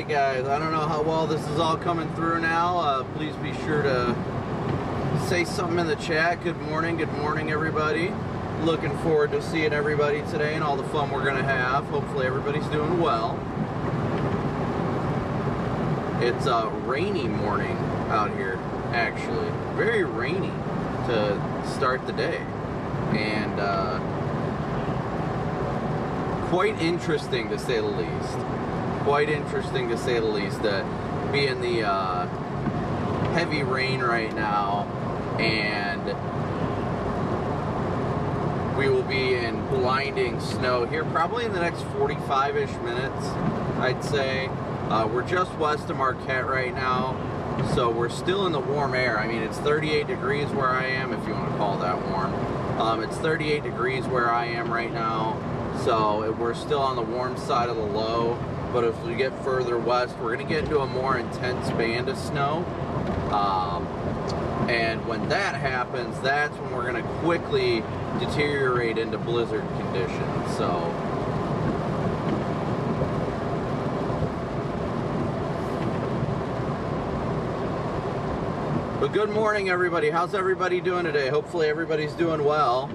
Alright guys, I don't know how well this is all coming through now. Please be sure to say something in the chat. Good morning everybody. Looking forward to seeing everybody today and all the fun we're going to have. Hopefully everybody's doing well. It's a rainy morning out here, actually. Very rainy to start the day. And quite interesting to say the least. Quite interesting to say the least to be in the heavy rain right now, and we will be in blinding snow here probably in the next 45-ish minutes, I'd say. We're just west of Marquette right now, so we're still in the warm air. I mean, it's 38 degrees where I am, if you want to call that warm. It's 38 degrees where I am right now, so we're still on the warm side of the low. But if we get further west, we're going to get into a more intense band of snow. And when that happens, that's when we're going to quickly deteriorate into blizzard conditions. So, but good morning, everybody. How's everybody doing today? Hopefully everybody's doing well.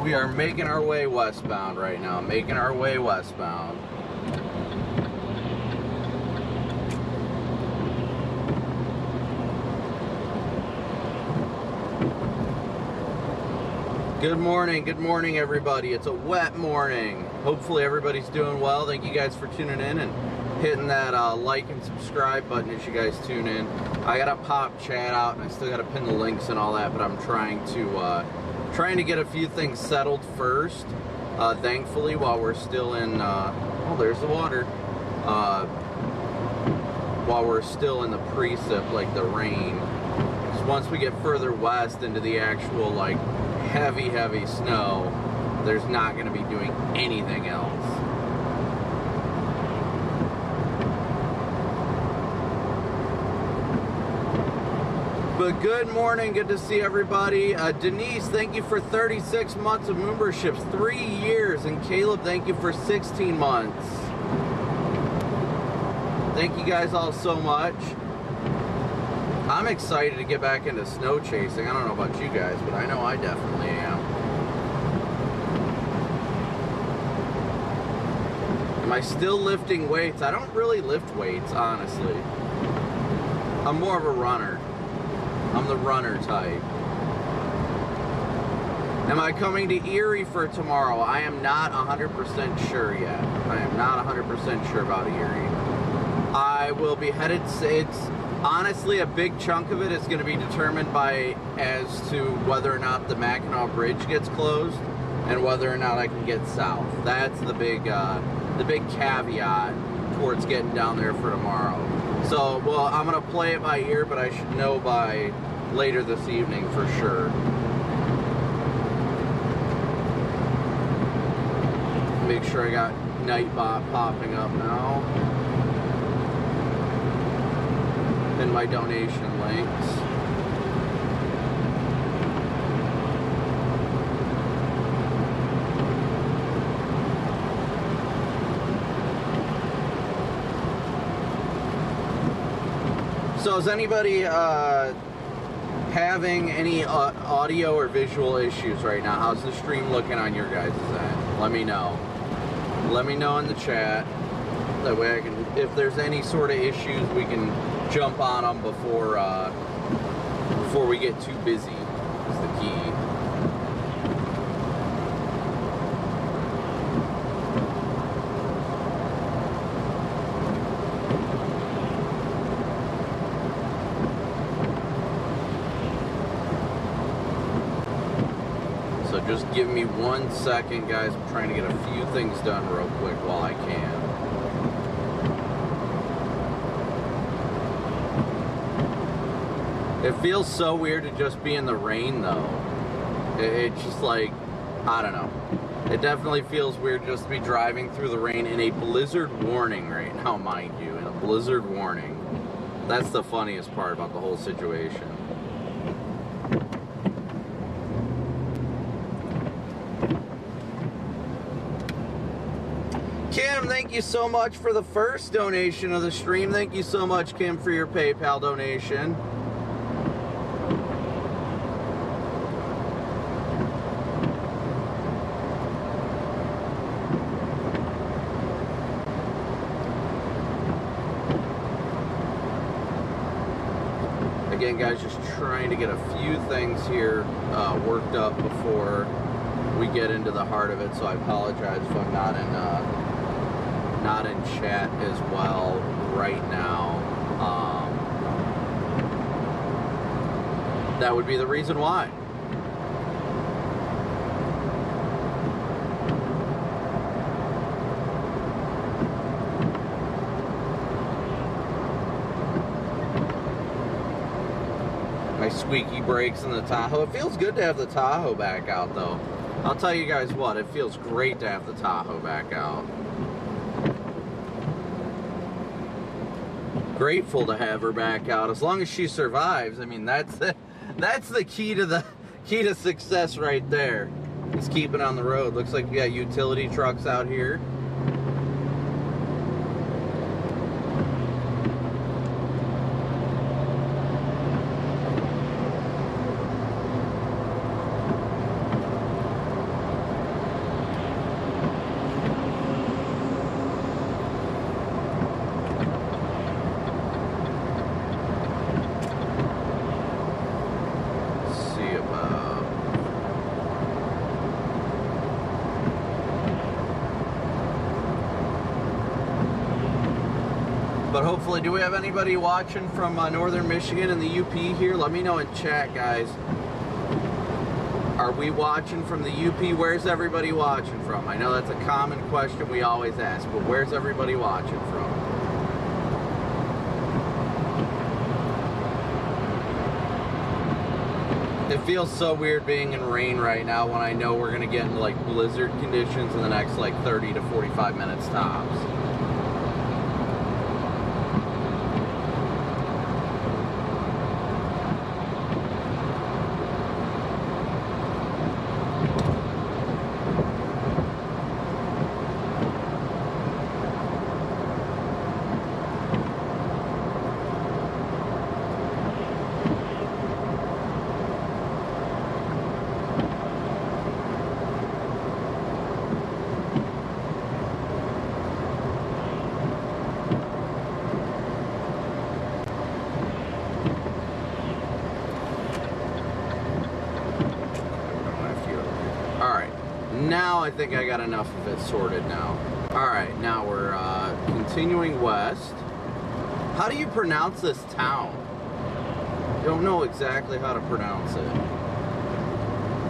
We are making our way westbound right now, making our way westbound. Good morning everybody. It's a wet morning. Hopefully everybody's doing well. Thank you guys for tuning in and hitting that like and subscribe button as you guys tune in. I gotta pop chat out and I still gotta pin the links and all that, but I'm trying to get a few things settled first, thankfully, while we're still in, oh, there's the water, while we're still in the precip, like the rain. Because once we get further west into the actual, like, heavy snow, there's not going to be doing anything else. But good morning, good to see everybody. Denise, thank you for 36 months of memberships, 3 years. And Caleb, thank you for 16 months. Thank you guys all so much. I'm excited to get back into snow chasing. I don't know about you guys, but I know I definitely am. Am I still lifting weights? I don't really lift weights, honestly. I'm more of a runner. I'm the runner type. Am I coming to Erie for tomorrow? I am not 100% sure yet. I am not 100% sure about Erie. I will be headed, it's honestly a big chunk of it is going to be determined by as to whether or not the Mackinac Bridge gets closed and whether or not I can get south. That's the big caveat towards getting down there for tomorrow. So, well, I'm going to play it by ear, but I should know by later this evening for sure. Make sure I got Nightbot popping up now. And my donation links. So is anybody having any audio or visual issues right now? How's the stream looking on your guys' end? Let me know. Let me know in the chat. That way I can, if there's any sort of issues, we can jump on them before we get too busy, is the key. Just give me 1 second, guys. I'm trying to get a few things done real quick while I can. It feels so weird to just be in the rain, though. It's just like, I don't know. It definitely feels weird just to be driving through the rain in a blizzard warning right now, mind you, in a blizzard warning. That's the funniest part about the whole situation. Kim, thank you so much for the first donation of the stream. Thank you so much, Kim, for your PayPal donation. Again, guys, just trying to get a few things here worked up before we get into the heart of it, so I apologize if I'm not in chat as well right now. That would be the reason why. My squeaky brakes in the Tahoe. It feels good to have the Tahoe back out, though. I'll tell you guys what, it feels great to have the Tahoe back out. Grateful to have her back out, as long as she survives. I mean, that's the key to success right there. Is keeping on the road. Looks like we got utility trucks out here. Hopefully, do we have anybody watching from northern Michigan and the UP here? Let me know in chat, guys. Are we watching from the UP? Where's everybody watching from? I know that's a common question we always ask, but where's everybody watching from? It feels so weird being in rain right now when I know we're going to get into like blizzard conditions in the next like 30 to 45 minutes tops. I think I got enough of it sorted now. Alright, now we're continuing west. How do you pronounce this town? I don't know exactly how to pronounce it.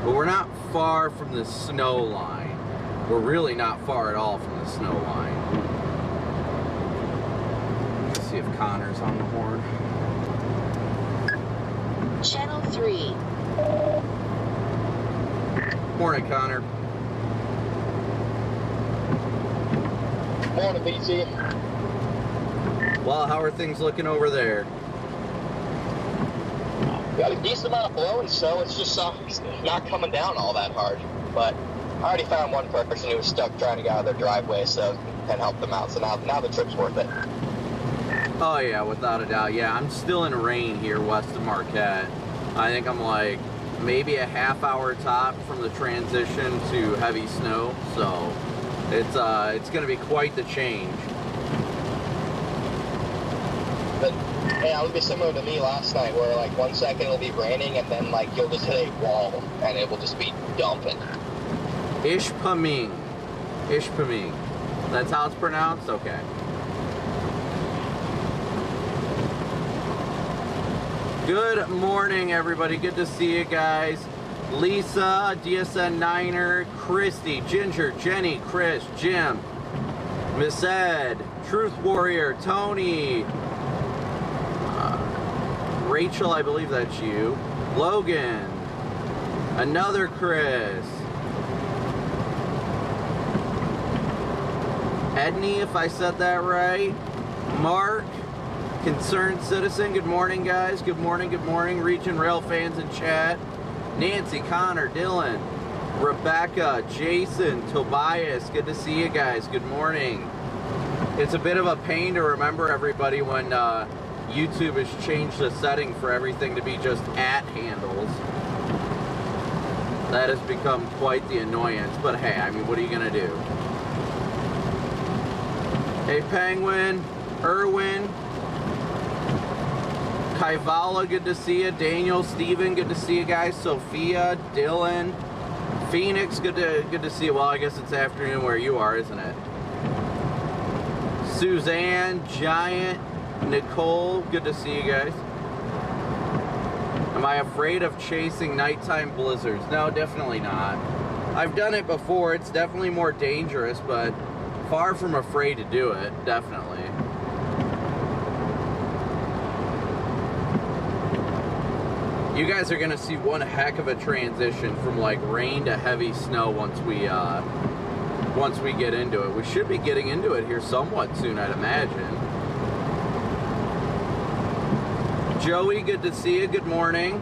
But we're not far from the snow line. We're really not far at all from the snow line. Let's see if Connor's on the horn. Channel 3. Morning, Connor. Morning, BT. Well, how are things looking over there? Got a decent amount of flow and snow. It's just not coming down all that hard. But I already found one person who was stuck trying to get out of their driveway, so and help them out. So now the trip's worth it. Oh yeah, without a doubt. Yeah, I'm still in rain here west of Marquette. I think I'm like maybe a half hour top from the transition to heavy snow. So it's going to be quite the change. But yeah, it'll be similar to me last night, where like 1 second it'll be raining, and then like you'll just hit a wall, and it will just be dumping. Ishpeming. Ishpeming. That's how it's pronounced? Okay. Good morning, everybody. Good to see you guys. Lisa, DSN Niner, Christy, Ginger, Jenny, Chris, Jim, Miss Ed, Truth Warrior, Tony, Rachel, I believe that's you, Logan, another Chris, Edney, if I said that right. Mark, Concerned Citizen, good morning, guys. Good morning, good morning. Region Rail fans in chat. Nancy, Connor, Dylan, Rebecca, Jason, Tobias, good to see you guys. Good morning. It's a bit of a pain to remember everybody when YouTube has changed the setting for everything to be just @ handles. That has become quite the annoyance, but hey, I mean, what are you gonna do? Hey, Penguin, Irwin, Kaivala, good to see you. Daniel, Steven, good to see you guys. Sophia, Dylan, Phoenix, good to see you. Well, I guess it's afternoon where you are, isn't it? Suzanne, Giant, Nicole, good to see you guys. Am I afraid of chasing nighttime blizzards? No, definitely not. I've done it before. It's definitely more dangerous, but far from afraid to do it, definitely. You guys are gonna see one heck of a transition from like rain to heavy snow once we get into it. We should be getting into it here somewhat soon, I'd imagine. Joey, good to see you. Good morning.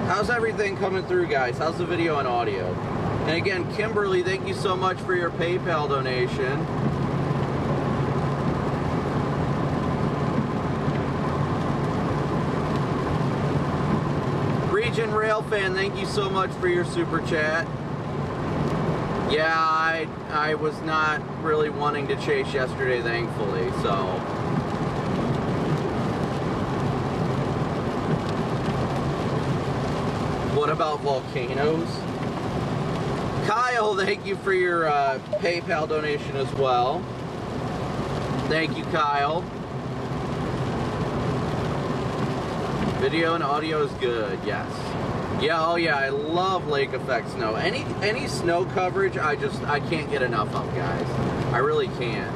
How's everything coming through, guys? How's the video and audio? And again, Kimberly, thank you so much for your PayPal donation. Region Rail fan, thank you so much for your super chat. Yeah, I was not really wanting to chase yesterday, thankfully, so. What about volcanoes? Kyle, thank you for your PayPal donation as well. Thank you, Kyle. Video and audio is good, yes. Yeah, oh yeah, I love lake effect snow. Any snow coverage, I can't get enough of, guys. I really can't.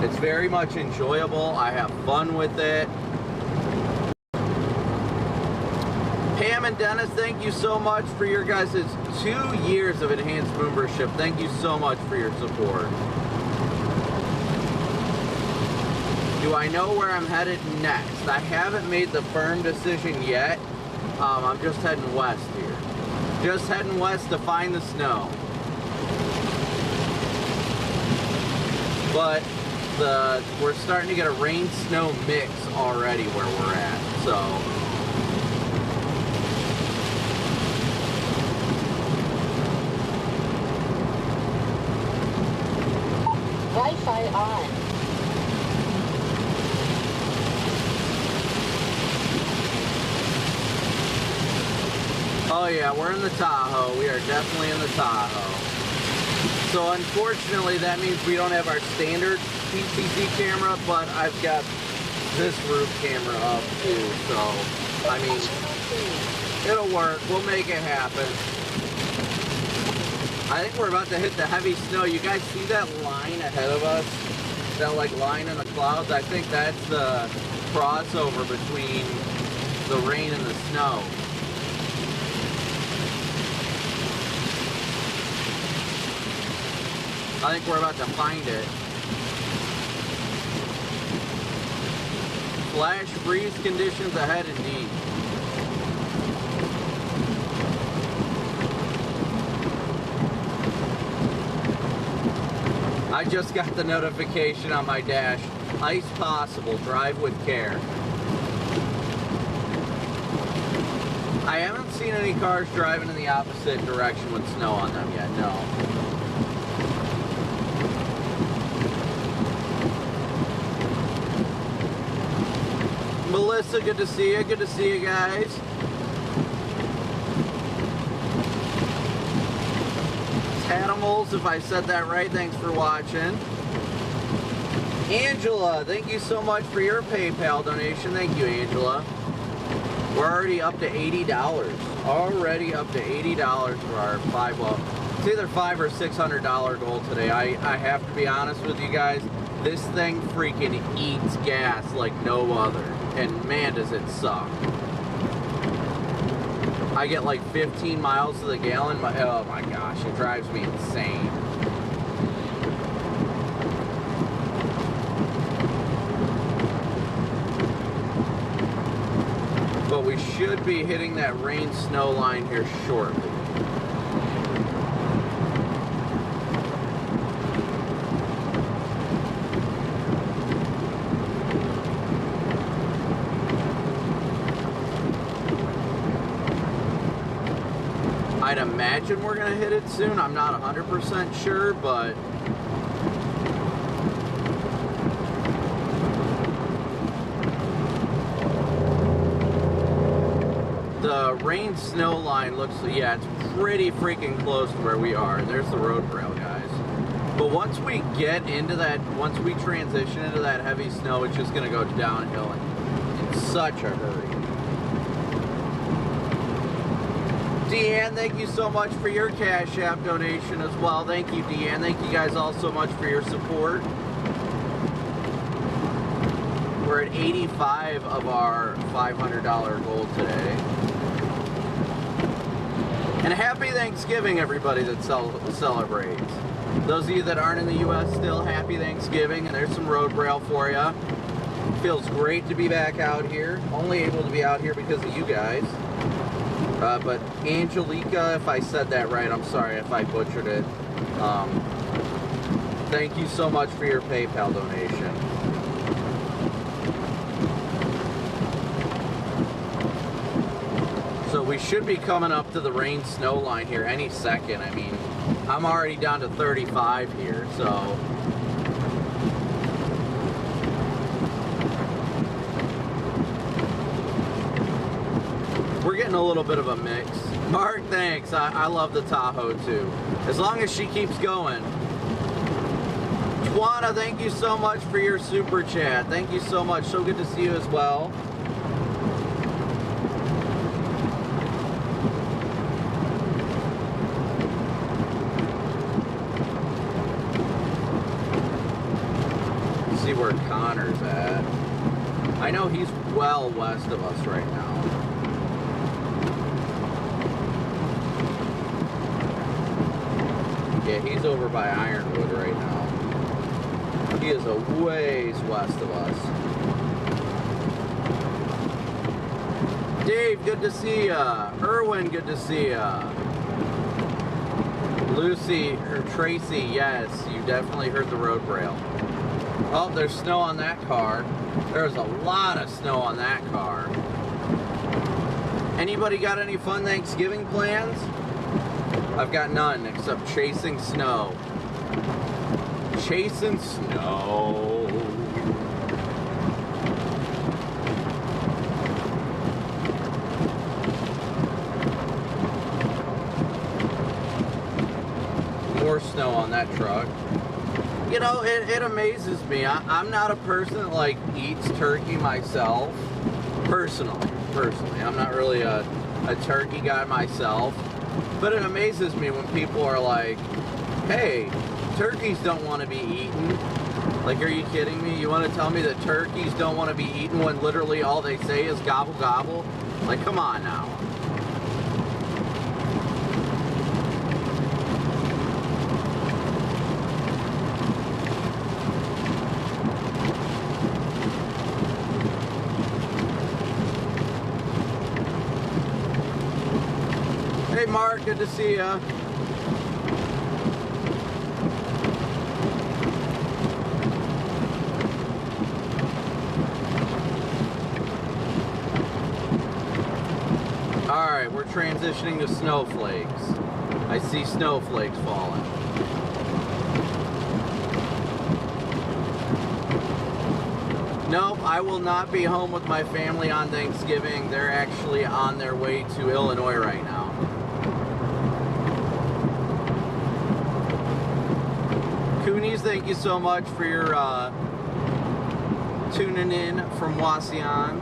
It's very much enjoyable. I have fun with it. Pam and Dennis, thank you so much for your guys' 2 years of enhanced membership. Thank you so much for your support. Do I know where I'm headed next? I haven't made the firm decision yet. I'm just heading west here. Just heading west to find the snow. But we're starting to get a rain-snow mix already where we're at, so. Wi-Fi on. Oh yeah, we're in the Tahoe. We are definitely in the Tahoe. So unfortunately, that means we don't have our standard PCC camera, but I've got this roof camera up too. So, I mean, it'll work. We'll make it happen. I think we're about to hit the heavy snow. You guys see that line ahead of us? That like line in the clouds? I think that's the crossover between the rain and the snow. I think we're about to find it. Flash freeze conditions ahead indeed. I just got the notification on my dash. Ice possible, drive with care. I haven't seen any cars driving in the opposite direction with snow on them yet, no. Melissa, good to see you. Good to see you guys. Animals, if I said that right, thanks for watching. Angela, thank you so much for your PayPal donation. Thank you, Angela. We're already up to $80. Already up to $80 for our it's either $500 or $600 goal today. I have to be honest with you guys. This thing freaking eats gas like no other. And man, does it suck. I get like 15 miles to the gallon. Oh my gosh, it drives me insane. we should be hitting that rain snow line here shortly. I'd imagine we're gonna hit it soon. I'm not 100% sure, but the rain snow line looks, yeah, it's pretty freaking close to where we are. And there's the road rail, guys. But once we get into that, once we transition into that heavy snow, it's just gonna go downhill in such a hurry. Deanne, thank you so much for your Cash App donation as well. Thank you, Deanne. Thank you guys all so much for your support. We're at 85 of our $500 goal today. And happy Thanksgiving, everybody that celebrates. Those of you that aren't in the U.S. still, happy Thanksgiving. And there's some road rail for you. Feels great to be back out here. Only able to be out here because of you guys. But Angelica, if I said that right, I'm sorry if I butchered it. Thank you so much for your PayPal donation. So we should be coming up to the rain snow line here any second. I mean, I'm already down to 35 here, so. We're getting a little bit of a mix. Mark, thanks. I love the Tahoe too. As long as she keeps going. Twana, thank you so much for your super chat. Thank you so much. So good to see you as well. Let's see where Connor's at. I know he's well west of us right now. Yeah, he's over by Ironwood right now. He is a ways west of us. Dave, good to see ya. Erwin, good to see ya. Lucy, or Tracy, yes, you definitely heard the road rail. Oh, there's snow on that car. There's a lot of snow on that car. Anybody got any fun Thanksgiving plans? I've got none except chasing snow. Chasing snow. More snow on that truck. You know, it amazes me. I'm not a person that like eats turkey myself. Personally. I'm not really a turkey guy myself. But it amazes me when people are like, hey, turkeys don't want to be eaten. Like, are you kidding me? You want to tell me that turkeys don't want to be eaten when literally all they say is gobble gobble? Like, come on now. Hey Mark, good to see ya. Alright, we're transitioning to snowflakes. I see snowflakes falling. Nope, I will not be home with my family on Thanksgiving. They're actually on their way to Illinois right now. Coonies, thank you so much for your tuning in from Wasion.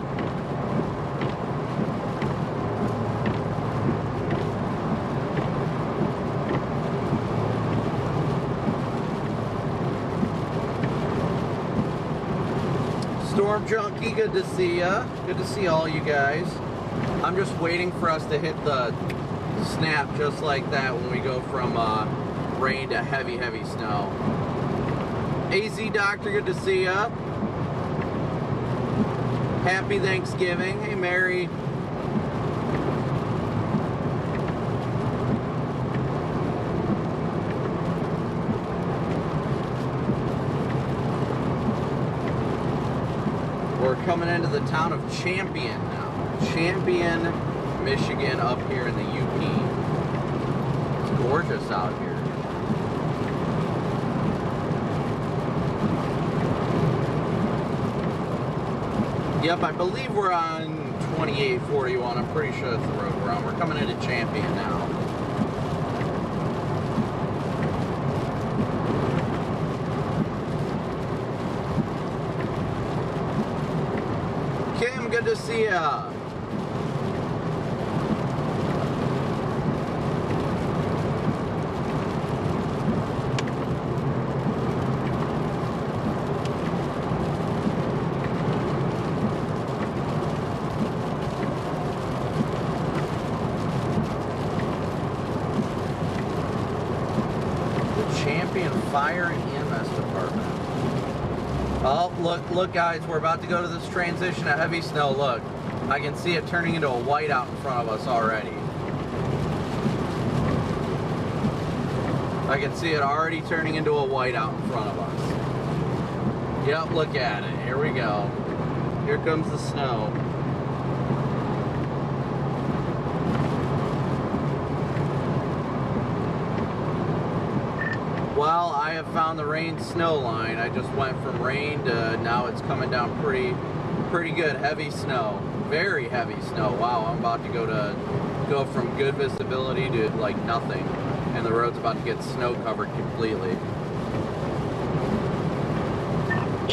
Storm Junkie, good to see ya. Good to see all you guys. I'm just waiting for us to hit the snap just like that when we go from rain to heavy, heavy snow. AZ Doctor, good to see ya. Happy Thanksgiving. Hey, Mary. We're coming into the town of Champion now. Champion, Michigan, up here in the UP. It's gorgeous out here. Yep, I believe we're on 2841. I'm pretty sure that's the road we're on. We're coming into Champion now. Kim, good to see ya. Fire and EMS department. Oh, look guys, we're about to go to this transition of heavy snow. Look, I can see it turning into a whiteout in front of us already. I can see it already turning into a whiteout in front of us. Yep, look at it. Here we go. Here comes the snow. Well, I have found the rain-snow line. I just went from rain to now it's coming down pretty good, heavy snow. Very heavy snow. Wow, I'm about to go from good visibility to like nothing. And the road's about to get snow covered completely.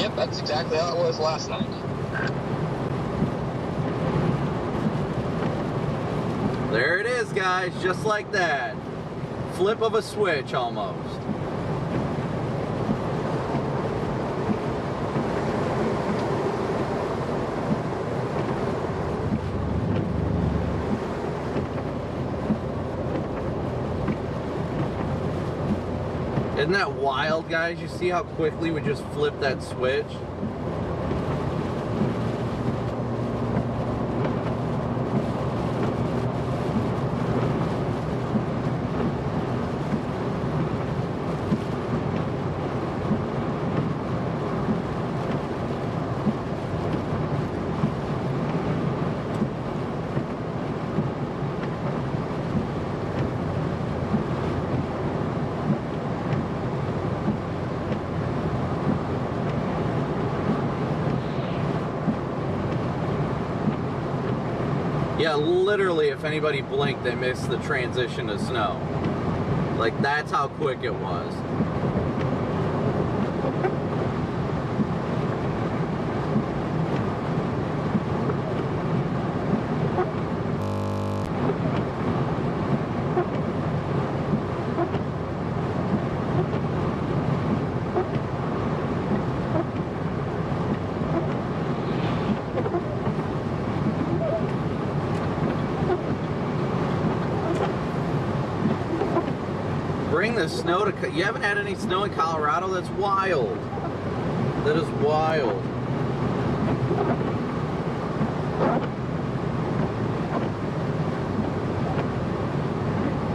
Yep, that's exactly how it was last night. There it is, guys, just like that. Flip of a switch almost. Isn't that wild, guys? You see how quickly we just flipped that switch? Yeah, literally, if anybody blinked, they missed the transition to snow. Like, that's how quick it was. Bring the snow to... You haven't had any snow in Colorado? That's wild. That is wild.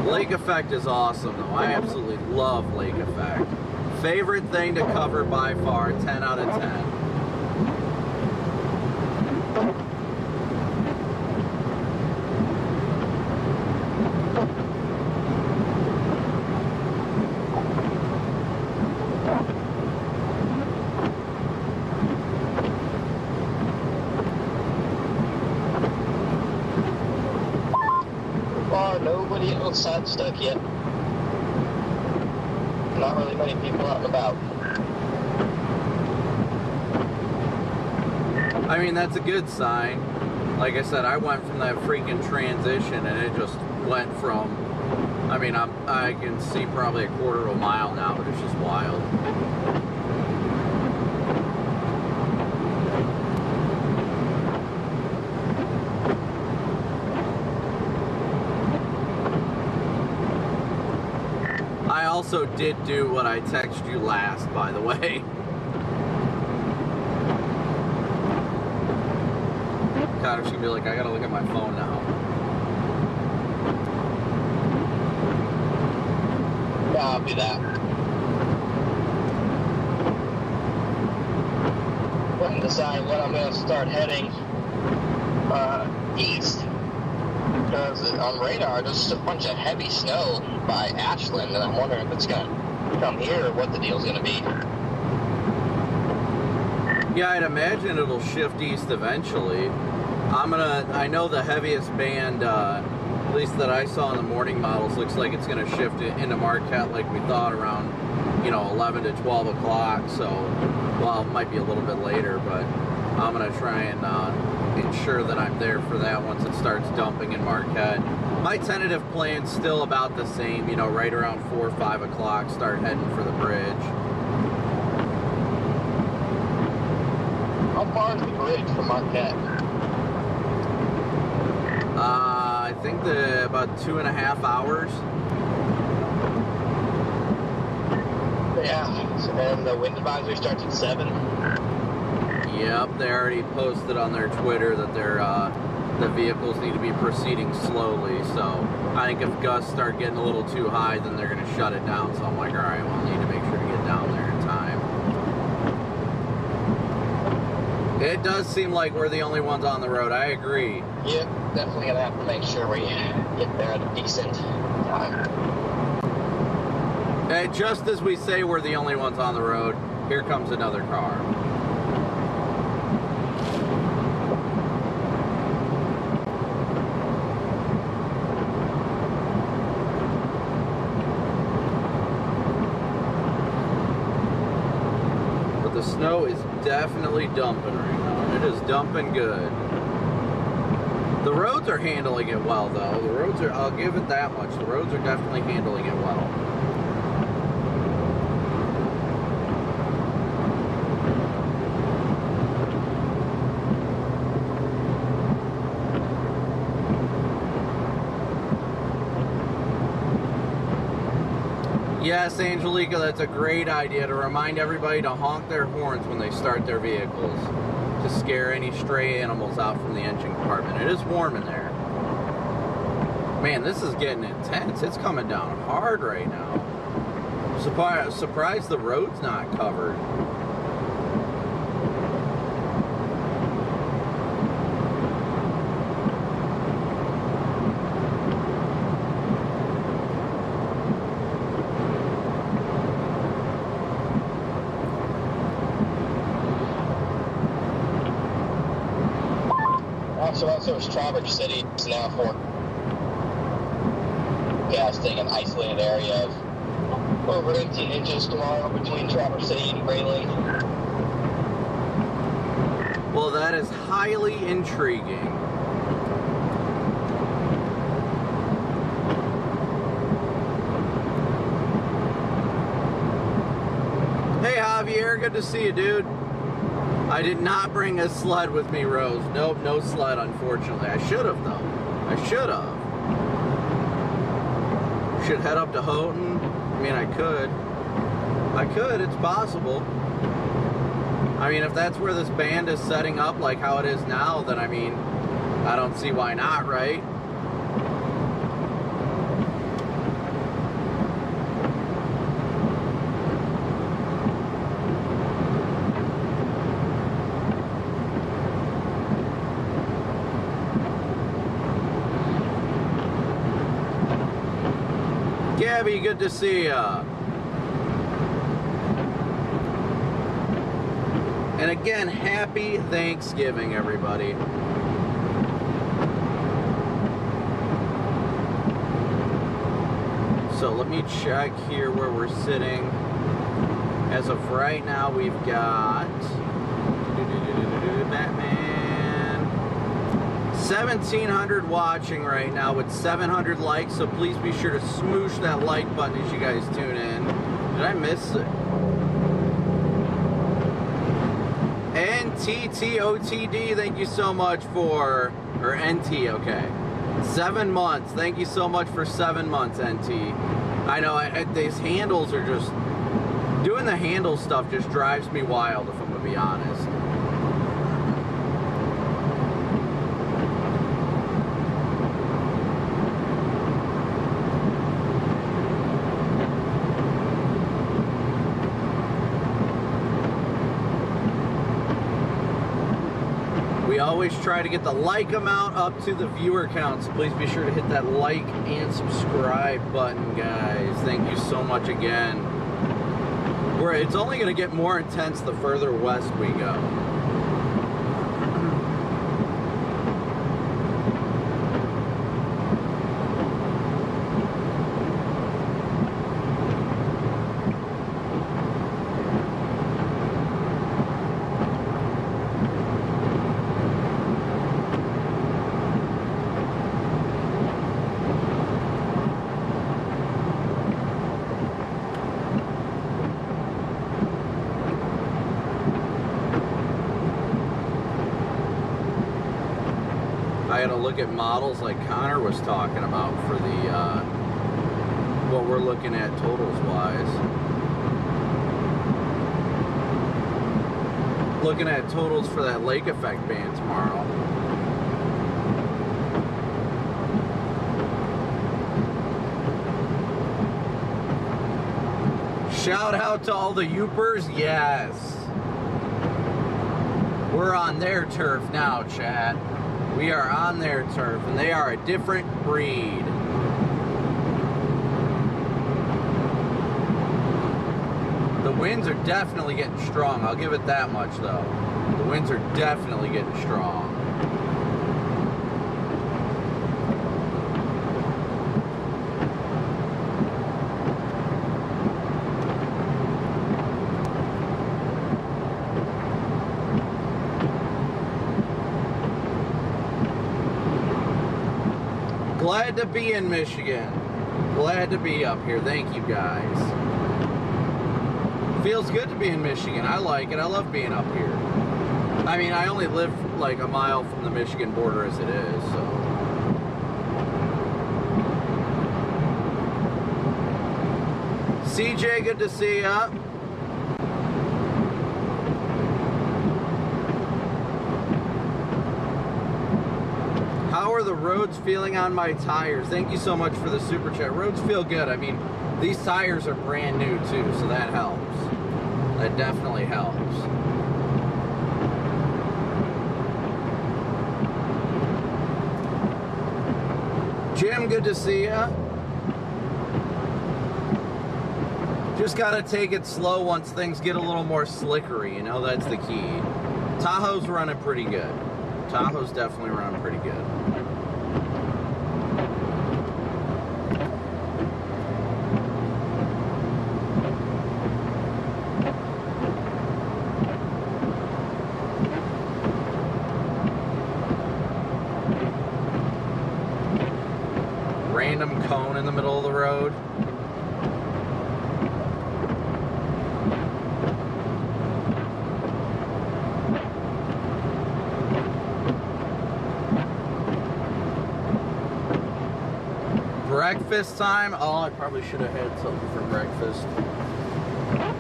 Lake Effect is awesome, though. I absolutely love Lake Effect. Favorite thing to cover by far, 10 out of 10. Nobody outside stuck yet. Not really many people out and about. I mean, that's a good sign. Like I said, I went from that freaking transition and it just went from, I mean, I can see probably a quarter of a mile now, but it's just wild. I also did do what I texted you last, by the way. Connor's gonna be like, I gotta look at my phone now. Yeah, I'll do that. couldn't decide when I'm going to start heading east. Because on radar, there's just a bunch of heavy snow by Ashland, and I'm wondering if it's going to come here or what the deal's going to be. Yeah, I'd imagine it'll shift east eventually. I know the heaviest band, at least that I saw in the morning models, looks like it's going to shift into Marquette like we thought around, 11 to 12 o'clock. So, well, it might be a little bit later, but I'm going to try and ensure that I'm there for that once it starts dumping in Marquette. My tentative plan's still about the same, right around 4 or 5 o'clock, start heading for the bridge. How far is the bridge from Marquette? I think about 2.5 hours. Yeah, and the wind advisory starts at 7. Yep, they already posted on their Twitter that the vehicles need to be proceeding slowly. So I think if gusts start getting a little too high, then they're going to shut it down. So I'm like, all right, well, I need to make sure to get down there in time. It does seem like we're the only ones on the road. I agree. Yep, definitely going to have to make sure we get there at a decent time. And just as we say we're the only ones on the road, here comes another car. But the snow is definitely dumping right now. It is dumping good. The roads are handling it well, though. The roads are, I'll give it that much. The roads are definitely handling it well. Yes, Angelica, that's a great idea to remind everybody to honk their horns when they start their vehicles to scare any stray animals out from the engine compartment. It is warm in there. Man, this is getting intense. It's coming down hard right now. Surprised the road's not covered. Also, Strawbridge City is now forecasting an isolated area of over 18 inches tomorrow between Strawbridge City and Grayling. Well, that is highly intriguing. Hey, Javier, good to see you, dude. I did not bring a sled with me, Rose. Nope, no sled, unfortunately. I should have, though. I should have. Should head up to Houghton. I mean, I could. It's possible. I mean, if that's where this band is setting up, like how it is now, then, I mean, I don't see why not, right? Gabby, good to see ya. And again, happy Thanksgiving, everybody. So let me check here where we're sitting. As of right now, we've got Batman. 1,700 watching right now with 700 likes, so please be sure to smoosh that like button as you guys tune in. Did I miss it? NTTOTD, thank you so much for, or NT, okay. 7 months, thank you so much for 7 months, NT. I know, these handles are just, doing the handle stuff just drives me wild, if I'm gonna be honest. We always try to get the like amount up to the viewer count, so please be sure to hit that like and subscribe button, guys. Thank you so much again. It's only going to get more intense the further west we go. I gotta look at models like Connor was talking about for the what we're looking at totals wise. Looking at totals for that lake effect band tomorrow. Shout out to all the Yoopers, yes. We're on their turf now, chat. We are on their turf, and they are a different breed. The winds are definitely getting strong. I'll give it that much, though. The winds are definitely getting strong. Glad to be in Michigan. Glad to be up here. Thank you, guys. Feels good to be in Michigan. I like it. I love being up here. I mean, I only live like a mile from the Michigan border as it is, so. CJ, good to see ya. How are the roads feeling on my tires? Thank you so much for the super chat. Roads feel good. I mean, these tires are brand new too, so that helps. That definitely helps. Jim, good to see ya. Just gotta take it slow once things get a little more slickery, you know, that's the key. Tahoe's running pretty good. Tahoe's definitely running pretty good. Random cone in the middle of the road. Breakfast time. Oh, I probably should have had something for breakfast.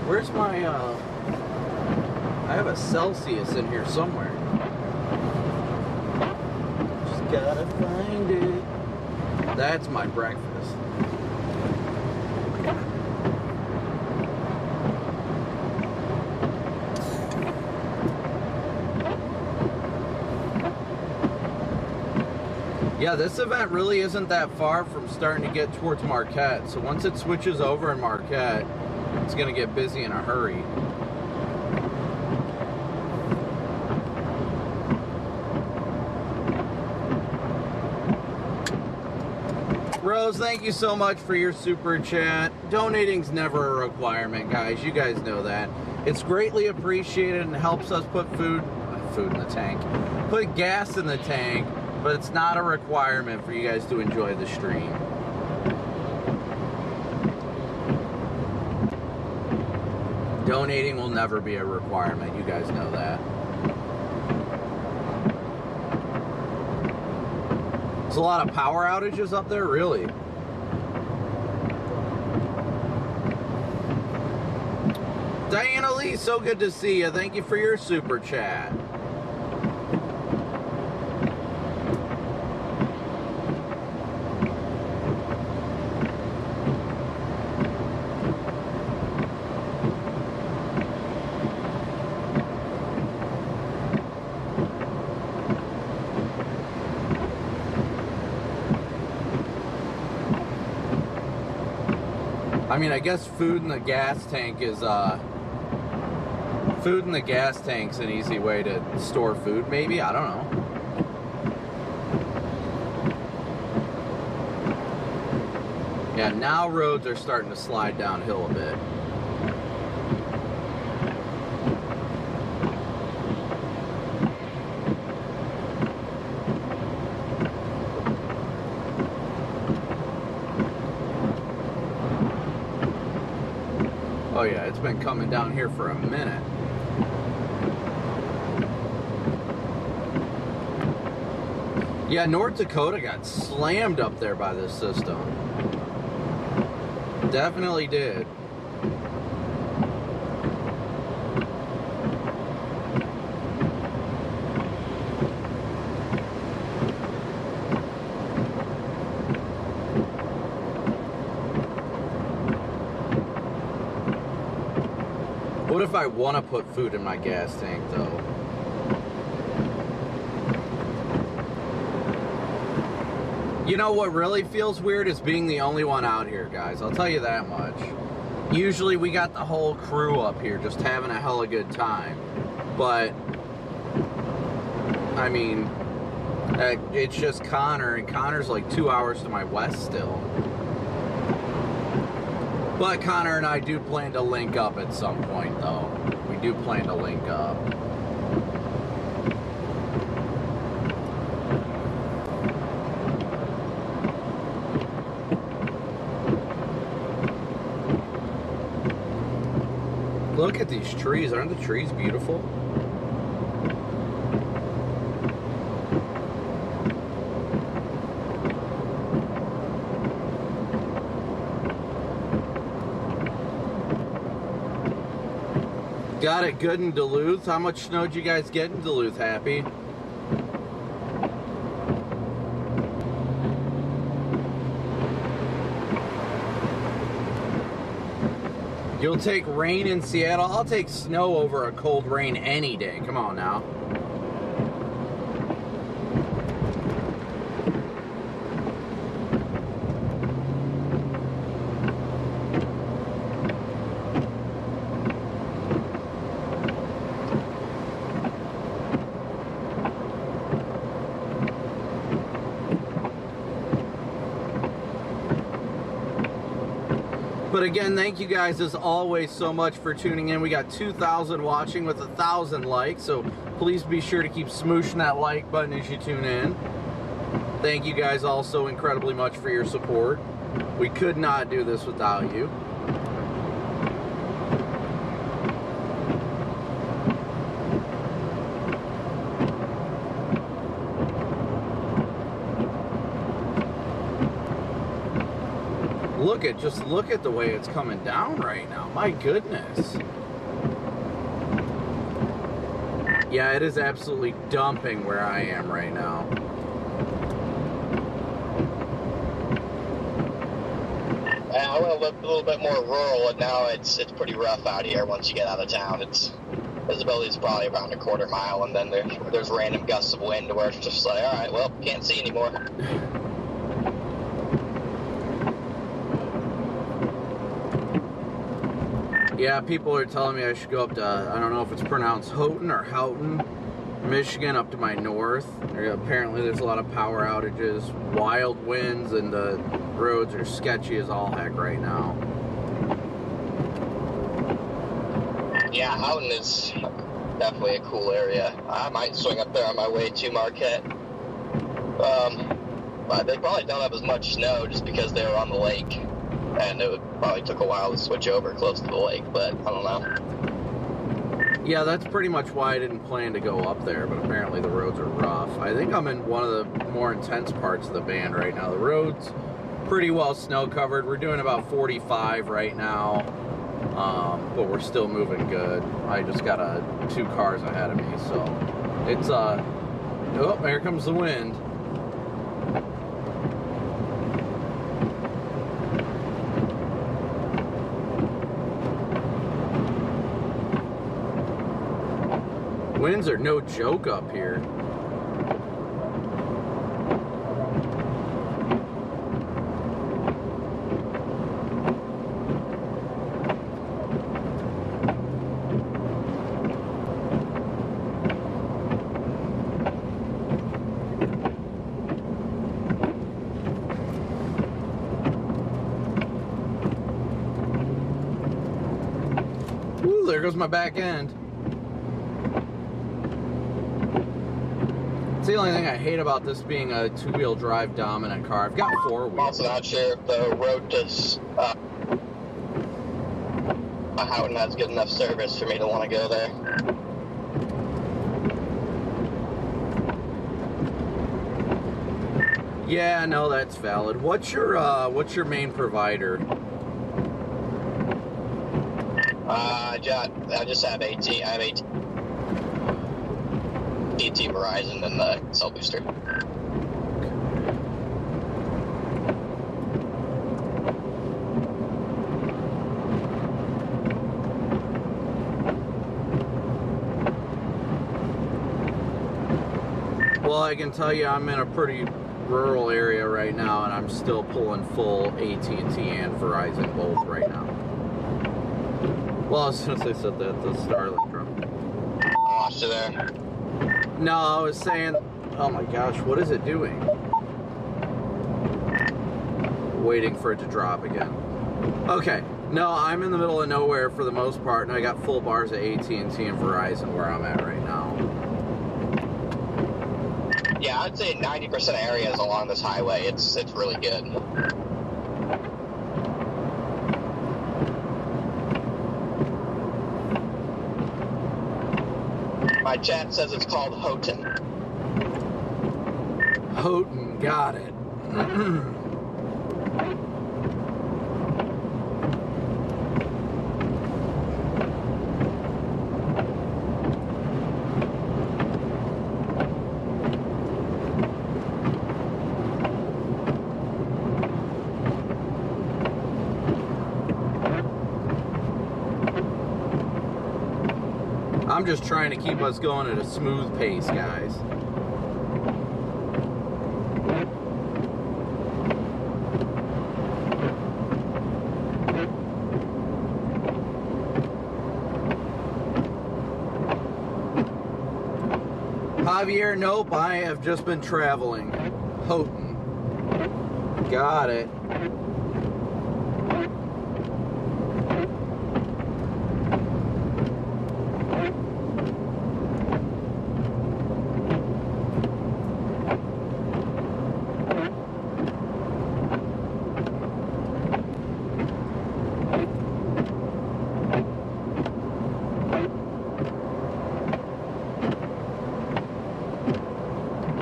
Where's my, I have a Celsius in here somewhere. Just gotta find it. That's my breakfast. Yeah, this event really isn't that far from starting to get towards Marquette. So once it switches over in Marquette, it's going to get busy in a hurry. Rose, thank you so much for your super chat. Donating's never a requirement, guys. You guys know that. It's greatly appreciated and helps us put food in the tank. Put gas in the tank. But it's not a requirement for you guys to enjoy the stream. Donating will never be a requirement. You guys know that. There's a lot of power outages up there, really. Diana Lee, so good to see you. Thank you for your super chat. I mean, I guess food in the gas tank is, food in the gas tank's an easy way to store food, maybe? I don't know. Yeah, now roads are starting to slide downhill a bit. Oh yeah, it's been coming down here for a minute. Yeah, North Dakota got slammed up there by this system. Definitely did. What if I want to put food in my gas tank, though? You know what really feels weird is being the only one out here, guys. I'll tell you that much. Usually we got the whole crew up here just having a hella good time. But, I mean, it's just Connor, and Connor's like 2 hours to my west still. But Connor and I do plan to link up at some point, though. We do plan to link up. Look at these trees. Aren't the trees beautiful? Got it good in Duluth. How much snow did you guys get in Duluth, Happy? You'll take rain in Seattle? I'll take snow over a cold rain any day. Come on now. But again, thank you guys as always so much for tuning in. We got 2,000 watching with 1,000 likes, so please be sure to keep smooshing that like button as you tune in. Thank you guys also incredibly much for your support. We could not do this without you. Just look at the way it's coming down right now. My goodness. Yeah, it is absolutely dumping where I am right now. I went a little bit more rural, and now it's pretty rough out here once you get out of town. Visibility is probably around a quarter mile, and then there's random gusts of wind where it's just like, all right, well, can't see anymore. Yeah, people are telling me I should go up to, I don't know if it's pronounced Houghton or Houghton, Michigan, up to my north. Apparently there's a lot of power outages, wild winds, and the roads are sketchy as all heck right now. Yeah, Houghton is definitely a cool area. I might swing up there on my way to Marquette. But they probably don't have as much snow just because they were on the lake. And it probably took a while to switch over close to the lake, but I don't know. Yeah, that's pretty much why I didn't plan to go up there, but apparently the roads are rough. I think I'm in one of the more intense parts of the band right now. The road's pretty well snow covered. We're doing about 45 right now, but we're still moving good. I just got 2 cars ahead of me, so it's, oh, here comes the wind. Winds are no joke up here. goes my back end. It's the only thing I hate about this being a two-wheel drive dominant car. I've got four I'm wheels. also not sure if the road does Houghton has good enough service for me to want to go there. Yeah, no, that's valid. What's your main provider? I just have AT. I have AT Verizon and the Cell Booster. Well, I can tell you I'm in a pretty rural area right now, and I'm still pulling full AT&T and Verizon both right now. Well, since I said that, the Starlink drone. I lost you there. No, I was saying, oh my gosh, what is it doing? Waiting for it to drop again. Okay, no, I'm in the middle of nowhere for the most part, and I got full bars of AT&T and Verizon where I'm at right now. Yeah, I'd say 90% of areas along this highway, it's really good. My chat says it's called Houghton. Houghton, got it. I'm just trying to keep us going at a smooth pace, guys. Javier, nope, I have just been traveling. Houghton. Got it.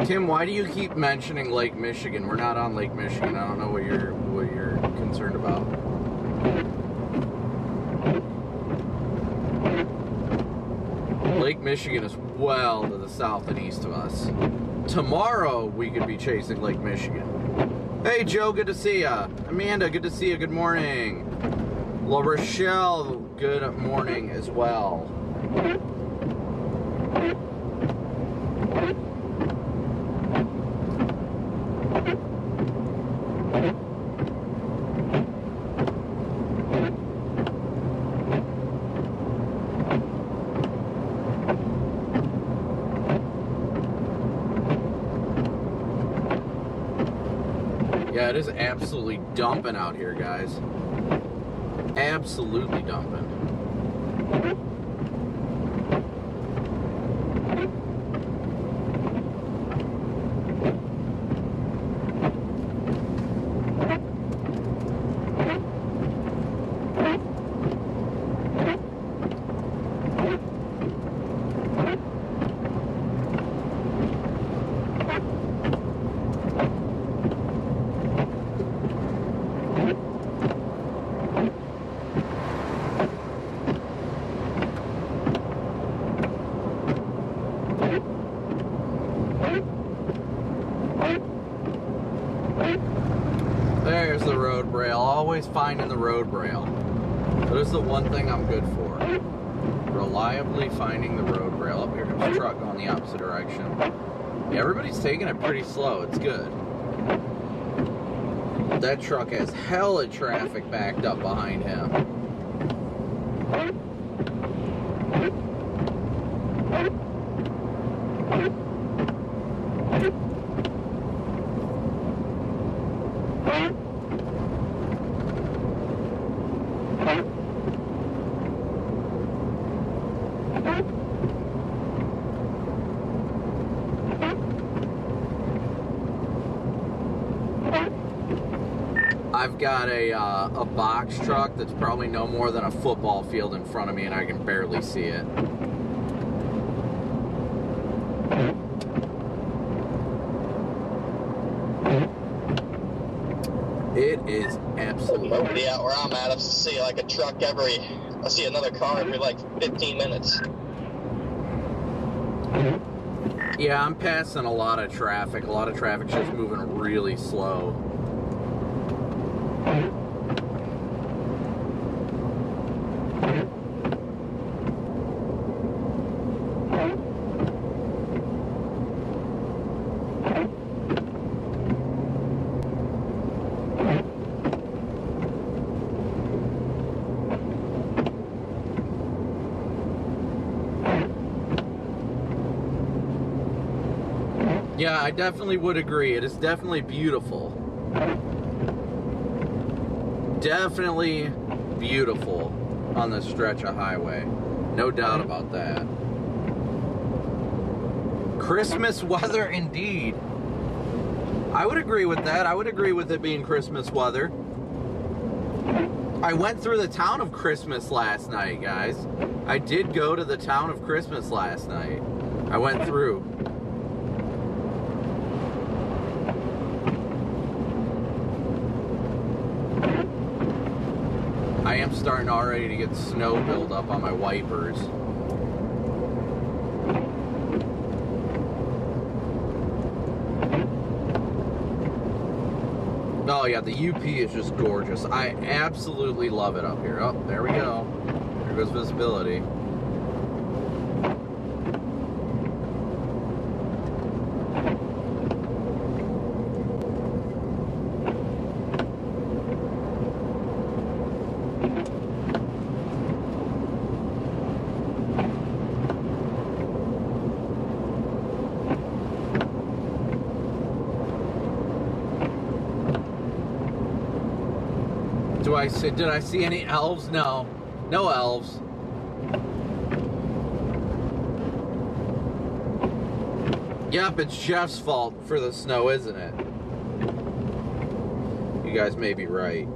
Tim, why do you keep mentioning Lake Michigan? We're not on Lake Michigan. I don't know what you're concerned about. Lake Michigan is well to the south and east of us. Tomorrow we could be chasing Lake Michigan. Hey Joe, good to see ya. Amanda, good to see you. Good morning. La Rochelle, good morning as well. Yeah, it is absolutely dumping out here, guys. Absolutely dumping. There's the road braille. Always finding the road braille. That is the one thing I'm good for. Reliably finding the road braille. Up here comes a truck going the opposite direction. Yeah, everybody's taking it pretty slow. It's good. That truck has hella traffic backed up behind him. got a box truck that's probably no more than a football field in front of me, and I can barely see it. It is absolutely... Nobody out where I'm at. I see like a truck I see another car every like 15 minutes. Yeah, I'm passing a lot of traffic. A lot of traffic's just moving really slow. Yeah, I definitely would agree. It is definitely beautiful. Definitely beautiful on this stretch of highway. No doubt about that. Christmas weather indeed. I would agree with that. I would agree with it being Christmas weather. I went through the town of Christmas last night, guys. I did go to the town of Christmas last night. I went through. I am starting already to get snow build up on my wipers. Oh yeah, the UP is just gorgeous. I absolutely love it up here. Oh, there we go. There goes visibility. Did I see any elves? No. No elves. Yep, it's Jeff's fault for the snow, isn't it? You guys may be right.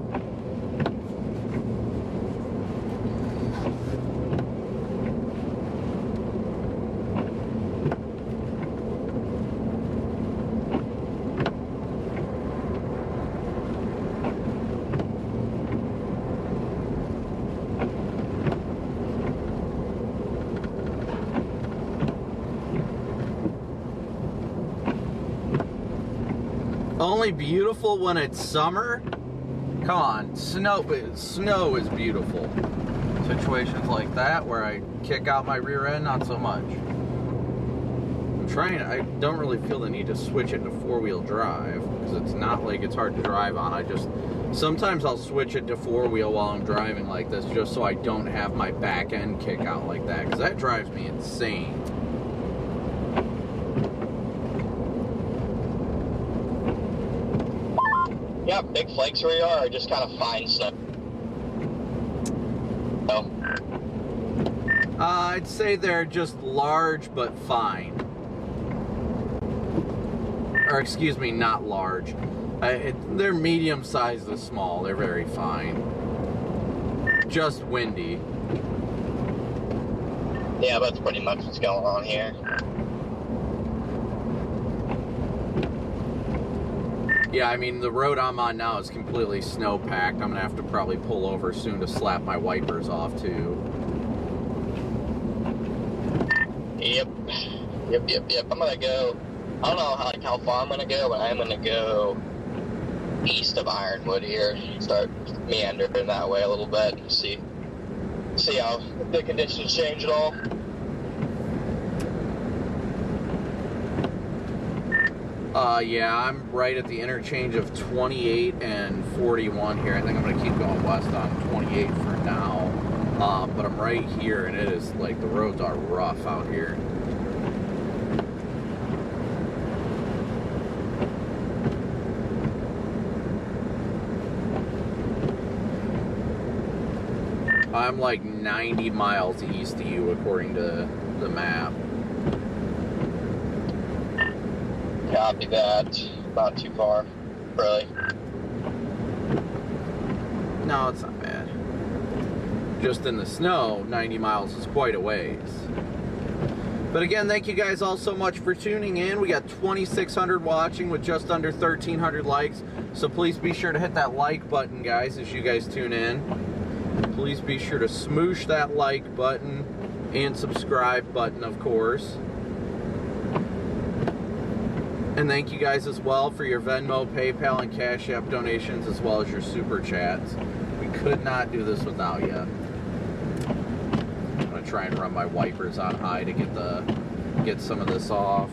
Only beautiful when it's summer? Come on, snow is beautiful. Situations like that where I kick out my rear end, not so much. I don't really feel the need to switch it to four-wheel drive, because it's not like it's hard to drive on. Sometimes I'll switch it to four-wheel while I'm driving like this, just so I don't have my back end kick out like that, because that drives me insane. Yeah, big flakes where you are, or just kind of fine snow? No. I'd say they're just large but fine. Or excuse me, not large. They're medium-sized to small. They're very fine. Just windy. Yeah, that's pretty much what's going on here. Yeah, I mean, the road I'm on now is completely snow-packed. I'm going to have to probably pull over soon to slap my wipers off, too. Yep. I'm going to go, I don't know how far I'm going to go, but I'm going to go east of Ironwood here. Start meandering that way a little bit and see how the conditions change at all. Yeah, I'm right at the interchange of 28 and 41 here. I think I'm going to keep going west on 28 for now. But I'm right here, and it is like the roads are rough out here. I'm like 90 miles east of you according to the map. Copy that. Not too far, really. No, it's not bad. Just in the snow, 90 miles is quite a ways. But again, thank you guys all so much for tuning in. We got 2,600 watching with just under 1,300 likes. So please be sure to hit that like button, guys, as you guys tune in. Please be sure to smoosh that like button and subscribe button, of course. And thank you guys as well for your Venmo, PayPal, and Cash App donations, as well as your Super Chats. We could not do this without you. I'm going to try and run my wipers on high to get some of this off.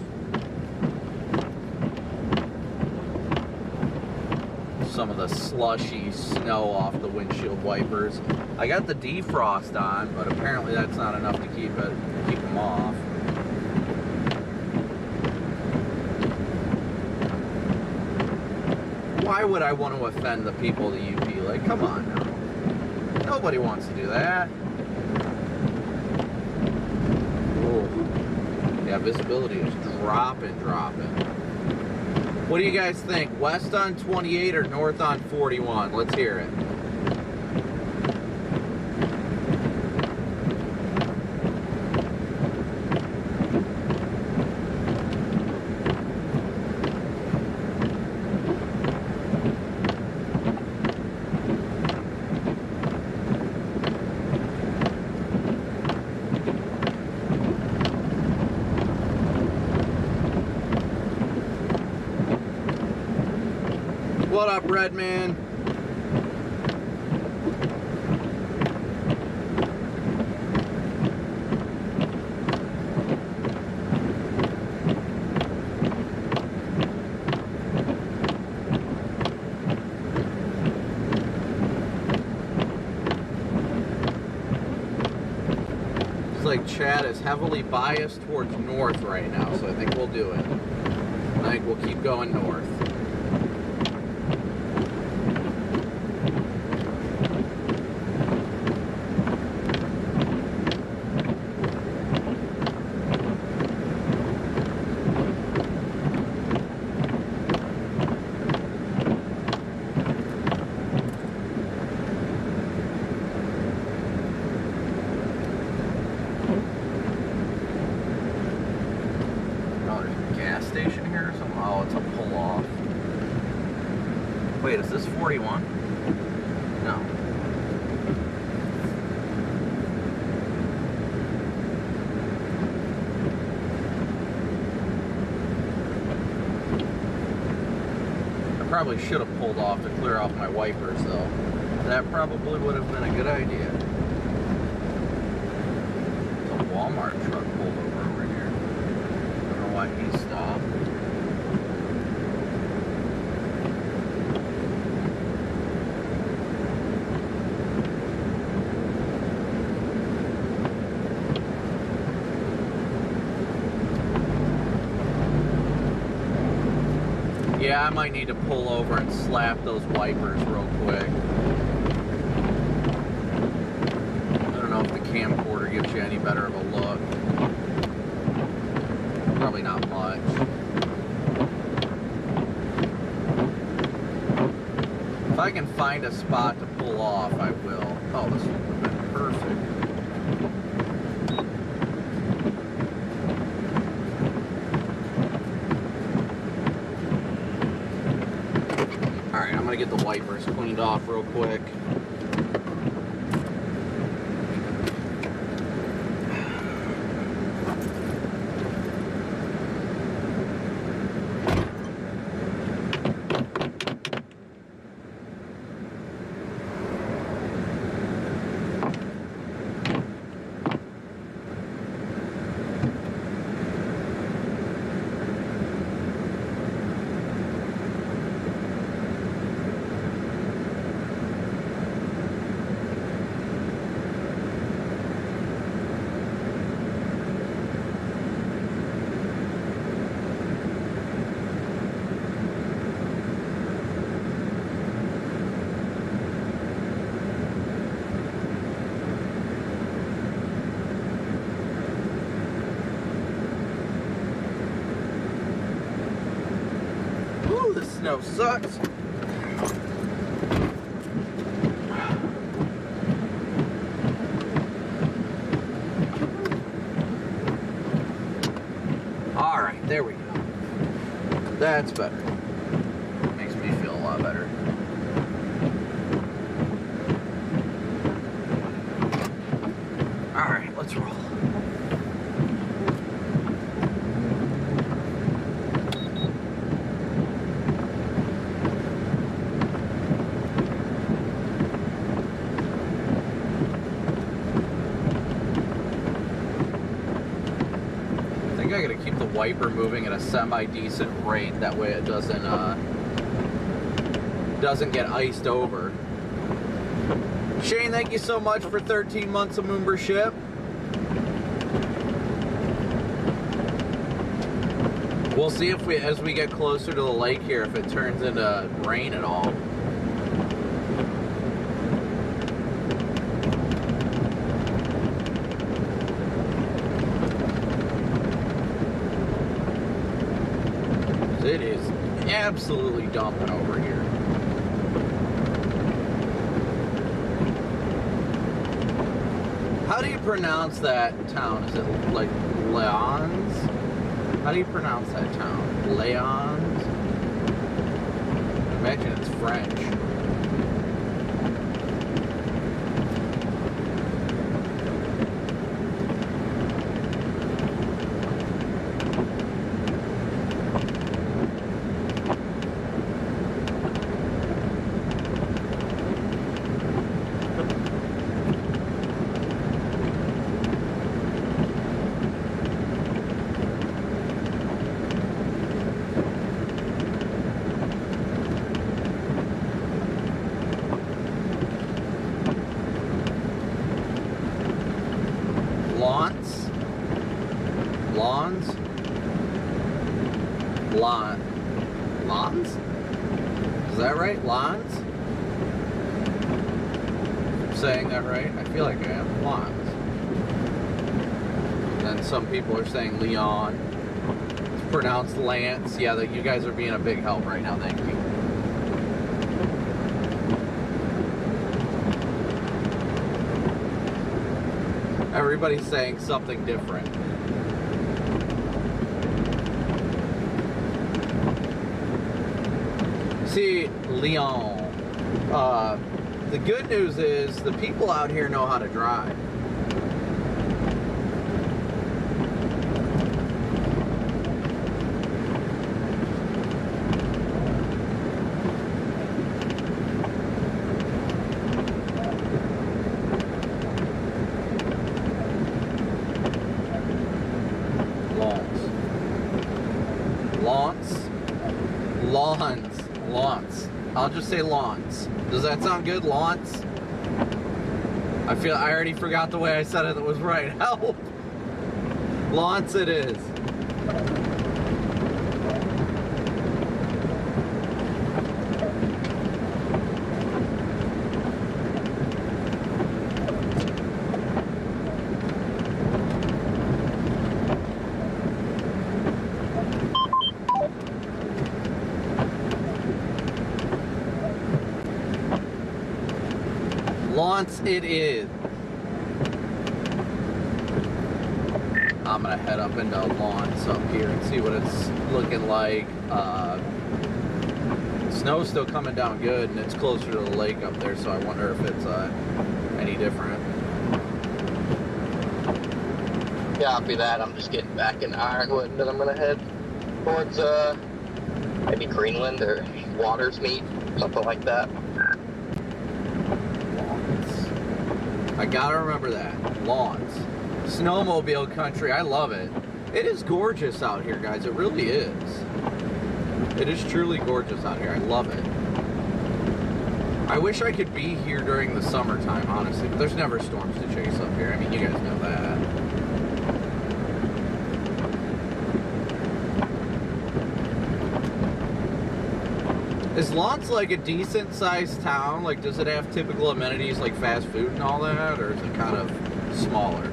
Some of the slushy snow off the windshield wipers. I got the defrost on, but apparently that's not enough to keep them off. Why would I want to offend the people of the UP? Like, come on now. Nobody wants to do that. Whoa. Yeah, visibility is dropping. What do you guys think? West on 28 or north on 41? Let's hear it. What up, Redman? It's like chat is heavily biased towards north right now, so I think we'll do it. I think we'll keep going north. Station here or something? Oh, it's a pull off. Wait, is this 41? No. I probably should have pulled off to clear off my wipers though. That probably would have been a good idea. The Walmart truck pulled over here. I don't know why he stopped. Yeah, I might need to pull over and slap those wipers real quick. I don't know if the camcorder gives you any better of a look. Probably not much. If I can find a spot to pull off, I will. Oh, this would have been perfect. Alright, I'm going to get the wipers cleaned off real quick. Ooh, this snow sucks. there we go. That's better. Makes me feel a lot better. Alright, let's roll. I gotta keep the wiper moving at a semi-decent rate, that way it doesn't get iced over. Shane, thank you so much for 13 months of membership. We'll see if as we get closer to the lake here, if it turns into rain at all. It is absolutely dumping over here. How do you pronounce that town? Is it like Leons? How do you pronounce that town? Leons? I imagine it's French. Lawns? Is that right? Lawns? I'm saying that right? I feel like I am. Lawns. And then some people are saying Leon. It's pronounced Lance. Yeah, that you guys are being a big help right now. Thank you. Everybody's saying something different. See, Leon. The good news is the people out here know how to drive. Lawns. I'll just say lawns. Does that sound good? Lawns? I already forgot the way I said it that was right. Help! Lawns it is. Launch it is. I'm gonna head up into Lawns up here and see what it's looking like. Snow's still coming down good, and it's closer to the lake up there, so I wonder if it's any different. Copy that. I'm just getting back in Ironwood, and then I'm gonna head towards maybe Greenland or Watersmeet, something like that. I gotta remember that. Lawns. Snowmobile country. I love it. It is gorgeous out here, guys. It really is. It is truly gorgeous out here. I love it. I wish I could be here during the summertime, honestly, but there's never storms to chase up here. I mean, you guys know that. Is Lawns like a decent sized town? Like, does it have typical amenities like fast food and all that, or is it kind of smaller?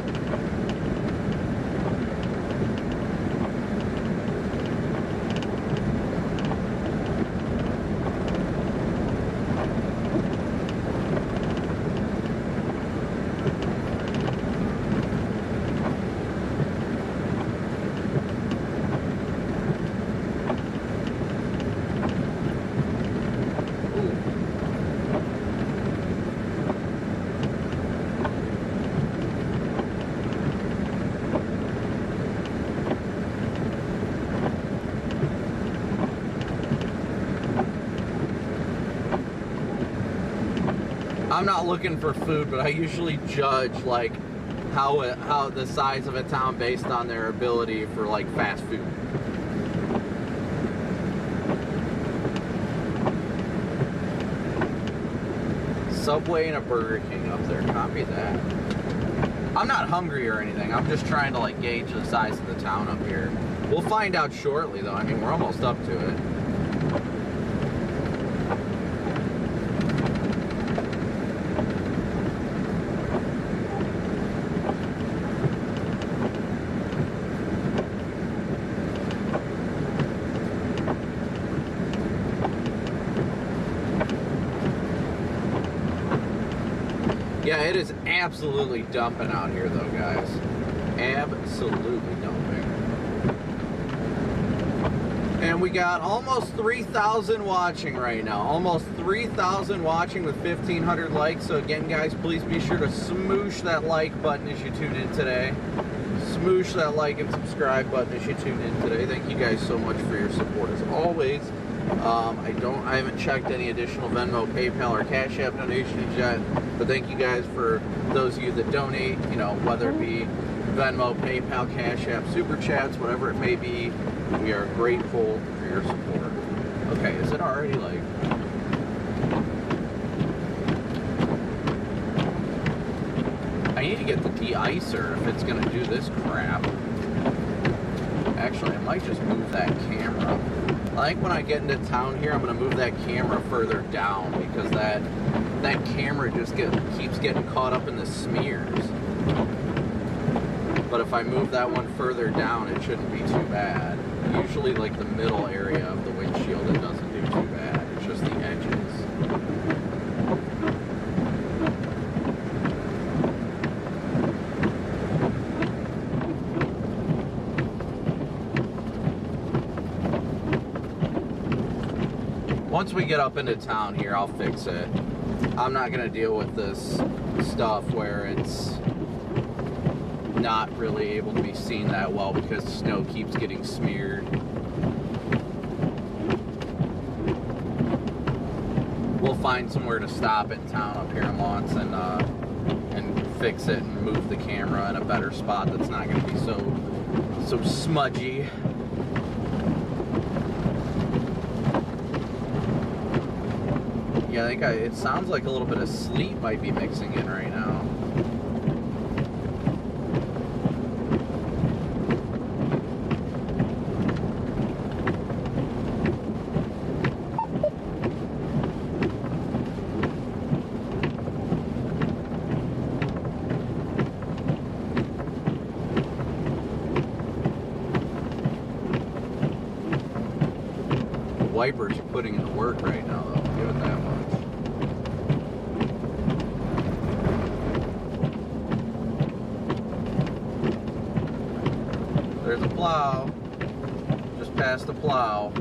I'm not looking for food, but I usually judge like how the size of a town based on their ability for like fast food. Subway and a Burger King up there. Copy that. I'm not hungry or anything. I'm just trying to like gauge the size of the town up here. We'll find out shortly though. I mean, we're almost up to it. Yeah, it is absolutely dumping out here though, guys. Absolutely dumping. And we got almost 3,000 watching right now. Almost 3,000 watching with 1,500 likes. So again, guys, please be sure to smoosh that like button as you tune in today. Smoosh that like and subscribe button as you tune in today. Thank you guys so much for your support as always. I haven't checked any additional Venmo, PayPal, or Cash App donations yet, but thank you guys for those of you that donate, you know, whether it be Venmo, PayPal, Cash App, Super Chats, whatever it may be. We are grateful for your support. Okay, is it already like... I need to get the de-icer if it's going to do this crap. Actually, I might just move that camera. I think when I get into town here, I'm going to move that camera further down because that camera just keeps getting caught up in the smears. But if I move that one further down, it shouldn't be too bad. Usually like the middle area of the windshield, it doesn't do too bad. It's just the edges. Once we get up into town here, I'll fix it. I'm not going to deal with this stuff where it's not really able to be seen that well because the snow keeps getting smeared. We'll find somewhere to stop in town up here in Lawson and fix it and move the camera in a better spot that's not going to be so smudgy. Yeah, I think it sounds like a little bit of sleet might be mixing in right now. Wipers are putting in the work right now, though. Give it that much. There's a plow. Just past the plow.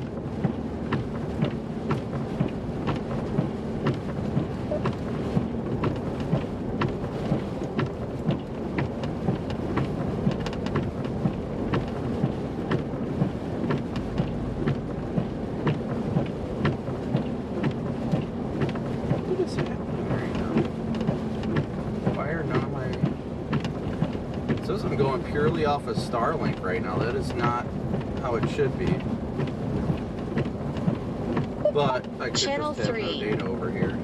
Purely off of Starlink right now. That is not how it should be. But I could Channel just have 3. no data over here.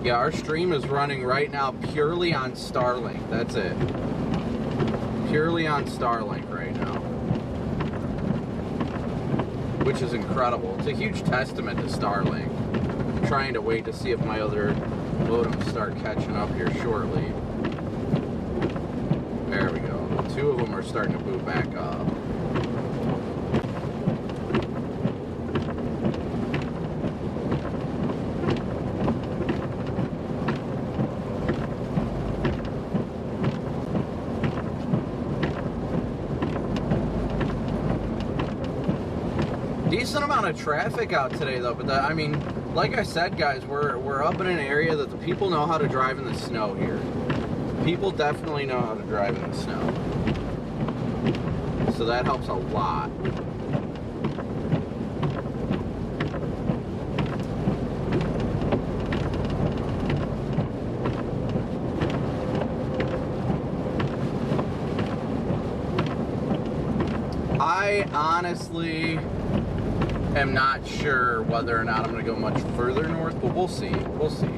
Yeah, our stream is running right now purely on Starlink. That's it. Purely on Starlink right now. Which is incredible. It's a huge testament to Starlink. I'm trying to wait to see if my other modems start catching up here shortly. There we go. Two of them are starting to boot back up. Decent amount of traffic out today though, but I mean, like I said, guys, we're up in an area that the people know how to drive in the snow here. People definitely know how to drive in the snow. so that helps a lot. I honestly am not sure whether or not I'm going to go much further north, but we'll see. We'll see.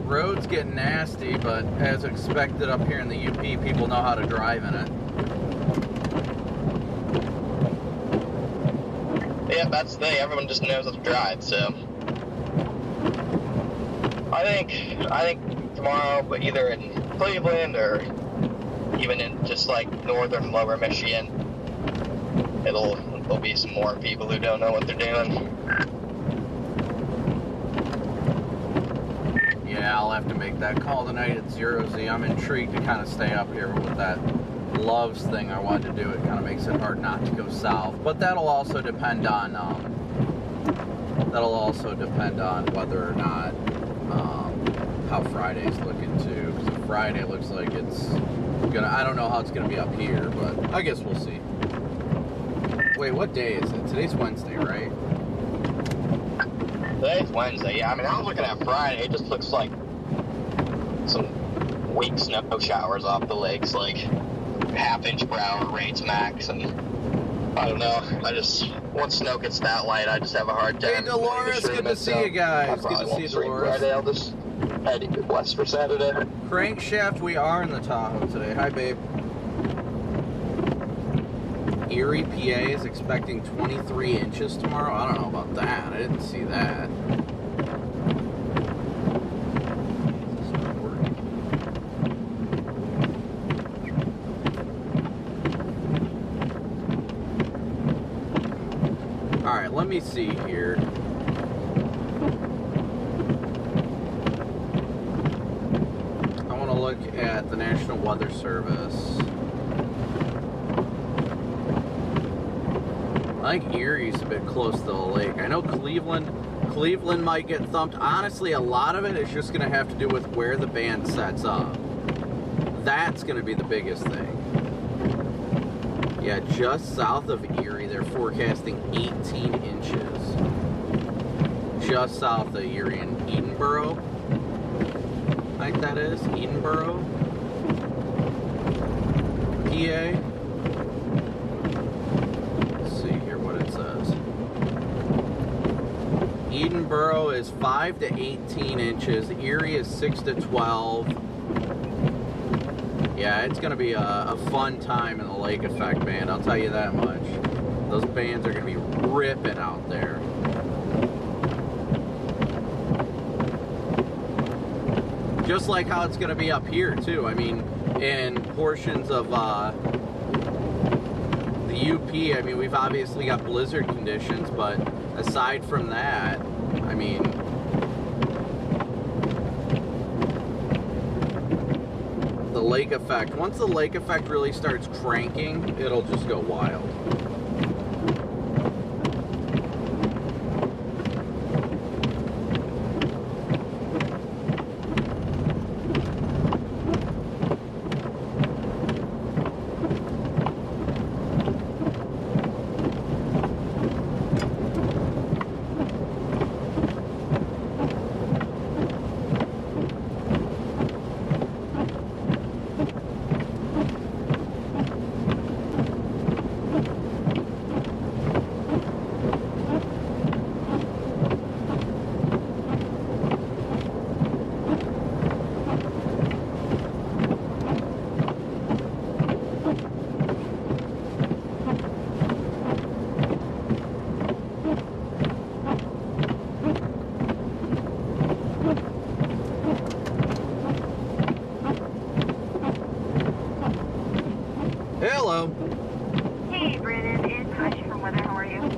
Road's getting nasty, but as expected up here in the UP, people know how to drive in it. Yeah, that's the thing. Everyone just knows how to drive, so I think tomorrow, but either in Cleveland or even in just like northern lower Michigan, there'll be some more people who don't know what they're doing. Yeah, I'll have to make that call tonight at 0Z. I'm intrigued to kind of stay up here with that Loves thing I wanted to do. It kind of makes it hard not to go south, but that'll also depend on whether or not how Friday's looking too. Because Friday looks like it's gonna. I don't know how it's gonna be up here, but I guess we'll see. Wait, what day is it? Today's Wednesday, right? Today's Wednesday, yeah. I mean, I was looking at Friday. It just looks like some weak snow showers off the lakes, like half-inch per hour rates max, and I don't know. Once snow gets that light, I just have a hard time. Hey, Dolores, good to see you guys. Good to see you, Dolores. Friday, I'll just head west for Saturday. Crankshaft, we are in the Tahoe today. Hi, babe. Erie, PA is expecting 23 inches tomorrow. I don't know about that. I didn't see that. Alright, let me see here. I want to look at the National Weather Service. I think Erie's a bit close to the lake. I know Cleveland might get thumped. Honestly, a lot of it is just going to have to do with where the band sets up. That's going to be the biggest thing. Yeah, just south of Erie, they're forecasting 18 inches. Just south of Erie in Edinburgh. I think that is Edinburgh, PA. Edinburgh is 5 to 18 inches. Erie is 6 to 12. Yeah, it's going to be a fun time in the Lake Effect Band, I'll tell you that much. Those bands are going to be ripping out there. Just like how it's going to be up here, too. I mean, in portions of the UP, I mean, we've obviously got blizzard conditions, but aside from that, I mean, the lake effect, once the lake effect really starts cranking, it'll just go wild.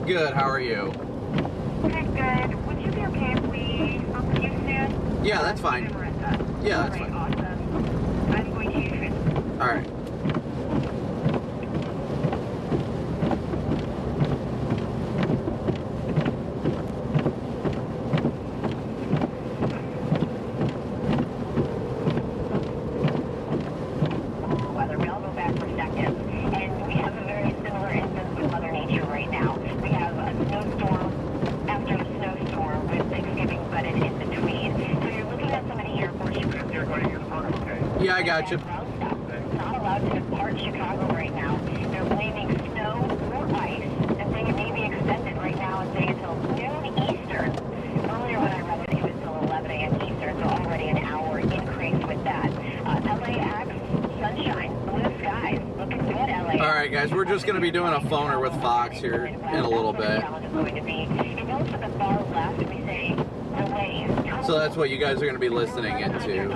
Good, how are you? Okay, good. Would you be okay if we spoke to you soon? Yeah, that's fine. Yeah, that's fine. Awesome. I'm going to... All right. Weather, we'll go back for a second. And we have a very similar instance with Mother Nature right now. We have a snowstorm after a snowstorm with Thanksgiving butted in between. So you're looking at some of the airports. You're going to use the okay? Yeah, I got you. Not allowed to depart Chicago right now. They're blaming snow or ice and saying it may be extended right now and saying until noon Eastern. Earlier when I read it, it was till 11 a.m. Eastern, so already an hour increase with that. LAX, sunshine, blue skies, looking good, LAX. All right, guys, we're just going to be doing a phoner with Fox here in a little bit. So that's what you guys are going to be listening into.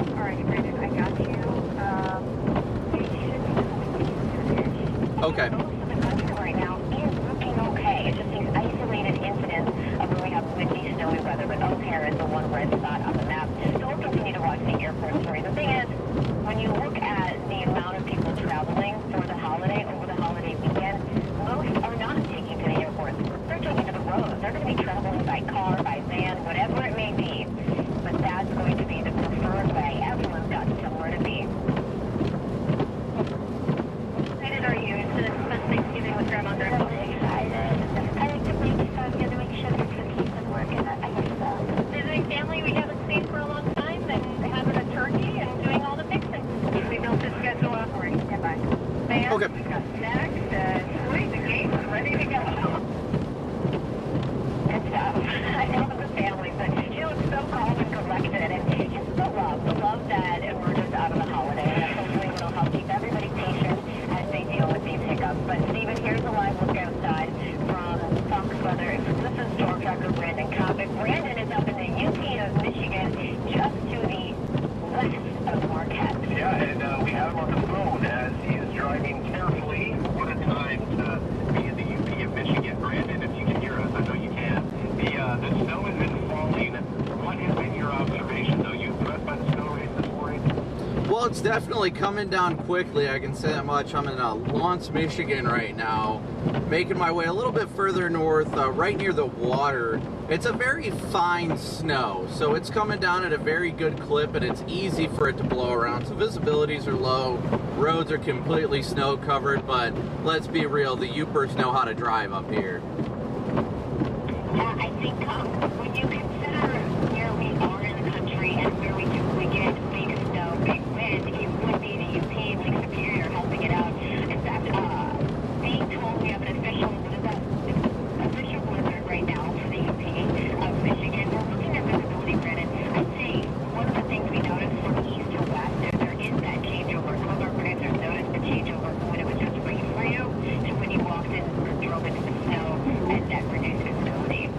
Okay. Right now is looking okay. It's just these isolated incidents of where we have windy, snowy weather, but O'Hare is the one red spot on the map. So we'll continue to watch the airport story. The thing is, when you look at the amount of people traveling for the holiday, over the holiday weekend, most are not taking to the airports. They're taking to the roads. They're going to be traveling by car, by van, whatever it may be. But that's going to be the preferred way. Everyone's got somewhere to be. Are you to spend Thanksgiving with Grandma and Grandpa? I'm excited. I like to make it, so I'm going to make sure the cookies and work, and I guess so. Visiting family we haven't seen for a long time, and having a turkey and doing all the fixing. We built this schedule up. We're going to get back. Fans, Okay. We've got snacks, toys, and games ready to go. Good stuff. I love the family, but she looks so calm and collected, and just the love that emerges out of the holiday, and that hopefully will help keep everybody patient as they deal with these hiccups. But Stephen, here's a live look outside from Fox Weather exclusive storm tracker Brandon Copic. Brandon is up in the UP of Michigan, just to the west of Marquette. Yeah, and we have him on the phone as he is driving carefully. What a time to be in the UP of Michigan. Brandon, if you can hear us, I know you can. The snow has been falling. What has been your observation, though? You impressed by the snow race this morning? Well, it's definitely coming down quickly. I can say that much. I'm in Lawrence, Michigan right now, making my way a little bit further north, right near the water. It's a very fine snow, so it's coming down at a very good clip, and it's easy for it to blow around. So visibilities are low, roads are completely snow covered, but let's be real, the Upers know how to drive up here. Yeah, I think when you consider where we are in the country and where we typically get big snow, big wind, it would be the UP, Lake Superior, helping it out. In fact, being told we have an official blizzard right now for the UP of Michigan. We're looking at visibility, Brandon. I'd say one of the things we noticed from east to west, there is that changeover. Some of our producers noticed the changeover when it was just rain for you to when you walked in or drove into the snow at that reduced visibility.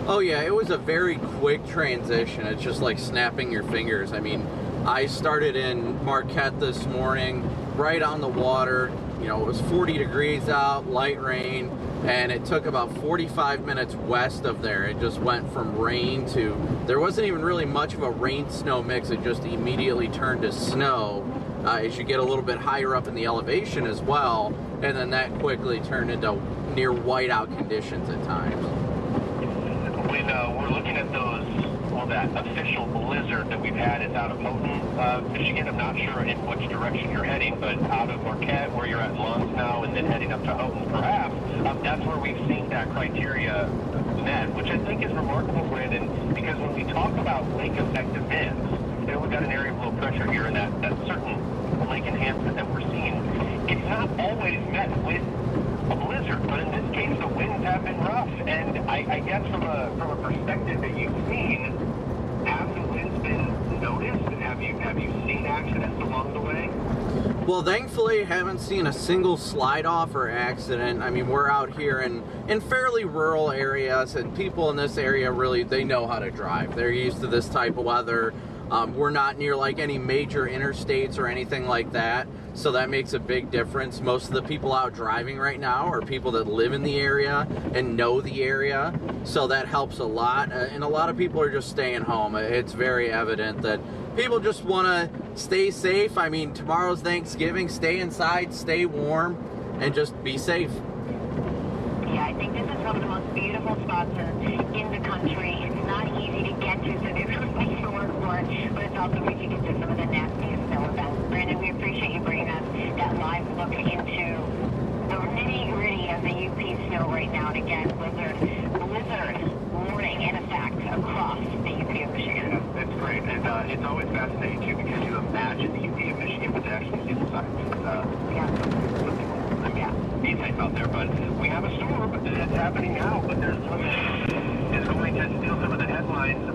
Oh yeah, it was a very quick transition. It's just like snapping your fingers. I mean, I started in Marquette this morning, right on the water. You know, it was 40 degrees out, light rain, and it took about 45 minutes west of there. It just went from rain to, there wasn't even really much of a rain-snow mix. It just immediately turned to snow as you get a little bit higher up in the elevation as well, and then that quickly turned into near whiteout conditions at times. When we're looking at those, well, that official blizzard that we've had is out of Houghton, Michigan. I'm not sure in which direction you're heading, but out of Marquette, where you're at Lawrence now, and then heading up to Houghton, perhaps, that's where we've seen that criteria met, which I think is remarkable, Brandon, because when we talk about lake effect events, you know, we've got an area of low pressure here, and that certain lake enhancement that we're seeing, it's not always met with a blizzard, but in this case, the winds have been rough, and I guess from a perspective that you've seen, have the winds been noticed? Have you seen accidents along the way? Well, thankfully, haven't seen a single slide-off or accident. I mean, we're out here in fairly rural areas, and people in this area really, they know how to drive. They're used to this type of weather. We're not near like any major interstates or anything like that, so that makes a big difference. Most of the people out driving right now are people that live in the area and know the area, so that helps a lot. And a lot of people are just staying home. It's very evident that people just want to stay safe. I mean, tomorrow's Thanksgiving. Stay inside, stay warm, and just be safe. Yeah, I think this is one of the most beautiful spots in the country. It's not easy to get to, so there's really to work for it, but it's also where you get to some of the nastiest snow events. Brandon, we appreciate you bringing us that live look into the nitty-gritty of the UP snow right now. And again, blizzard warning in effect across the UP of Michigan. Yeah, that's great. And it's always fascinating, too, because you imagine the UP of Michigan, but to actually see the sights. Yeah. Be safe out there, but we have a storm that's happening now, but there's one that is going to steal some of the headlines.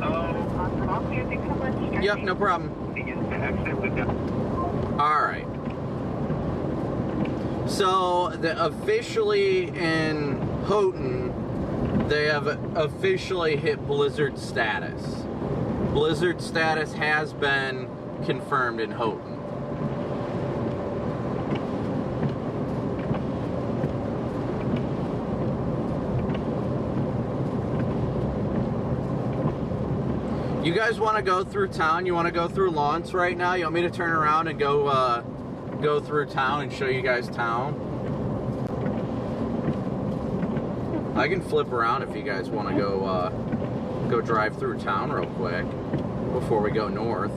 Yep, no problem. All right. So, officially in Houghton, they have officially hit blizzard status. Blizzard status has been confirmed in Houghton. You guys want to go through town? You want to go through Lawrence right now? You want me to turn around and go through town and show you guys town? I can flip around if you guys want to go drive through town real quick before we go north.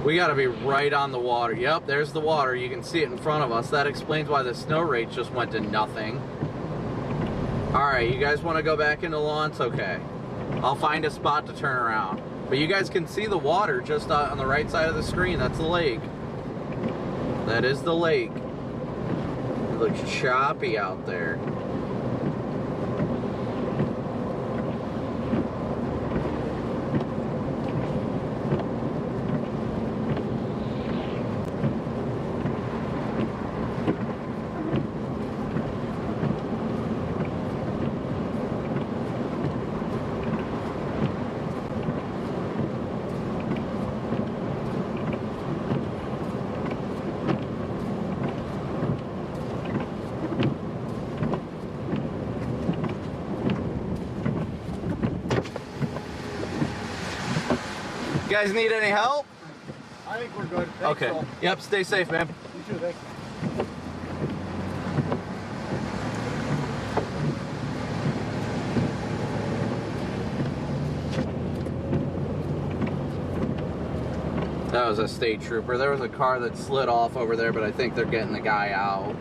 We gotta be right on the water. Yep, there's the water. You can see it in front of us. That explains why the snow rate just went to nothing. Alright, you guys want to go back into Lawrence? Okay. I'll find a spot to turn around. But you guys can see the water just on the right side of the screen. That's the lake. That is the lake. It looks choppy out there. You guys need any help? I think we're good. Thanks, Okay. so. Yep, stay safe, man. You too, thanks. That was a state trooper. There was a car that slid off over there, but I think they're getting the guy out.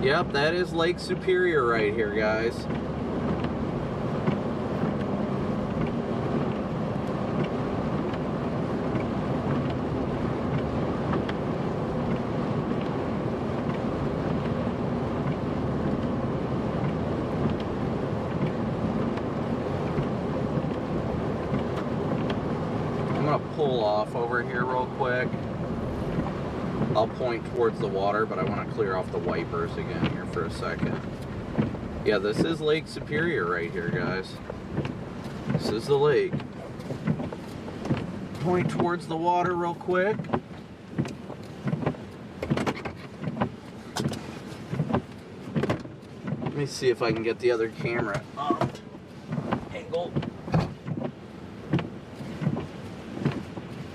Yep, that is Lake Superior right here, guys. I'm gonna pull off over here real quick. I'll point towards the water, but I want to clear off the wipers again here for a second. Yeah, this is Lake Superior right here, guys. This is the lake. Point towards the water real quick. Let me see if I can get the other camera up. Angle.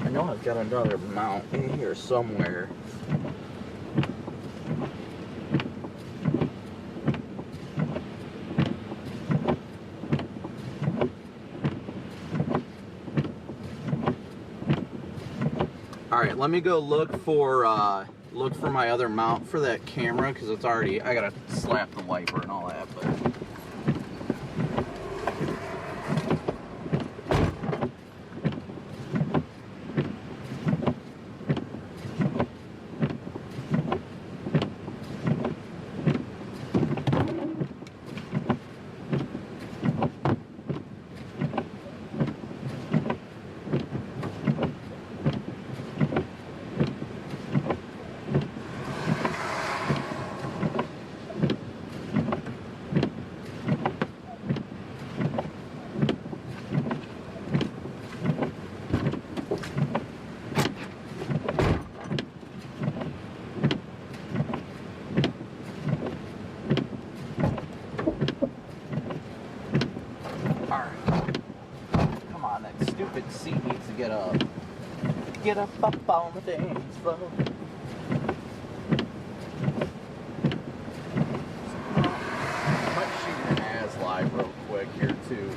I know I've got another mount in here somewhere. Alright, let me go look for my other mount for that camera, because it's already, I gotta slap the wiper and all that, but to get up. Get up on the dance floor. Might shoot an as live real quick here too.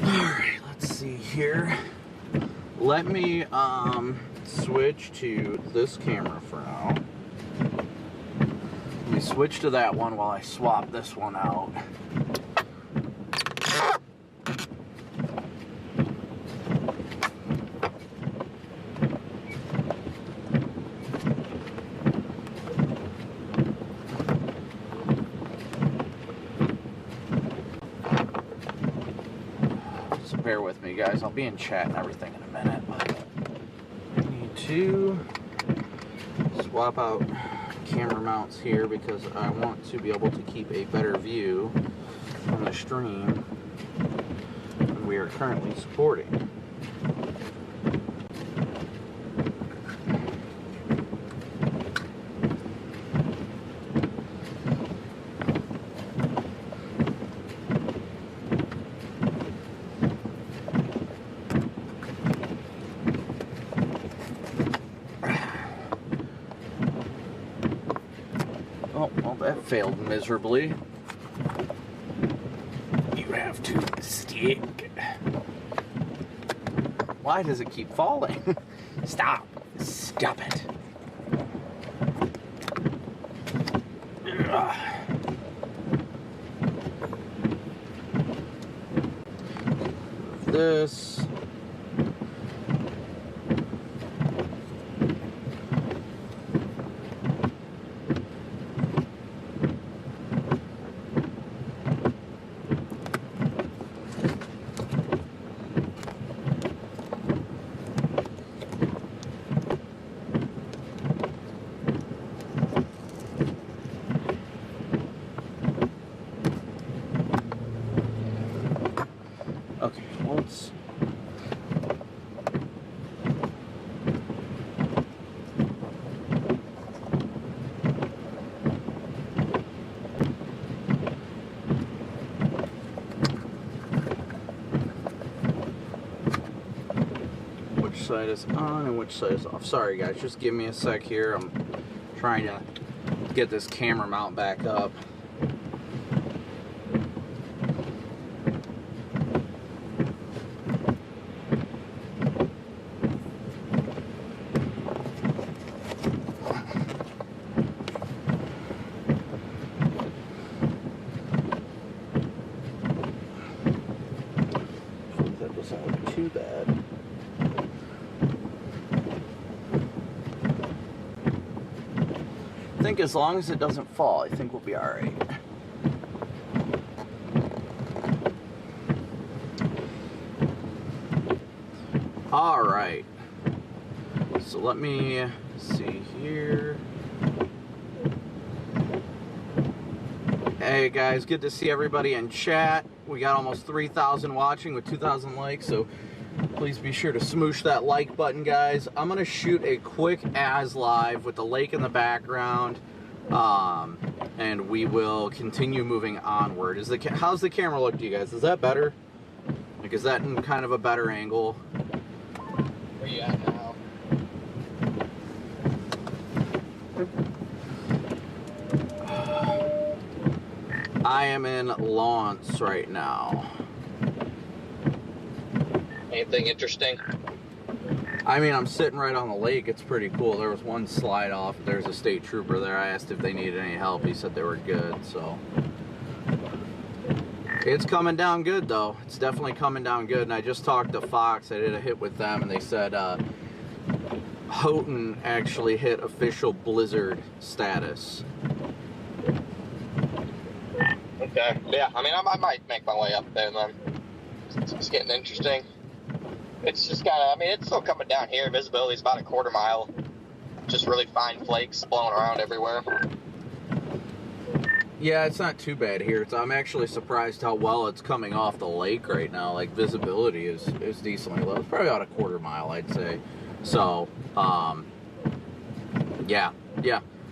Alright, let's see here. Let me switch to this camera for now. Let me switch to that one while I swap this one out. Just bear with me, guys. I'll be in chat and everything in a minute. I need to swap out camera mounts here because I want to be able to keep a better view on the stream than we are currently supporting. Oh, well, that failed miserably. You have to stick. Why does it keep falling? Stop. Stop it. This. Okay, let's... Which side is on and which side is off? Sorry guys, just give me a sec here. I'm trying to get this camera mount back up. That doesn't look too bad. I think as long as it doesn't fall, I think we'll be alright. Alright. So let me see here. Hey guys, good to see everybody in chat. We got almost 3,000 watching with 2,000 likes, so please be sure to smoosh that like button, guys. I'm going to shoot a quick as live with the lake in the background, and we will continue moving onward. How's the camera look to you guys? Is that better? Like, is that in kind of a better angle? Where you at now? I am in Lawrence right now. Anything interesting? I mean, I'm sitting right on the lake. It's pretty cool. There was one slide off. There's a state trooper there. I asked if they needed any help. He said they were good, so. It's coming down good, though. It's definitely coming down good. And I just talked to Fox. I did a hit with them, and they said Houghton actually hit official blizzard status. Okay. Yeah, I mean, I might make my way up there then. It's getting interesting. It's just kind of, I mean, it's still coming down here. Visibility's about a quarter mile. Just really fine flakes blowing around everywhere. Yeah, it's not too bad here. I'm actually surprised how well it's coming off the lake right now. Like, visibility is decently low. It's probably about a quarter mile, I'd say. So, yeah.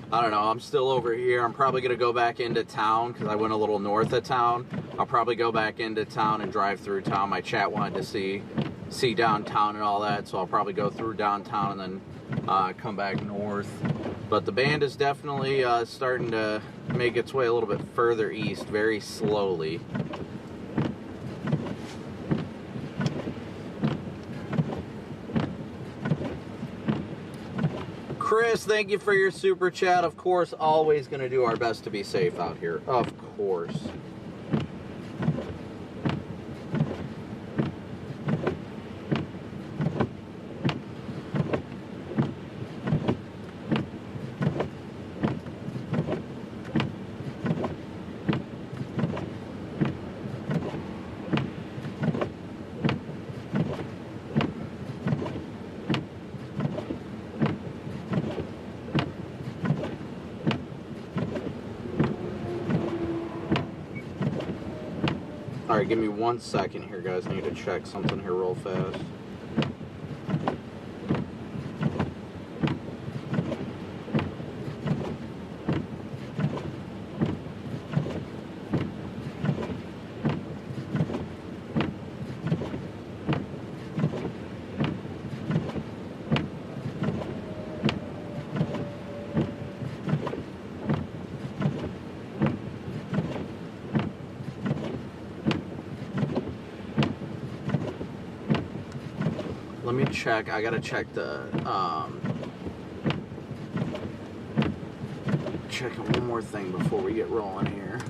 I don't know. I'm still over here. I'm probably going to go back into town because I went a little north of town. I'll probably go back into town and drive through town. My chat wanted to see downtown and all that, so I'll probably go through downtown and then come back north. But the band is definitely starting to make its way a little bit further east, very slowly. Chris, thank you for your super chat. Of course, always going to do our best to be safe out here. Of course. Alright, give me 1 second here, guys. I need to check something here real fast. Let me check. I gotta check the checking one more thing before we get rolling here.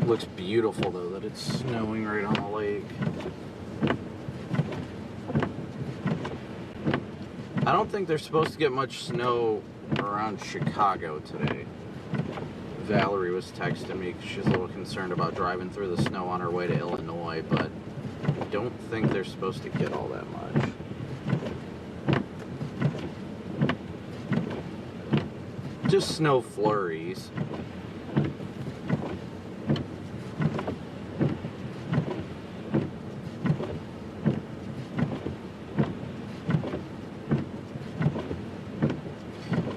Looks beautiful though that it's snowing right on the lake. I don't think they're supposed to get much snow around Chicago today. Valerie was texting me because she's a little concerned about driving through the snow on her way to Illinois, but I don't think they're supposed to get all that much. Just snow flurries.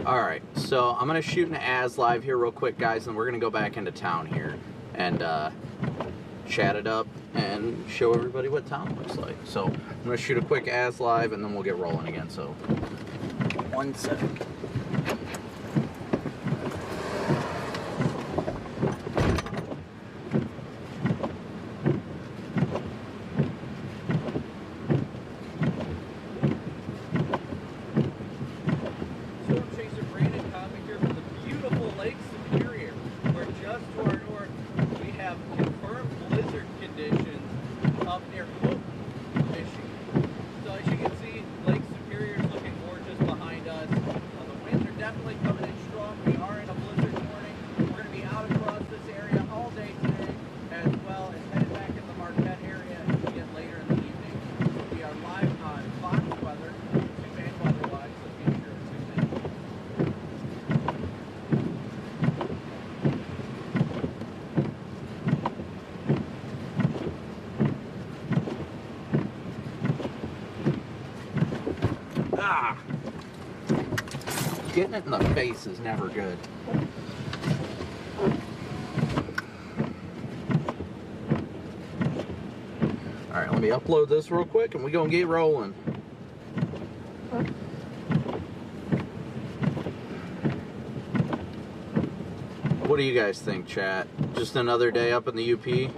Alright, so I'm going to shoot an as live here real quick, guys, and we're going to go back into town here and chat it up and show everybody what town looks like. So I'm going to shoot a quick as live and then we'll get rolling again. So 1 second. Getting it in the face is never good. Let me upload this real quick and we gonna get rolling. What do you guys think, chat? Just another day up in the UP?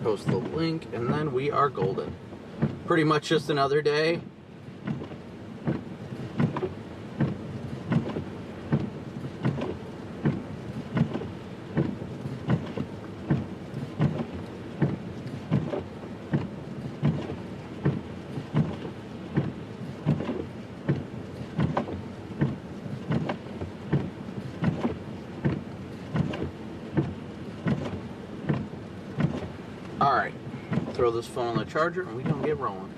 Post the link and then we are golden. Pretty much just another day. Alright, throw this phone on the charger and we're going to get rolling.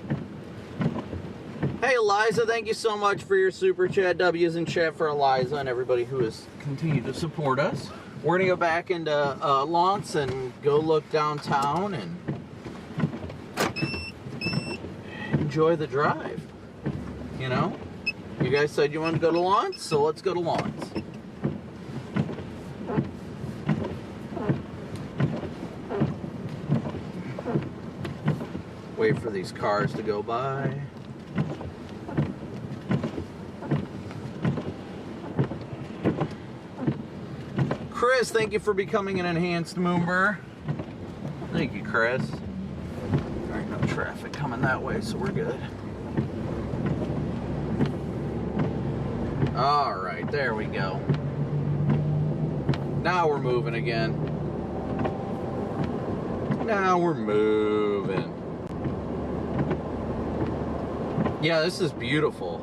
Hey Eliza, thank you so much for your super chat. W's in chat for Eliza and everybody who has continued to support us. We're going to go back into Lawrence and go look downtown and enjoy the drive. You know? You guys said you wanted to go to Lawrence, so let's go to Lawrence. Wait for these cars to go by. Chris, thank you for becoming an enhanced member. Thank you, Chris. Alright, no traffic coming that way, so we're good. Alright, there we go. Now we're moving again. Now we're moving. Yeah, this is beautiful.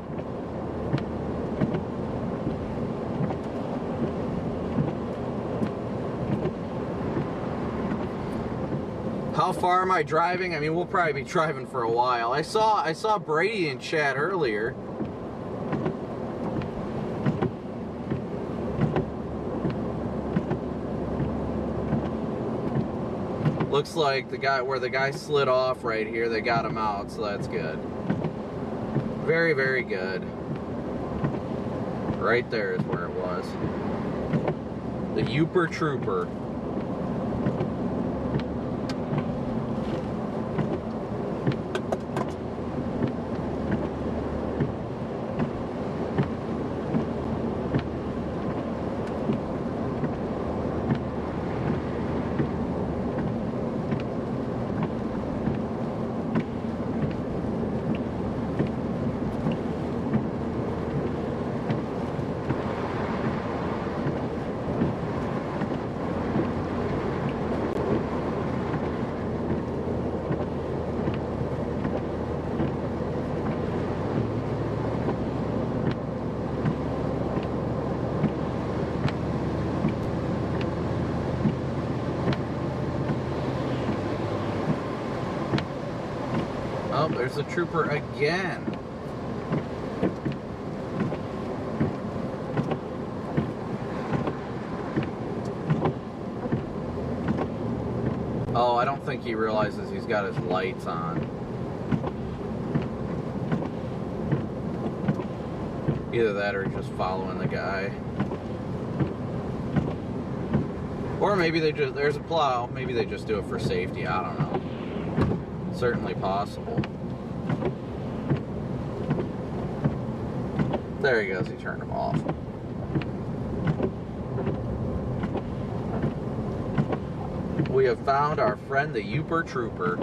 How far am I driving? I mean, we'll probably be driving for a while. I saw Brady in chat earlier. Looks like where the guy slid off right here, they got him out, so that's good. Very, very good. Right there is where it was. The Youper Trooper. Oh, there's a trooper again. Oh, I don't think he realizes he's got his lights on. Either that or he's just following the guy. Or maybe they just, there's a plow, maybe they just do it for safety, I don't know. Certainly possible. There he goes, he turned him off. We have found our friend the Youper Trooper.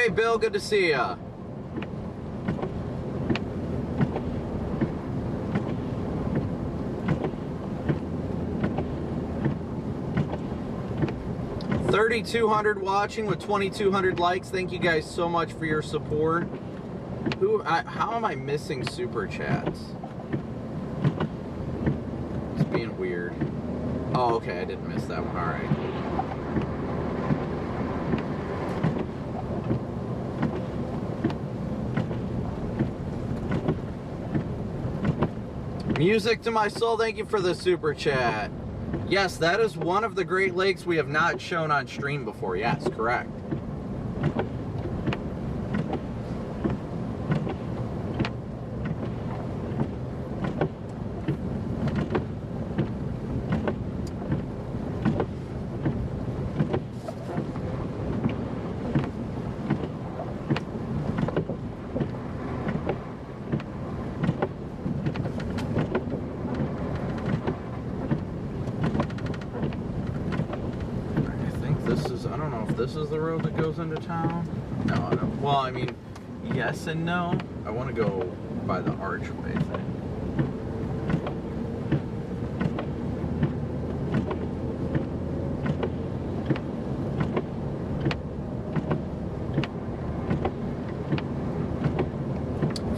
Hey, Bill, good to see ya. $3,200 watching with 2,200 likes. Thank you guys so much for your support. How am I missing super chats? It's being weird. Oh, okay, I didn't miss that one. All right. Music to my soul, thank you for the super chat. Yes, that is one of the Great Lakes we have not shown on stream before. Yes, correct. This is the road that goes into town? No, I don't. Well, I mean, yes and no. I want to go by the archway thing.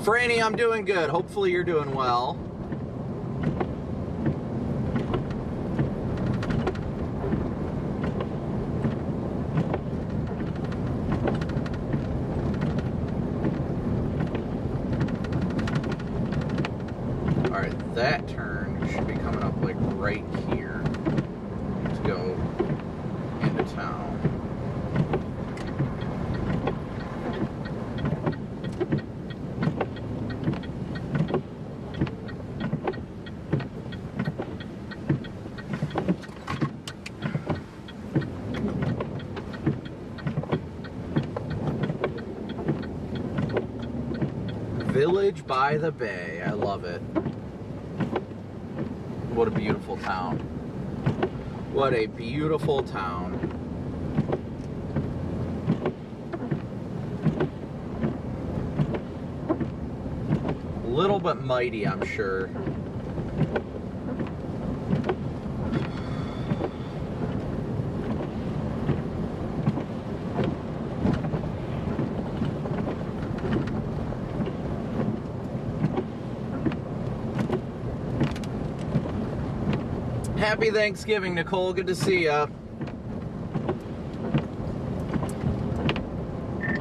Franny, I'm doing good. Hopefully you're doing well. That turn should be coming up like right here to go into town. Village by the Bay. I love it. What a beautiful town. What a beautiful town. A little bit mighty, I'm sure. Happy Thanksgiving, Nicole. Good to see ya.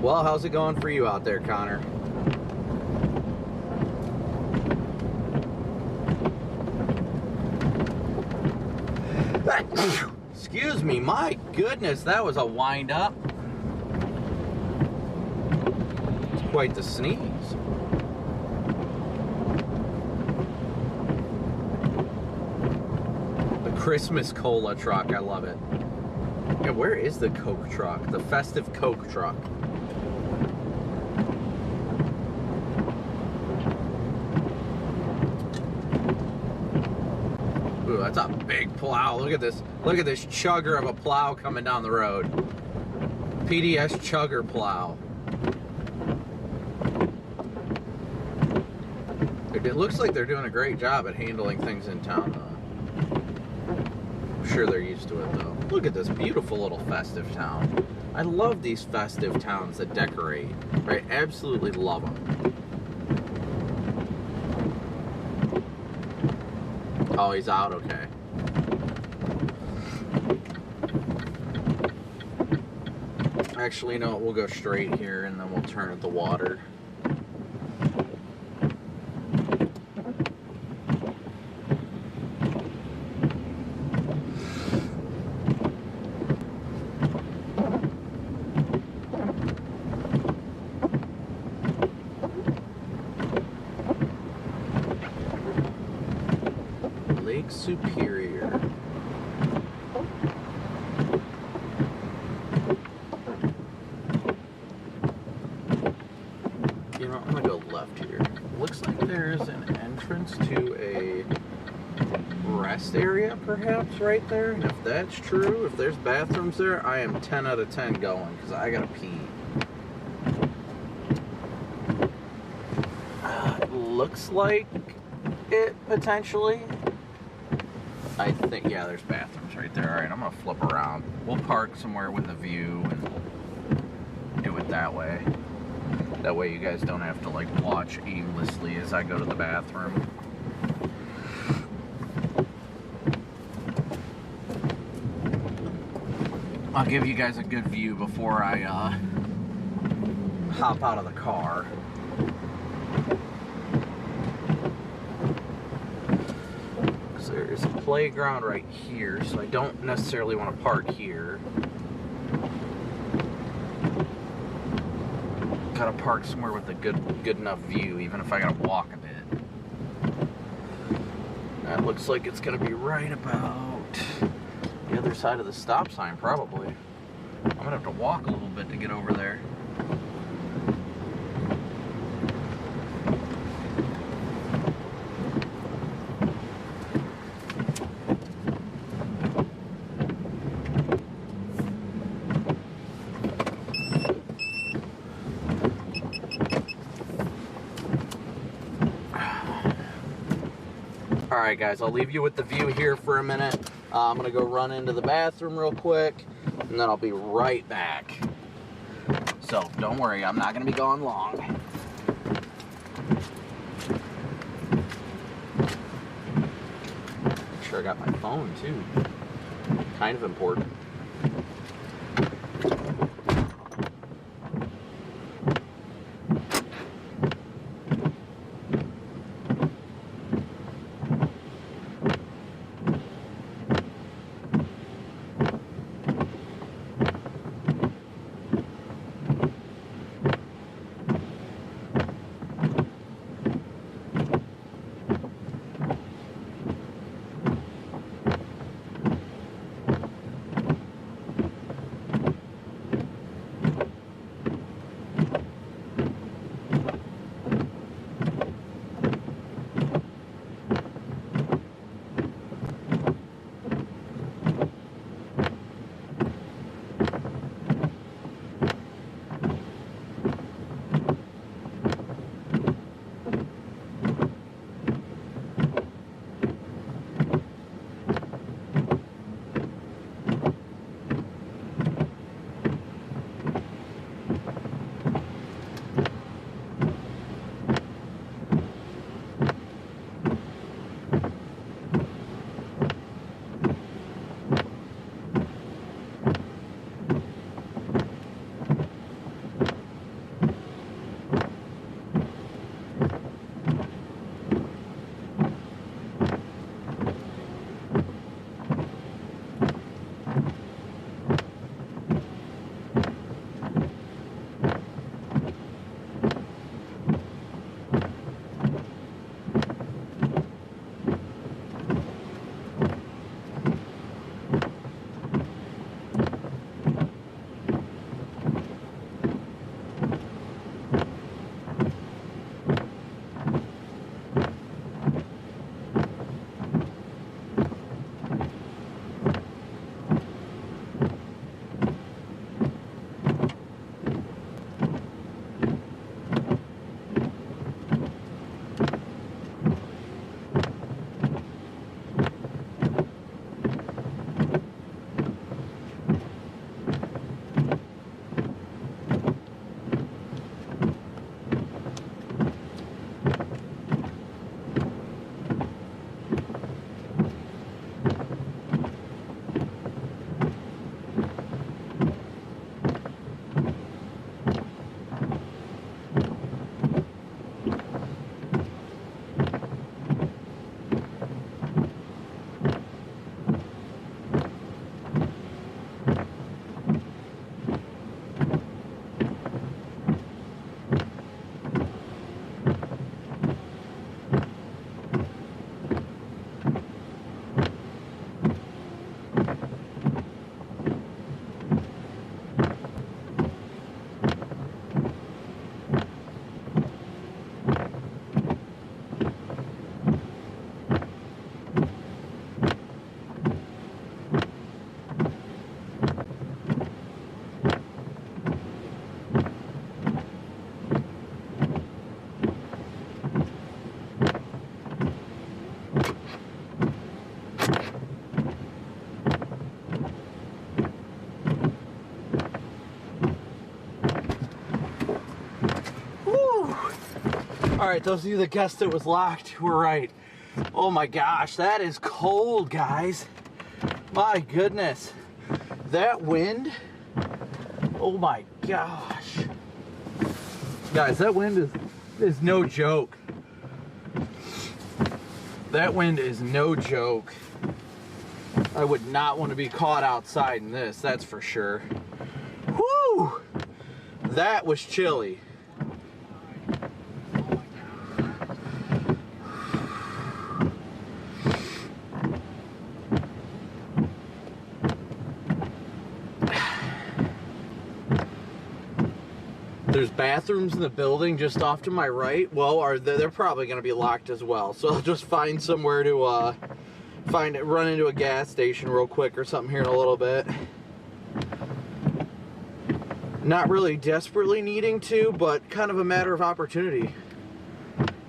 Well, how's it going for you out there, Connor? Excuse me, my goodness, that was a wind up. It's quite the sneeze. Christmas cola truck, I love it. Yeah, where is the Coke truck? The festive Coke truck. Ooh, that's a big plow. Look at this. Look at this chugger of a plow coming down the road. PDS chugger plow. It looks like they're doing a great job at handling things in town, though. Sure they're used to it though. Look at this beautiful little festive town. I love these festive towns that decorate. I absolutely love them. Oh, he's out, okay. Actually, you know what? We'll go straight here and then we'll turn at the water. Superior. You know, I'm gonna go left here. Looks like there's an entrance to a rest area, perhaps, right there. And if that's true, if there's bathrooms there, I am 10 out of 10 going, because I gotta pee. looks like it potentially. I think, yeah, there's bathrooms right there. Alright, I'm gonna flip around. We'll park somewhere with a view and do it that way. That way you guys don't have to like watch aimlessly as I go to the bathroom. I'll give you guys a good view before I hop out of the car. Because there's a playground right here, so I don't necessarily want to park here. Gotta park somewhere with a good enough view, even if I gotta walk a bit. That looks like it's gonna be right about the other side of the stop sign, probably. I'm gonna have to walk a little bit to get over there. Alright guys, I'll leave you with the view here for a minute. I'm gonna go run into the bathroom real quick, and then I'll be right back. So don't worry, I'm not gonna be gone long. Make sure I got my phone too. Kind of important. Alright, those of you that guessed it was locked were right. Oh my gosh, that is cold, guys. My goodness. That wind. Oh my gosh. Guys, that wind is no joke. That wind is no joke. I would not want to be caught outside in this, that's for sure. Whew! That was chilly. There's bathrooms in the building just off to my right. Well, they're probably going to be locked as well. So I'll just find somewhere to run into a gas station real quick or something here in a little bit. Not really desperately needing to, but kind of a matter of opportunity.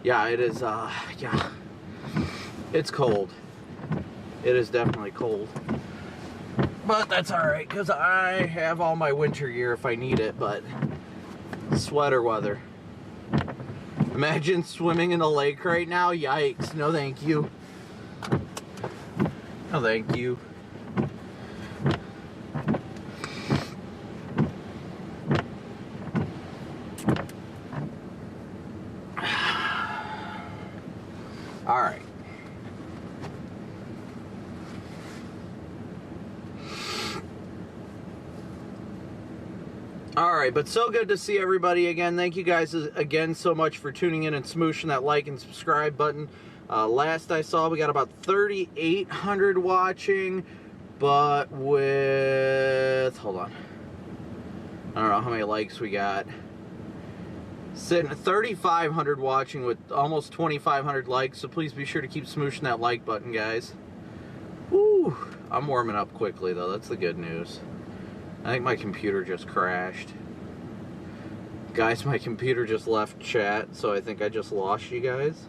Yeah, it is, yeah. It's cold. It is definitely cold. But that's alright, because I have all my winter gear if I need it, but sweater weather. Imagine swimming in a lake right now. Yikes. No thank you. No thank you. Alright. Alright, but so good to see everybody again. Thank you guys again so much for tuning in and smooshing that like and subscribe button. Last I saw, we got about 3,800 watching, but with, hold on, I don't know how many likes we got. Sitting at 3,500 watching with almost 2,500 likes, so please be sure to keep smooshing that like button, guys. Woo! I'm warming up quickly, though. That's the good news. I think my computer just crashed. Guys, my computer just left chat, so I think I just lost you guys.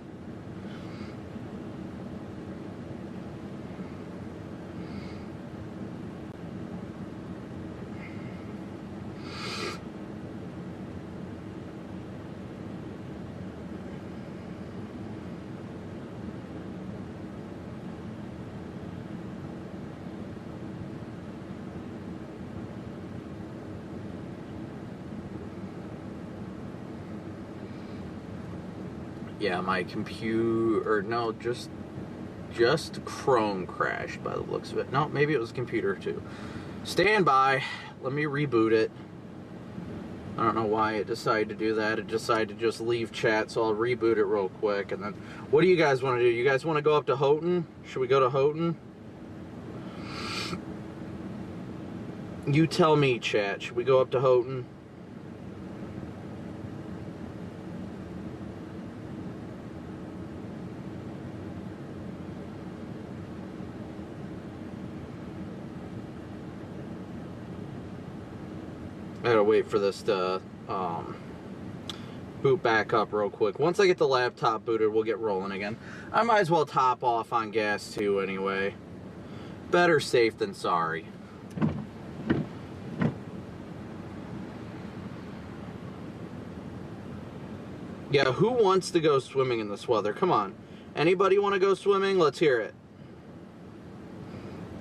Yeah, my computer, no, just Chrome crashed by the looks of it. No, maybe it was computer too. Stand by. Let me reboot it. I don't know why it decided to do that. It decided to just leave chat, so I'll reboot it real quick. And then, what do you guys want to do? You guys want to go up to Houghton? Should we go to Houghton? You tell me, chat. Should we go up to Houghton? I gotta wait for this to boot back up real quick. Once I get the laptop booted, we'll get rolling again. I might as well top off on gas too anyway. Better safe than sorry. Yeah, who wants to go swimming in this weather? Come on. Anybody want to go swimming? Let's hear it.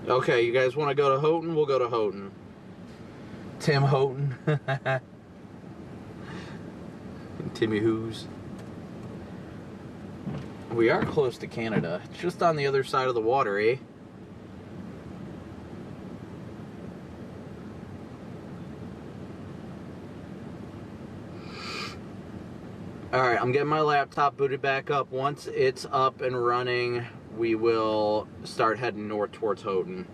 Okay, you guys want to go to Houghton? We'll go to Houghton. Tim Houghton. Timmy Who's. We are close to Canada. It's just on the other side of the water, eh? Alright, I'm getting my laptop booted back up. Once it's up and running, we will start heading north towards Houghton.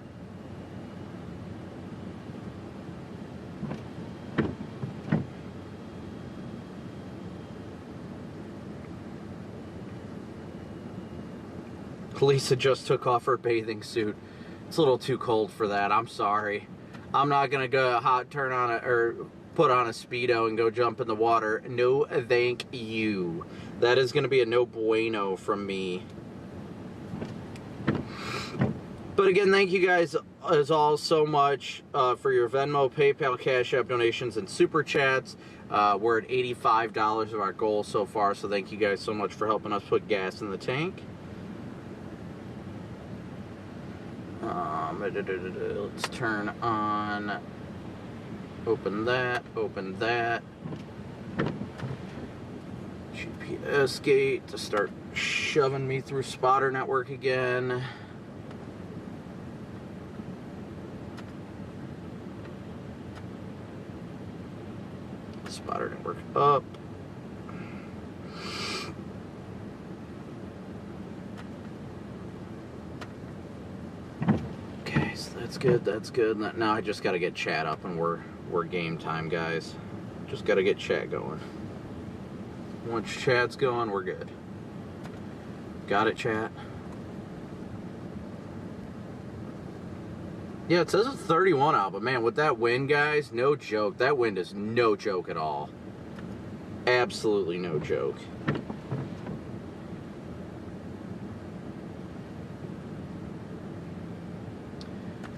Lisa just took off her bathing suit. It's a little too cold for that. I'm sorry. I'm not gonna go put on a Speedo and go jump in the water. No, thank you. That is gonna be a no bueno from me. But again, thank you guys as all so much for your Venmo, PayPal, Cash App donations, and Super Chats. We're at $85 of our goal so far, so thank you guys so much for helping us put gas in the tank. Let's turn on, open that, GPS gate to start shoving me through spotter network again. Spotter network up. Okay, so that's good, that's good. Now I just gotta get chat up and we're game time, guys. Just gotta get chat going. Once chat's going, we're good. Got it, chat? Yeah, it says it's 31 out, but man, with that wind, guys, no joke. That wind is no joke at all. Absolutely no joke.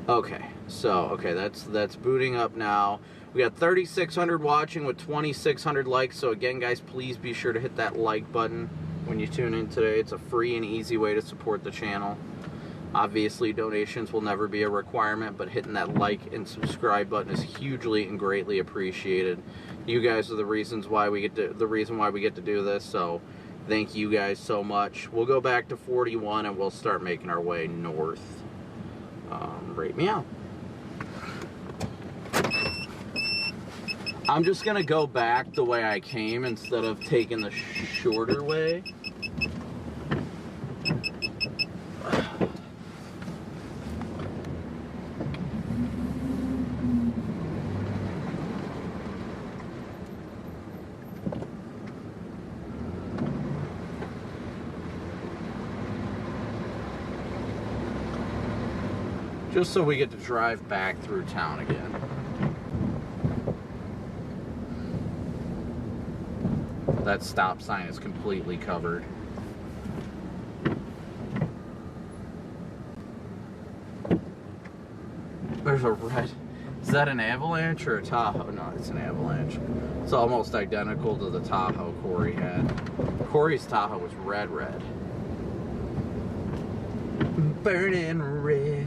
Okay, so, that's booting up now. We got 3,600 watching with 2,600 likes, so again, guys, please be sure to hit that like button when you tune in today. It's a free and easy way to support the channel. Obviously, donations will never be a requirement, but hitting that like and subscribe button is hugely and greatly appreciated. You guys are the reason why we get to do this, so thank you guys so much. We'll go back to 41 and we'll start making our way north. Rate me out. I'm just gonna go back the way I came instead of taking the shorter way. Just so we get to drive back through town again. That stop sign is completely covered. There's a red... Is that an Avalanche or a Tahoe? No, it's an Avalanche. It's almost identical to the Tahoe Corey had. Corey's Tahoe was red. Burning red.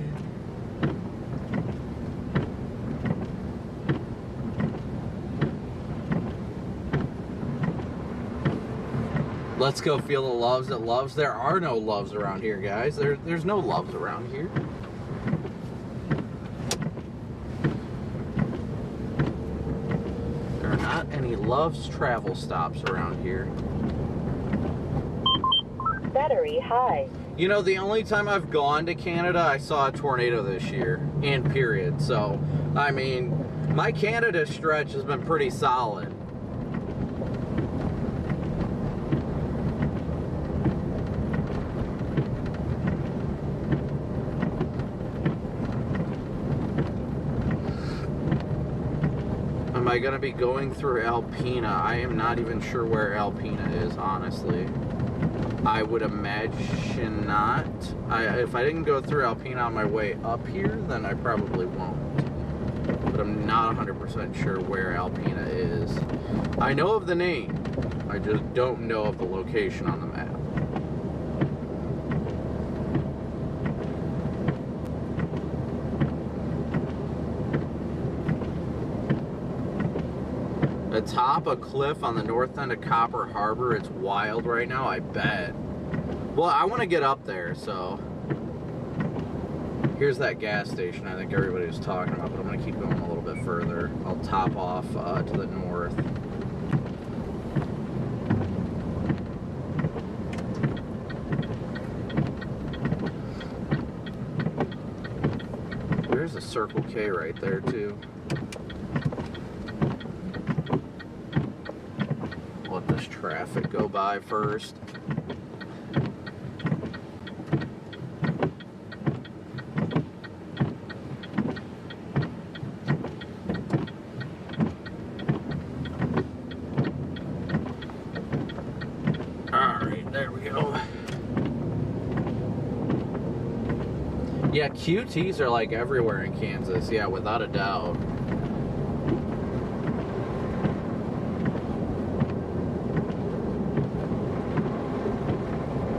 Let's go feel the loves that loves. There are no loves around here, guys. There's no loves around here. There are not any loves travel stops around here. Battery high. You know, the only time I've gone to Canada, I saw a tornado this year, and period. So, I mean, my Canada stretch has been pretty solid. Am I going to be going through Alpena? I am not even sure where Alpena is, honestly. I would imagine not. If I didn't go through Alpena on my way up here, then I probably won't. But I'm not 100% sure where Alpena is. I know of the name. I just don't know of the location on the map. Atop a cliff on the north end of Copper Harbor. It's wild right now, I bet. Well, I want to get up there, so... Here's that gas station I think everybody was talking about, but I'm going to keep going a little bit further. I'll top off to the north. There's a Circle K right there, too. Let this traffic go by first. Alright, there we go. Yeah, QTs are like everywhere in Kansas. Yeah, without a doubt.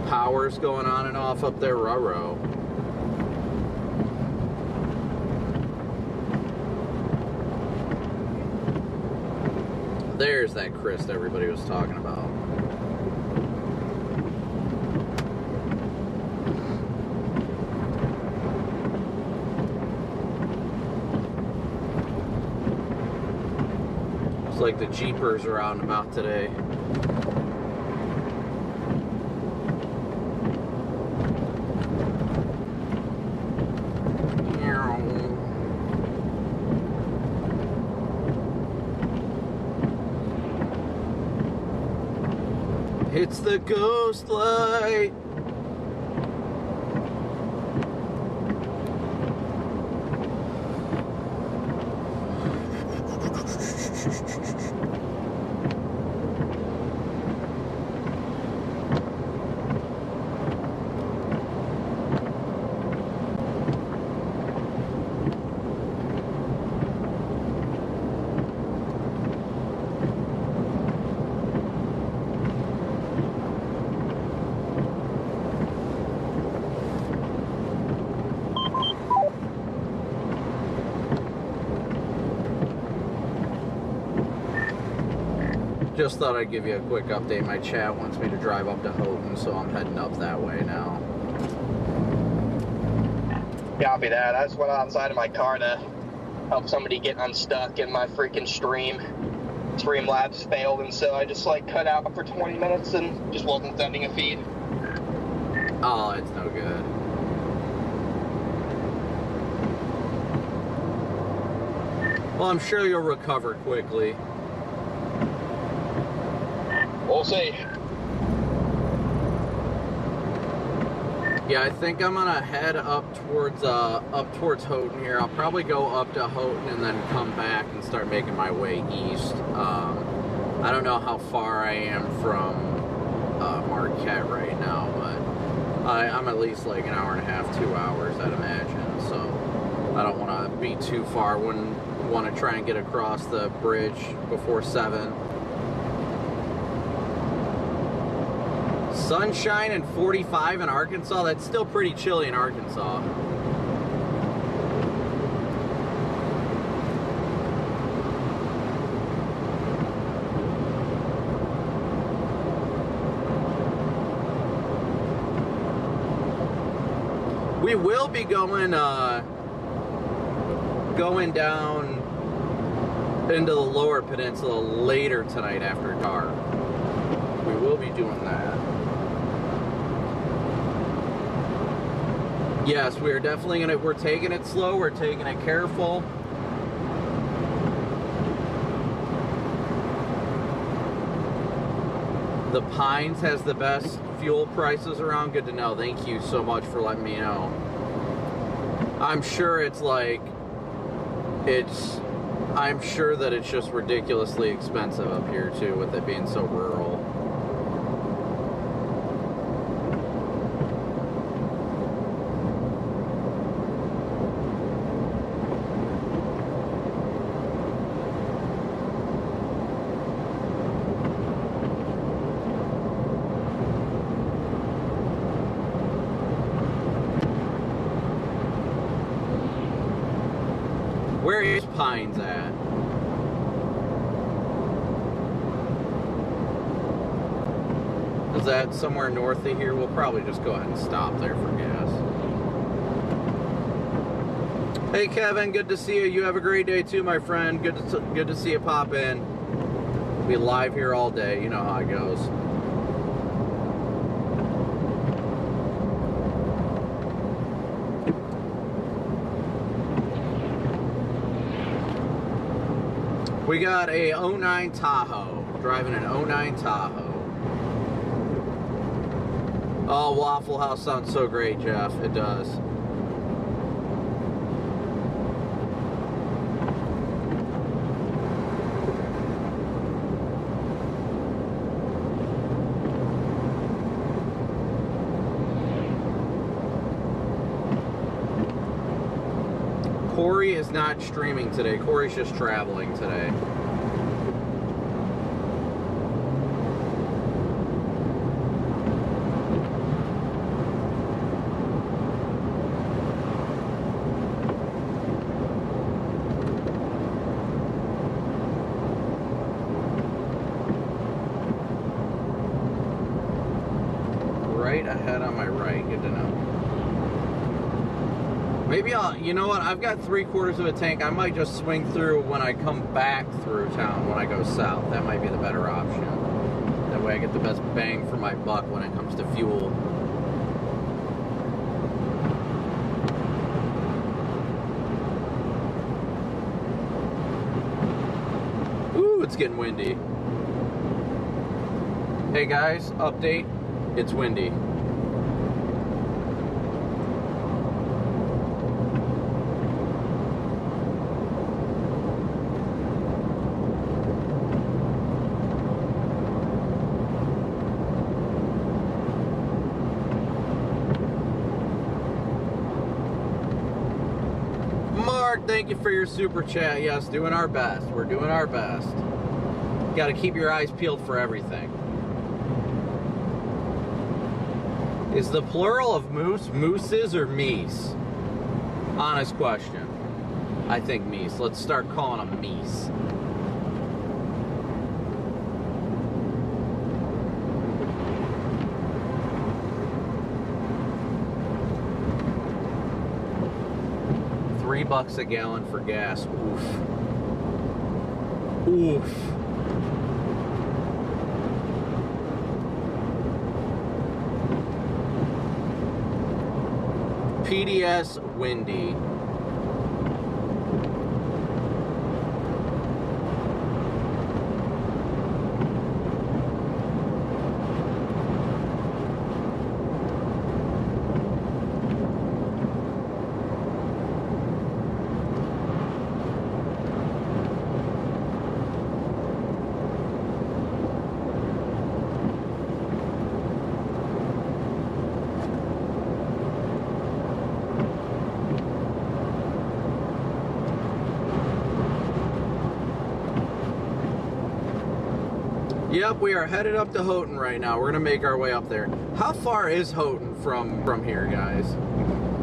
Power's going on and off up there, ruh-roh. There's that Chris everybody was talking about. It's like the Jeepers are out and about today. It's the ghost light. Just thought I'd give you a quick update. My chat wants me to drive up to Houghton, so I'm heading up that way now. Copy that. I just went outside of my car to help somebody get unstuck in my freaking Streamlabs failed, and so I just like cut out for 20 minutes and just wasn't sending a feed. Oh, it's no good. Well, I'm sure you'll recover quickly. We'll see. Yeah, I think I'm gonna head up towards Houghton here. I'll probably go up to Houghton and then come back and start making my way east. I don't know how far I am from Marquette right now, but I'm at least like an hour and a half, 2 hours, I'd imagine. So I don't want to be too far. Wouldn't want to try and get across the bridge before 7. Sunshine and 45 in Arkansas. That's still pretty chilly in Arkansas. We will be going down into the lower peninsula later tonight after dark. We will be doing that. Yes, we're definitely we're taking it slow, we're taking it careful. The Pines has the best fuel prices around. Good to know. Thank you so much for letting me know. I'm sure it's like, I'm sure that it's just ridiculously expensive up here too, with it being so rural. Where is Pines at? Is that somewhere north of here? We'll probably just go ahead and stop there for gas. Hey Kevin, good to see you. You have a great day too, my friend. Good to see you pop in. We'll be live here all day. You know how it goes. We got a 09 Tahoe, driving an 09 Tahoe. Oh, Waffle House sounds so great, Jeff. It does. Corey is not streaming today. Corey's just traveling today. Right ahead on my right. Good to know. Maybe I'll, you know what, I've got 3/4 of a tank. I might just swing through when I come back through town when I go south. That might be the better option. That way I get the best bang for my buck when it comes to fuel. Ooh, it's getting windy. Hey guys, update. It's windy. Mark, thank you for your super chat. Yes, doing our best. We're doing our best. Got to keep your eyes peeled for everything. Is the plural of moose mooses or meese? Honest question. I think meese. Let's start calling them meese. $3 a gallon for gas. Oof. Oof. PDS windy. Yep, we are headed up to Houghton right now. We're gonna make our way up there. How far is Houghton from here, guys?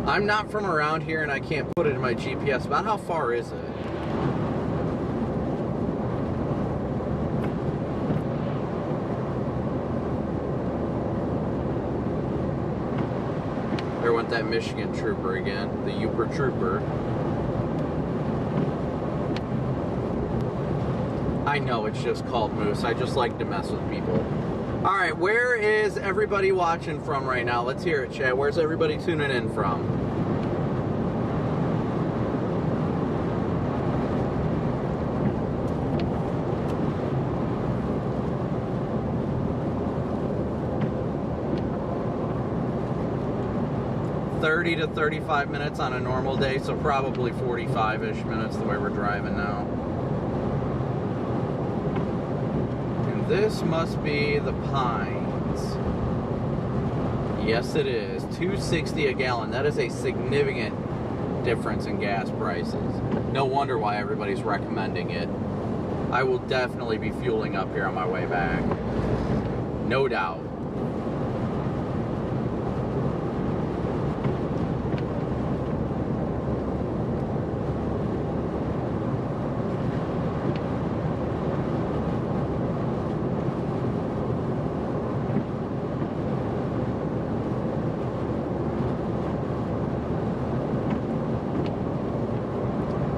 I'm not from around here and I can't put it in my GPS. About how far is it? There went that Michigan trooper again, the Uper trooper. I know it's just called moose. I just like to mess with people. All right, where is everybody watching from right now? Let's hear it, chat. Where's everybody tuning in from? $30 to 35 minutes on a normal day, so probably 45-ish minutes the way we're driving now. This must be the Pines. Yes, it is. $2.60 a gallon. That is a significant difference in gas prices. No wonder why everybody's recommending it. I will definitely be fueling up here on my way back. No doubt.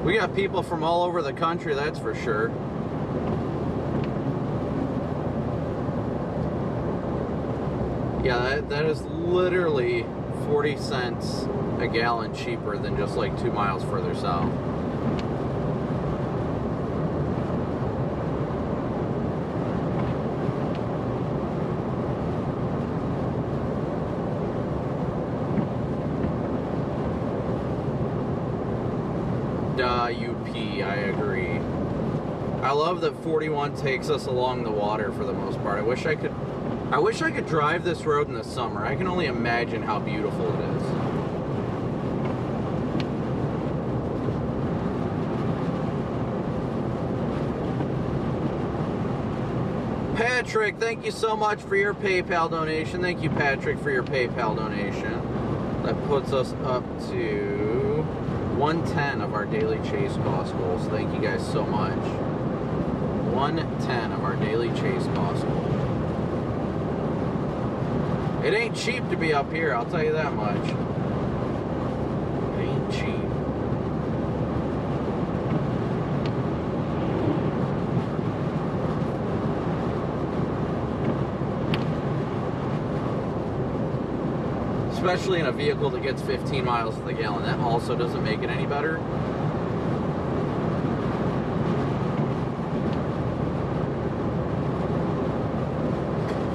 We got people from all over the country, that's for sure. Yeah, that is literally 40 cents a gallon cheaper than just like 2 miles further south. UP, I agree. I love that 41 takes us along the water for the most part. I wish I could drive this road in the summer. I can only imagine how beautiful it is. Patrick, thank you so much for your PayPal donation. Thank you, Patrick, for your PayPal donation. That puts us up to 110 of our daily chase cost goals. Thank you guys so much. 110 of our daily chase cost goal. It ain't cheap to be up here, I'll tell you that much. It ain't cheap. Especially in a vehicle that gets 15 miles to the gallon. That also doesn't make it any better.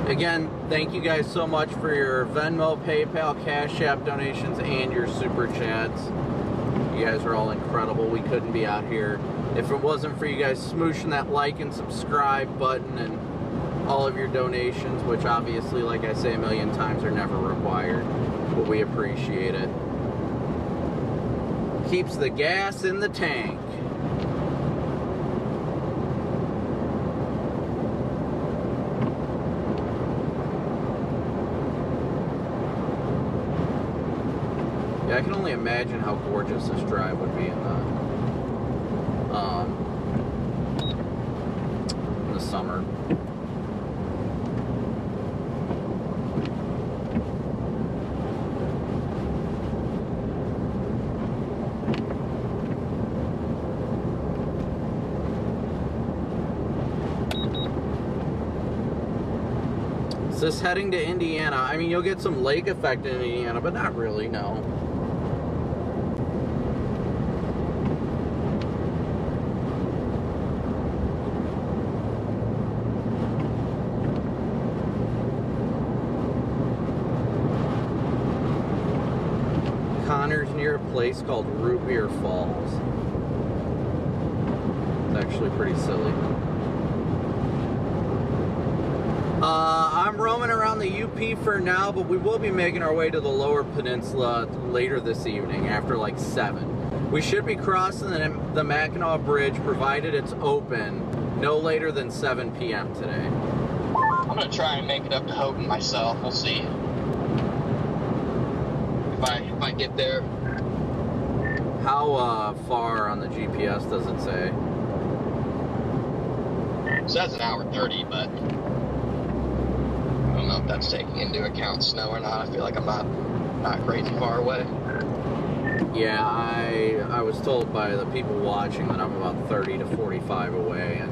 Again, thank you guys so much for your Venmo, PayPal, Cash App donations, and your Super Chats. You guys are all incredible. We couldn't be out here if it wasn't for you guys smooshing that like and subscribe button and all of your donations, which obviously, like I say a million times, are never required. But we appreciate it. Keeps the gas in the tank. Yeah, I can only imagine how gorgeous this drive would be in the summer. Is this heading to Indiana? I mean, you'll get some lake effect in Indiana, but not really, no. Connor's near a place called Root Beer Falls. It's actually pretty silly. I'm roaming around the UP for now, but we will be making our way to the Lower Peninsula later this evening, after like 7. We should be crossing the Mackinac Bridge, provided it's open, no later than 7 p.m. today. I'm going to try and make it up to Houghton myself. We'll see if I get there. How far on the GPS does it say? It says an hour 30, but I don't know if that's taking into account snow or not. I feel like I'm not crazy far away. Yeah, I was told by the people watching that I'm about 30 to 45 away, and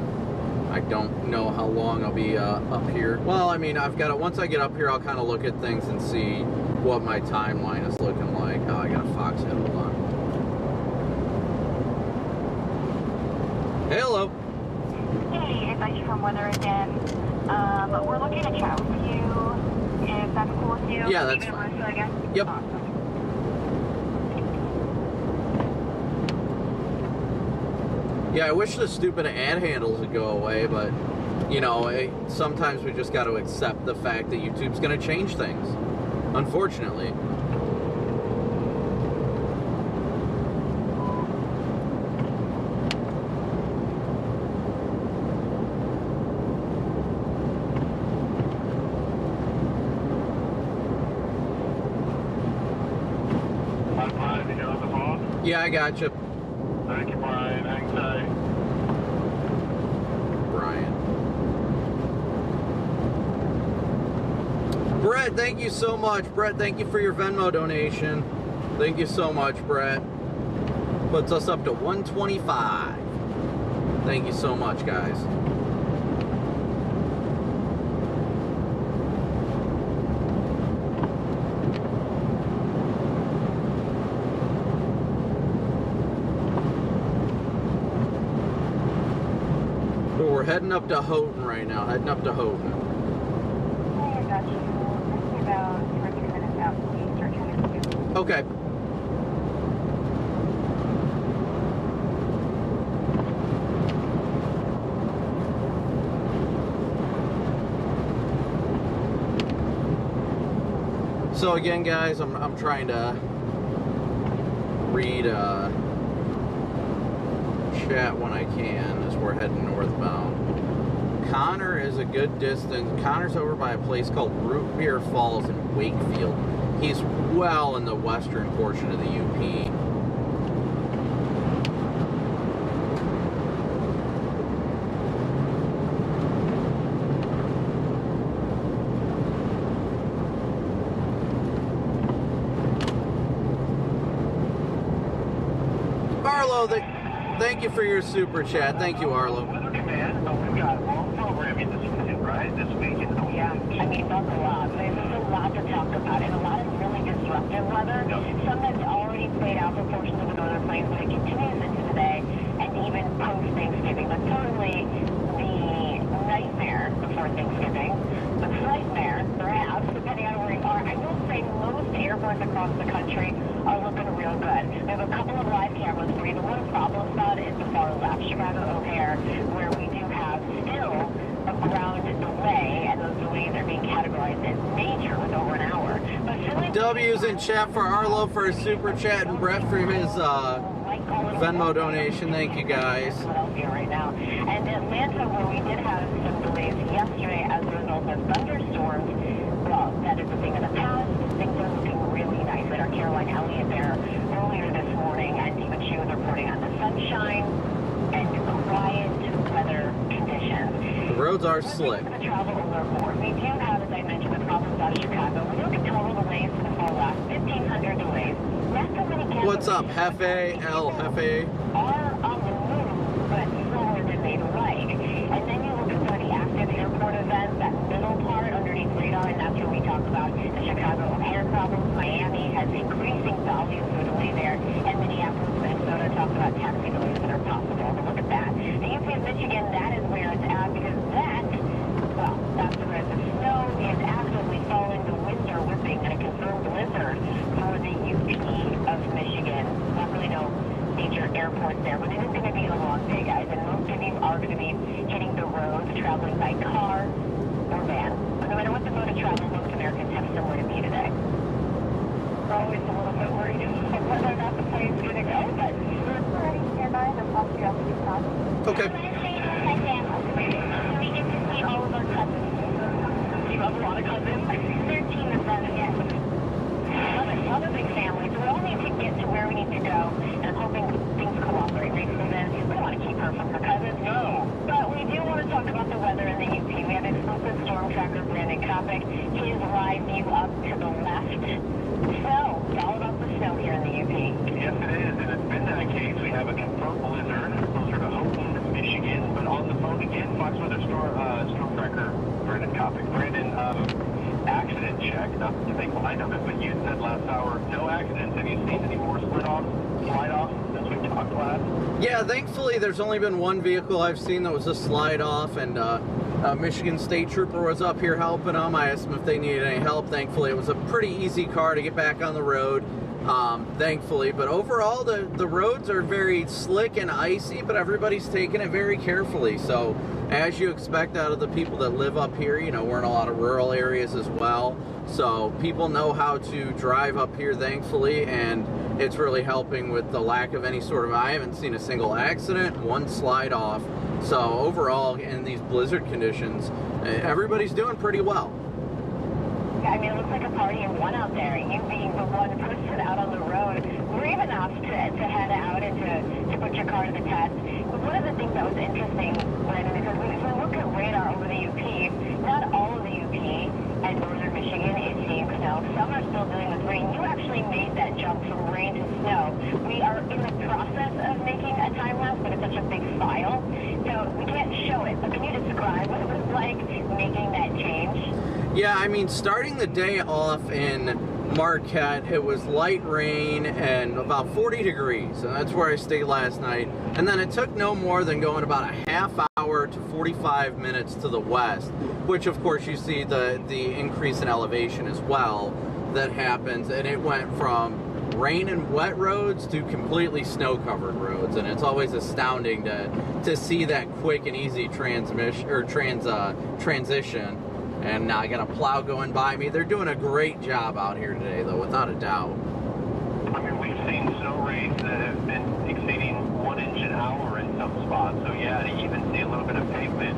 I don't know how long I'll be up here. Well, I mean, once I get up here, I'll kind of look at things and see what my timeline is looking like. Oh, I got a fox head, hold on. Hey, hello. Hey, it's Aisha from Weather again. We're looking to chat with you, if that's cool with you. Yeah, that's fine. Yep. Awesome. Yeah, I wish the stupid ad handles would go away, but, you know, sometimes we just got to accept the fact that YouTube's going to change things, unfortunately. Yeah, I got you. Thank you, Brian. Hang tight. Brian. Brett, thank you so much. Brett, thank you for your Venmo donation. Thank you so much, Brett. Puts us up to 125. Thank you so much, guys. We're heading up to Houghton right now. Heading up to Houghton. I got you. Maybe about 2 or 3 minutes out till we start trying to do. Okay. So again, guys, I'm trying to read chat when I can as we're heading northbound. Connor is a good distance. Connor's over by a place called Root Beer Falls in Wakefield. He's well in the western portion of the UP. Arlo, thank you for your super chat. Thank you, Arlo. Weather Command, we've got long programming this weekend, right? This weekend. Yeah, I mean, that's a lot. There's a lot to talk about, and a lot of really disruptive weather. Some that's already played out for portions of the northern plains, but it continues into today and even post-Thanksgiving. But certainly the nightmare before Thanksgiving, the frightmare, perhaps, depending on where you are. I will say most airports across the country are looking real good. We have a couple of live cameras for you. The one problem spot is the far left, Chicago O'Hare, where we do have still a ground delay, and those delays are being categorized as major with over an hour. But Philly W's in chat for Arlo for his super chat and Brett for his Venmo donation. Thank you, guys. Philadelphia right now. And Atlanta, where we did have some delays yesterday as a result of thunderstorms, well, that is a thing of the past. Things are looking really nice. We had our Caroline Elliott there earlier this morning, and even she was reporting on the sunshine and quiet weather conditions. The roads are slick. The travel alert board. We do have, as I mentioned, the problems out of Chicago. We look at total delays to the far left, 1,500 delays. Not so many What's up, Hefe? El Hefe? are on the move, but slower than they'd like. And then you look at some of the active airport events, that middle part underneath radar, and that's where we talk about the Chicago O'Hare problems. Miami has increasing volumes of delay there, and Minneapolis, Minnesota talks about taxi delays that are possible. But look at that. The UP of Michigan, that is where it's at, because that, well, that's where the snow is actively falling. The winds are whipping, and a confirmed blizzard for the UP of Michigan. Not really no major airports there, but it is going to be a long day, guys, and most of you are going to be hitting the roads, traveling by car or van. But no matter what the mode of travel, most Americans have somewhere to be today. We're always a little bit worried whether or not the plane's going to go, but we're ready to stand by. They'll pop you up if it's not. Okay. My family. We get to see all of our cousins. You have a lot of cousins? 13 of them, yes. Love a big family, so we all need to get to where we need to go, and I'm hoping things cooperate. Right, Susan? We don't want to keep her from her cousins. No. But we do want to talk about the weather in the UP. We have exclusive storm tracker Brandon Copic. His live view up to the left. Snow. It's all about the snow here in the UP. Yes, it is, and it's been that case. We have a confirmed blizzard closer to Houghton, Michigan, but on the phone again, Fox Weather storm tracker Brandon Copic. Brandon, accident check, not to make light of it, but you said last hour, no accidents. Have you seen any more slide off since we talked last? Yeah, thankfully there's only been one vehicle I've seen that was a slide off, and a Michigan State Trooper was up here helping them. I asked them if they needed any help. Thankfully, it was a pretty easy car to get back on the road, thankfully. But overall, the roads are very slick and icy, but everybody's taking it very carefully. So, as you expect out of the people that live up here, you know, we're in a lot of rural areas as well. So, people know how to drive up here, thankfully, and it's really helping with the lack of any sort of, I haven't seen a single accident, one slide off. So overall, in these blizzard conditions, everybody's doing pretty well. Yeah, I mean, it looks like a party in one out there. You being the one person out on the road, brave enough to head out and to put your car to the test. But one of the things that was interesting, Brandon, because if we look at radar over the UP, not all of the UP and northern Michigan is seeing snow. Some are still dealing with rain. You actually made that jump from rain to snow. We are in the process of making a time lapse, but it's such a big file, so we can't show it. But can you describe what it was like making that change? Yeah, I mean, starting the day off in Marquette, it was light rain and about 40 degrees, and that's where I stayed last night. And then it took no more than going about a half hour to 45 minutes to the west, which of course you see the increase in elevation as well that happens, and it went from rain and wet roads to completely snow-covered roads, and it's always astounding to see that quick and easy transition. And now I got a plow going by me. They're doing a great job out here today, though, without a doubt. I mean, we've seen snow rains that have been exceeding 1 inch an hour in some spots. So yeah, to even see a little bit of pavement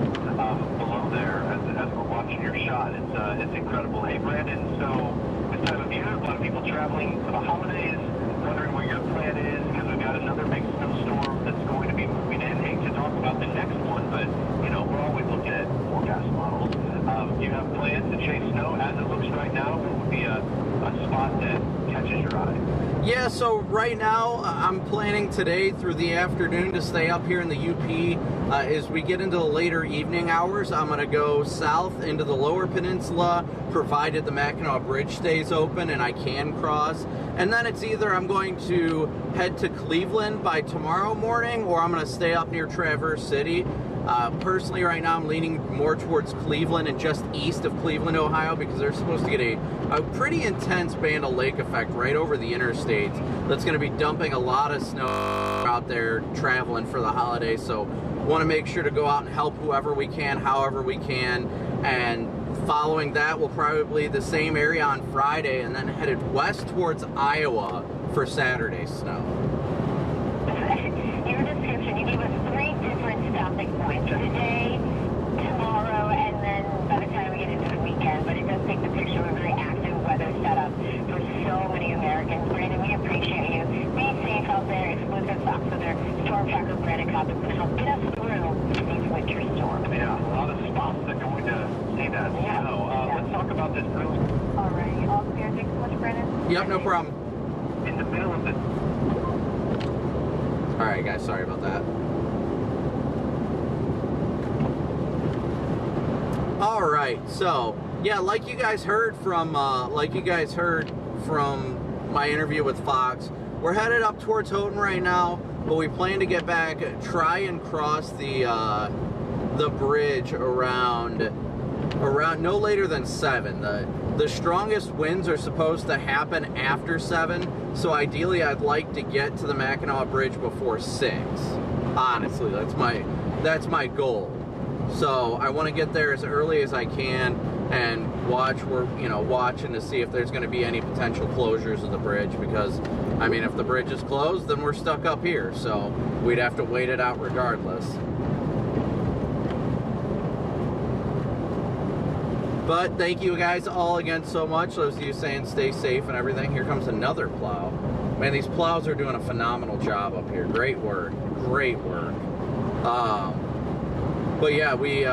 It's incredible. Hey, Brandon, so this time of year, a lot of people traveling for the holidays, wondering what your plan is, because we've got another big snowstorm that's going to be moving in. Hate to talk about the next one, but, you know, we're always looking at forecast models. Do you have plans to chase snow as it looks right now? What would be a spot that catches your eye? Yeah, so right now I'm planning today through the afternoon to stay up here in the UP. As we get into the later evening hours, I'm going to go south into the lower peninsula, provided the Mackinac Bridge stays open and I can cross. And then it's either I'm going to head to Cleveland by tomorrow morning, or I'm going to stay up near Traverse City. Personally, right now, I'm leaning more towards Cleveland and just east of Cleveland, Ohio, because they're supposed to get a pretty intense band of lake effect right over the interstates that's going to be dumping a lot of snow out there traveling for the holidays. So want to make sure to go out and help whoever we can, however we can. And following that, we'll probably the same area on Friday and then headed west towards Iowa for Saturday snow. Your description, you gave us 3 different stopping points. Today, tomorrow, and then by the time we get into the weekend. But it does take the picture of a very active weather setup for so many Americans. Brandon, we appreciate you. Be safe out there. Exclusive stocks with their storm tracker, Brandon Copic, to help get us through these winter storms. Yeah, a lot of spots that are going to see that snow. Let's talk about this early. All right, all clear. Thanks so much, Brandon. Yep, no problem. In the middle of the... All right, guys, sorry about that. All right, so yeah, like you guys heard from my interview with Fox, we're headed up towards Houghton right now, but we plan to get back, try and cross the bridge around no later than 7. The strongest winds are supposed to happen after 7, so ideally I'd like to get to the Mackinac Bridge before 6. Honestly, that's my goal. So I want to get there as early as I can and watching to see if there's going to be any potential closures of the bridge, because I mean, if the bridge is closed, then we're stuck up here, so we'd have to wait it out regardless. But thank you guys all again so much. Those of you saying stay safe and everything. Here comes another plow. Man, these plows are doing a phenomenal job up here. Great work. Great work. But yeah, we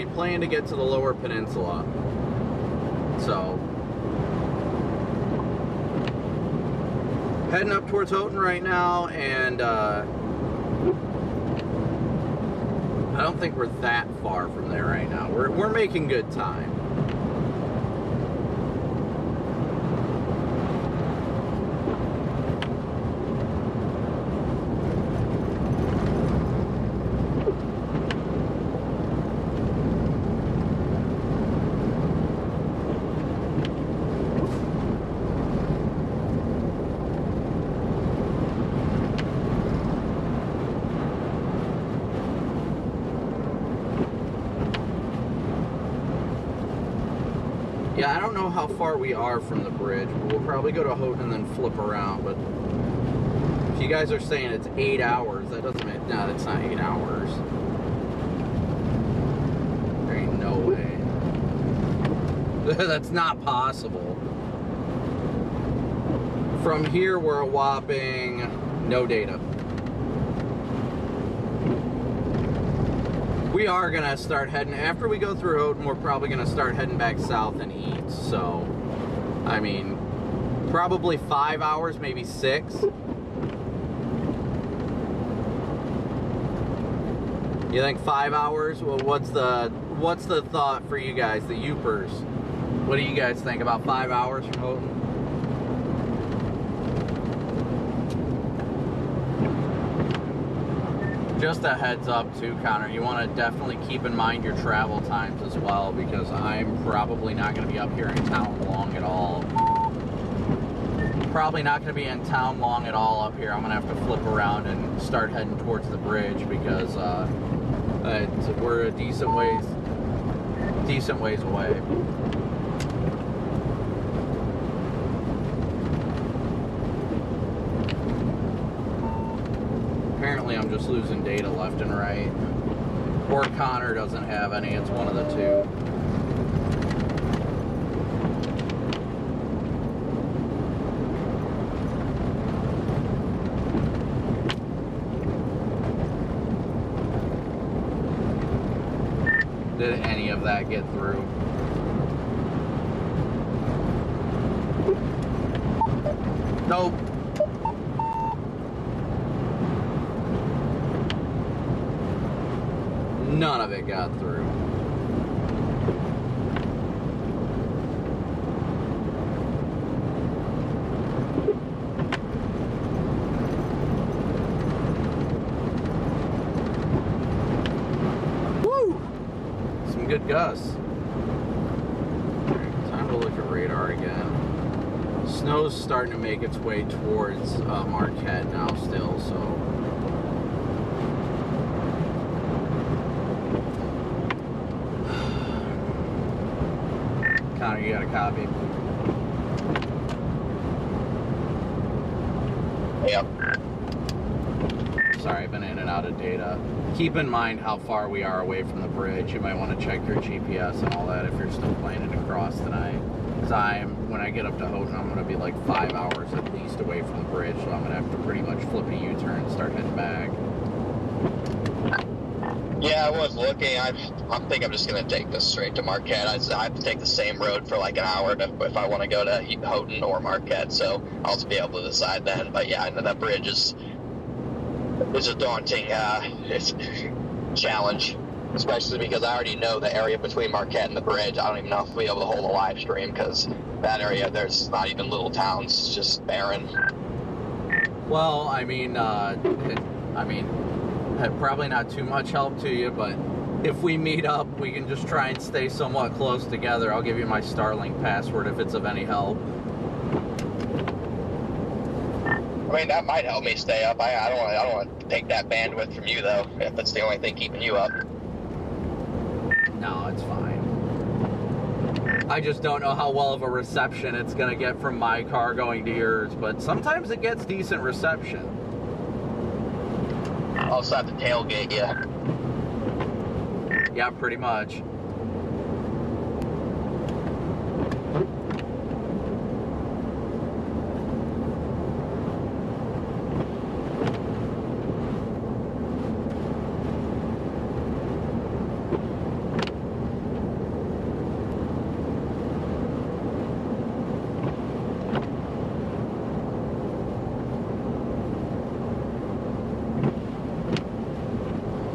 plan to get to the lower peninsula. So heading up towards Houghton right now, and I don't think we're that far from there right now. We're making good time. Yeah, I don't know how far we are from the bridge. We'll probably go to Houghton and then flip around, but if you guys are saying it's 8 hours, that doesn't make... No, that's not 8 hours. There ain't no way. That's not possible. From here, we're a whopping no data. We are going to start heading, after we go through Houghton, we're probably going to start heading back south and east. So, I mean, probably 5 hours, maybe 6. You think 5 hours? Well, what's the thought for you guys, the Yoopers? What do you guys think, about 5 hours from Houghton? Just a heads up too, Connor, you want to definitely keep in mind your travel times as well, because I'm probably not going to be up here in town long at all. Probably not going to be in town long at all up here. I'm going to have to flip around and start heading towards the bridge, because we're a decent ways away. Apparently I'm just losing data left and right. Or Connor doesn't have any, it's one of the two. Did any of that get through? Nope. None of it got through. Woo! Some good gusts. Time to look at radar again. Snow's starting to make its way towards Marquette now still, so... Connor, you got a copy? Yep. Sorry, I've been in and out of data. Keep in mind how far we are away from the bridge. You might want to check your GPS and all that if you're still planning to cross tonight. Because when I get up to Houghton, I'm going to be like 5 hours at least away from the bridge, so I'm going to have to pretty much flip a U-turn and start heading back. Yeah, I was looking. I think I'm just going to take this straight to Marquette. I have to take the same road for like an hour if I want to go to Houghton or Marquette, so I'll just be able to decide then. But yeah, I know that bridge is a daunting challenge, especially because I already know the area between Marquette and the bridge. I don't even know if we'll be able to hold a live stream because that area, there's not even little towns, it's just barren. Well, I mean, probably not too much help to you, but if we meet up, we can just try and stay somewhat close together. I'll give you my Starlink password if it's of any help. I mean, that might help me stay up. I don't want to take that bandwidth from you, though, if that's the only thing keeping you up. No, it's fine. I just don't know how well of a reception it's going to get from my car going to yours, but sometimes it gets decent reception. I'll also have to tailgate you. Yeah, pretty much.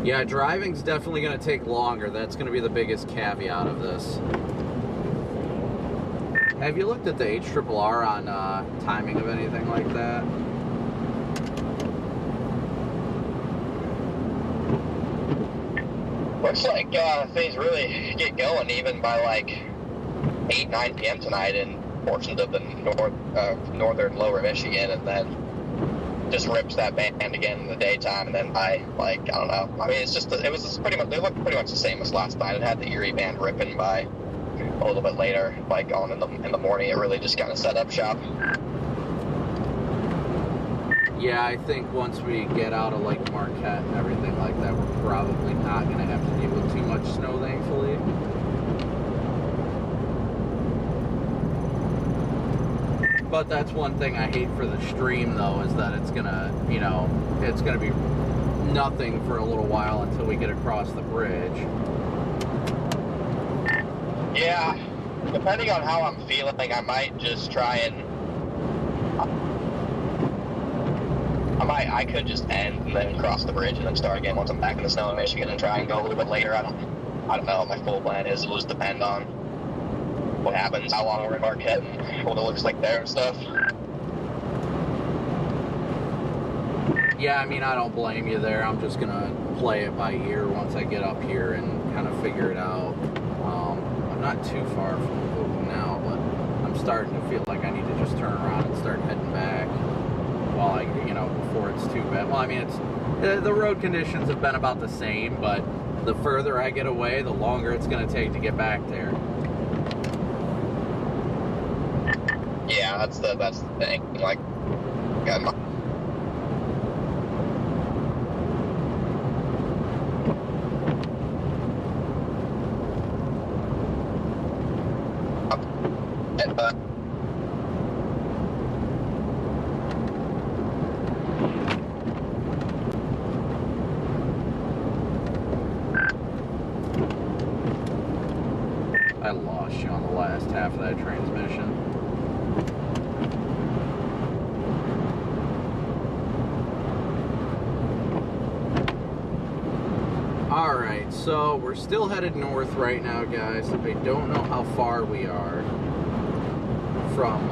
Yeah, driving's definitely going to take longer. That's going to be the biggest caveat of this. Have you looked at the HRRR on timing of anything like that? Looks like things really get going even by like 8, 9 p.m. tonight in portions of the northern lower Michigan, and then just rips that band again in the daytime, and then by like, I don't know. I mean, it was pretty much, they look pretty much the same as last night. It had the Erie band ripping by a little bit later, like on in the morning. It really just kind of set up shop. Yeah, I think once we get out of like Marquette and everything like that, we're probably not going to have to deal with too much snow, thankfully. But that's one thing I hate for the stream, though, is that it's gonna, you know, it's gonna be nothing for a little while until we get across the bridge. Yeah, depending on how I'm feeling, I might just try and I could just end and then cross the bridge and then start again once I'm back in the snow in Michigan and try and go a little bit later. I don't know what my full plan is. It'll just depend on what happens, how long we're in Marquette, and what it looks like there and stuff. Yeah, I mean, I don't blame you there. I'm just gonna play it by ear once I get up here and kind of figure it out. I'm not too far from Copic now, but I'm starting to feel like I need to just turn around and start heading back while before it's too bad. Well, I mean, the road conditions have been about the same, but the further I get away, the longer it's gonna take to get back there. Yeah, that's the thing. Like, lost you on the last half of that transmission. Alright, so we're still headed north right now, guys. I don't know how far we are from,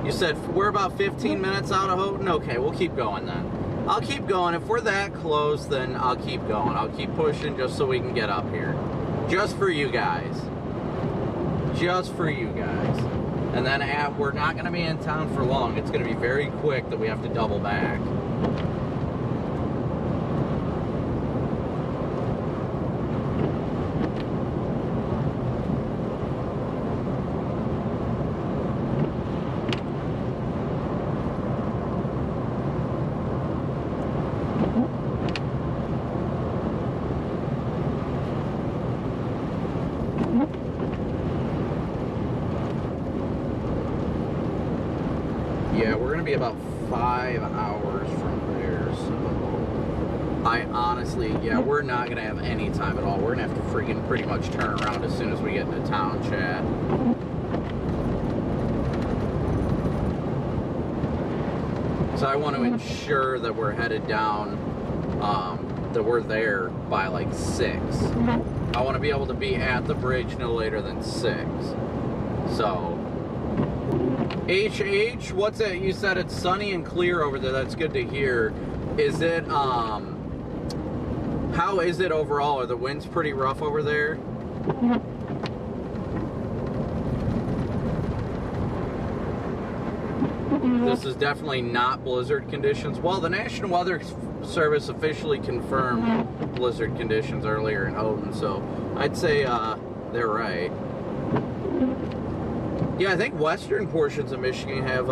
you said we're about 15 minutes out of Houghton? Okay, we'll keep going then. I'll keep going. If we're that close, then I'll keep going. I'll keep pushing just so we can get up here. Just for you guys. Just for you guys. And then we're not going to be in town for long. It's going to be very quick that we have to double back. Yeah, we're gonna be about 5 hours from there, so I honestly, yeah, we're not gonna have any time at all. We're gonna have to freaking pretty much turn around as soon as we get into town, chat. So I want to ensure that we're headed down, that we're there by like 6. I want to be able to be at the bridge no later than 6. So HH, what's it? You said it's sunny and clear over there. That's good to hear. Is it, how is it overall? Are the winds pretty rough over there? This is definitely not blizzard conditions. Well, the National Weather Service officially confirmed blizzard conditions earlier in Houghton, so I'd say they're right. Yeah, I think western portions of Michigan have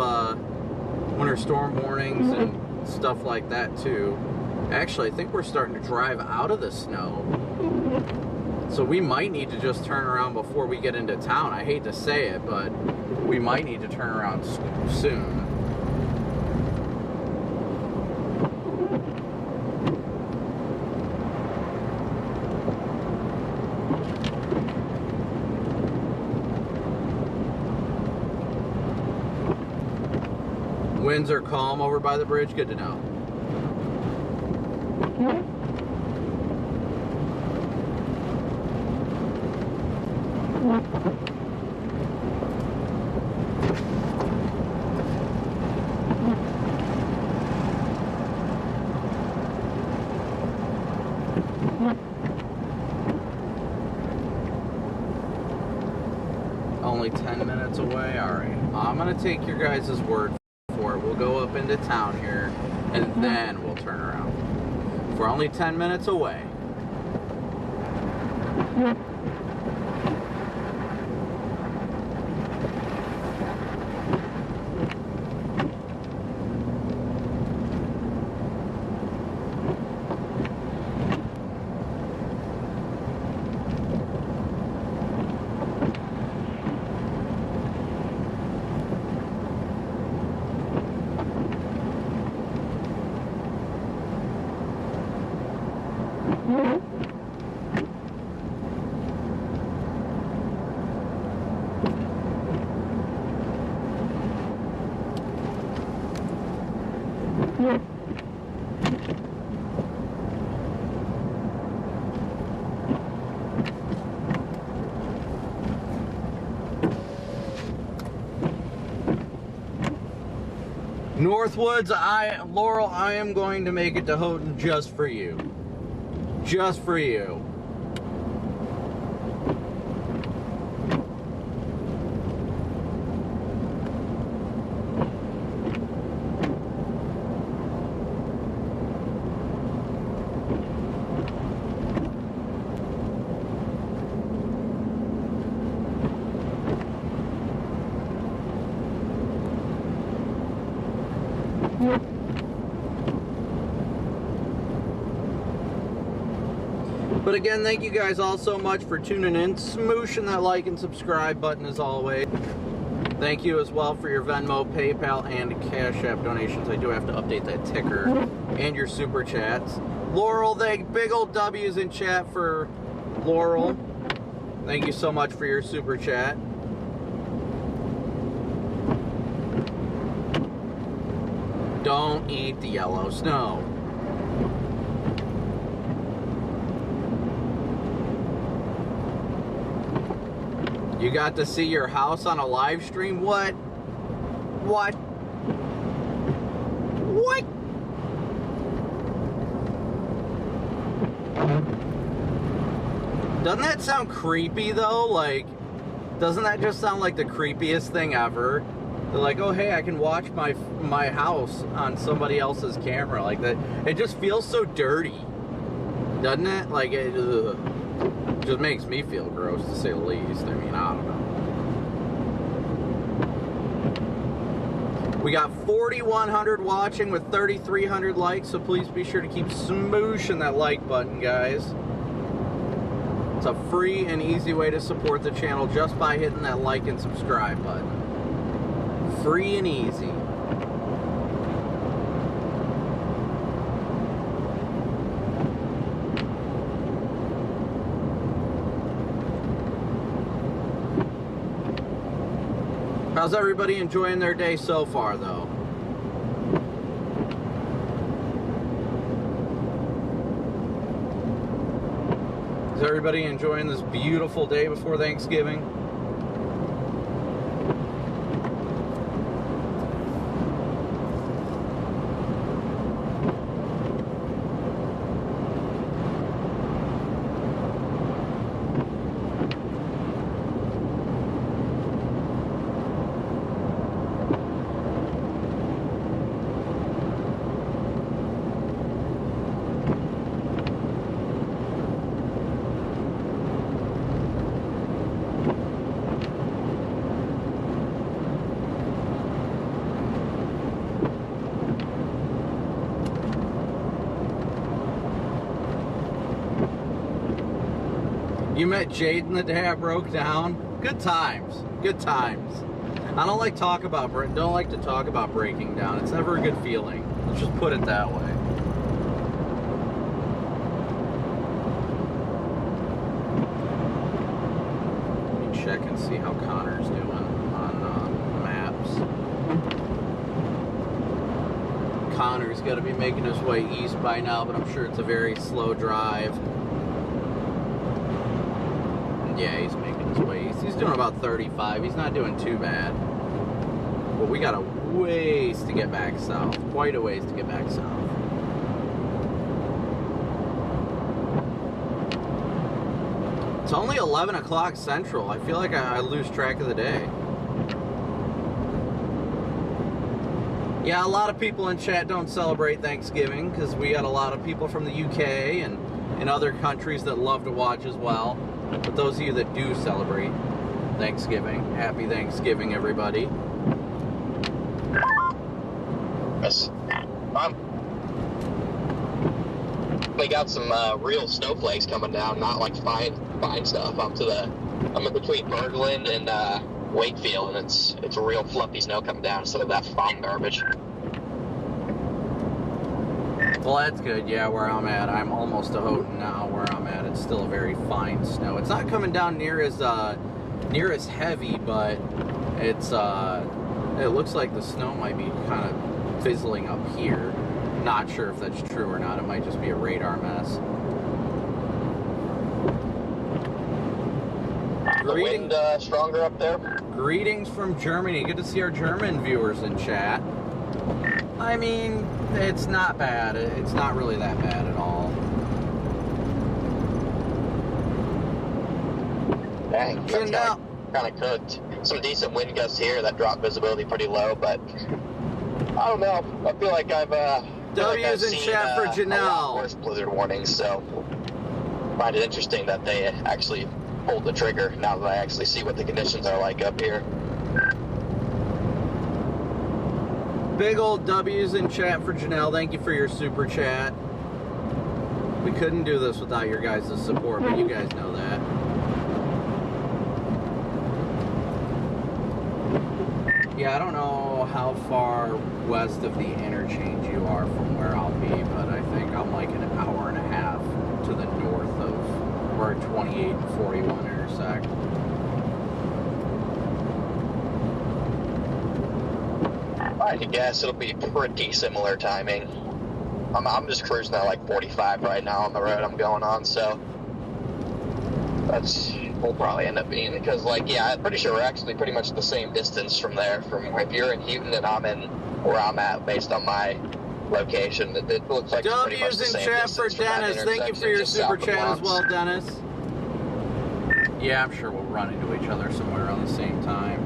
winter storm warnings and stuff like that too. Actually, I think we're starting to drive out of the snow. So we might need to just turn around before we get into town. I hate to say it, but we might need to turn around soon. Winds are calm over by the bridge. Good to know. Only 10 minutes away? Alright. I'm going to take your guys' word for it. We'll go up into town here, and then we'll turn around. We're only 10 minutes away. Northwoods, Laurel, I am going to make it to Houghton just for you. Just for you. But again, thank you guys all so much for tuning in, smooshing that like and subscribe button as always. Thank you as well for your Venmo, PayPal, and Cash App donations. I do have to update that ticker and your super chats. Laurel, big old W's in chat for Laurel. Thank you so much for your super chat. Don't eat the yellow snow. You got to see your house on a live stream? What? What? What? Doesn't that sound creepy though? Like, doesn't that just sound like the creepiest thing ever? They're like, oh hey, I can watch my house on somebody else's camera. Like that, it just feels so dirty, doesn't it? Like it just makes me feel gross to say the least. I mean, I don't know. We got 4,100 watching with 3,300 likes, so please be sure to keep smooshing that like button, guys. It's a free and easy way to support the channel just by hitting that like and subscribe button. Free and easy. How's everybody enjoying their day so far, though? Is everybody enjoying this beautiful day before Thanksgiving? You met Jaden the day I broke down? Good times. Good times. I don't like to talk about breaking down. It's never a good feeling. Let's just put it that way. Let me check and see how Connor's doing on maps. Connor's got to be making his way east by now, but I'm sure it's a very slow drive. Yeah, he's making his way east. He's doing about 35. He's not doing too bad. But we got a ways to get back south. Quite a ways to get back south. It's only 11 o'clock Central. I feel like I lose track of the day. Yeah, a lot of people in chat don't celebrate Thanksgiving because we got a lot of people from the UK and other countries that love to watch as well. But those of you that do celebrate Thanksgiving, happy Thanksgiving, everybody. Yes. We got some real snowflakes coming down, not like fine stuff. I'm in between Bergland and Wakefield, and it's real fluffy snow coming down instead of that fine garbage. Well, that's good. Yeah, where I'm at, I'm almost to Houghton now. Where I'm at, it's still a very fine snow. It's not coming down near as heavy, but it's it looks like the snow might be kind of fizzling up here. Not sure if that's true or not. It might just be a radar mess. The wind stronger up there? Greetings from Germany. Good to see our German viewers in chat. I mean, it's not bad. It's not really that bad at all. Dang, that's kind of cooked. Some decent wind gusts here that drop visibility pretty low, but I don't know. I feel like I've W's in chat for Janelle. A lot worse blizzard warnings, so I find it interesting that they actually pulled the trigger now that I actually see what the conditions are like up here. Big old W's in chat for Janelle. Thank you for your super chat. We couldn't do this without your guys' support, but you guys know that. Yeah, I don't know how far west of the interchange you are from where I'll be, but I think I'm like an hour and a half to the north of where 28 and 41 intersect. I guess it'll be pretty similar timing. I'm just cruising at like 45 right now on the road I'm going on, so that's we'll probably end up being, because like, yeah, I'm pretty sure we're actually pretty much the same distance from there. From if you're in Houghton and I'm in where I'm at based on my location, it looks like it's pretty much the same chat for distance from that Dennis. Thank you for your just super south of chat as Lawrence. well, Dennis. Yeah, I'm sure we'll run into each other somewhere around the same time.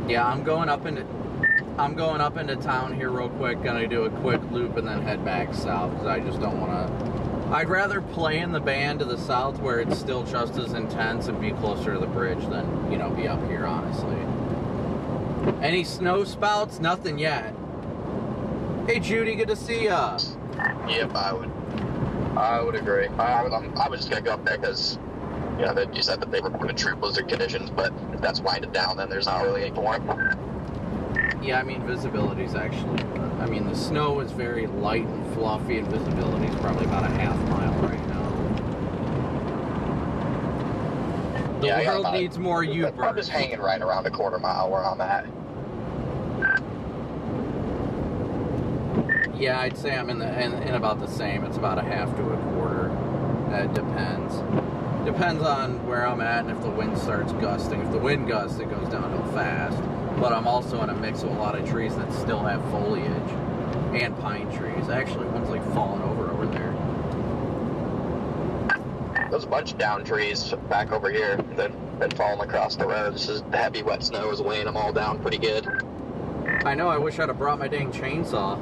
Yeah, I'm going up into town here real quick. Gonna do a quick loop and then head back south, because I just don't want to. I'd rather play in the band to the south where it's still just as intense and be closer to the bridge than, you know, be up here, honestly. Any snow spouts? Nothing yet. Hey, Judy, good to see ya. Yep, I would agree. I was just gonna go up there because, you know, you said that they were going to true blizzard conditions, but if that's winded down, then there's not really any point. Yeah, I mean, visibility's actually, I mean, the snow is very light and fluffy, and visibility's probably about a half mile right now. The world needs more U-birds. I'm just hanging right around a quarter mile where I'm at. Yeah, I'd say I'm in about the same. It's about a half to a quarter. It depends. Depends on where I'm at and if the wind starts gusting. If the wind gusts, it goes downhill fast. But I'm also in a mix of a lot of trees that still have foliage, and pine trees. Actually, one's like falling over there. There's a bunch of down trees back over here that have been falling across the road. This is heavy wet snow is weighing them all down pretty good. I know, I wish I'd have brought my dang chainsaw.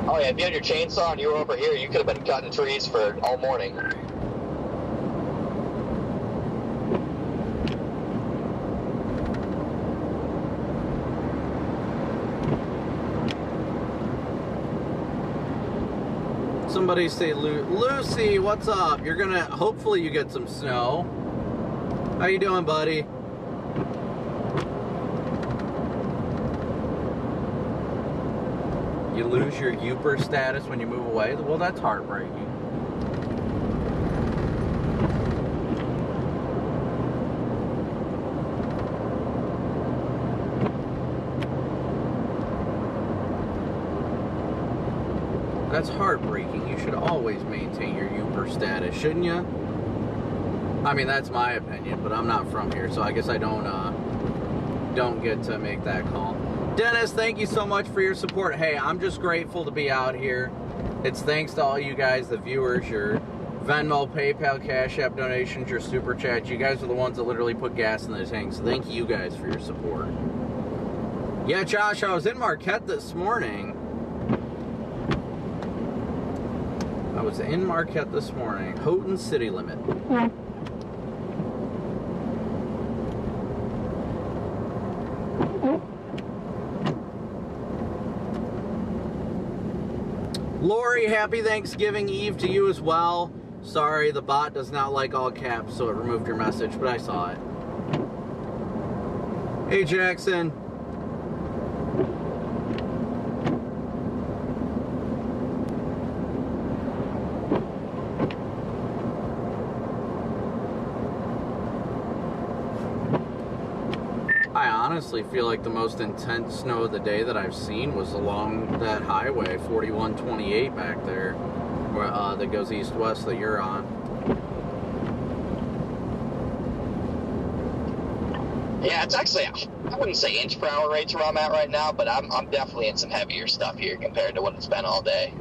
Oh yeah, if you had your chainsaw and you were over here, you could have been cutting trees for all morning. Somebody say, Lucy, what's up? You're gonna, hopefully you get some snow. How you doing, buddy? You lose your Uper status when you move away? Well, that's heartbreaking. That's heartbreaking. You should always maintain your Uper status, shouldn't you? I mean, that's my opinion, but I'm not from here, so I guess I don't get to make that call. Dennis, thank you so much for your support. Hey, I'm just grateful to be out here. It's thanks to all you guys, the viewers, your Venmo, PayPal, Cash App donations, your Super Chat. You guys are the ones that literally put gas in the tank, so thank you guys for your support. Yeah, Josh, I was in Marquette this morning. Houghton city limit. Lori, happy Thanksgiving Eve to you as well. Sorry, the bot does not like all caps, so it removed your message, but I saw it. Hey, Jackson. I honestly feel like the most intense snow of the day that I've seen was along that highway, 4128 back there, where, that goes east-west that you're on. Yeah, it's actually, I wouldn't say inch per hour rates where I'm at right now, but I'm definitely in some heavier stuff here compared to what it's been all day.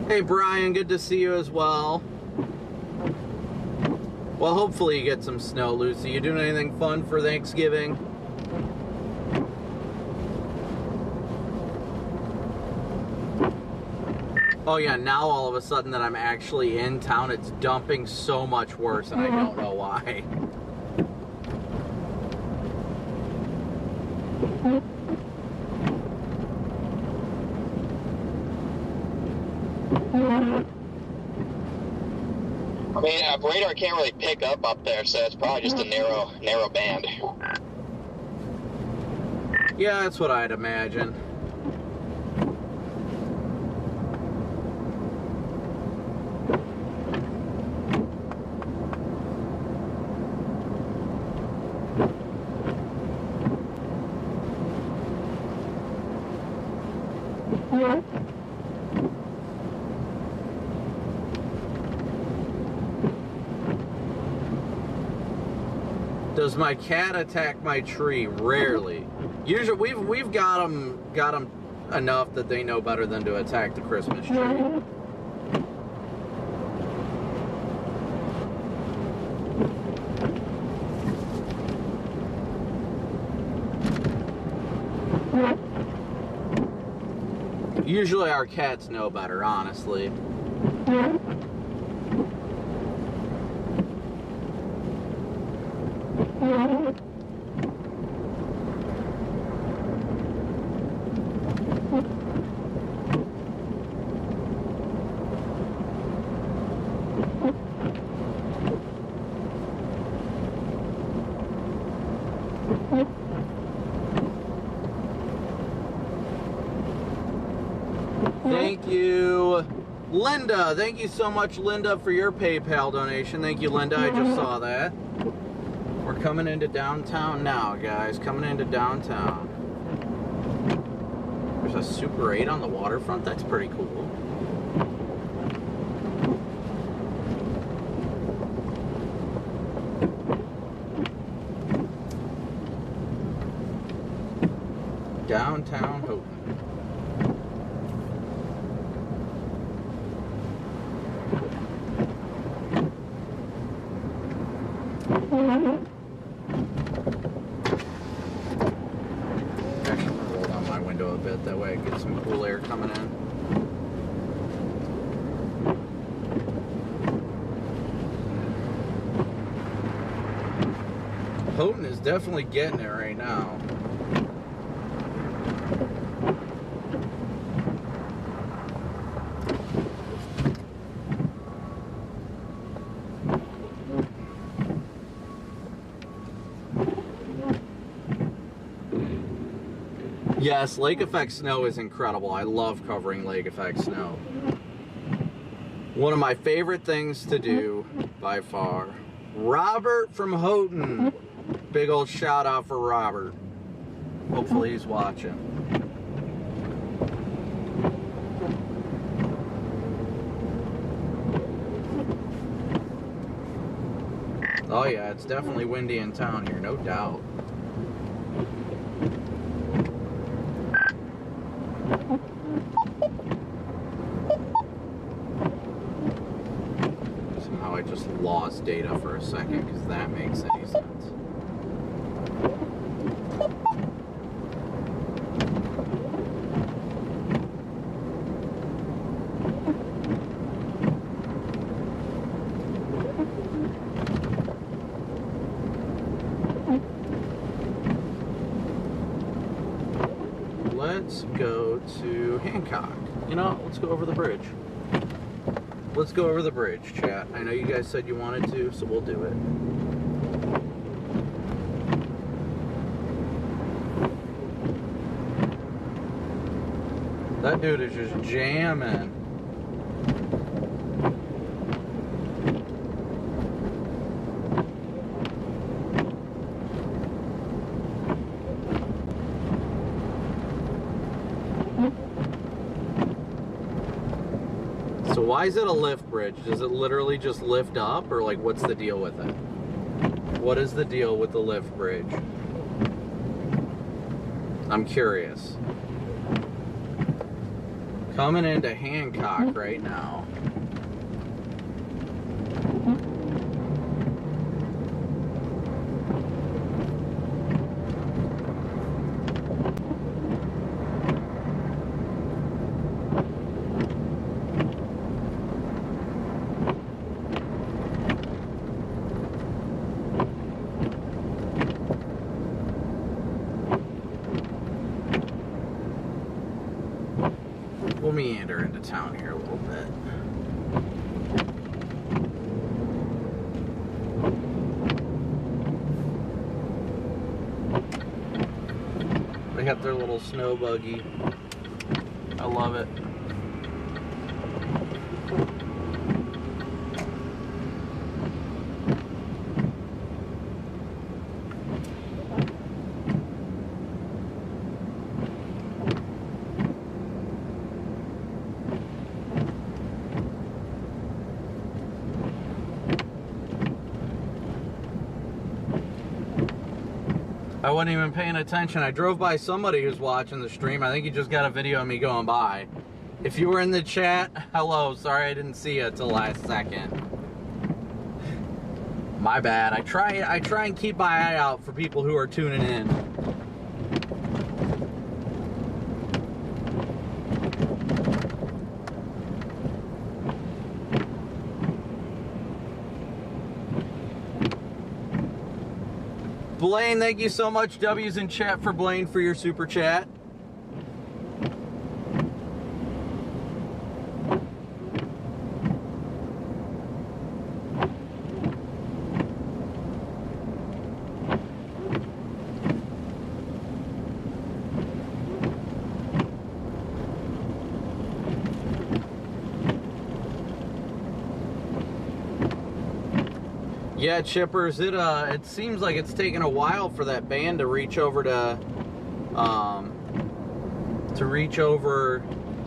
Hey Brian, good to see you as well. Well, hopefully you get some snow, Lucy. You doing anything fun for Thanksgiving? Oh yeah, now all of a sudden that I'm actually in town, it's dumping so much worse, and I don't know why. radar can't really pick up there, so it's probably just a narrow band. Yeah, that's what I'd imagine. Does my cat attack my tree? Rarely. Usually, we've got them enough that they know better than to attack the Christmas tree. Usually, our cats know better, honestly. Thank you, Linda. Thank you so much, Linda, for your PayPal donation. Thank you, Linda. I just saw that. We're coming into downtown now, guys. Coming into downtown. There's a Super 8 on the waterfront. That's pretty cool. Downtown Houghton. Actually, roll down my window a bit, that way I get some cool air coming in. Houghton is definitely getting it right now. Yes, lake effect snow is incredible. I love covering lake effect snow. One of my favorite things to do, by far. Robert from Houghton. Big old shout out for Robert. Hopefully he's watching. Oh yeah, it's definitely windy in town here, no doubt. Somehow I just lost data for a second, because that makes any sense. Let's go to Hancock. You know, let's go over the bridge. Let's go over the bridge, chat. I know you guys said you wanted to, so we'll do it. That dude is just jamming. So why is it a lift bridge? Does it literally just lift up, or like what's the deal with it? What is the deal with the lift bridge? I'm curious. Coming into Hancock right now. We'll meander into town here a little bit. They got their little snow buggy. I love it. I wasn't even paying attention. I drove by somebody who's watching the stream. I think he just got a video of me going by. If you were in the chat, hello. Sorry I didn't see you till last second. My bad. I try and keep my eye out for people who are tuning in. Blaine, thank you so much. W's in chat for Blaine for your super chat. Yeah, Chippers, it seems like it's taken a while for that band to reach over to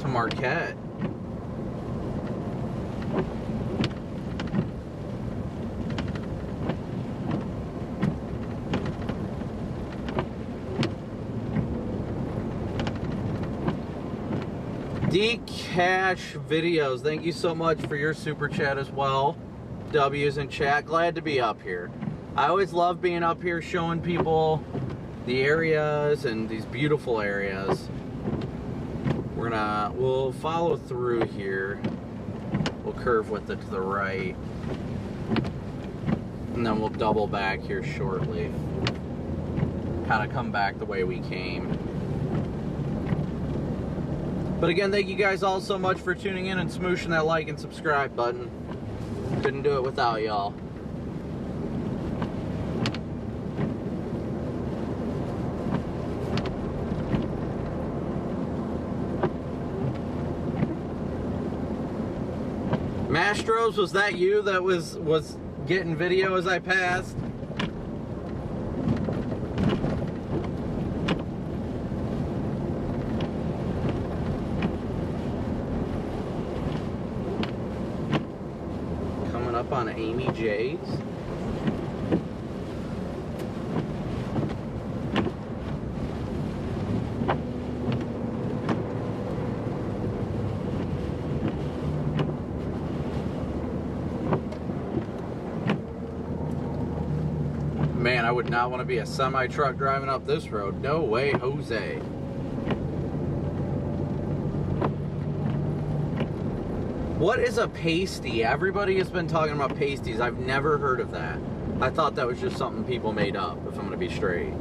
Marquette. D-Cash Videos, thank you so much for your super chat as well. W's in chat, glad to be up here. I always love being up here showing people the areas and these beautiful areas. We'll follow through here. We'll curve with it to the right. And then we'll double back here shortly. Kind of come back the way we came. But again, thank you guys all so much for tuning in and smooshing that like and subscribe button. Couldn't do it without y'all. Mastros, was that you that was getting video as I passed? On Amy J's. Man, I would not want to be a semi-truck driving up this road. No way, Jose. What is a pasty? Everybody has been talking about pasties. I've never heard of that. I thought that was just something people made up, if I'm going to be straight.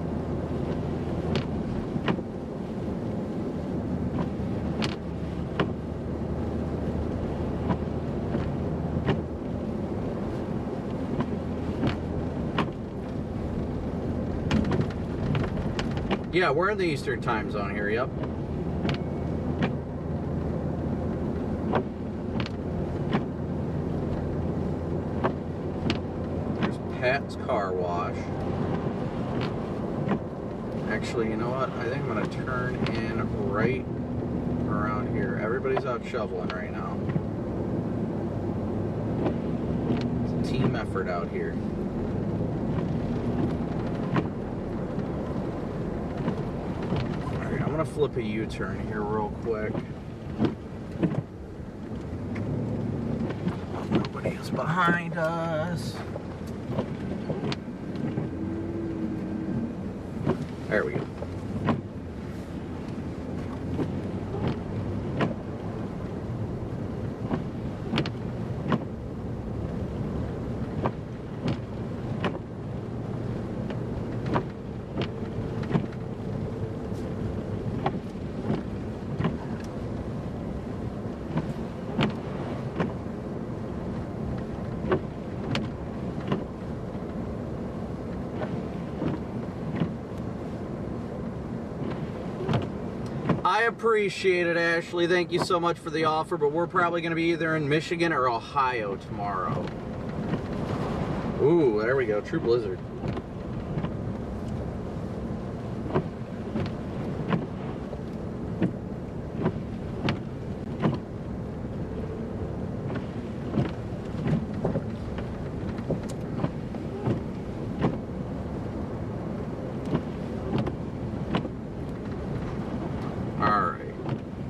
Yeah, we're in the Eastern time zone here, yep. Pat's Car Wash. Actually, you know what? I think I'm going to turn in right around here. Everybody's out shoveling right now. It's a team effort out here. Alright, I'm going to flip a U-turn here real quick. Nobody is behind us. There we go. I appreciate it, Ashley. Thank you so much for the offer, but we're probably going to be either in Michigan or Ohio tomorrow. Ooh, there we go. True blizzard.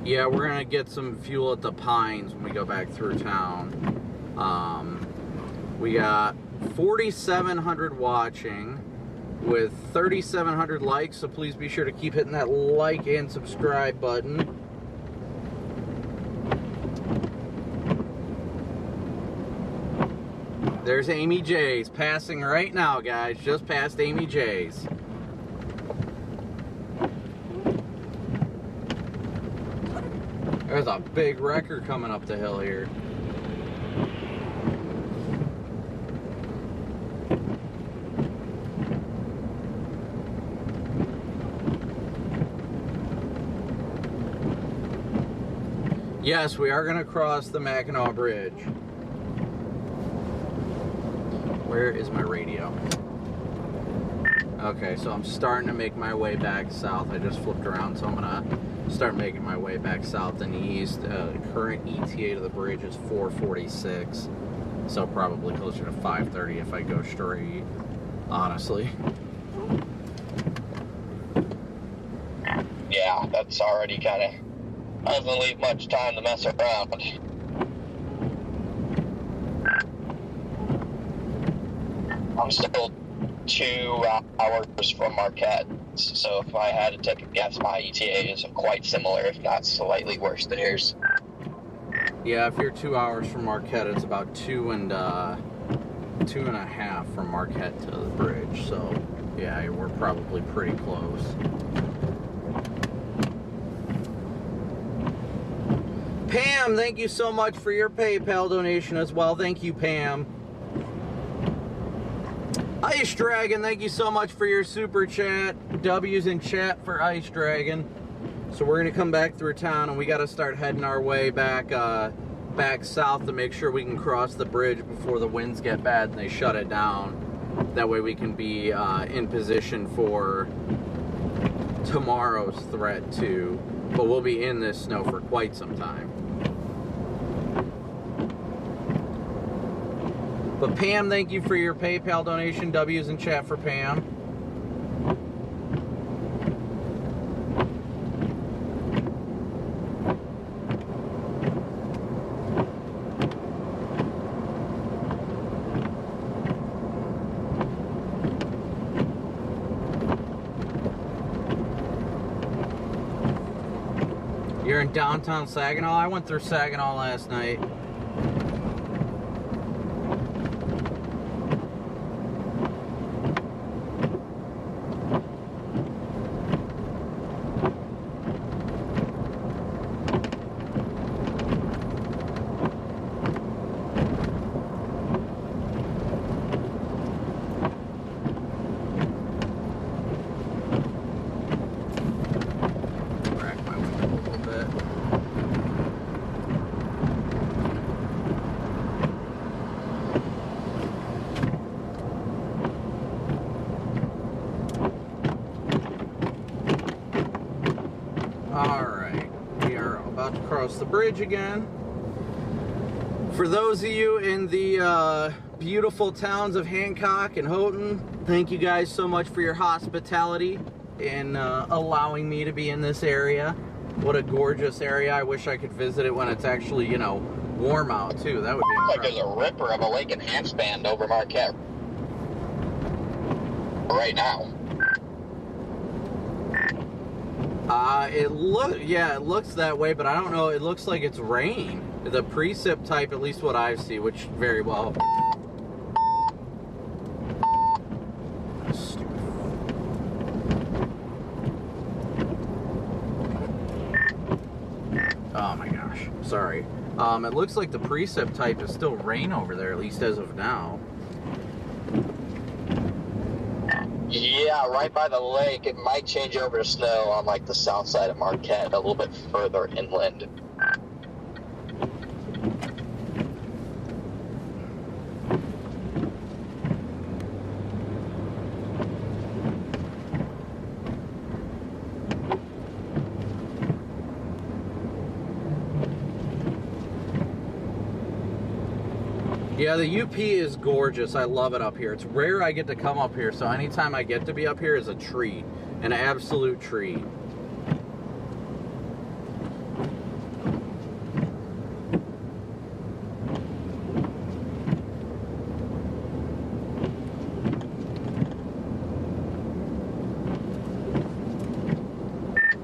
Yeah, we're gonna get some fuel at the Pines when we go back through town. We got 4,700 watching with 3,700 likes, so please be sure to keep hitting that like and subscribe button. There's Amy J's passing right now, guys. Just past Amy J's. There's a big wrecker coming up the hill here. Yes, we are going to cross the Mackinac Bridge. Where is my radio? Okay, so I'm starting to make my way back south. I just flipped around, so I'm going to start making my way back south and east. Current ETA to the bridge is 4:46, so probably closer to 5:30 if I go straight, honestly. Yeah, that's already kind of doesn't leave much time to mess around. I'm still 2 hours from Marquette, so if I had to take a guess, my ETA is quite similar, if not slightly worse than yours. Yeah, if you're 2 hours from Marquette, it's about 2.5 from Marquette to the bridge, so yeah, we're probably pretty close. Pam, thank you so much for your PayPal donation as well. Thank you, Pam. Ice Dragon, thank you so much for your super chat. W's in chat for Ice Dragon. So we're gonna come back through town, and we got to start heading our way back south to make sure we can cross the bridge before the winds get bad and they shut it down. That way we can be in position for tomorrow's threat too. But we'll be in this snow for quite some time. But Pam, thank you for your PayPal donation. W's in chat for Pam. You're in downtown Saginaw? I went through Saginaw last night. The bridge again. For those of you in the beautiful towns of Hancock and Houghton, thank you guys so much for your hospitality and allowing me to be in this area. What a gorgeous area. I wish I could visit it when it's actually, you know, warm out too. That would be incredible. Like there's a ripper of a lake enhanced band over Marquette right now. It looks that way, but I don't know. It looks like it's rain. The precip type, at least what I see, which very well. Stupid. Oh my gosh. Sorry. It looks like the precip type is still rain over there, at least as of now. Yeah, right by the lake. It might change over to snow on like the south side of Marquette, a little bit further inland. Yeah, the UP is gorgeous. I love it up here. It's rare I get to come up here, so anytime I get to be up here is a treat. An absolute treat.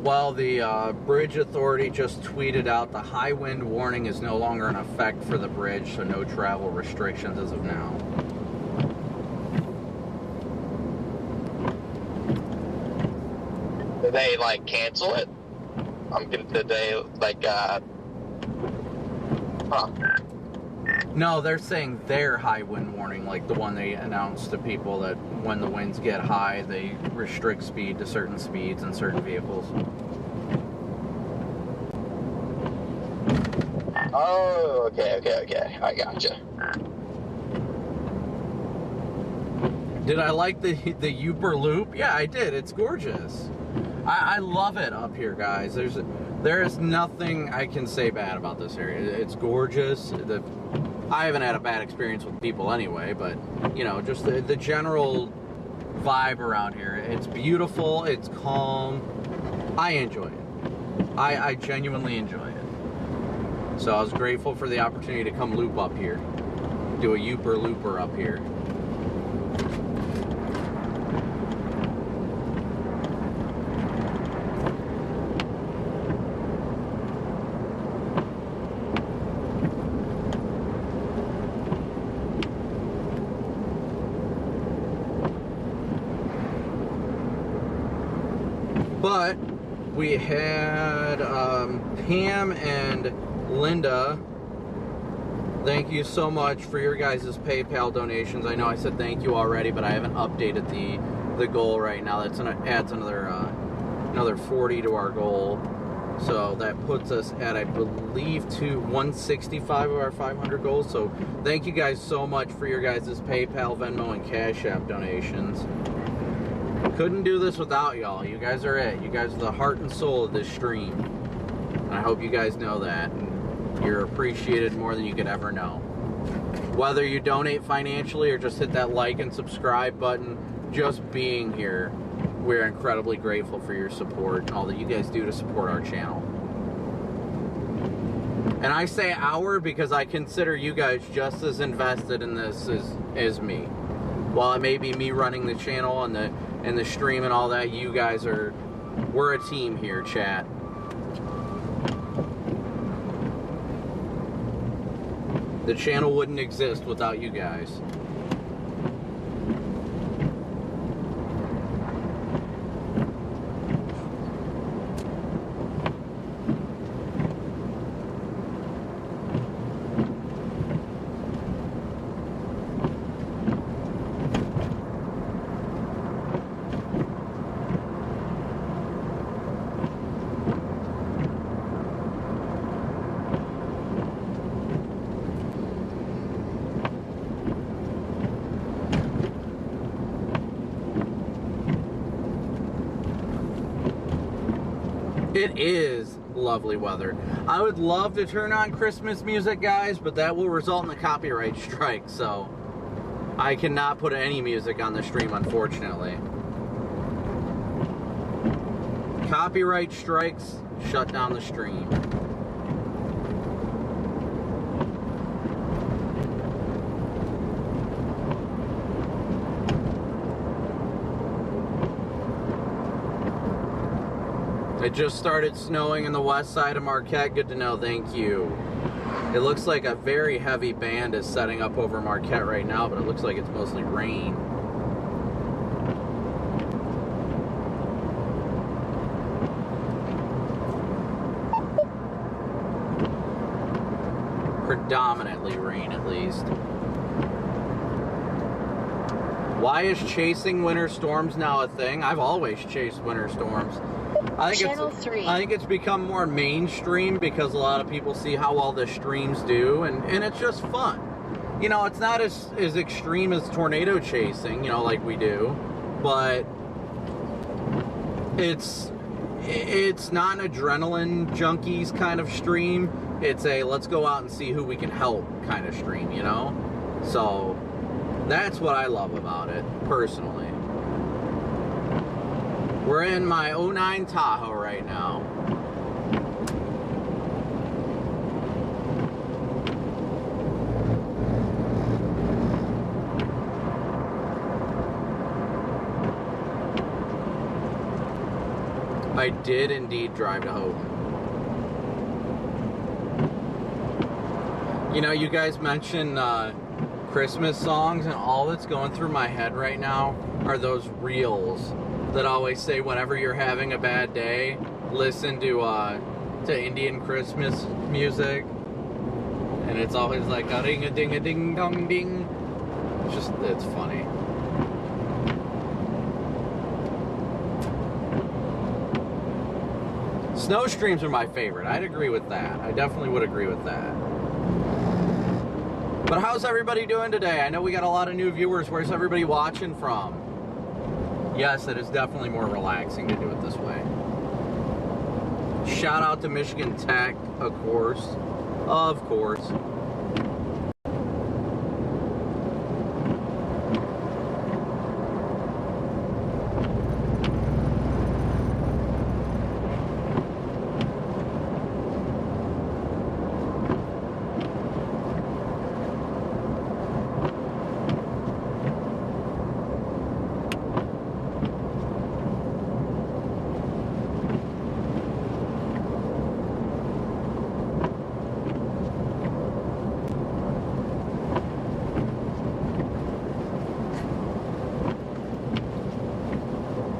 Well, the bridge authority just tweeted out the high wind warning is no longer in effect for the bridge, so no travel restrictions as of now. Did they like cancel it? Did they like huh? No, they're saying their high wind warning, like the one they announced to people that when the winds get high, they restrict speed to certain speeds in certain vehicles. Oh, okay. I gotcha. Did I like the Uper Loop? Yeah, I did. It's gorgeous. I love it up here, guys. There is nothing I can say bad about this area. It's gorgeous. I haven't had a bad experience with people anyway, but, you know, just the general vibe around here. It's beautiful. It's calm. I enjoy it. I genuinely enjoy it. So I was grateful for the opportunity to come loop up here. Do a Uper Looper up here. But we had Pam and Linda. Thank you so much for your guys' PayPal donations. I know I said thank you already, but I haven't updated the goal right now. That's adds another 40 to our goal. So that puts us at, I believe, 165 of our 500 goals. So thank you guys so much for your guys' PayPal, Venmo, and Cash App donations. Couldn't do this without y'all. You guys are it. You guys are the heart and soul of this stream. And I hope you guys know that. And you're appreciated more than you could ever know. Whether you donate financially or just hit that like and subscribe button, just being here, we're incredibly grateful for your support and all that you guys do to support our channel. And I say our because I consider you guys just as invested in this as me. While it may be me running the channel and the stream and all that, you guys we're a team here, chat. The channel wouldn't exist without you guys. It is lovely weather. I would love to turn on Christmas music, guys, but that will result in a copyright strike, so I cannot put any music on the stream, unfortunately. Copyright strikes, shut down the stream. It just started snowing in the west side of Marquette. Good to know, thank you. It looks like a very heavy band is setting up over Marquette right now, but it looks like it's mostly rain. Predominantly rain, at least. Why is chasing winter storms now a thing? I've always chased winter storms. I think it's become more mainstream because a lot of people see how well the streams do, and it's just fun. You know, it's not as extreme as tornado chasing, you know, like we do, but it's not an adrenaline junkies kind of stream. It's a let's go out and see who we can help kind of stream, you know? So that's what I love about it, personally. We're in my 09 Tahoe right now. I did indeed drive to Houghton. You know, you guys mentioned Christmas songs, and all that's going through my head right now are those reels that always say whenever you're having a bad day, listen to Indian Christmas music, and it's always like a ding a ding a ding dong ding. It's funny. Snow streams are my favorite. I'd agree with that. I definitely would agree with that. But how's everybody doing today? I know we got a lot of new viewers. Where's everybody watching from? Yes, it is definitely more relaxing to do it this way. Shout out to Michigan Tech, of course. Of course.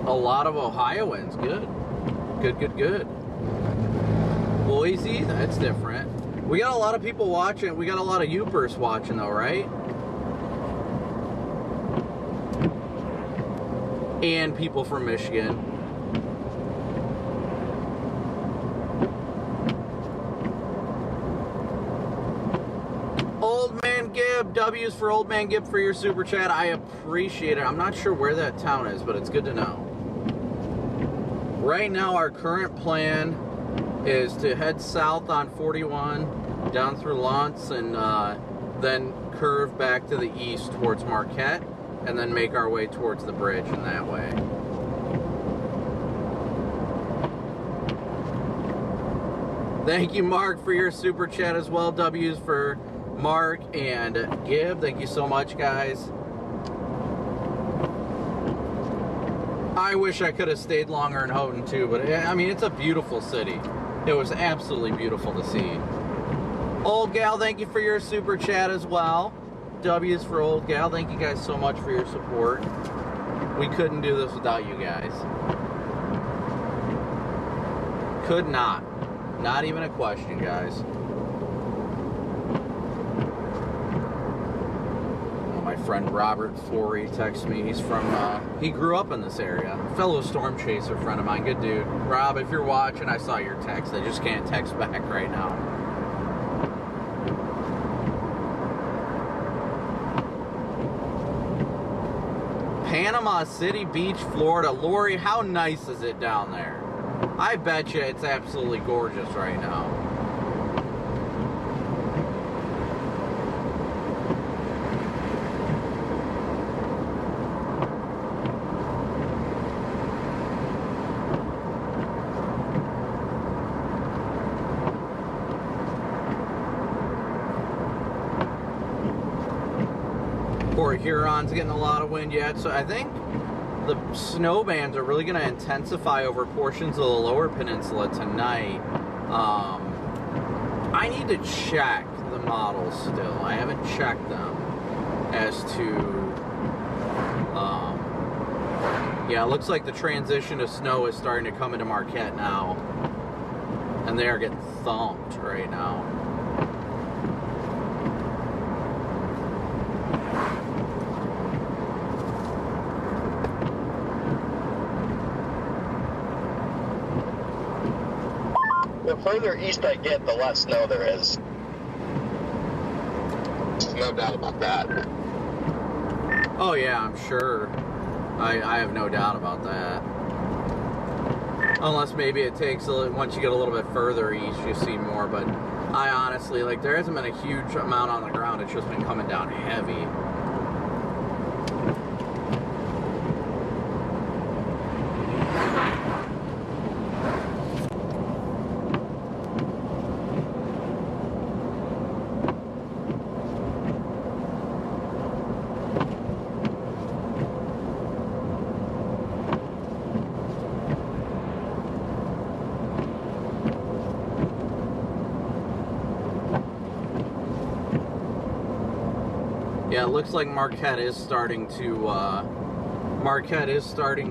A lot of Ohioans, good. Good. Boise, that's different. We got a lot of people watching. We got a lot of Upers watching though, right? And people from Michigan. Old Man Gibb, W's for Old Man Gibb for your super chat. I appreciate it. I'm not sure where that town is, but it's good to know. Right now, our current plan is to head south on 41, down through Lantz, and then curve back to the east towards Marquette, and then make our way towards the bridge in that way. Thank you, Mark, for your super chat as well. W's for Mark and Gibb. Thank you so much, guys. I wish I could have stayed longer in Houghton too, but I mean, it's a beautiful city. It was absolutely beautiful to see. Old Gal, thank you for your super chat as well. W's for Old Gal. Thank you guys so much for your support. We couldn't do this without you guys. Could not. Not even a question, guys. My friend Robert Flory texts me. He's from, he grew up in this area. Fellow storm chaser friend of mine. Good dude. Rob, if you're watching, I saw your text. I just can't text back right now. Panama City Beach, Florida. Lori, how nice is it down there? I bet you it's absolutely gorgeous right now. Port Huron's getting a lot of wind yet, so I think the snow bands are really going to intensify over portions of the lower peninsula tonight. I need to check the models still. I haven't checked them as to, yeah, it looks like the transition to snow is starting to come into Marquette now, and they are getting thumped right now. The further east I get, the less snow there is. No doubt about that. Oh yeah, I'm sure. I have no doubt about that. Unless maybe it takes, once you get a little bit further east, you see more, but I honestly, like, there hasn't been a huge amount on the ground, it's just been coming down heavy. Yeah, it looks like Marquette is starting to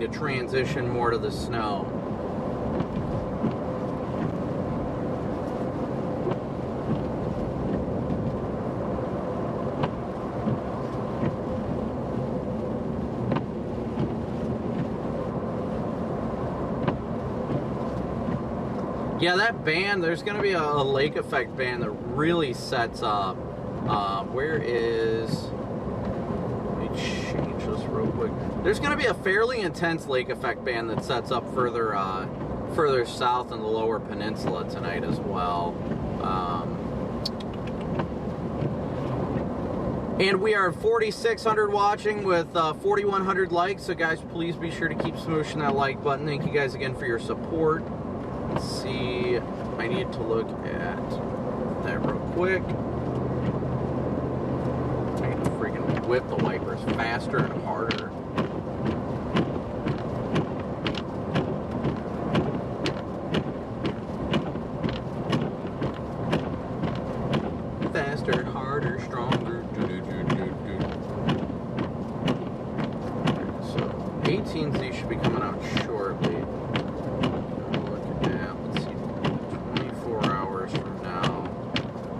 transition more to the snow. Yeah, that band, there's going to be a lake effect band that really sets up. Where is... Let me change this real quick. There's going to be a fairly intense lake effect band that sets up further south in the lower peninsula tonight as well. And we are 4,600 watching with 4,100 likes. So guys, please be sure to keep smooshing that like button. Thank you guys again for your support. Let's see, I need to look at that real quick. I can freaking whip the wipers faster and harder. Faster, harder, stronger. So 18Z should be coming out shortly.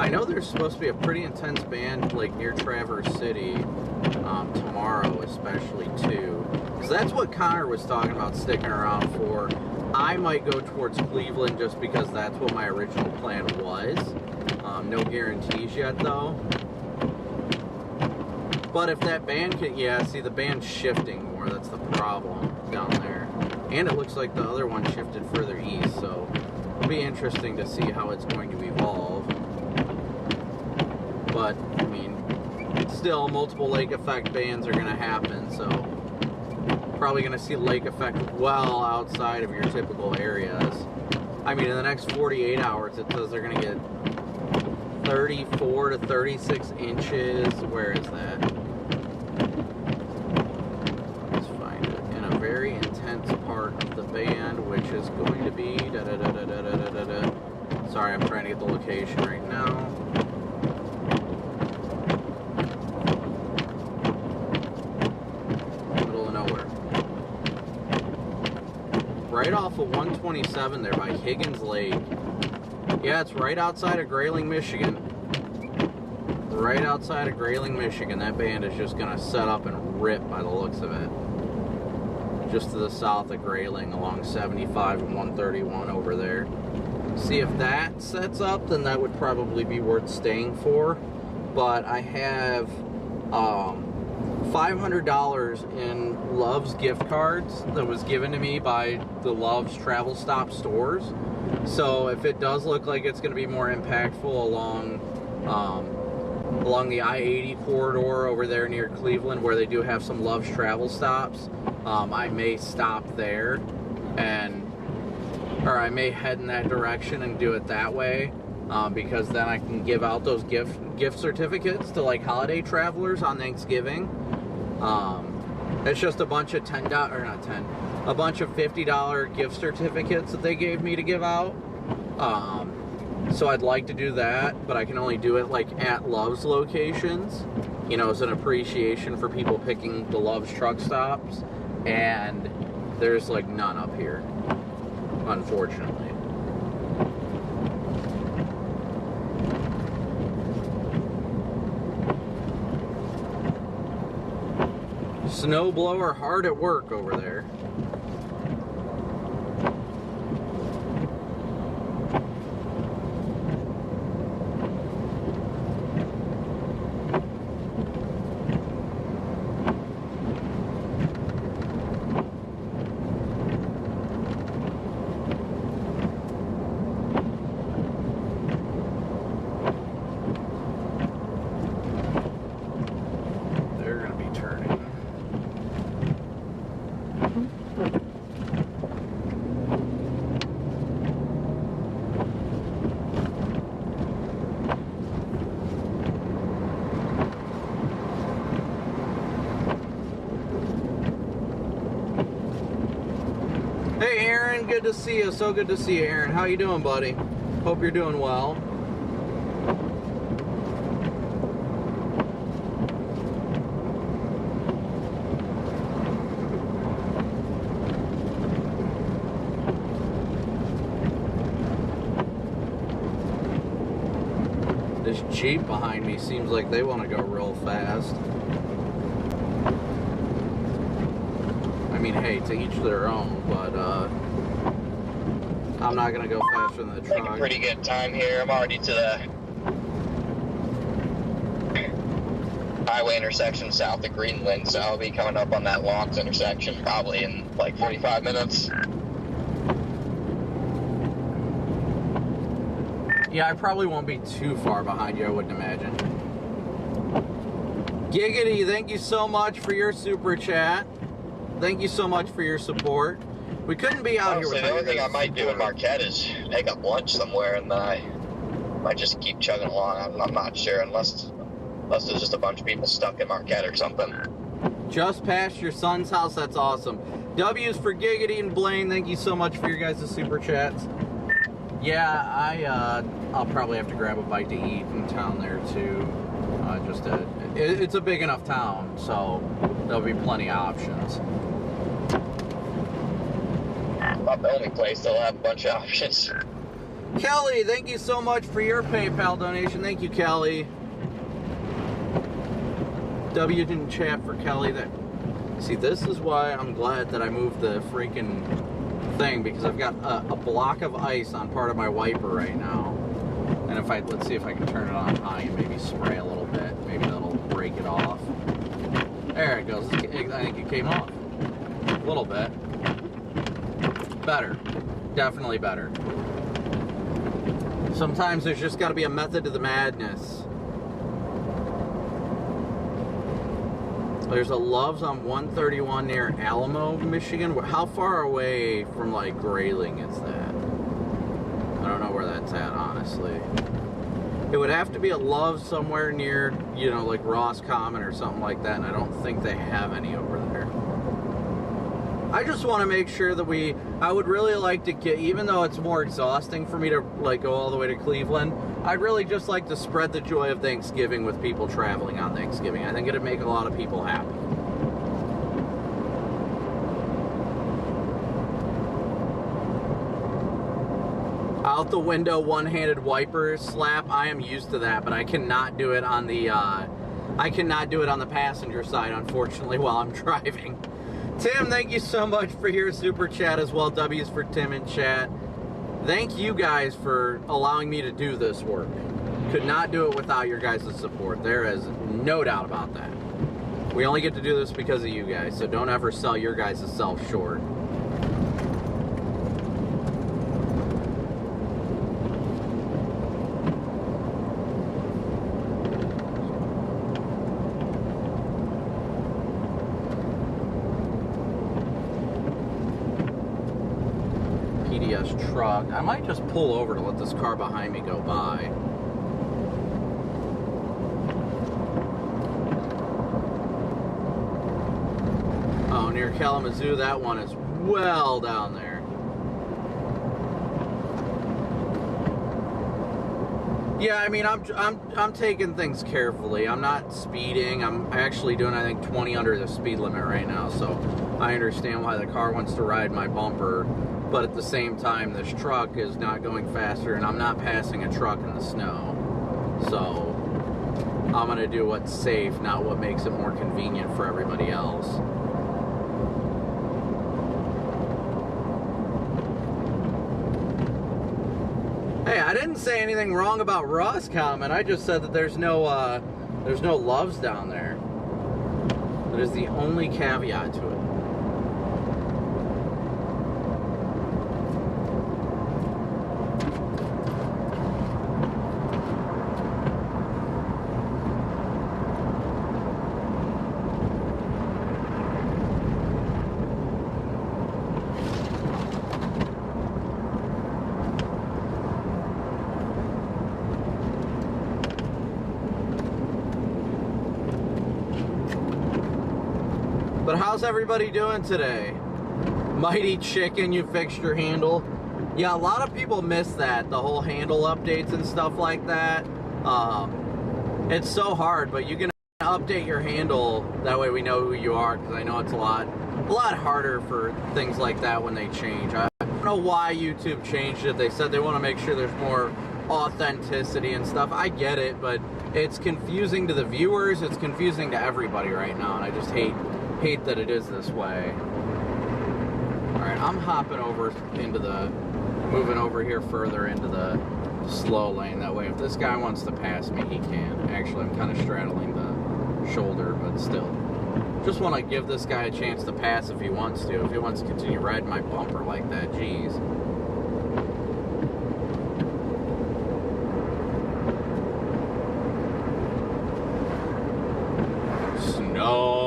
I know there's supposed to be a pretty intense band like near Traverse City tomorrow, especially too, because that's what Connor was talking about sticking around for. I might go towards Cleveland just because that's what my original plan was. No guarantees yet though. But if that band can, yeah, see the band's shifting more. That's the problem down there, and it looks like the other one shifted further east. So it'll be interesting to see how it's going to evolve. But, I mean, still, multiple lake effect bands are going to happen, so probably going to see lake effect well outside of your typical areas. I mean, in the next 48 hours, it says they're going to get 34 to 36 inches. Where is that? Let's find it. In a very intense part of the band, which is going to be... Sorry, I'm trying to get the location right now. Right off of 127 there by Higgins Lake. Yeah, it's right outside of Grayling, Michigan. Right outside of Grayling, Michigan. That band is just going to set up and rip by the looks of it. Just to the south of Grayling along 75 and 131 over there. See if that sets up, then that would probably be worth staying for. But I have $500 in Love's gift cards that was given to me by the Love's Travel Stop stores. So if it does look like it's going to be more impactful along the I-80 corridor over there near Cleveland, where they do have some Love's Travel Stops, I may stop there, or I may head in that direction and do it that way. Because then I can give out those gift certificates to like holiday travelers on Thanksgiving. It's just a bunch of a bunch of $50 gift certificates that they gave me to give out. So I'd like to do that, but I can only do it like at Love's locations, you know, as an appreciation for people picking the Love's truck stops, and there's like none up here, unfortunately. Snowblower hard at work over there. Hey, Aaron, good to see you. So good to see you, Aaron. How you doing, buddy? Hope you're doing well. This Jeep behind me seems like they want to go real fast. I mean, hey, to each their own, but I'm not going to go faster than the truck. Making pretty good time here. I'm already to the highway intersection south of Greenland, so I'll be coming up on that Lawns intersection probably in like 45 minutes. Yeah, I probably won't be too far behind you, I wouldn't imagine. Giggity, thank you so much for your super chat. Thank you so much for your support. We couldn't be out Honestly, here the without only thing I might do in support. Marquette is pick up lunch somewhere, and then I might just keep chugging along. I'm not sure, unless there's just a bunch of people stuck in Marquette or something. Just past your son's house, that's awesome. W's for Giggity and Blaine, thank you so much for your guys' super chats. Yeah, I'll probably have to grab a bite to eat in town there too. It's a big enough town, so there'll be plenty of options. Not the only place they'll have a bunch of options. Kelly, thank you so much for your PayPal donation. Thank you, Kelly. W didn't chat for Kelly. See, this is why I'm glad that I moved the freaking thing, because I've got a block of ice on part of my wiper right now. And let's see if I can turn it on high and maybe spray a little bit. Maybe that'll break it off. There it goes. I think it came off. A little bit. Better. Definitely better. Sometimes there's just got to be a method to the madness. There's a Love's on 131 near Alamo, Michigan. How far away from like Grayling is that? I don't know where that's at, honestly. It would have to be a Love's somewhere near, you know, like Roscommon or something like that, and I don't think they have any over there. I just want to make sure that I would really like to get, even though it's more exhausting for me to like go all the way to Cleveland, I'd really just like to spread the joy of Thanksgiving with people traveling on Thanksgiving. I think it'd make a lot of people happy. Out the window, one-handed wiper slap. I am used to that, but I cannot do it on the passenger side, unfortunately, while I'm driving. Tim, thank you so much for your super chat as well. W's for Tim in chat. Thank you guys for allowing me to do this work. Could not do it without your guys' support. There is no doubt about that. We only get to do this because of you guys, so don't ever sell your guys' self short. Truck. I might just pull over to let this car behind me go by. Oh, near Kalamazoo, that one is well down there. Yeah, I mean, I'm taking things carefully. I'm not speeding. I'm actually doing, I think, 20 under the speed limit right now, so I understand why the car wants to ride my bumper. But at the same time, this truck is not going faster, and I'm not passing a truck in the snow. So I'm going to do what's safe, not what makes it more convenient for everybody else. Hey, I didn't say anything wrong about Roscommon. I just said that there's no Loves down there. That is the only caveat to it. But how's everybody doing today? Mighty chicken, you fixed your handle. Yeah, a lot of people miss that, the whole handle updates and stuff like that. It's so hard, but you can update your handle, that way we know who you are, because I know it's a lot harder for things like that when they change. I don't know why YouTube changed it. They said they want to make sure there's more authenticity and stuff. I get it, but it's confusing to the viewers, it's confusing to everybody right now, and I just hate that it is this way. Alright, I'm hopping over into the, moving over here further into the slow lane, that way if this guy wants to pass me, he can. Actually, I'm kind of straddling the shoulder, but still. Just want to give this guy a chance to pass if he wants to. If he wants to continue riding my bumper like that, jeez. Snow.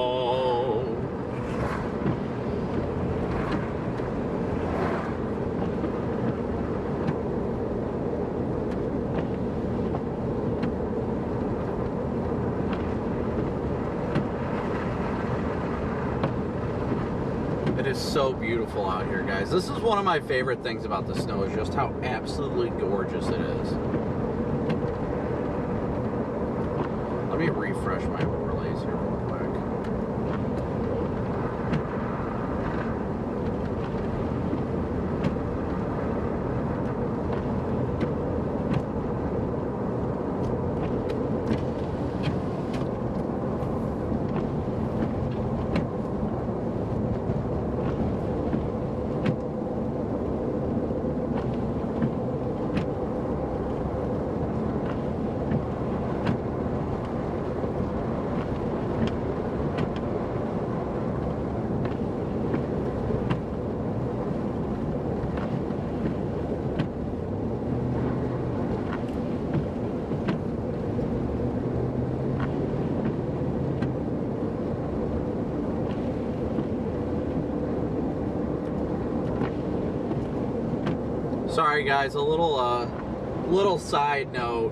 It is so beautiful out here, guys. This is one of my favorite things about the snow, is just how absolutely gorgeous it is. Let me refresh my overlays here real quick. Sorry guys, a little side note,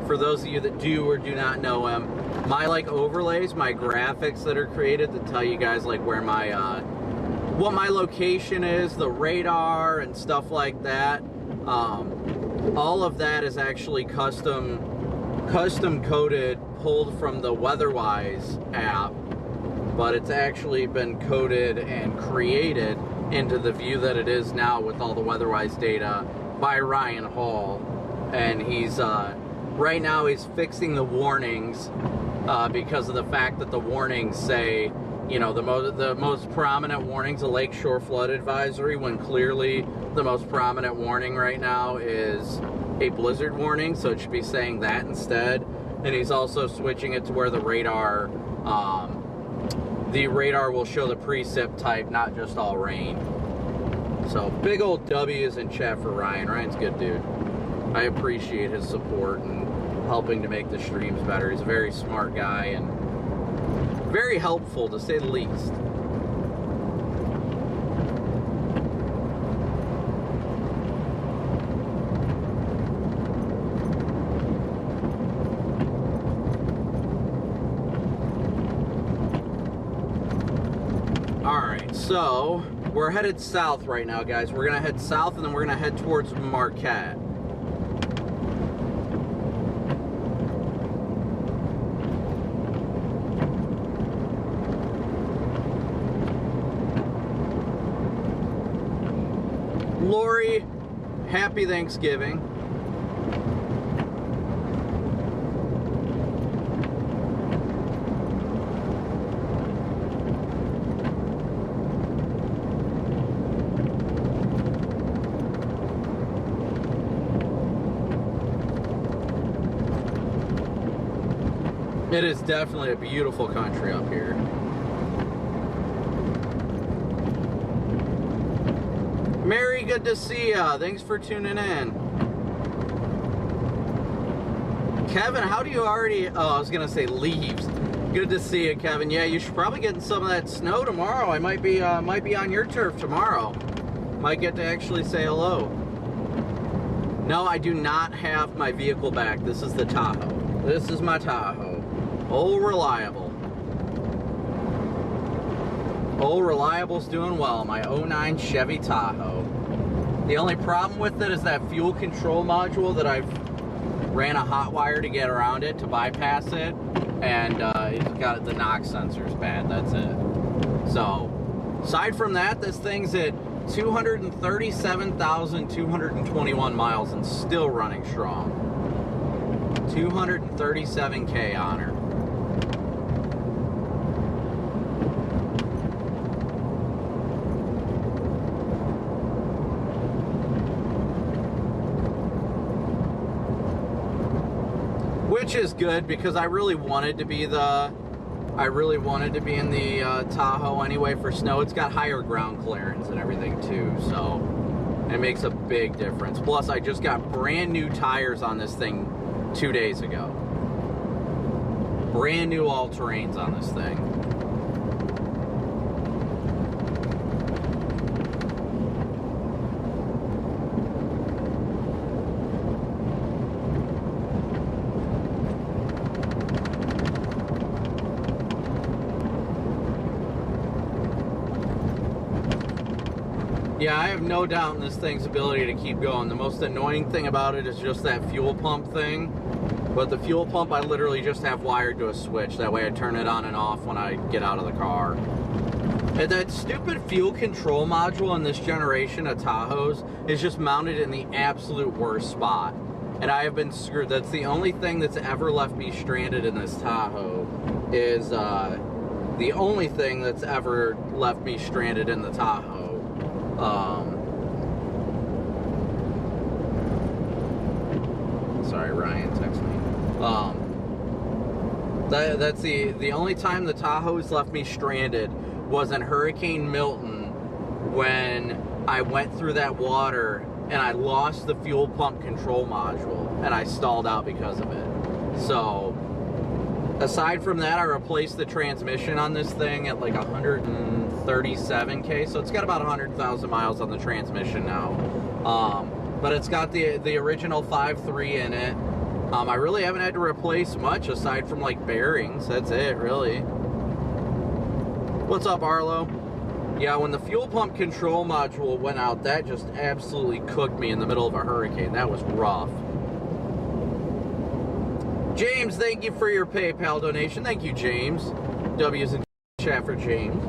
for those of you that do or do not know him, my overlays, my graphics that are created to tell you guys where my what my location is, the radar and stuff like that, all of that is actually custom coded, pulled from the WeatherWise app, but it's actually been coded and created into the view that it is now with all the WeatherWise data by Ryan Hall. And he's right now he's fixing the warnings because of the fact that the warnings say, you know, the most prominent warning's a lakeshore flood advisory, when clearly the most prominent warning right now is a blizzard warning, so it should be saying that instead. And he's also switching it to where the radar will show the precip type, not just all rain. So big old W's in chat for Ryan. Ryan's a good dude. I appreciate his support and helping to make the streams better. He's a very smart guy and very helpful, to say the least. Alright, so we're headed south right now, guys. We're going to head south and then we're going to head towards Marquette. Lori, happy Thanksgiving. It is definitely a beautiful country up here. Mary, good to see ya. Thanks for tuning in. Kevin, how do you already... Oh, I was going to say leaves. Good to see you, Kevin. Yeah, you should probably get some of that snow tomorrow. I might be on your turf tomorrow. Might get to actually say hello. No, I do not have my vehicle back. This is the Tahoe. This is my Tahoe. Oh, reliable. Old Reliable's doing well. My 09 Chevy Tahoe. The only problem with it is that fuel control module that I've ran a hot wire to get around it to bypass it, and it's got the knock sensors bad. That's it. So, aside from that, this thing's at 237,221 miles and still running strong. 237K on her. Which is good because I really wanted to be in the Tahoe anyway for snow. It's got higher ground clearance and everything too, so it makes a big difference. Plus, I just got brand new tires on this thing 2 days ago. Brand new all-terrains on this thing. Yeah, I have no doubt in this thing's ability to keep going. The most annoying thing about it is just that fuel pump thing. But the fuel pump I literally just have wired to a switch. That way I turn it on and off when I get out of the car. And that stupid fuel control module in this generation of Tahoes is just mounted in the absolute worst spot. And I have been screwed. That's the only thing that's ever left me stranded in this Tahoe is the only thing that's ever left me stranded in the Tahoe. Sorry, Ryan texted me. That's the only time the Tahoe's left me stranded was in Hurricane Milton when I went through that water and I lost the fuel pump control module and I stalled out because of it. So aside from that, I replaced the transmission on this thing at like 137K, so it's got about 100,000 miles on the transmission now. But it's got the original 5.3 in it. I really haven't had to replace much aside from like bearings. That's it, really. What's up, Arlo? Yeah, when the fuel pump control module went out, that just absolutely cooked me in the middle of a hurricane. That was rough. James, thank you for your PayPal donation. Thank you, James. W's in chat for James.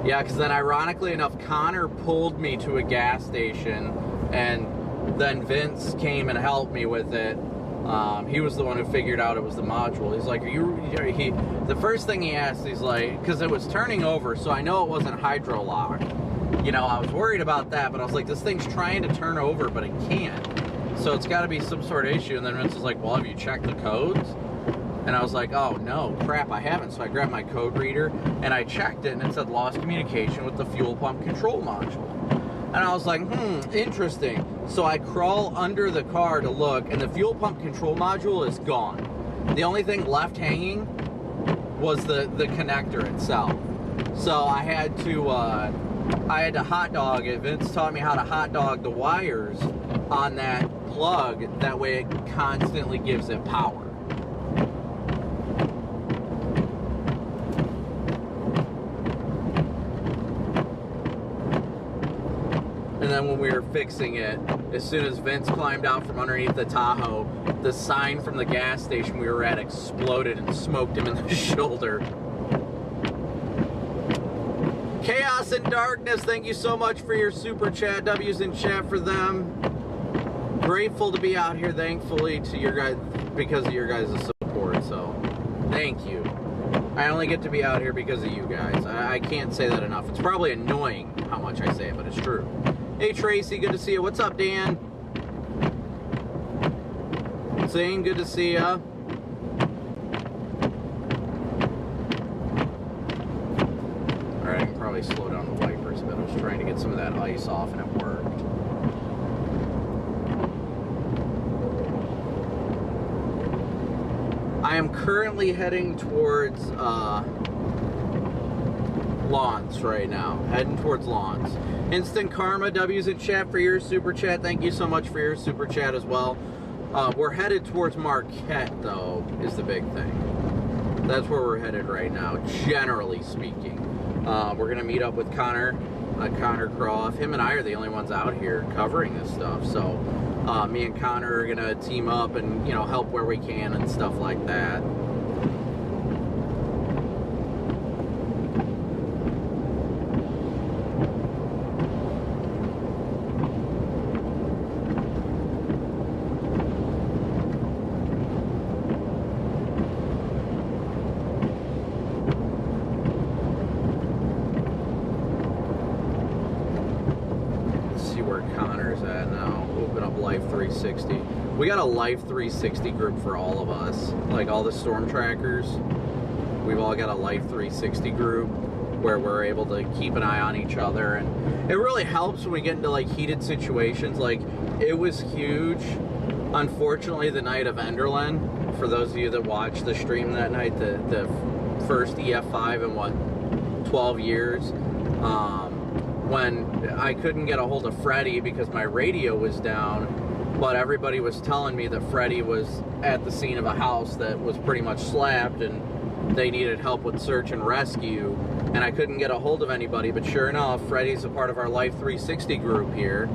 Yeah, because then ironically enough, Connor pulled me to a gas station, and then Vince came and helped me with it. He was the one who figured out it was the module. He's like, the first thing he asked, he's like, because it was turning over, so I know it wasn't hydro lock. You know, I was worried about that, but I was like, this thing's trying to turn over, but it can't. So it's got to be some sort of issue. And then Vince was like, well, have you checked the codes? And I was like, oh, no, crap, I haven't. So I grabbed my code reader, and I checked it, and it said lost communication with the fuel pump control module. And I was like, interesting. So I crawl under the car to look, and the fuel pump control module is gone. The only thing left hanging was the connector itself. So I had to hot dog it. Vince taught me how to hot dog the wires on that plug. That way it constantly gives it power. And then when we were fixing it, as soon as Vince climbed out from underneath the Tahoe, the sign from the gas station we were at exploded and smoked him in the shoulder. Chaos and Darkness, thank you so much for your super chat. W's in chat for them. Grateful to be out here, thankfully, to your guys because of your guys' support. So, thank you. I only get to be out here because of you guys. I can't say that enough. It's probably annoying how much I say it, but it's true. Hey Tracy, good to see you. What's up, Dan? Zane, good to see ya. Alright, I can probably slow down the wipers a bit. I was trying to get some of that ice off and it worked. I am currently heading towards Lawns right now. Heading towards Lawns. Instant Karma, W's in chat for your super chat. Thank you so much for your super chat as well. We're headed towards Marquette, though, is the big thing. That's where we're headed right now, generally speaking. We're gonna meet up with Connor Croft. Him and I are the only ones out here covering this stuff. So me and Connor are gonna team up and, you know, help where we can and stuff like that. Life 360. We got a Life 360 group for all of us. Like all the storm trackers, we've all got a Life 360 group where we're able to keep an eye on each other, and it really helps when we get into like heated situations. Like it was huge. Unfortunately, the night of Enderlin, for those of you that watched the stream that night, the first EF5 in what, 12 years, when I couldn't get a hold of Freddie because my radio was down, but everybody was telling me that Freddie was at the scene of a house that was pretty much slapped and they needed help with search and rescue, and I couldn't get a hold of anybody. But sure enough, Freddie's a part of our Life 360 group here,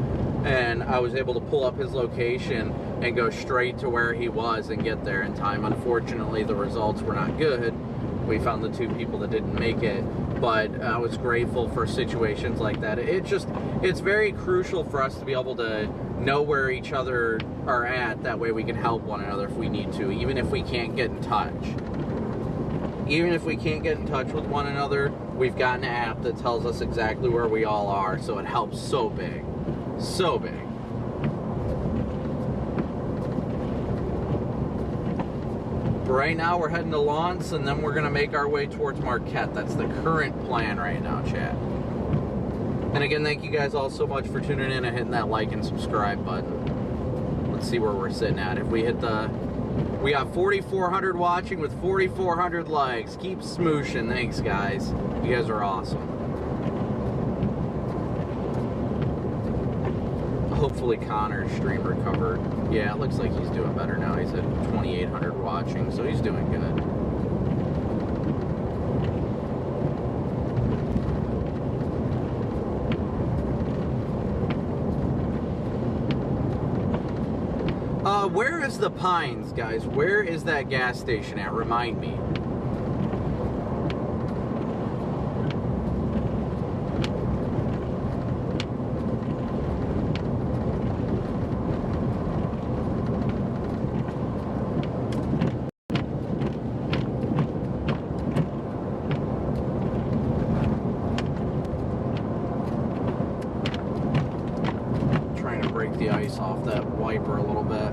and I was able to pull up his location and go straight to where he was and get there in time. Unfortunately, the results were not good. We found the 2 people that didn't make it, but I was grateful for situations like that. It's very crucial for us to be able to know where each other are at. That way we can help one another if we need to, even if we can't get in touch. Even if we can't get in touch with one another, we've got an app that tells us exactly where we all are, so it helps so big. So big. Right now we're heading to Lawrence, and then we're going to make our way towards Marquette. That's the current plan right now, chat. And again, thank you guys all so much for tuning in and hitting that like and subscribe button. Let's see where we're sitting at. If we hit the... We got 4,400 watching with 4,400 likes. Keep smooshing. Thanks, guys. You guys are awesome. Hopefully Connor's stream recovered. Yeah, it looks like he's doing better now. He's at 2,800 watching, so he's doing good. Where is the Pines, guys? Where is that gas station at? Remind me. The ice off that wiper a little bit.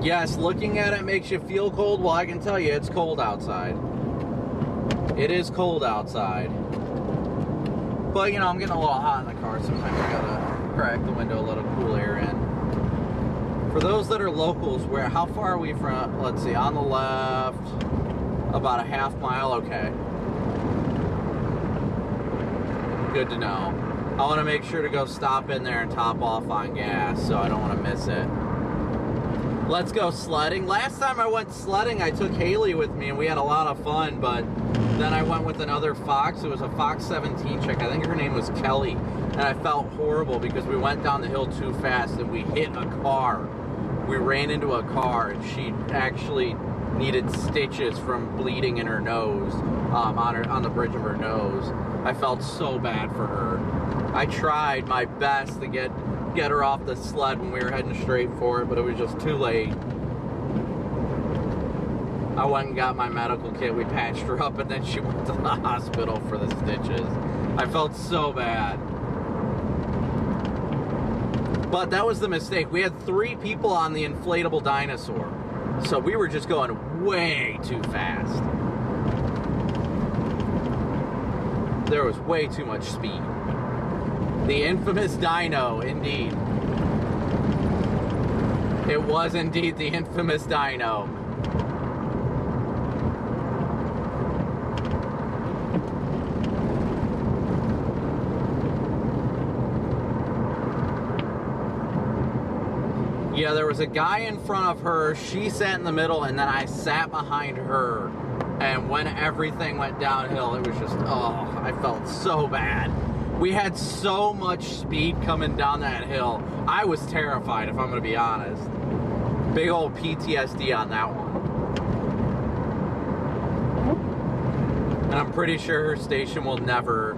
Yes, looking at it makes you feel cold. Well, I can tell you it's cold outside. It is cold outside. But, you know, I'm getting a little hot in the car. Sometimes I gotta crack the window, let a cool air in. For those that are locals, how far are we from, let's see, on the left, about a half mile, okay. Good to know. I want to make sure to go stop in there and top off on gas, so I don't want to miss it. Let's go sledding. Last time I went sledding, I took Haley with me, and we had a lot of fun, but then I went with another Fox. It was a Fox 17 chick. I think her name was Kelly, and I felt horrible because we went down the hill too fast, and we hit a car. We ran into a car, and she actually needed stitches from bleeding in her nose, on the bridge of her nose. I felt so bad for her. I tried my best to get her off the sled when we were heading straight for it, but it was just too late. I went and got my medical kit. We patched her up, and then she went to the hospital for the stitches. I felt so bad. But that was the mistake. We had 3 people on the inflatable dinosaur, so we were just going way too fast. There was way too much speed. The infamous dino, indeed. It was indeed the infamous dino. Yeah, there was a guy in front of her. She sat in the middle, and then I sat behind her. And when everything went downhill, it was just, oh, I felt so bad. We had so much speed coming down that hill. I was terrified, if I'm going to be honest. Big old PTSD on that one. And I'm pretty sure her station will never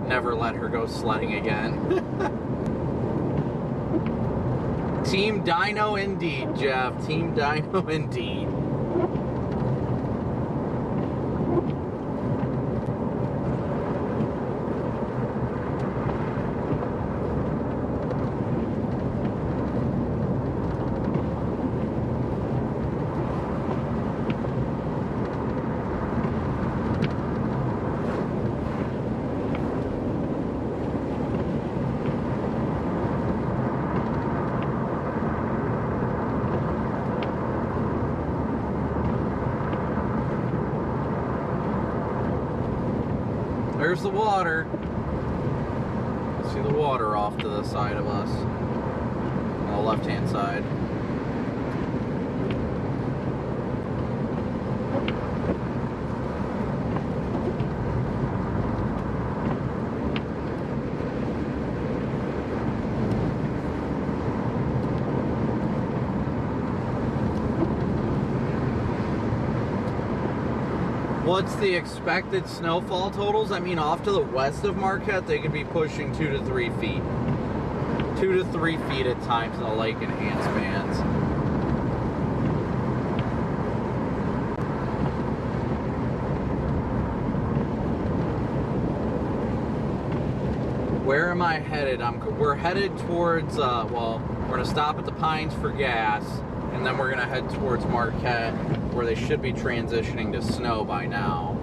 let her go sledding again. Team Dino indeed, Jeff. Team Dino indeed. There's the water. See the water off to the side of us. On the left-hand side. What's the expected snowfall totals? I mean, off to the west of Marquette, they could be pushing 2 to 3 feet. 2 to 3 feet at times in the lake and hand spans. Where am I headed? We're headed towards, well, we're going to stop at the Pines for gas, and then we're going to head towards Marquette, where they should be transitioning to snow by now.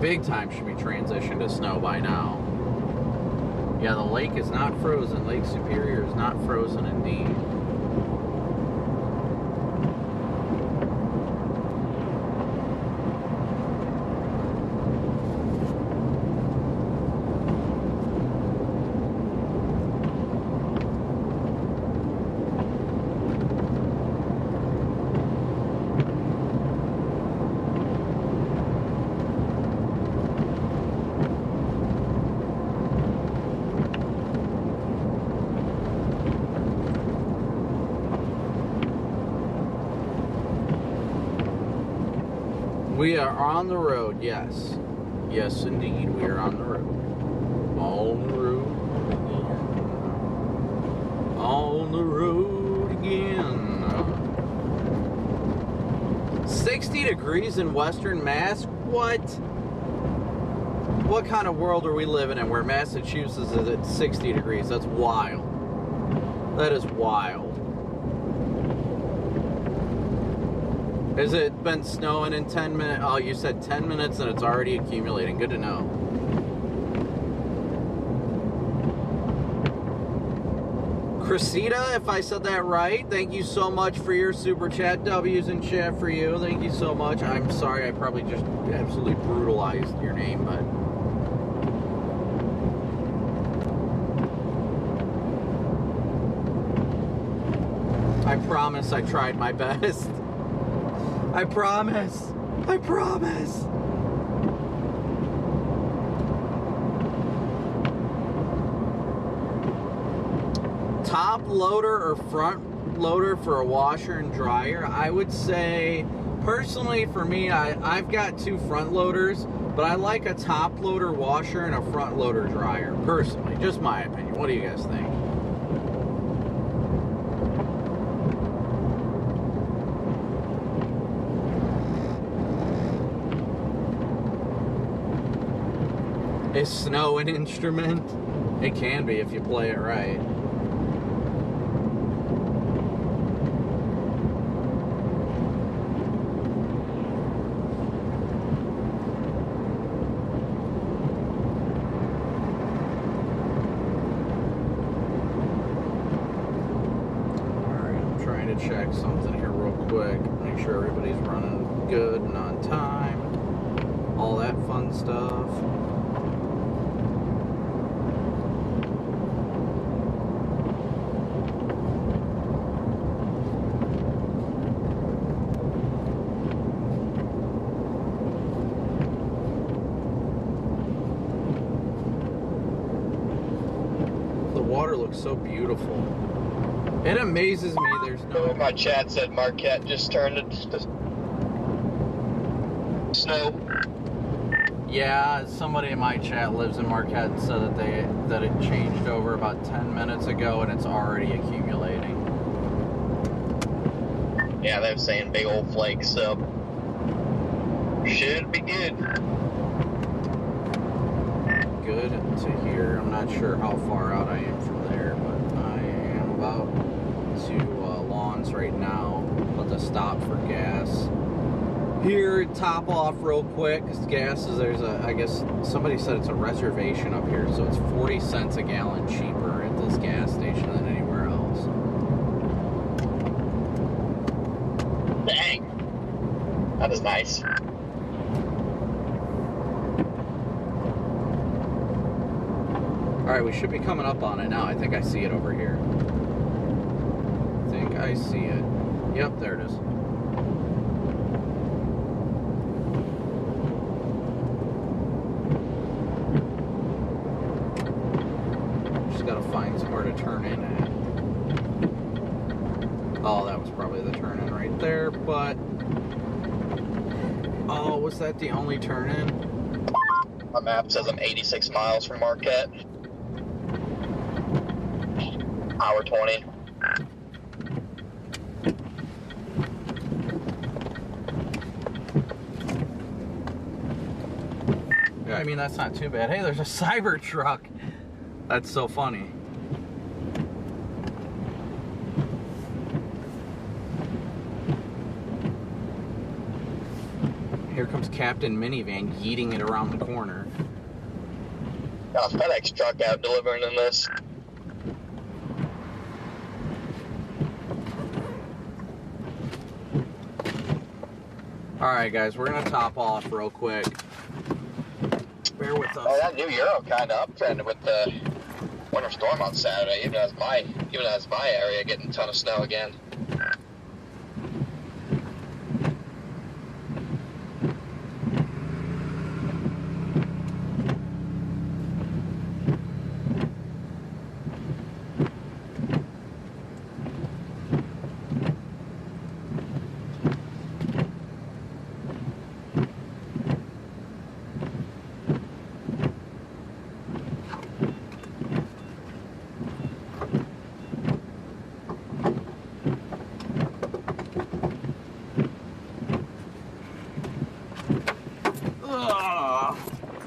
Big time should be transitioned to snow by now. Yeah, the lake is not frozen. Lake Superior is not frozen indeed. We are on the road, yes. Yes, indeed, we are on the road. On the road again. On the road again. 60 degrees in Western Mass? What? What kind of world are we living in where Massachusetts is at 60 degrees? That's wild. That is wild. Has it been snowing in 10 minutes? Oh, you said 10 minutes and it's already accumulating. Good to know. Cressida, if I said that right, thank you so much for your super chat. W's in chat for you. Thank you so much. I'm sorry, I probably just absolutely brutalized your name, but... I promise I tried my best. I promise. I promise. Top loader or front loader for a washer and dryer? I would say, personally for me, I've got 2 front loaders, but I like a top loader washer and a front loader dryer. Personally, just my opinion. What do you guys think? Is snow an instrument? It can be if you play it right. Alright, I'm trying to check something here real quick. Make sure everybody's running good and on time. All that fun stuff. water looks so beautiful. It amazes me there's no... My chat said Marquette just turned into snow. Yeah, somebody in my chat lives in Marquette and said that it changed over about 10 minutes ago and it's already accumulating. Yeah, they're saying big old flakes, so should be good. Good to hear. I'm not sure how far out I am from there, but I am about to Lawns right now. About to stop for gas. Here, top off real quick, because gas is, I guess somebody said it's a reservation up here, so it's 40 cents a gallon cheaper at this gas station than anywhere else. Dang. That is nice. Alright, we should be coming up on it now. I think I see it over here. I think I see it. Yep, there it is. Just gotta find somewhere to turn in at. Oh, that was probably the turn in right there, but... Oh, was that the only turn in? My map says I'm 86 miles from Marquette. Hour 20. Yeah, I mean, that's not too bad. Hey, there's a cyber truck. That's so funny. Here comes Captain Minivan yeeting it around the corner. Got a FedEx truck out delivering in this. Alright guys, we're gonna top off real quick. Bear with us. Oh, that new Euro kind of uptrended with the winter storm on Saturday, even as my area getting a ton of snow again.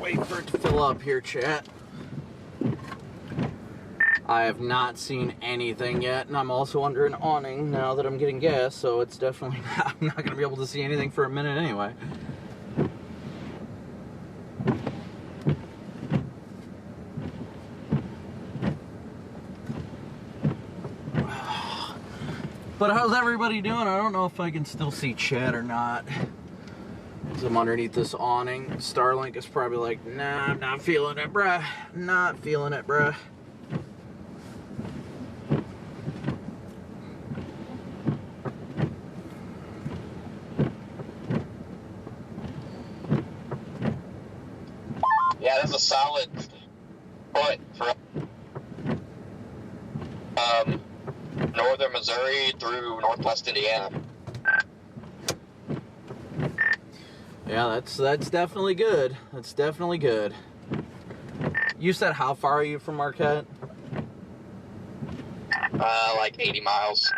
Wait for it to fill up here, chat. I have not seen anything yet, and I'm also under an awning now that I'm getting gas, so it's definitely not, I'm not going to be able to see anything for a minute anyway. But how's everybody doing? I don't know if I can still see chat or not. I'm underneath this awning. Starlink is probably like, nah, I'm not feeling it, bruh. Not feeling it, bruh. Yeah, that's a solid point for northern Missouri through northwest Indiana. Yeah, that's definitely good. That's definitely good. You said how far are you from Marquette? Like 80 miles.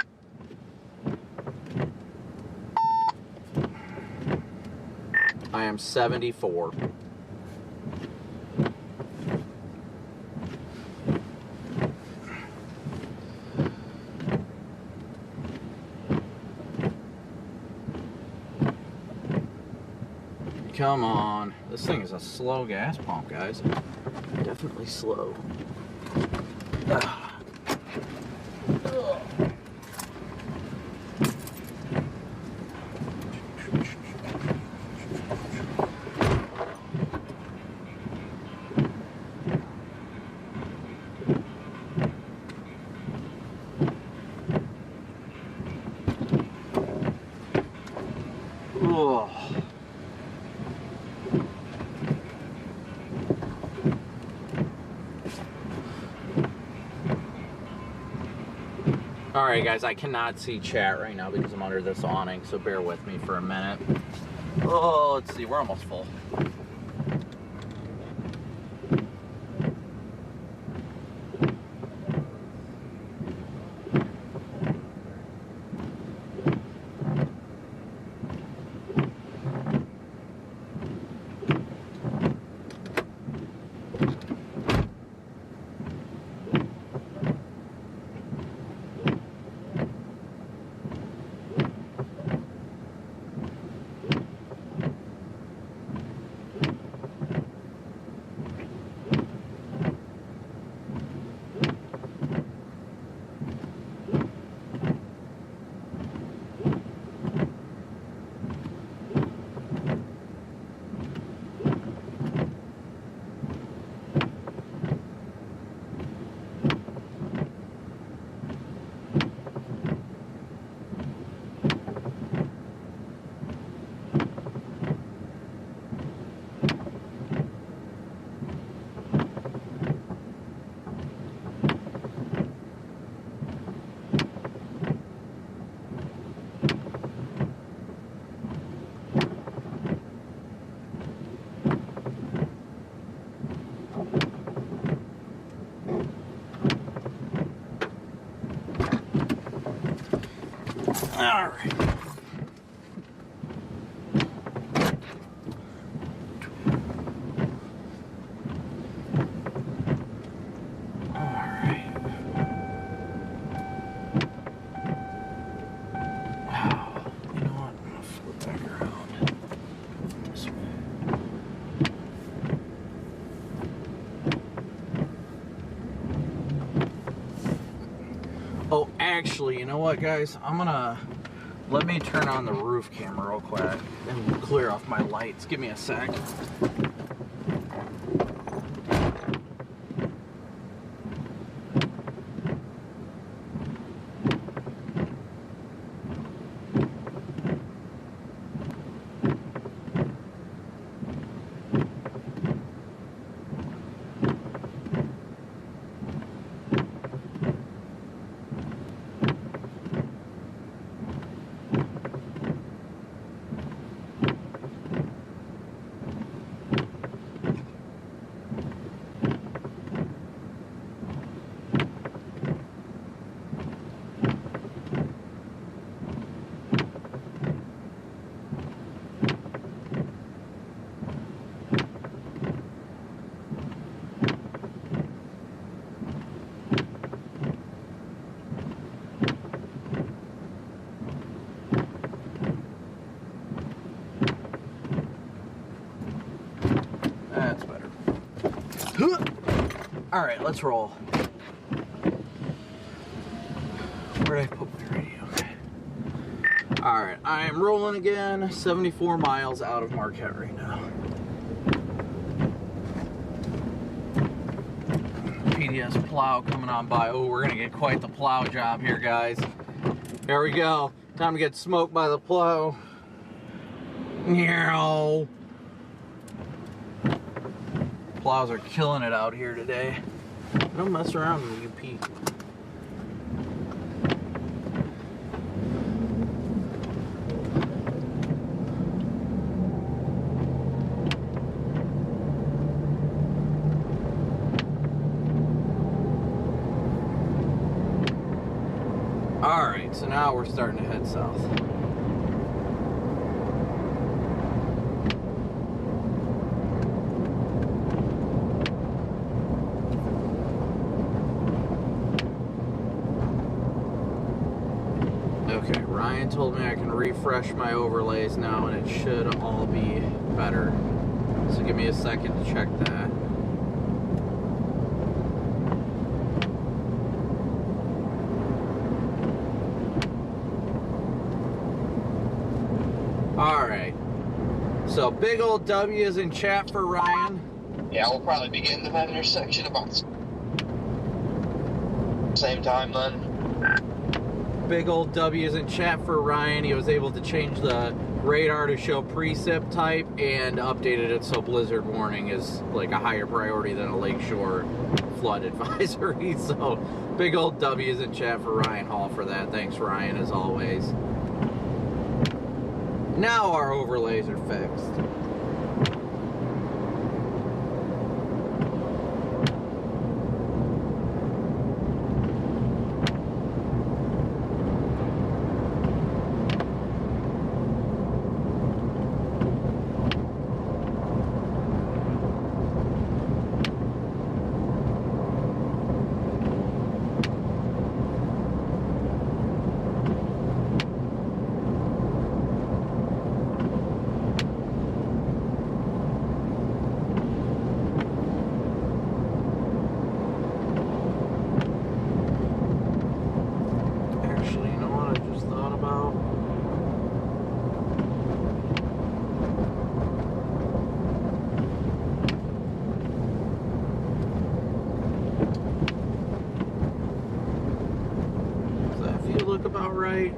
I am 74. Come on. This thing is a slow gas pump, guys. Definitely slow. Ugh. Ugh. Alright guys, I cannot see chat right now because I'm under this awning, so bear with me for a minute. Oh, let's see, we're almost full. All right. Oh, actually, you know what, guys? Let me turn on the roof camera real quick and clear off my lights. Give me a sec. That's better. All right, let's roll. Where did I put my radio? Okay. All right, I am rolling again. 74 miles out of Marquette right now. PDS plow coming on by. Oh, we're gonna get quite the plow job here, guys. Here we go. Time to get smoked by the plow. Meow. Plows are killing it out here today. Don't mess around in the UP. Alright, so now we're starting to head south. Okay, Ryan told me I can refresh my overlays now and it should all be better. So give me a second to check that. Alright, so big old W's in chat for Ryan. Yeah, we'll probably be getting to that intersection about same time then. Big old W's in chat for Ryan. He was able to change the radar to show precip type and updated it so blizzard warning is like a higher priority than a lakeshore flood advisory. So big old W's in chat for Ryan Hall for that. Thanks, Ryan, as always. Now our overlays are fixed.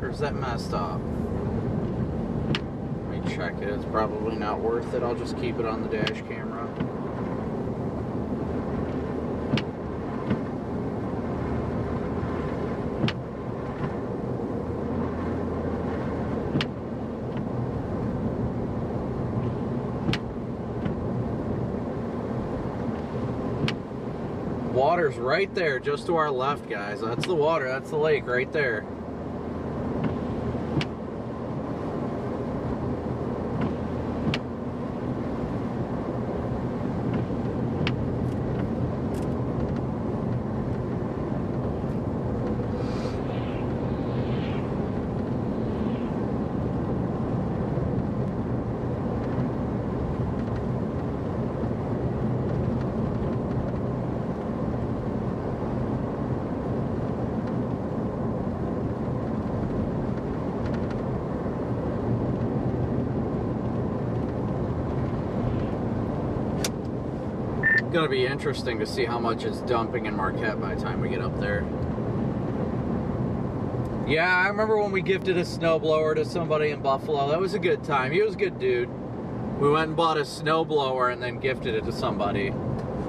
Or is that messed up? Let me check it. It's probably not worth it. I'll just keep it on the dash camera. Water's right there, just to our left, guys. That's the water. That's the lake right there. Going to be interesting to see how much it's dumping in Marquette by the time we get up there. Yeah, I remember when we gifted a snowblower to somebody in Buffalo. That was a good time. He was a good dude. We went and bought a snowblower and then gifted it to somebody.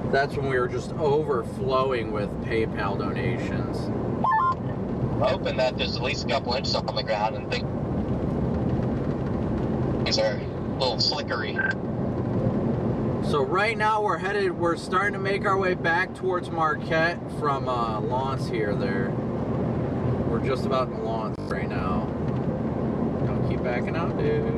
That's when we were just overflowing with PayPal donations. I'm hoping that there's at least a couple inches on the ground and things are a little slickery. So right now we're starting to make our way back towards Marquette from Lawrence here. We're just about in Lawrence right now. Don't keep backing out, dude.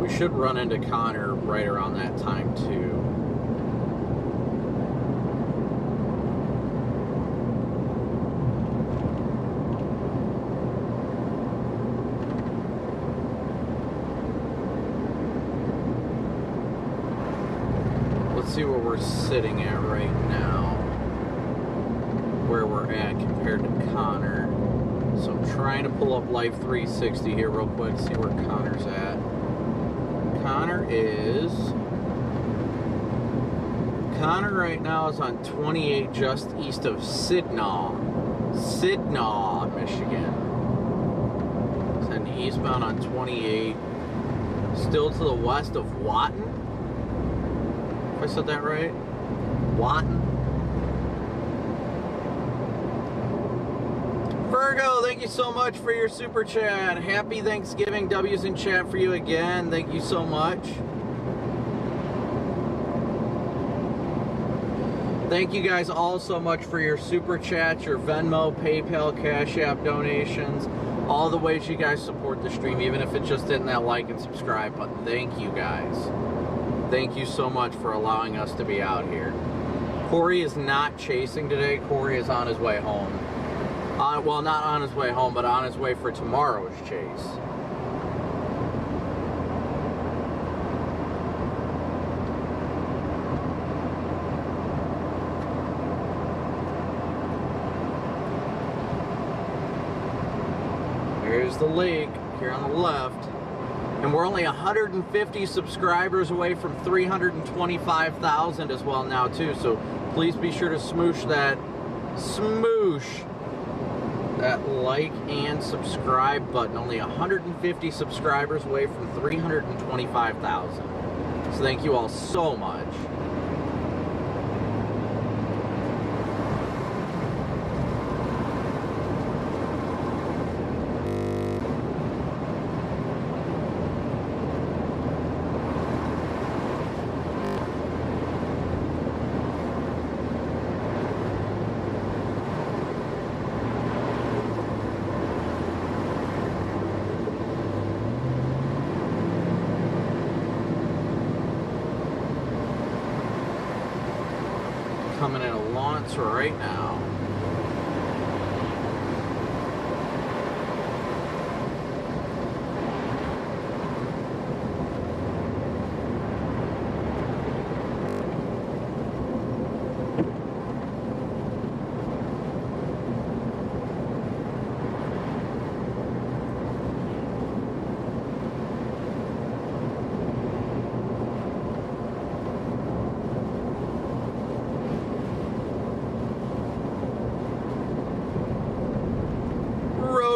We should run into Connor right around that time too. See where we're sitting at right now, where we're at compared to Connor. So I'm trying to pull up Life 360 here real quick, see where Connor's at. Connor right now is on 28 just east of Sidnaw, Michigan. It's heading eastbound on 28, still to the west of Watton. If I said that right? Watton. Virgo, thank you so much for your super chat. Happy Thanksgiving. W's in chat for you again. Thank you so much. Thank you guys all so much for your super chats, your Venmo, PayPal, Cash App donations, all the ways you guys support the stream, even if it's just in that like and subscribe button. Thank you guys. Thank you so much for allowing us to be out here. Corey is not chasing today. Corey is on his way home. Well, not on his way home, but on his way for tomorrow's chase. Here's the lake here on the left. And we're only 150 subscribers away from 325,000 as well now too. So please be sure to smoosh that like and subscribe button. Only 150 subscribers away from 325,000. So thank you all so much. Coming in a launch right now.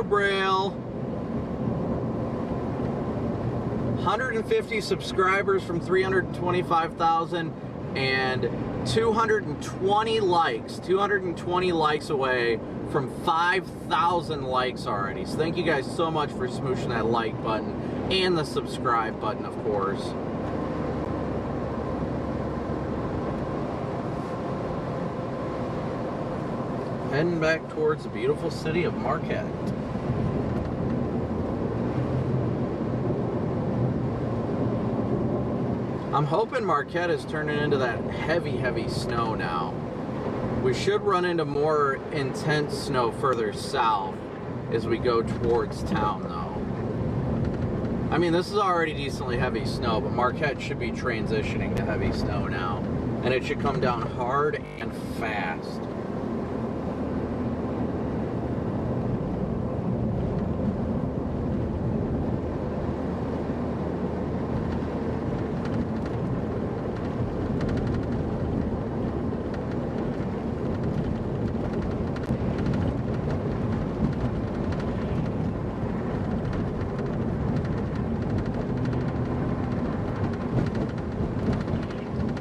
Rail. 150 subscribers from 325,000 and 220 likes. 220 likes away from 5,000 likes already. So thank you guys so much for smooshing that like button and the subscribe button, of course. Heading back towards the beautiful city of Marquette. I'm hoping Marquette is turning into that heavy snow now. We should run into more intense snow further south as we go towards town, though. I mean, this is already decently heavy snow, but Marquette should be transitioning to heavy snow now. And it should come down hard and fast.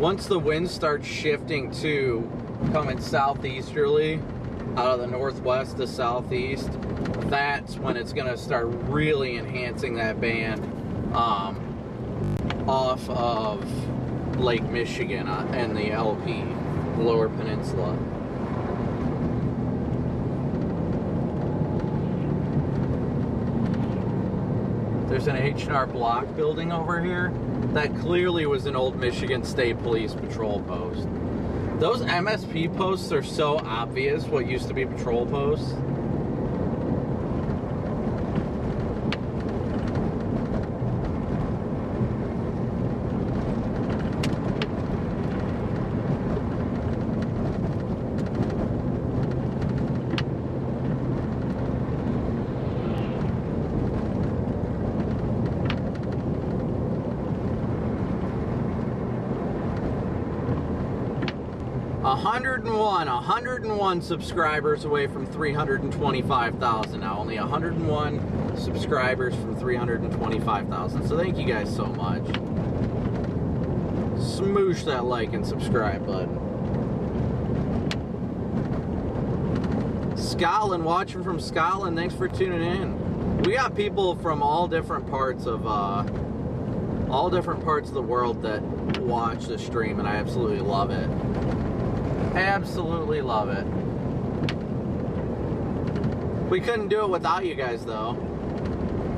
Once the wind starts shifting to coming southeasterly out of the northwest to southeast, that's when it's going to start really enhancing that band off of Lake Michigan and the LP, Lower Peninsula. There's an H&R Block building over here. That clearly was an old Michigan State Police patrol post. Those MSP posts are so obvious what used to be patrol posts. $101 subscribers away from 325,000 now. Only 101 subscribers from 325,000. So thank you guys so much. Smoosh that like and subscribe button. Scotland, watching from Scotland. Thanks for tuning in. We got people from all different parts of the world that watch the stream, and I absolutely love it. Absolutely love it. We couldn't do it without you guys, though.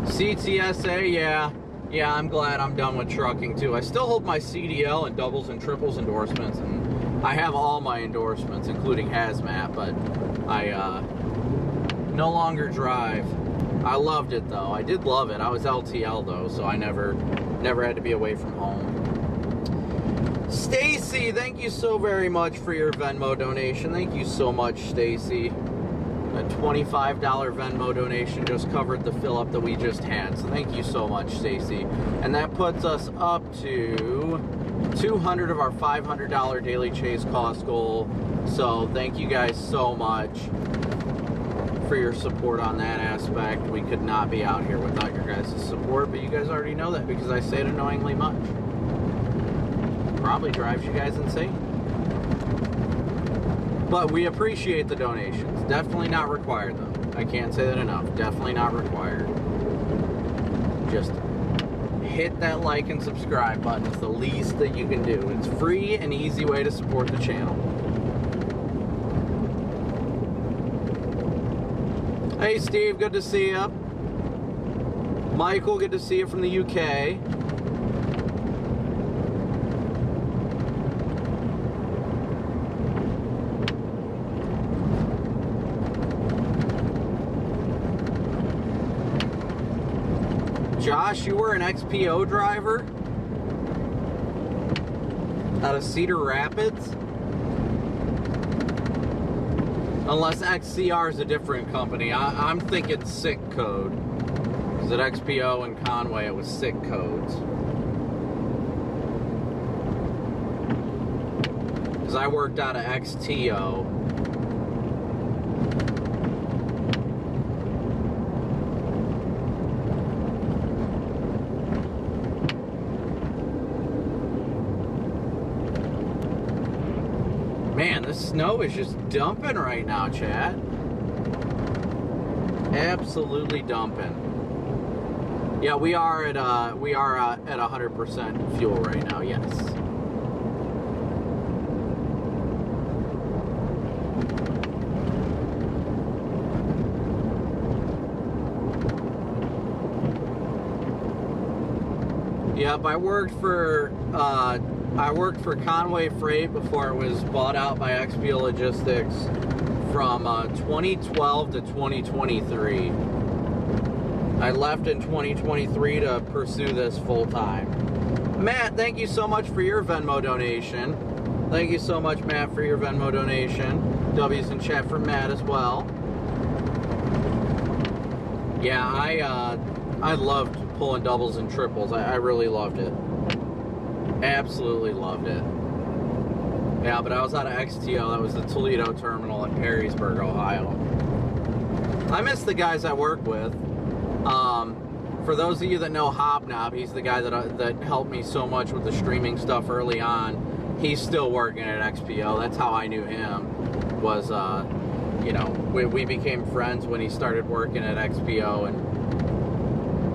CTSA, yeah, I'm glad I'm done with trucking, too. I still hold my CDL and doubles and triples endorsements, and I have all my endorsements, including hazmat, but I no longer drive. I loved it, though. I did love it. I was LTL, though, so I never had to be away from home. Stacy, thank you so very much for your Venmo donation. Thank you so much, Stacy. A $25 Venmo donation just covered the fill up that we just had. So thank you so much, Stacy. And that puts us up to 200 of our $500 daily chase cost goal. So thank you guys so much for your support on that aspect. We could not be out here without your guys' support, but you guys already know that because I say it annoyingly much. Probably drives you guys insane. But we appreciate the donations. Definitely not required though. I can't say that enough. Definitely not required. Just hit that like and subscribe button. It's the least that you can do. It's free and easy way to support the channel. Hey Steve, good to see you. Michael, good to see you from the UK. Josh, you were an XPO driver out of Cedar Rapids? Unless XCR is a different company. I'm thinking SIC code. Because at XPO and Conway, it was SIC codes. Because I worked out of XTO. Man, the snow is just dumping right now, chat. Absolutely dumping. Yeah, we are at 100% fuel right now. Yes. Yep, I worked for Conway Freight before it was bought out by XPO Logistics from 2012 to 2023. I left in 2023 to pursue this full time. Matt, thank you so much for your Venmo donation. Thank you so much, Matt, for your Venmo donation. W's in chat for Matt as well. Yeah, I loved pulling doubles and triples. I really loved it. Absolutely loved it. Yeah, but I was out of XTO. That was the Toledo terminal in Perrysburg, Ohio. I miss the guys I work with. For those of you that know Hobnob, he's the guy that helped me so much with the streaming stuff early on. He's still working at XPO. That's how I knew him. Was you know, we became friends when he started working at XPO, and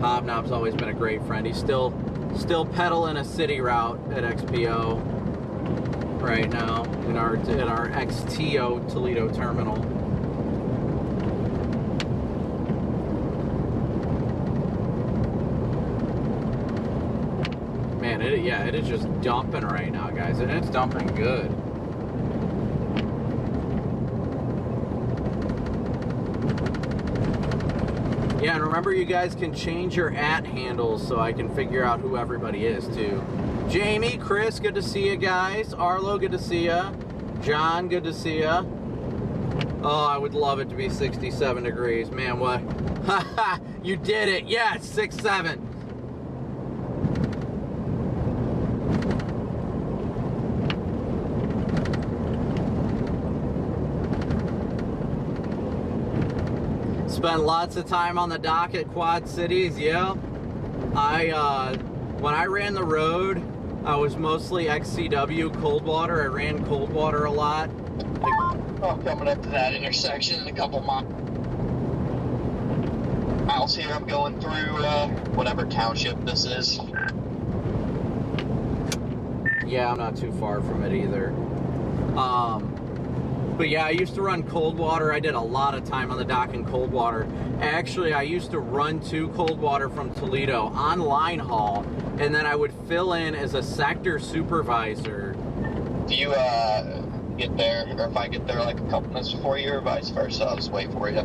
Hobnob's always been a great friend. He's still pedaling a city route at XPO right now in our XTO Toledo terminal. Man, it is just dumping right now, guys, and it's dumping good. Yeah, and remember, you guys can change your @ handles so I can figure out who everybody is, too. Jamie, Chris, good to see you guys. Arlo, good to see you. John, good to see you. Oh, I would love it to be 67 degrees. Man, what? Haha, you did it. Yes, 6-7. Spent lots of time on the dock at Quad Cities, yeah. When I ran the road, I was mostly XCW Coldwater. I ran Coldwater a lot. I'm coming up to that intersection in a couple miles here. I'm going through whatever township this is. Yeah, I'm not too far from it either. But yeah, I used to run Coldwater. I did a lot of time on the dock in Coldwater. Actually, I used to run to Coldwater from Toledo on line haul, and then I would fill in as a sector supervisor. Do you get there, or if I get there like a couple minutes before you, or vice versa? I'll just wait for you.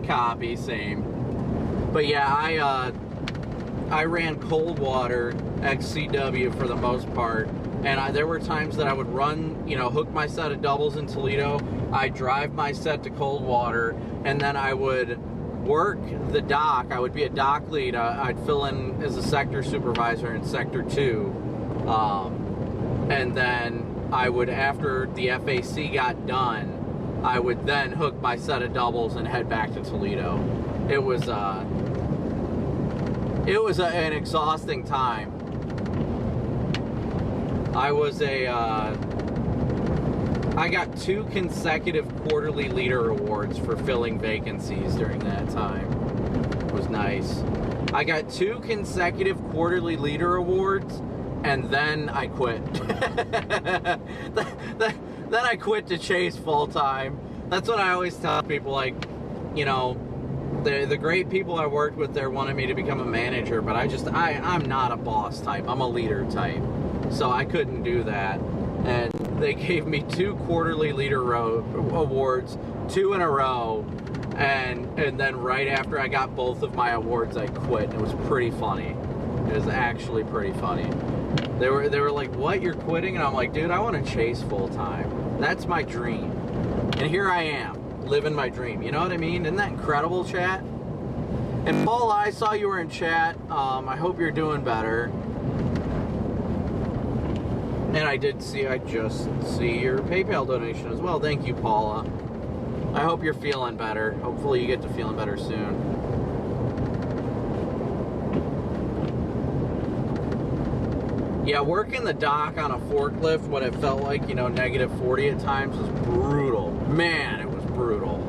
Copy, same. But yeah, I ran cold water XCW for the most part, and there were times that I would run, hook my set of doubles in Toledo, I'd drive my set to cold water, and then I would work the dock. I would be a dock lead. I'd fill in as a sector supervisor in Sector 2, and then I would, after the FAC got done, I would then hook my set of doubles and head back to Toledo. It was an exhausting time. I got 2 consecutive quarterly leader awards for filling vacancies during that time. It was nice. I got 2 consecutive quarterly leader awards, and then I quit. Then I quit to chase full time. That's what I always tell people, like, the great people I worked with there wanted me to become a manager, but I'm not a boss type. I'm a leader type. So I couldn't do that. And they gave me 2 quarterly leader awards, 2 in a row. And then right after I got both of my awards, I quit. It was pretty funny. It was actually pretty funny. They were like, "What? You're quitting?" And I'm like, "Dude, I want to chase full time. That's my dream." And here I am, living my dream. You know what I mean? Isn't that incredible, chat? And Paul, I saw you were in chat. I hope you're doing better. And I just see your PayPal donation as well. Thank you, Paula. I hope you're feeling better. Hopefully you get to feeling better soon. Yeah, working the dock on a forklift when it felt like, negative 40 at times was brutal. Man, it was brutal.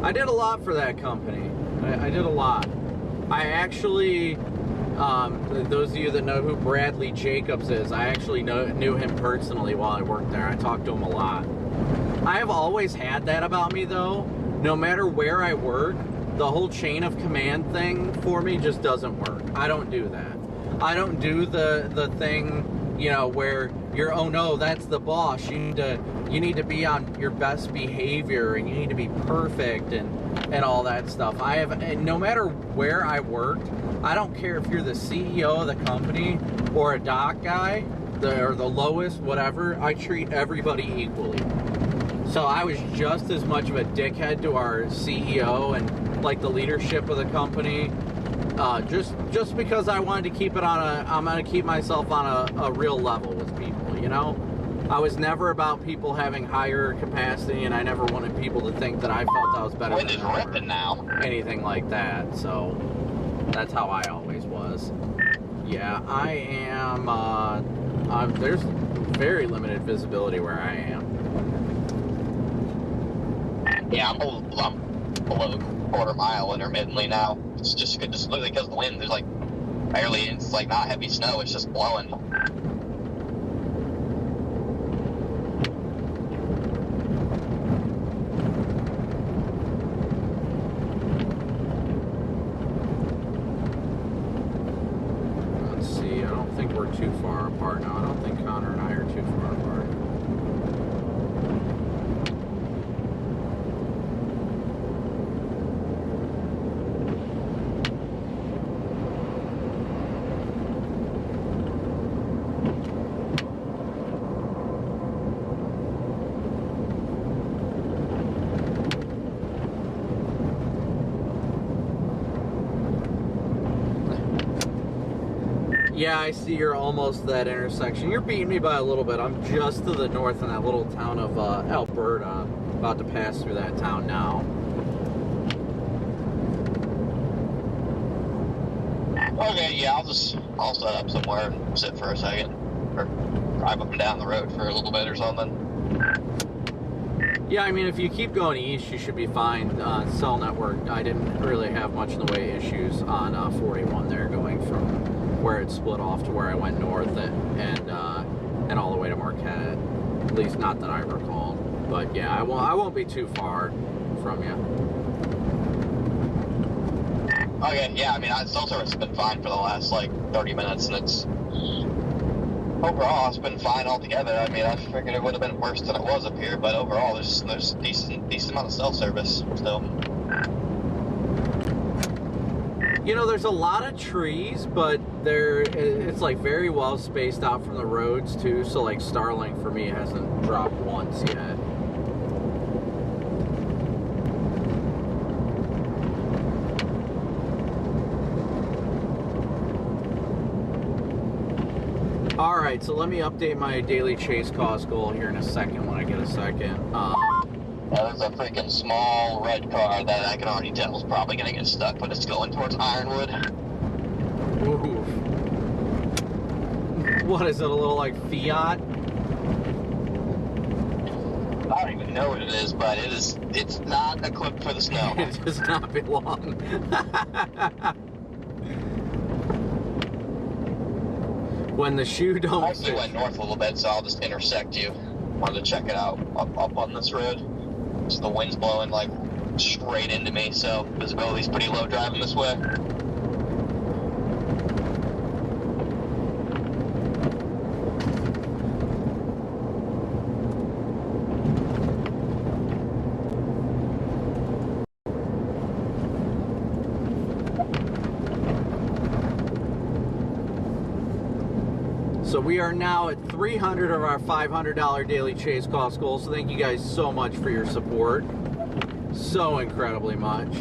I did a lot for that company. I did a lot. I actually, those of you that know who Bradley Jacobs is, I actually knew him personally while I worked there. I talked to him a lot. I have always had that about me, though. No matter where I work, the whole chain of command thing for me just doesn't work. I don't do that. I don't do the thing, where you're, oh no, that's the boss. You need to be on your best behavior, and you need to be perfect and all that stuff. And no matter where I worked, I don't care if you're the CEO of the company or a dock guy, or the lowest, whatever, I treat everybody equally. So I was just as much of a dickhead to our CEO and like the leadership of the company, just because I wanted to keep it I'm going to keep myself on a real level with people, I was never about people having higher capacity, and I never wanted people to think that I felt I was better than them or now. anything like that. So that's how I always was. Yeah, I am, there's very limited visibility where I am. Yeah, I'm below quarter mile intermittently now. It's just literally because of the wind. There's it's not heavy snow, it's just blowing. Let's see, I don't think we're too far apart now. I don't think Connor and I are too far apart. Yeah, I see you're almost that intersection. You're beating me by a little bit. I'm just to the north in that little town of Alberta. About to pass through that town now. Okay, yeah, I'll set up somewhere and sit for a second. Or drive up and down the road for a little bit or something. Yeah, I mean, if you keep going east, you should be fine. Cell network, I didn't really have much in the way of issues on 41 there, going from where it split off to where I went north and all the way to Marquette. At least not that I recall. But yeah, I won't be too far from you. Okay, yeah, I mean, cell service has been fine for the last 30 minutes, and overall it's been fine altogether. I mean, I figured it would have been worse than it was up here, but overall there's decent amount of cell service still. You know, there's a lot of trees, but it's like very well spaced out from the roads too. So like Starlink for me hasn't dropped once yet. All right, so let me update my daily chase cost goal here in a second when I get a second. There's a freaking small red car that I can already tell is probably going to get stuck, but it's going towards Ironwood. Ooh. What is it, a little like Fiat? I don't even know what it is, but it's not equipped for the snow. It does not belong. When the shoe don't I actually fit. went north a little bit, so I'll just intersect you. Wanted to check it out up on this road. Just the wind's blowing like straight into me, so visibility's pretty low driving this way. So we are now at 300 of our $500 daily chase cost goal. So thank you guys so much for your support. So incredibly much.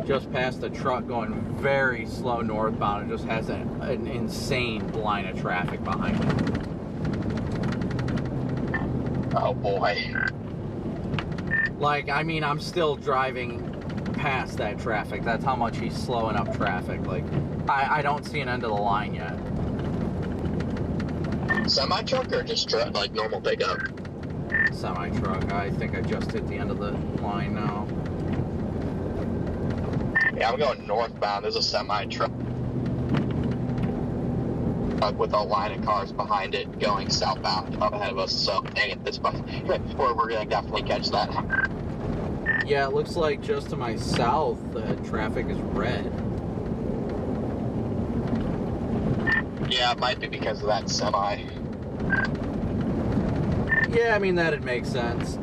Just passed a truck going very slow northbound. It just has an insane line of traffic behind it. Oh boy. Like, I mean, I'm still driving past that traffic. That's how much he's slowing up traffic. Like, I don't see an end of the line yet. Semi-truck or just like normal pickup? Semi-truck. I think I just hit the end of the line now. Yeah, I'm going northbound. There's a semi-truck with a line of cars behind it going southbound up ahead of us. So, dang it, this bus, or we're going to definitely catch that. Yeah, it looks like just to my south, the traffic is red. Yeah, it might be because of that semi. Yeah, I mean, that'd make sense.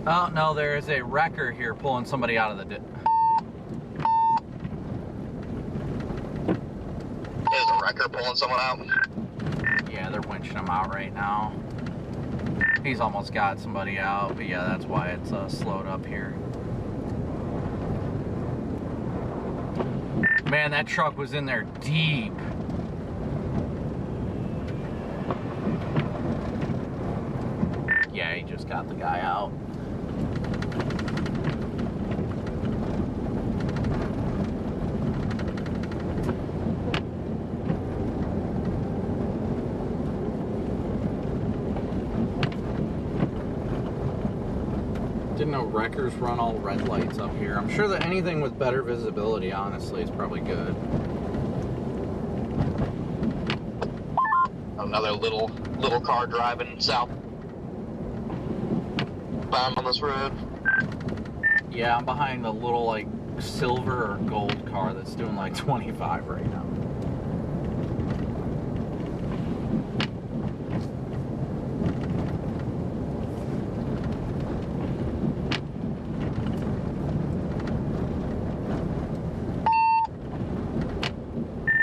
Oh, no, there is a wrecker here pulling somebody out of the... There's a wrecker pulling someone out. Yeah, they're winching him out right now. He's almost got somebody out, but yeah, that's why it's slowed up here. Man, that truck was in there deep. Yeah, he just got the guy out. Didn't know wreckers run all red lights up here. I'm sure that anything with better visibility, honestly, is probably good. Another little car driving south bound on this road. Yeah, I'm behind a little, like, silver or gold car that's doing like 25 right now.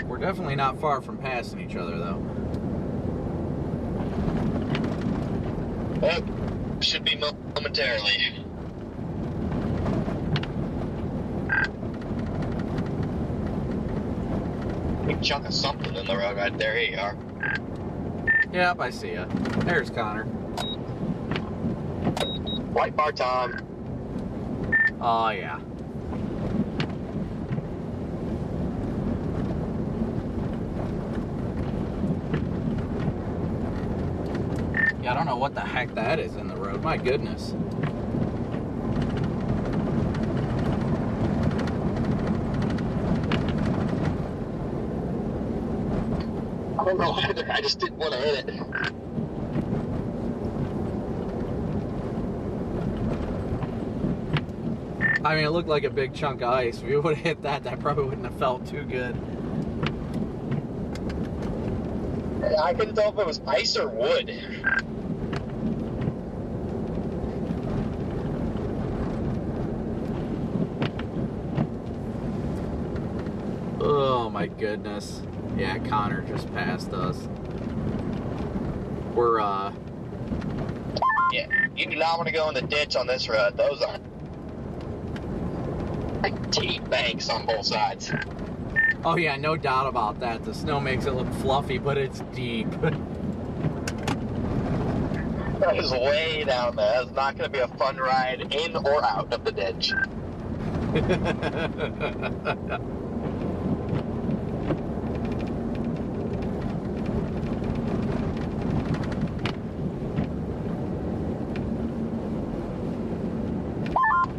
We're definitely not far from passing each other, though. Oh, should be momentarily. Big chunk of something in the road right there. Here you are. Yep, I see ya. There's Connor. White bar time. Oh, yeah. Yeah, I don't know what the heck that is in the road. My goodness. I don't know either. I just didn't want to hit it. I mean, it looked like a big chunk of ice. If you would have hit that, that probably wouldn't have felt too good. I couldn't tell if it was ice or wood. Oh my goodness. Yeah, Connor just passed us. We're, Yeah, you do not want to go in the ditch on this road. Those are like deep banks on both sides. oh yeah, no doubt about that. The snow makes it look fluffy, but it's deep. That is way down there. That's not going to be a fun ride in or out of the ditch.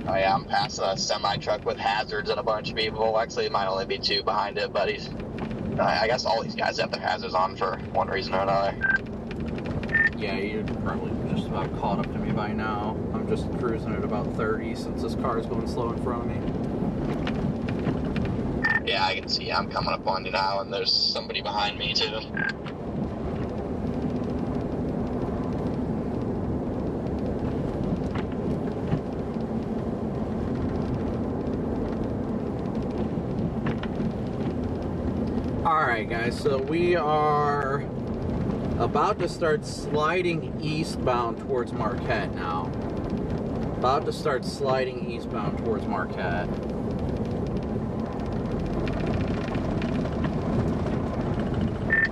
Oh yeah, I'm passing a semi-truck with hazards and a bunch of people. Actually, it might only be 2 behind it, but I guess all these guys have their hazards on for one reason or another. Yeah, you're probably just about caught up to me by now. I'm just cruising at about 30 since this car is going slow in front of me. Yeah, I can see I'm coming up on you now, and there's somebody behind me too. Alright guys, so we are about to start sliding eastbound towards Marquette now. About to start sliding eastbound towards Marquette.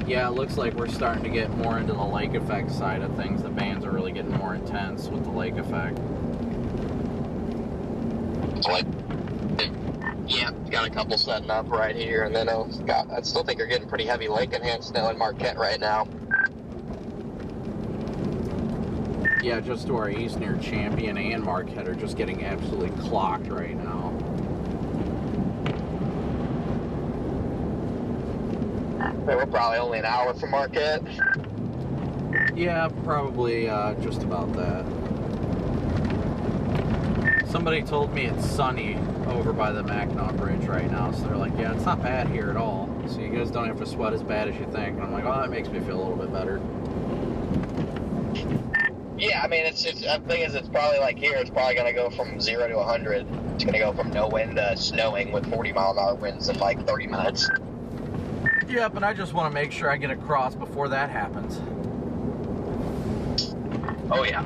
Yeah, it looks like we're starting to get more into the lake effect side of things. The bands are really getting more intense with the lake effect. Yeah, got a couple setting up right here, and then I still think you're getting pretty heavy lake enhanced snow in Marquette right now. Yeah, just to our east near Champion and Marquette are just getting absolutely clocked right now. We're probably only an hour from Marquette. Yeah, probably just about that. Somebody told me it's sunny over by the Mackinac Bridge right now, so they're like, yeah, it's not bad here at all. So you guys don't have to sweat as bad as you think. And I'm like, oh, that makes me feel a little bit better. Yeah, I mean, the thing is, it's probably like here, it's probably going to go from 0 to 100. It's going to go from no wind to snowing with 40-mile-an-hour winds in like 30 minutes. Yep, and I just want to make sure I get across before that happens. Oh, yeah.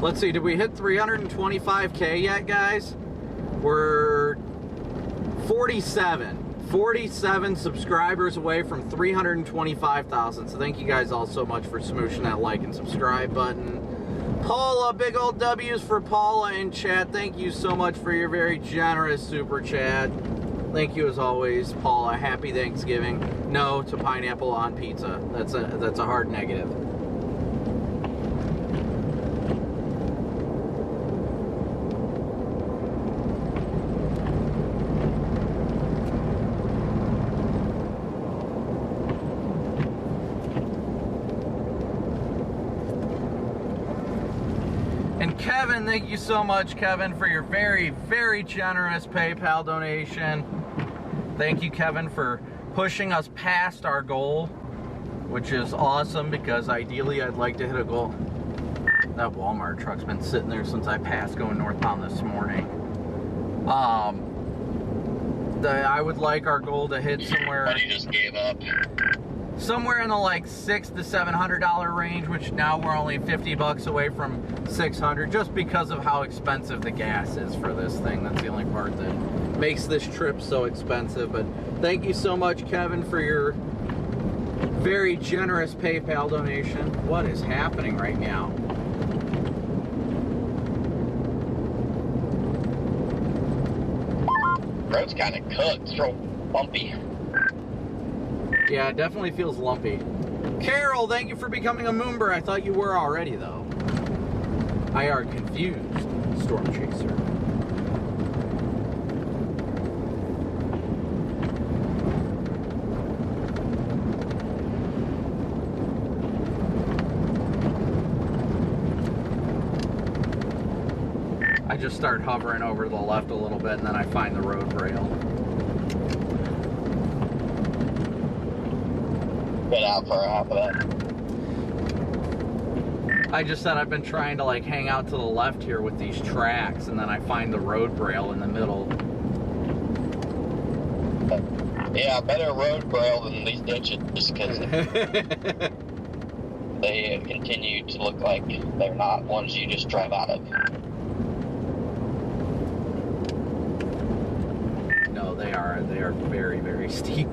Let's see, did we hit 325K yet, guys? We're 47 subscribers away from 325,000. So thank you guys all so much for smooshing that like and subscribe button. Paula, big old W's for Paula in chat. Thank you so much for your very generous super chat. Thank you as always, Paula. Happy Thanksgiving. No to pineapple on pizza. That's a hard negative. Kevin, thank you so much, Kevin, for your very, very generous PayPal donation. Thank you, Kevin, for pushing us past our goal, which is awesome because ideally I'd like to hit a goal. That Walmart truck's been sitting there since I passed going northbound this morning. I would like our goal to hit somewhere. But he just gave up. Somewhere in the like $600 to $700 range, which now we're only 50 bucks away from 600, just because of how expensive the gas is for this thing. That's the only part that makes this trip so expensive. But thank you so much, Kevin, for your very generous PayPal donation. What is happening right now? Road's kind of cooked. It's real bumpy. Yeah, it definitely feels lumpy. Carol, thank you for becoming a Moomber. I thought you were already, though. I are confused, Storm Chaser. just start hovering over to the left a little bit, and then I find the road rail. Get out for half of that. I just said I've been trying to like hang out to the left here with these tracks, and then I find the road rail in the middle. Yeah, better road rail than these ditches, just because they continue to look like they're not ones you just drive out of. No, they are very, very steep.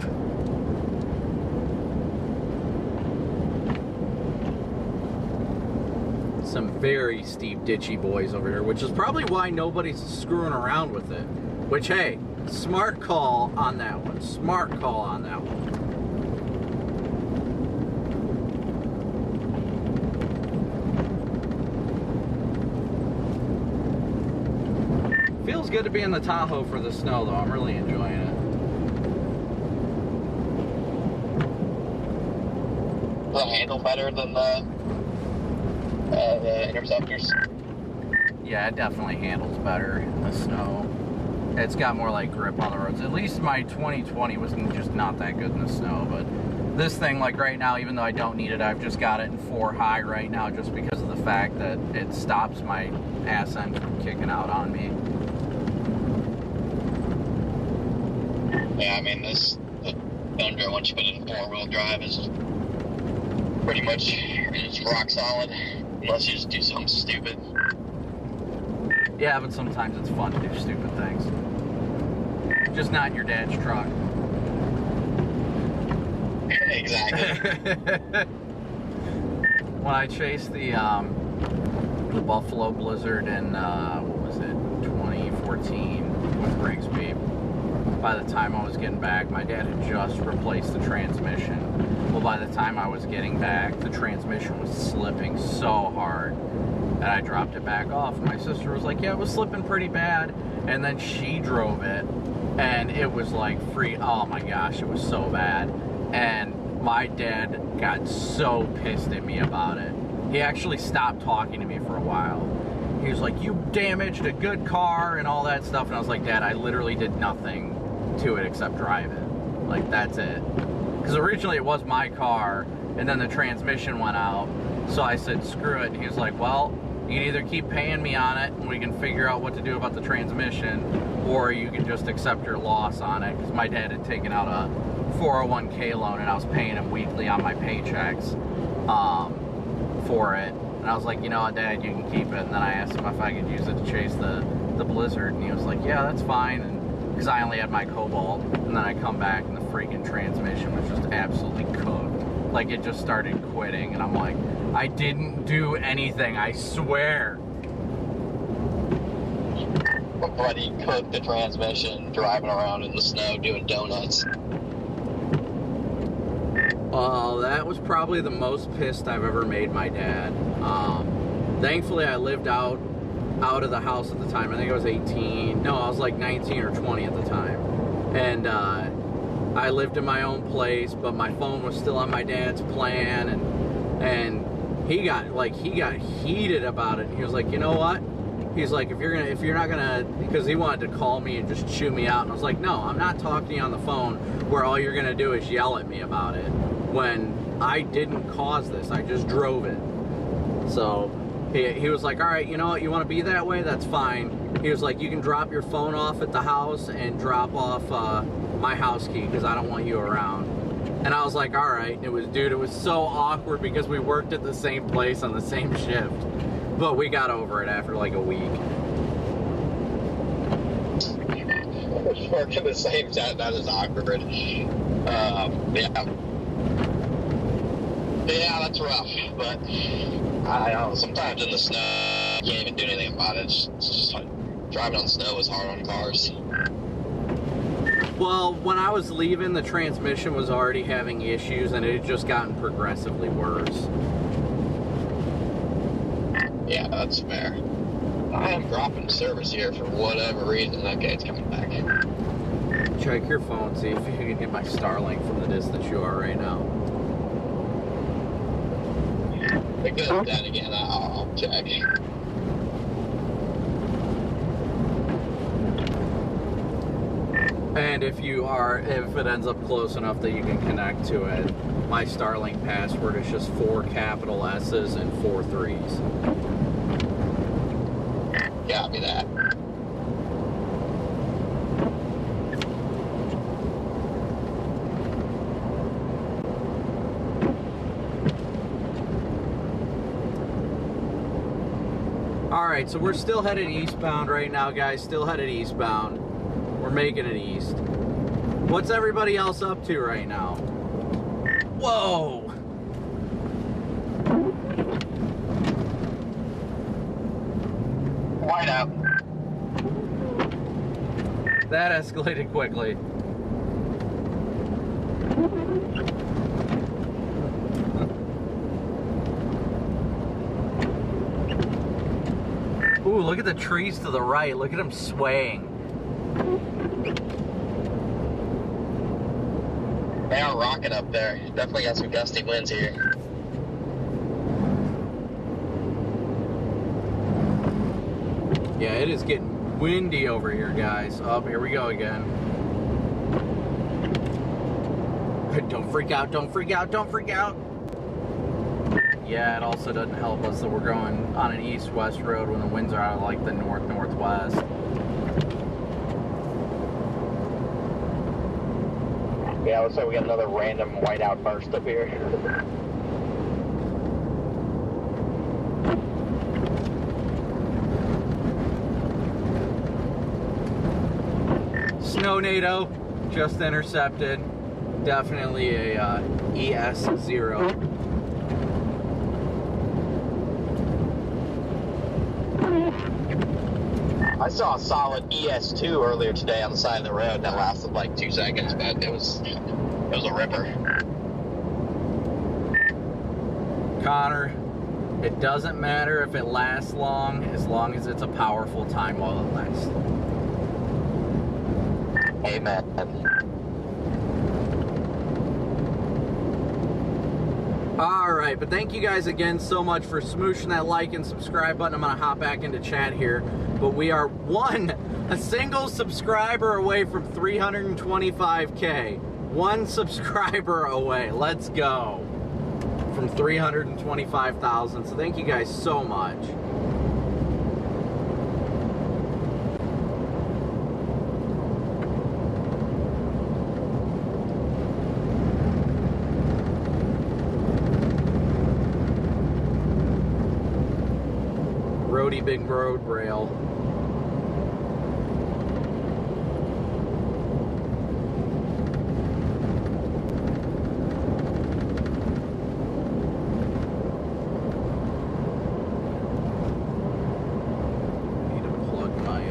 Some very steep ditchy boys over here, which is probably why nobody's screwing around with it. Which, hey, smart call on that one. Smart call on that one. Feels good to be in the Tahoe for the snow, though. I'm really enjoying it. Does it handle better than the Interceptors? Yeah, it definitely handles better in the snow. It's got more like grip on the roads. At least my 2020 was just not that good in the snow, but this thing, like right now, even though I don't need it, I've just got it in 4 high right now just because of the fact that it stops my ass end from kicking out on me. Yeah, I mean, the Tundra, once you put it in 4-wheel drive, is pretty much it's rock solid, unless you just do something stupid. Yeah, but sometimes it's fun to do stupid things. Just not in your dad's truck. Exactly. When I chased the Buffalo Blizzard in, what was it, 2014 with Rigsby, by the time I was getting back, my dad had just replaced the transmission. Well, by the time I was getting back, the transmission was slipping so hard that I dropped it back off. My sister was like, yeah, it was slipping pretty bad. And then she drove it, and it was like oh my gosh, it was so bad. And my dad got so pissed at me about it. He actually stopped talking to me for a while. He was like, you damaged a good car and all that stuff. And I was like, Dad, I literally did nothing to it except drive it. Like, that's it. Because originally it was my car, and then the transmission went out. So I said, screw it. And he was like, well, you can either keep paying me on it, and we can figure out what to do about the transmission, or you can just accept your loss on it. Because my dad had taken out a 401k loan, and I was paying him weekly on my paychecks for it. And I was like, you know what, Dad, you can keep it. And then I asked him if I could use it to chase the Blizzard, and he was like, yeah, that's fine. And because I only had my Cobalt, and then I come back and the freaking transmission was just absolutely cooked. Like, it just started quitting, and I'm like, I didn't do anything, I swear. Buddy cooked the transmission, driving around in the snow doing donuts. Oh, that was probably the most pissed I've ever made my dad. Thankfully, I lived out of the house at the time. I think I was 18. No, I was like 19 or 20 at the time. And I lived in my own place, but my phone was still on my dad's plan, and he got heated about it. He was like, you know what? He's like, if you're not gonna, because he wanted to call me and just chew me out. And I was like, no, I'm not talking to you on the phone where all you're gonna do is yell at me about it when I didn't cause this. I just drove it. So he was like, all right, you know what? You want to be that way? That's fine. He was like, you can drop your phone off at the house and drop off my house key because I don't want you around. And I was like, all right. And it was so awkward because we worked at the same place on the same shift. But we got over it after like a week. Working at the same time, that is awkward. Yeah, that's rough. But I don't know, sometimes in the snow, you can't even do anything about it. It's just like, driving on snow is hard on cars. Well, when I was leaving, the transmission was already having issues, and it had just gotten progressively worse. Yeah, that's fair. I am dropping service here for whatever reason. Okay, it's coming back. Check your phone, see if you can get my Starlink from the distance you are right now. Because then again, I'll check. And if it ends up close enough that you can connect to it, my Starlink password is just 4 capital S's and 4 3s. Copy that. Alright, so we're still headed eastbound right now, guys. Still headed eastbound. We're making it east. What's everybody else up to right now? Whoa! White out. That escalated quickly. Ooh, look at the trees to the right. Look at them swaying. They are rocking up there. Definitely got some gusty winds here. Yeah, it is getting windy over here, guys. Oh, here we go again. Don't freak out, don't freak out, don't freak out. Yeah, it also doesn't help us that we're going on an east-west road when the winds are out of like the north-northwest. Yeah, looks like we got another random whiteout burst up here. Snow NATO just intercepted. Definitely a ES0. I saw a solid ES2 earlier today on the side of the road that lasted like 2 seconds, but it was a ripper. Connor, it doesn't matter if it lasts long as it's a powerful time while it lasts. Amen. Alright, but thank you guys again so much for smooshing that like and subscribe button. I'm going to hop back into chat here. But we are a single subscriber away from 325K. One subscriber away. Let's go. From 325,000. So thank you guys so much. Roadie big road rail. Need to plug my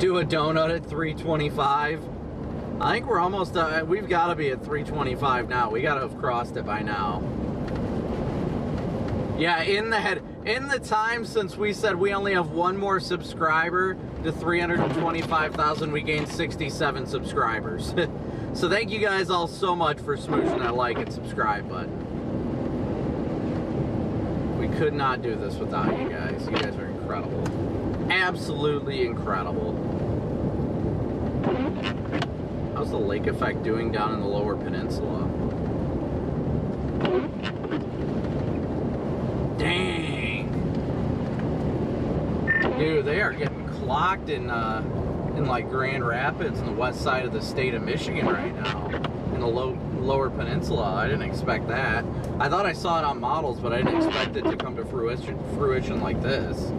do a donut at 325. I think we're almost, we've got to be at 325 now. We got to have crossed it by now. Yeah, in the time since we said we only have one more subscriber to 325,000, we gained 67 subscribers. So thank you guys all so much for smooshing that like and subscribe button. We could not do this without you guys. You guys are incredible. Absolutely incredible. How's the lake effect doing down in the lower peninsula? Dang. Dude, they are getting clocked in like Grand Rapids in the west side of the state of Michigan right now. In the lower peninsula. I didn't expect that. I thought I saw it on models, but I didn't expect it to come to fruition like this.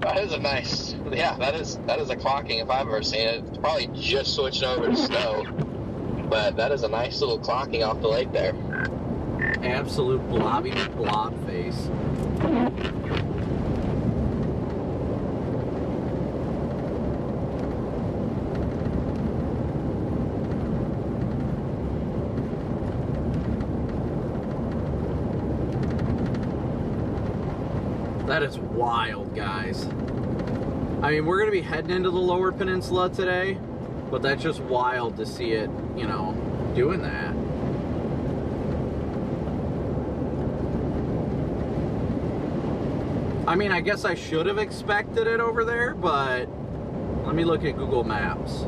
That is a nice, yeah, that is a clocking if I've ever seen it. It's probably just switching over to snow, but that is a nice little clocking off the lake there. Absolute blobby blob face. That is wild, guys. I mean, we're going to be heading into the lower peninsula today, but that's just wild to see it, you know, doing that. I mean, I guess I should have expected it over there, but let me look at Google Maps.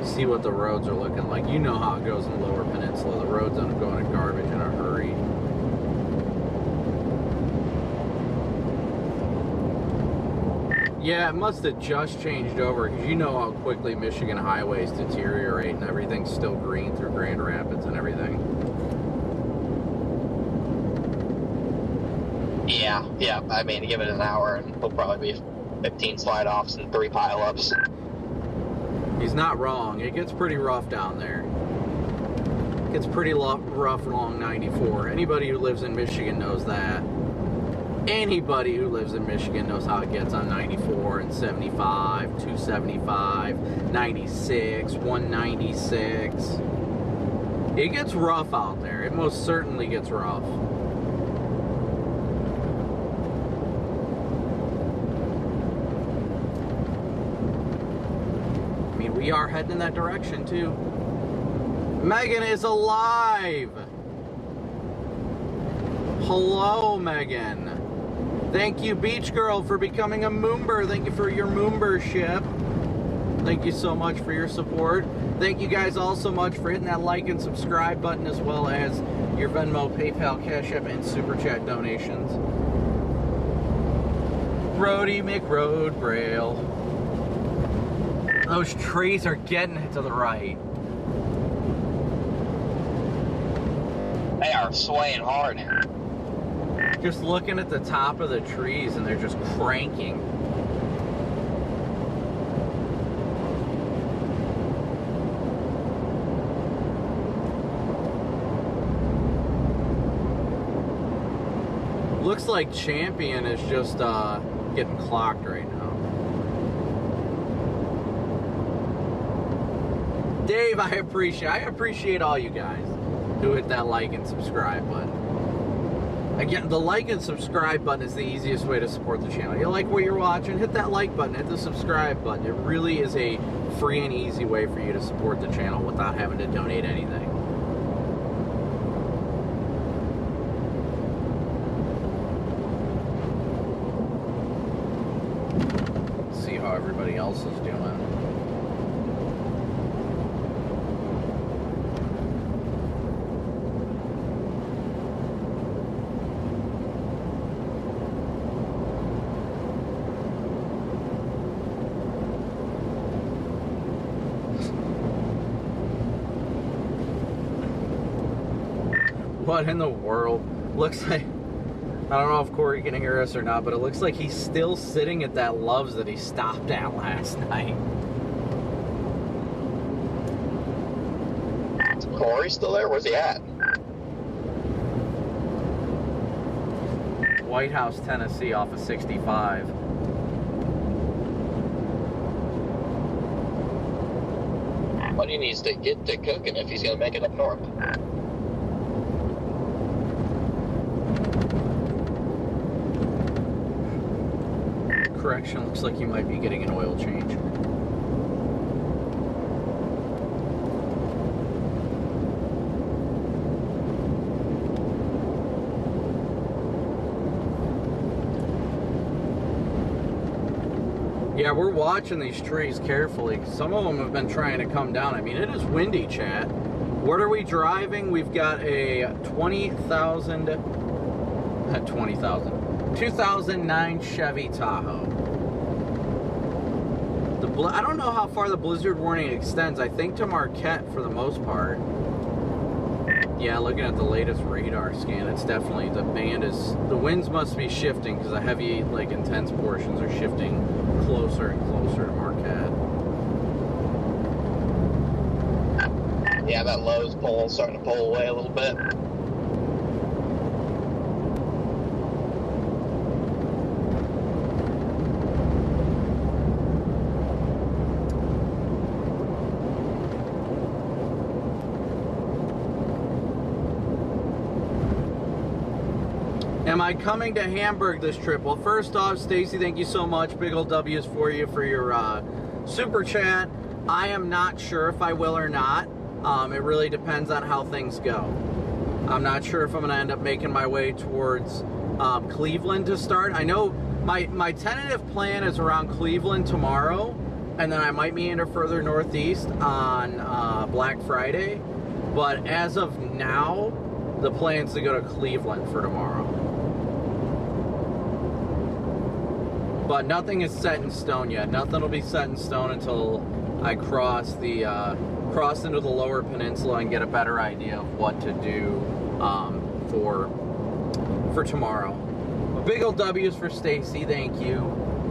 See what the roads are looking like. You know how it goes in the lower peninsula. The roads end up going to garbage in a hurry. Yeah, it must have just changed over, because you know how quickly Michigan highways deteriorate and everything's still green through Grand Rapids and everything. Yeah. I mean, give it an hour and we'll probably be 15 slide-offs and 3 pile-ups. He's not wrong. It gets pretty rough down there. It gets pretty rough along 94. Anybody who lives in Michigan knows that. Anybody who lives in Michigan knows how it gets on 94 and 75, 275, 96, 196. It gets rough out there. It most certainly gets rough. We are heading in that direction too. Megan is alive. Hello, Megan. Thank you, Beach Girl, for becoming a Moomber. Thank you for your Moombership. Thank you so much for your support. Thank you guys all so much for hitting that like and subscribe button, as well as your Venmo, PayPal, Cash App, and Super Chat donations. Brody McRoad Braille. Those trees are getting it to the right. They are swaying hard. Just looking at the top of the trees and they're just cranking. Looks like Champion is just getting clocked right now. Dave, I appreciate all you guys who hit that like and subscribe button. Again, the like and subscribe button is the easiest way to support the channel. You like what you're watching, hit that like button, hit the subscribe button. It really is a free and easy way for you to support the channel without having to donate anything. Let's see how everybody else is doing. What in the world? Looks like, I don't know if Corey can hear us or not, but it looks like he's still sitting at that Love's that he stopped at last night. Is Corey still there? Where's he at? White House, Tennessee, off of 65. But he needs to get to cooking if he's going to make it up north. Correction, looks like you might be getting an oil change. Yeah, we're watching these trees carefully. Some of them have been trying to come down. I mean, it is windy, chat. What are we driving? We've got a 2009 Chevy Tahoe. I don't know how far the blizzard warning extends. I think to Marquette for the most part. Yeah, looking at the latest radar scan, it's definitely, the winds must be shifting because the heavy, like, intense portions are shifting closer and closer to Marquette. Yeah, that Lowe's pole starting to pull away a little bit. Am I coming to Hamburg this trip? Well, first off, Stacy, thank you so much. Big old W's for you for your super chat. I am not sure if I will or not. It really depends on how things go. I'm not sure if I'm going to end up making my way towards Cleveland to start. I know my tentative plan is around Cleveland tomorrow, and then I might meander further northeast on Black Friday. But as of now, the plan's to go to Cleveland for tomorrow. But nothing is set in stone yet. Nothing will be set in stone until I cross into the lower peninsula and get a better idea of what to do for tomorrow. A big old W's for Stacy. Thank you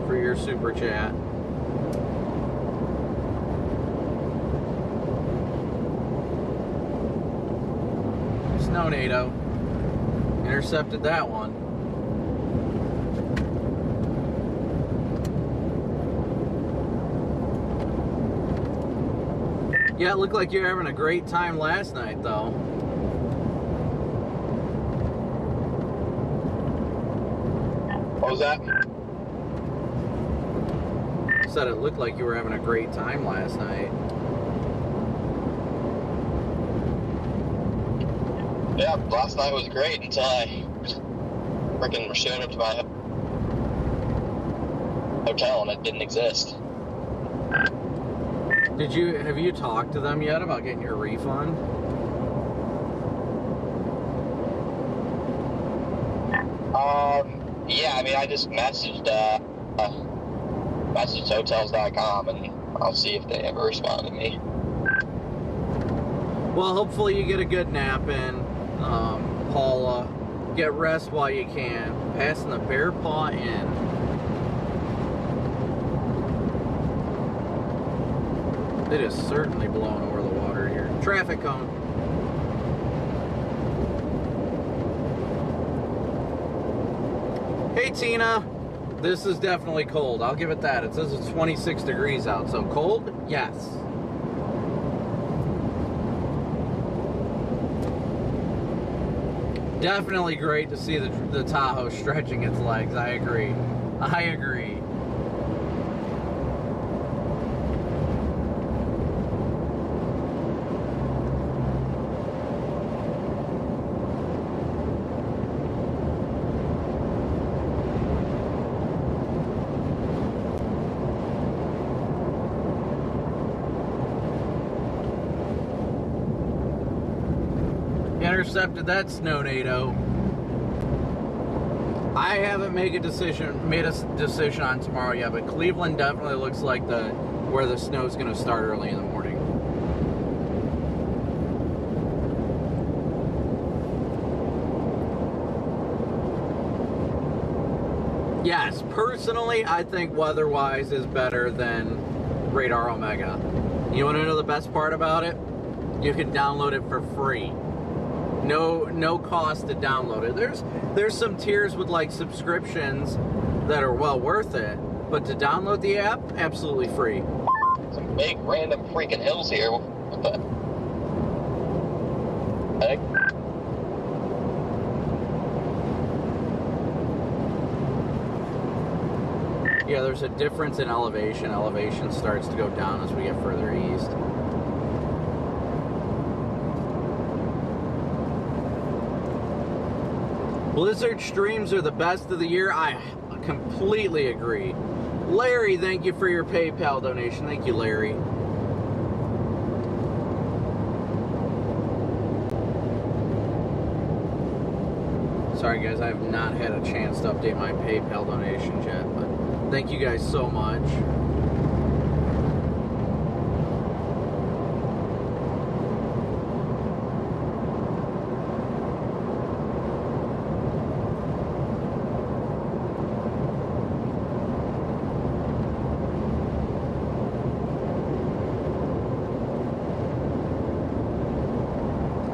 for your super chat. Snownado intercepted that one. Yeah, it looked like you were having a great time last night, though. What was that? Said it looked like you were having a great time last night. Yeah, last night was great until I freaking showed up to my hotel and it didn't exist. Have you talked to them yet about getting your refund? Yeah, I mean, I just messaged hotels.com and I'll see if they ever respond to me. Well, hopefully you get a good nap in, Paula. Get rest while you can. Passing the Bear Paw Inn. It is certainly blowing over the water here. Traffic cone. Hey Tina, this is definitely cold. I'll give it that. It says it's 26 degrees out, so cold? Yes. Definitely great to see the Tahoe stretching its legs. I agree. I agree. Intercepted that snownado. I haven't made a decision on tomorrow yet, but Cleveland definitely looks like where the snow's going to start early in the morning. Yes, personally, I think weather-wise is better than Radar Omega. You want to know the best part about it? You can download it for free. No cost to download it. There's some tiers with like subscriptions that are well worth it, but to download the app, absolutely free. Some big random freaking hills here. What the heck? Yeah, there's a difference in elevation. Elevation starts to go down as we get further east. Blizzard streams are the best of the year. I completely agree. Larry, thank you for your PayPal donation. Thank you, Larry. Sorry, guys, I have not had a chance to update my PayPal donations yet, but thank you guys so much.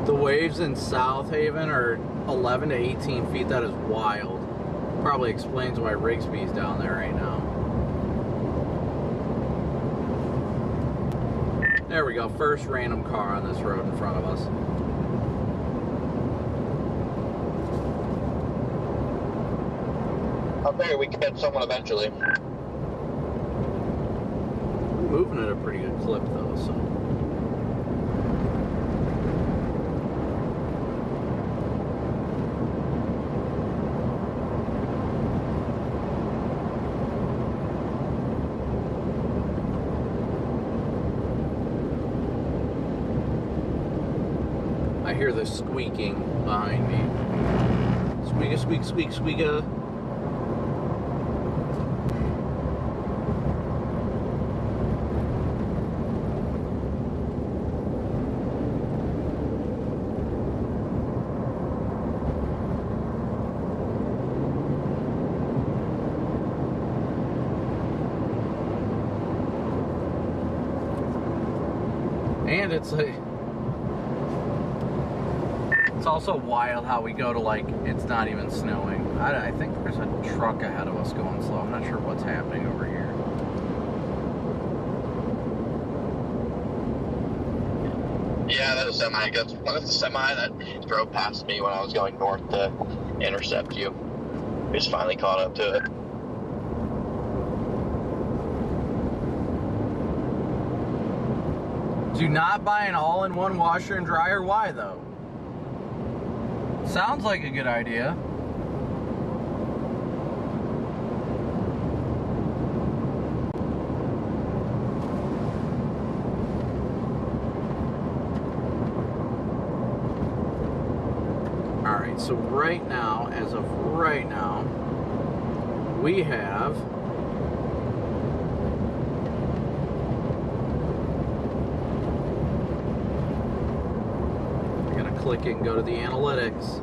Waves in South Haven are 11 to 18 feet. That is wild. Probably explains why Rigsby's down there right now. There we go. First random car on this road in front of us. I figure we could get someone eventually. We're moving at a pretty good clip, though, so. I hear the squeaking behind me. Squeaka, squeak, squeak, squeaka. And it's like, it's also wild how we go to like, it's not even snowing. I think there's a truck ahead of us going slow. I'm not sure what's happening over here. Yeah, that was semi. That's the semi that drove past me when I was going north to intercept you. We just finally caught up to it. Do not buy an all-in-one washer and dryer. Why, though? Sounds like a good idea. Alright, so right now, as of right now, we have click it and go to the analytics.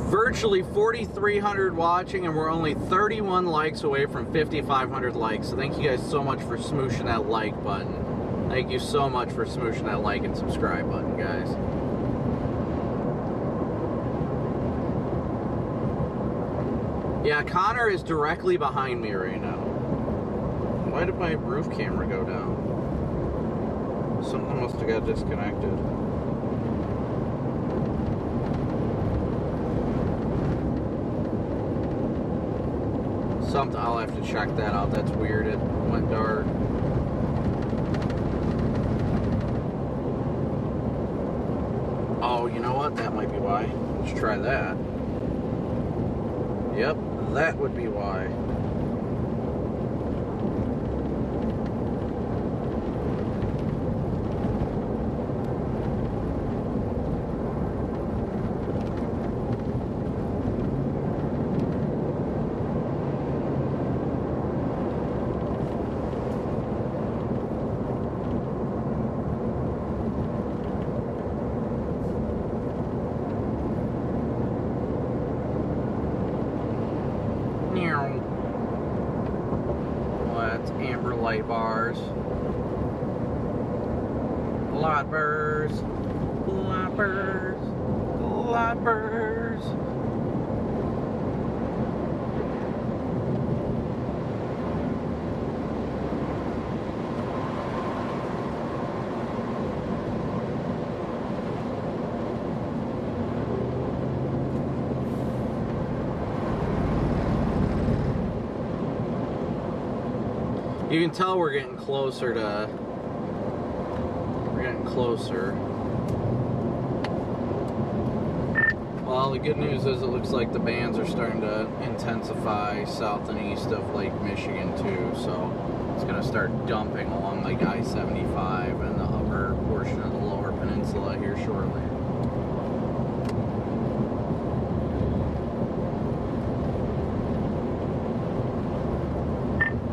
Virtually 4,300 watching, and we're only 31 likes away from 5,500 likes. So thank you guys so much for smooshing that like button. Thank you so much for smooshing that like and subscribe button, guys. Yeah, Connor is directly behind me right now. Why did my roof camera go down? Something must have got disconnected. I'll have to check that out. That's weird. It went dark. Oh, you know what? That might be why. Let's try that. Yep, that would be why. Light bars, light bars, light bars, light bars. You can tell we're getting closer to, Well, the good news is it looks like the bands are starting to intensify south and east of Lake Michigan too, so it's going to start dumping along like I-75 and the upper portion of the lower peninsula here shortly.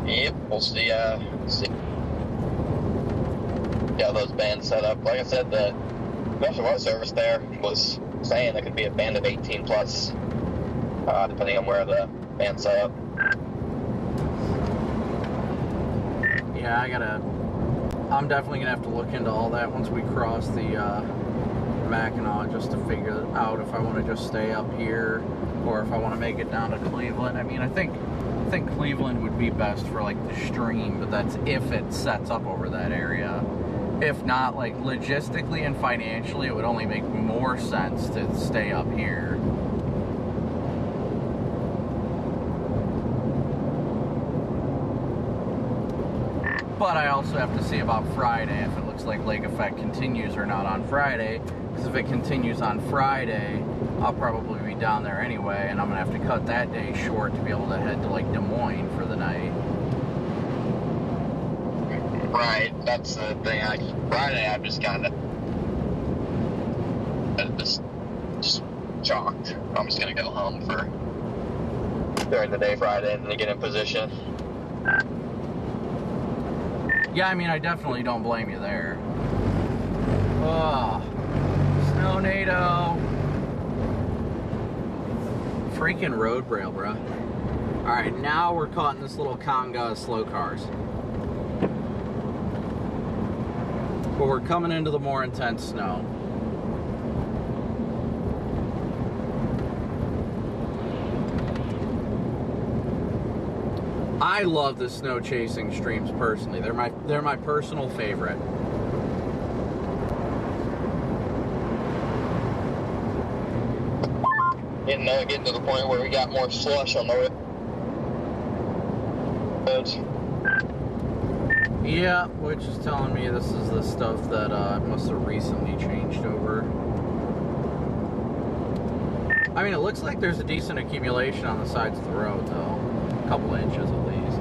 Yep, we'll see how those bands set up. Like I said, the National Weather Service there was saying there could be a band of 18 plus, depending on where the band's set up. Yeah, I'm definitely gonna have to look into all that once we cross the Mackinac, just to figure out if I want to just stay up here or if I want to make it down to Cleveland. I mean, I think Cleveland would be best for like the stream, but that's if it sets up over that area. If not, like logistically and financially, it would only make more sense to stay up here. But I also have to see about Friday, if it looks like lake effect continues or not on Friday. Because if it continues on Friday, I'll probably be down there anyway, and I'm going to have to cut that day short to be able to head to like Des Moines for the night. Right, that's the thing. Friday, I'm just kind of just shocked. I'm just gonna go home for during the day Friday and then get in position. Yeah, I mean, I definitely don't blame you there. Oh, Snownado. Freaking road braille, bruh. All right, now we're caught in this little conga of slow cars. But we're coming into the more intense snow. I love the snow chasing streams personally. They're my personal favorite. Getting to the point where we got more slush on the roads. Yeah, which is telling me this is the stuff that must have recently changed over. I mean, it looks like there's a decent accumulation on the sides of the road, though. A couple inches at least.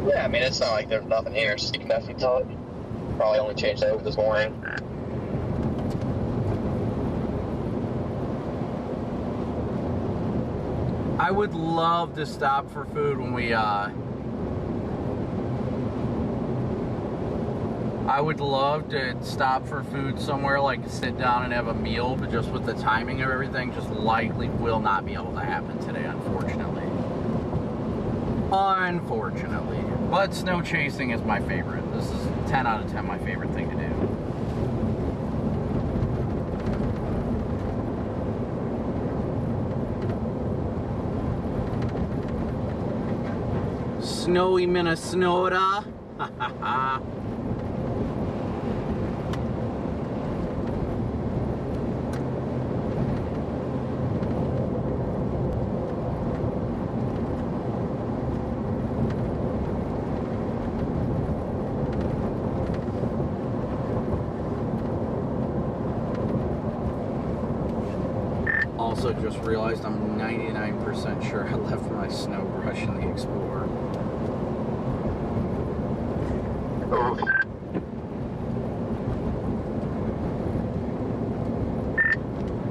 Yeah, I mean, it's not like there's nothing here, so you can definitely tell it. Probably only changed over this morning. I would love to stop for food when we, I would love to stop for food somewhere, like sit down and have a meal, but just with the timing of everything, just likely will not be able to happen today, unfortunately. Unfortunately. But snow chasing is my favorite. This is 10 out of 10 my favorite thing to do. Snowy Minnesota. Ha ha ha. Also just realized I'm 99% sure I left my snow brush in the Explorer. Oof.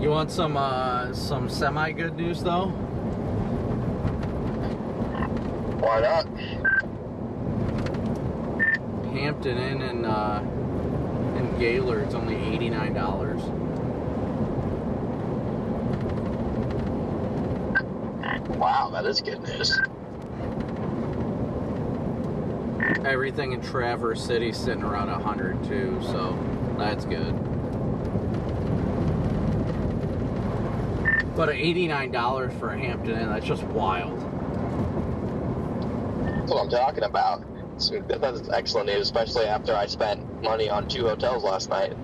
You want some semi-good news though? Why not? Hampton Inn in Gaylord's only $89. Wow, that is good news. Everything in Traverse City sitting around 100 too, so that's good. But $89 for a Hampton Inn, that's just wild. That's what I'm talking about. That's excellent news, especially after I spent money on 2 hotels last night.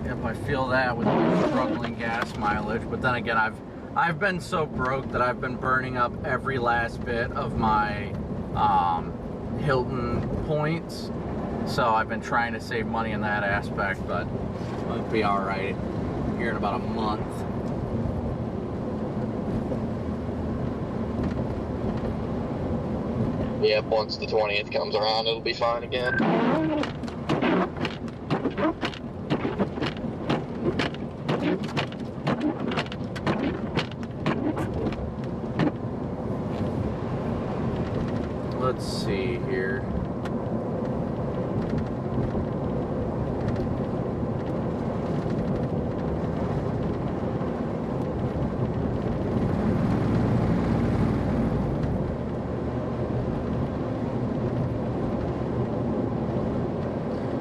Yep, I feel that with the struggling gas mileage, but then again, I've been so broke that I've been burning up every last bit of my Hilton points. So I've been trying to save money in that aspect, but it'll be all right here in about a month. Yep, once the 20th comes around, it'll be fine again. Let's see here.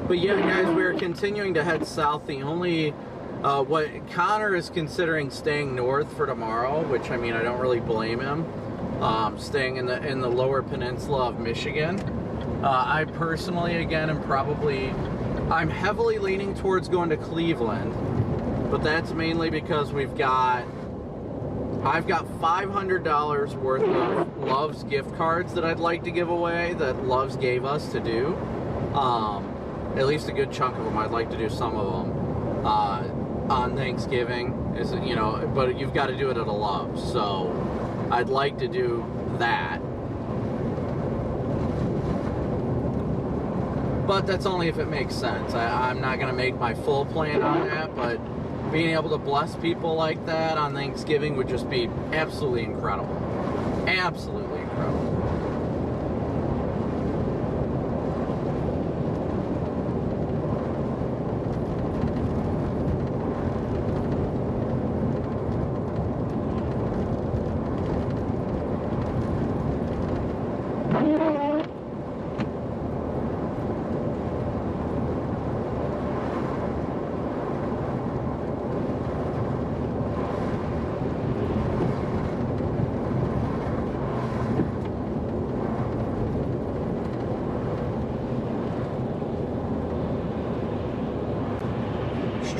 But yeah, guys, we're continuing to head south. The only, what Connor is considering staying north for tomorrow, which I mean, I don't really blame him. Staying in the lower peninsula of Michigan. I personally, again, I'm heavily leaning towards going to Cleveland, but that's mainly because we've got I've got $500 worth of Love's gift cards that I'd like to give away that Love's gave us to do. At least a good chunk of them. I'd like to do some of them on Thanksgiving. You know, but you've got to do it at a Love's. So I'd like to do that. But that's only if it makes sense. I'm not going to make my full plan on that, but being able to bless people like that on Thanksgiving would just be absolutely incredible. Absolutely incredible.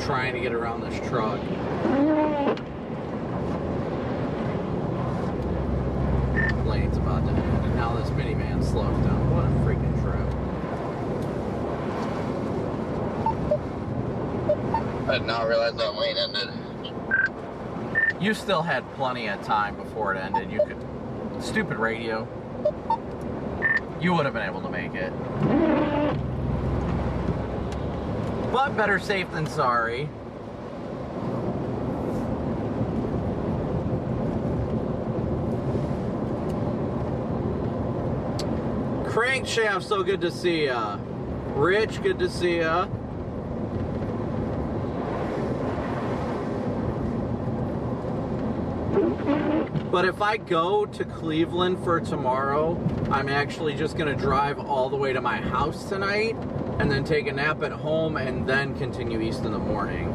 Trying to get around this truck. Lane's about to end, and now this minivan slows down. What a freaking trip. I did not realize that lane ended. You still had plenty of time before it ended. You could... Stupid radio. You would have been able to make it. But better safe than sorry. Crankshaft, so good to see ya. Rich, good to see ya. But if I go to Cleveland for tomorrow, I'm actually just gonna drive all the way to my house tonight and then take a nap at home and then continue east in the morning.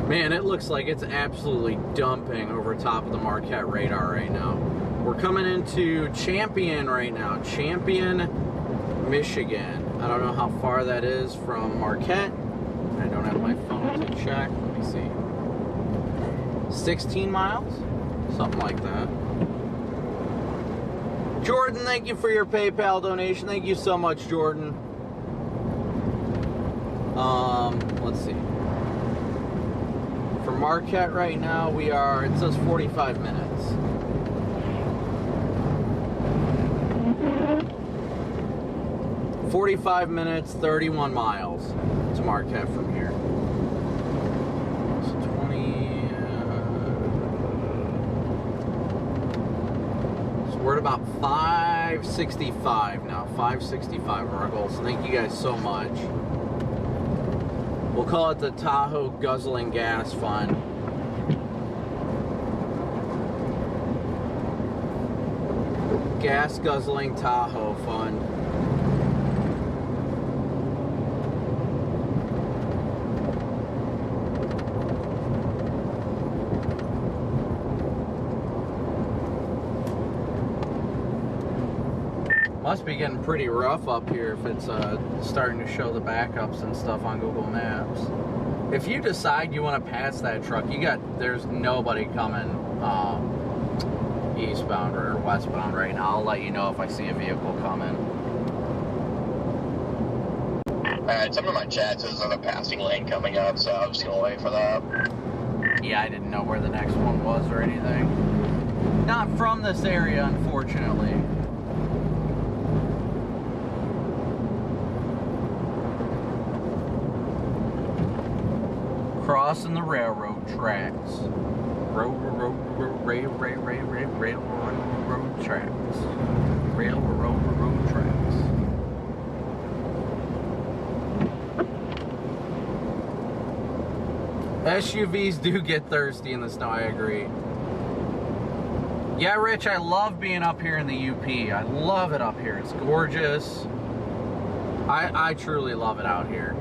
Man, it looks like it's absolutely dumping over top of the Marquette radar right now. We're coming into Champion right now. Champion, Michigan. I don't know how far that is from Marquette. I don't have my phone to check. Let me see. 16 miles? Something like that. Jordan, thank you for your PayPal donation. Thank you so much, Jordan. Let's see. For Marquette right now, we are, it says 45 minutes. -45 minutes, 31 miles to Marquette from here. So 20... so we're at about 565 now. 565 are our goal. So thank you guys so much. We'll call it the Tahoe Guzzling Gas Fund. Gas Guzzling Tahoe Fund. Must be getting pretty rough up here if it's starting to show the backups and stuff on Google Maps. If you decide you want to pass that truck, there's nobody coming eastbound or westbound right now. I'll let you know if I see a vehicle coming. Alright, some of my chat says there's a passing lane coming up, so I'm just gonna wait for that. Yeah, I didn't know where the next one was or anything. Not from this area, unfortunately. Crossing the railroad tracks. Railroad tracks. Railroad tracks. SUVs do get thirsty in the snow, I agree. Yeah, Rich, I love being up here in the UP. I love it up here. It's gorgeous. I truly love it out here.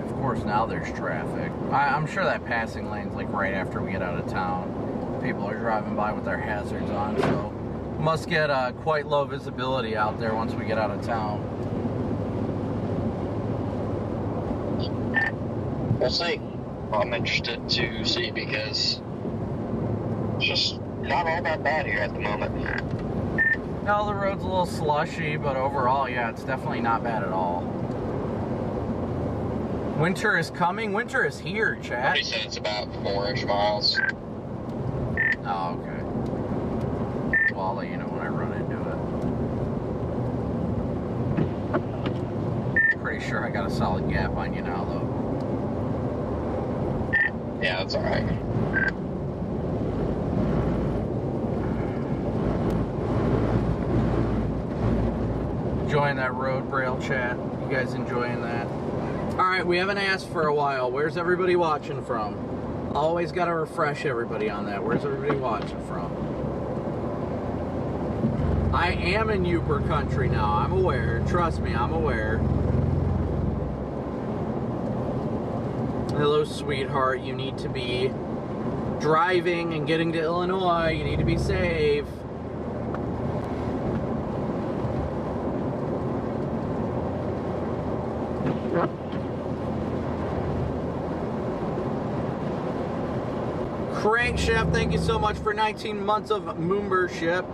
Of course, now there's traffic. I'm sure that passing lane's like right after we get out of town. People are driving by with their hazards on, so must get quite low visibility out there once we get out of town. We'll see. I'm interested to see because it's just not all that bad here at the moment. No, the road's a little slushy, but overall, yeah, it's definitely not bad at all. Winter is coming. Winter is here, chat. He said it's about 4-ish miles. Oh, okay. Well, I'll let you know when I run into it. Pretty sure I got a solid gap on you now, though. Yeah, that's alright. Enjoying that road braille chat. You guys enjoying that? Alright, we haven't asked for a while. Where's everybody watching from? Always got to refresh everybody on that. Where's everybody watching from? I am in Uper country now. I'm aware. Trust me, I'm aware. Hello, sweetheart. You need to be driving and getting to Illinois. You need to be safe. Crank Chef, thank you so much for 19 months of membership.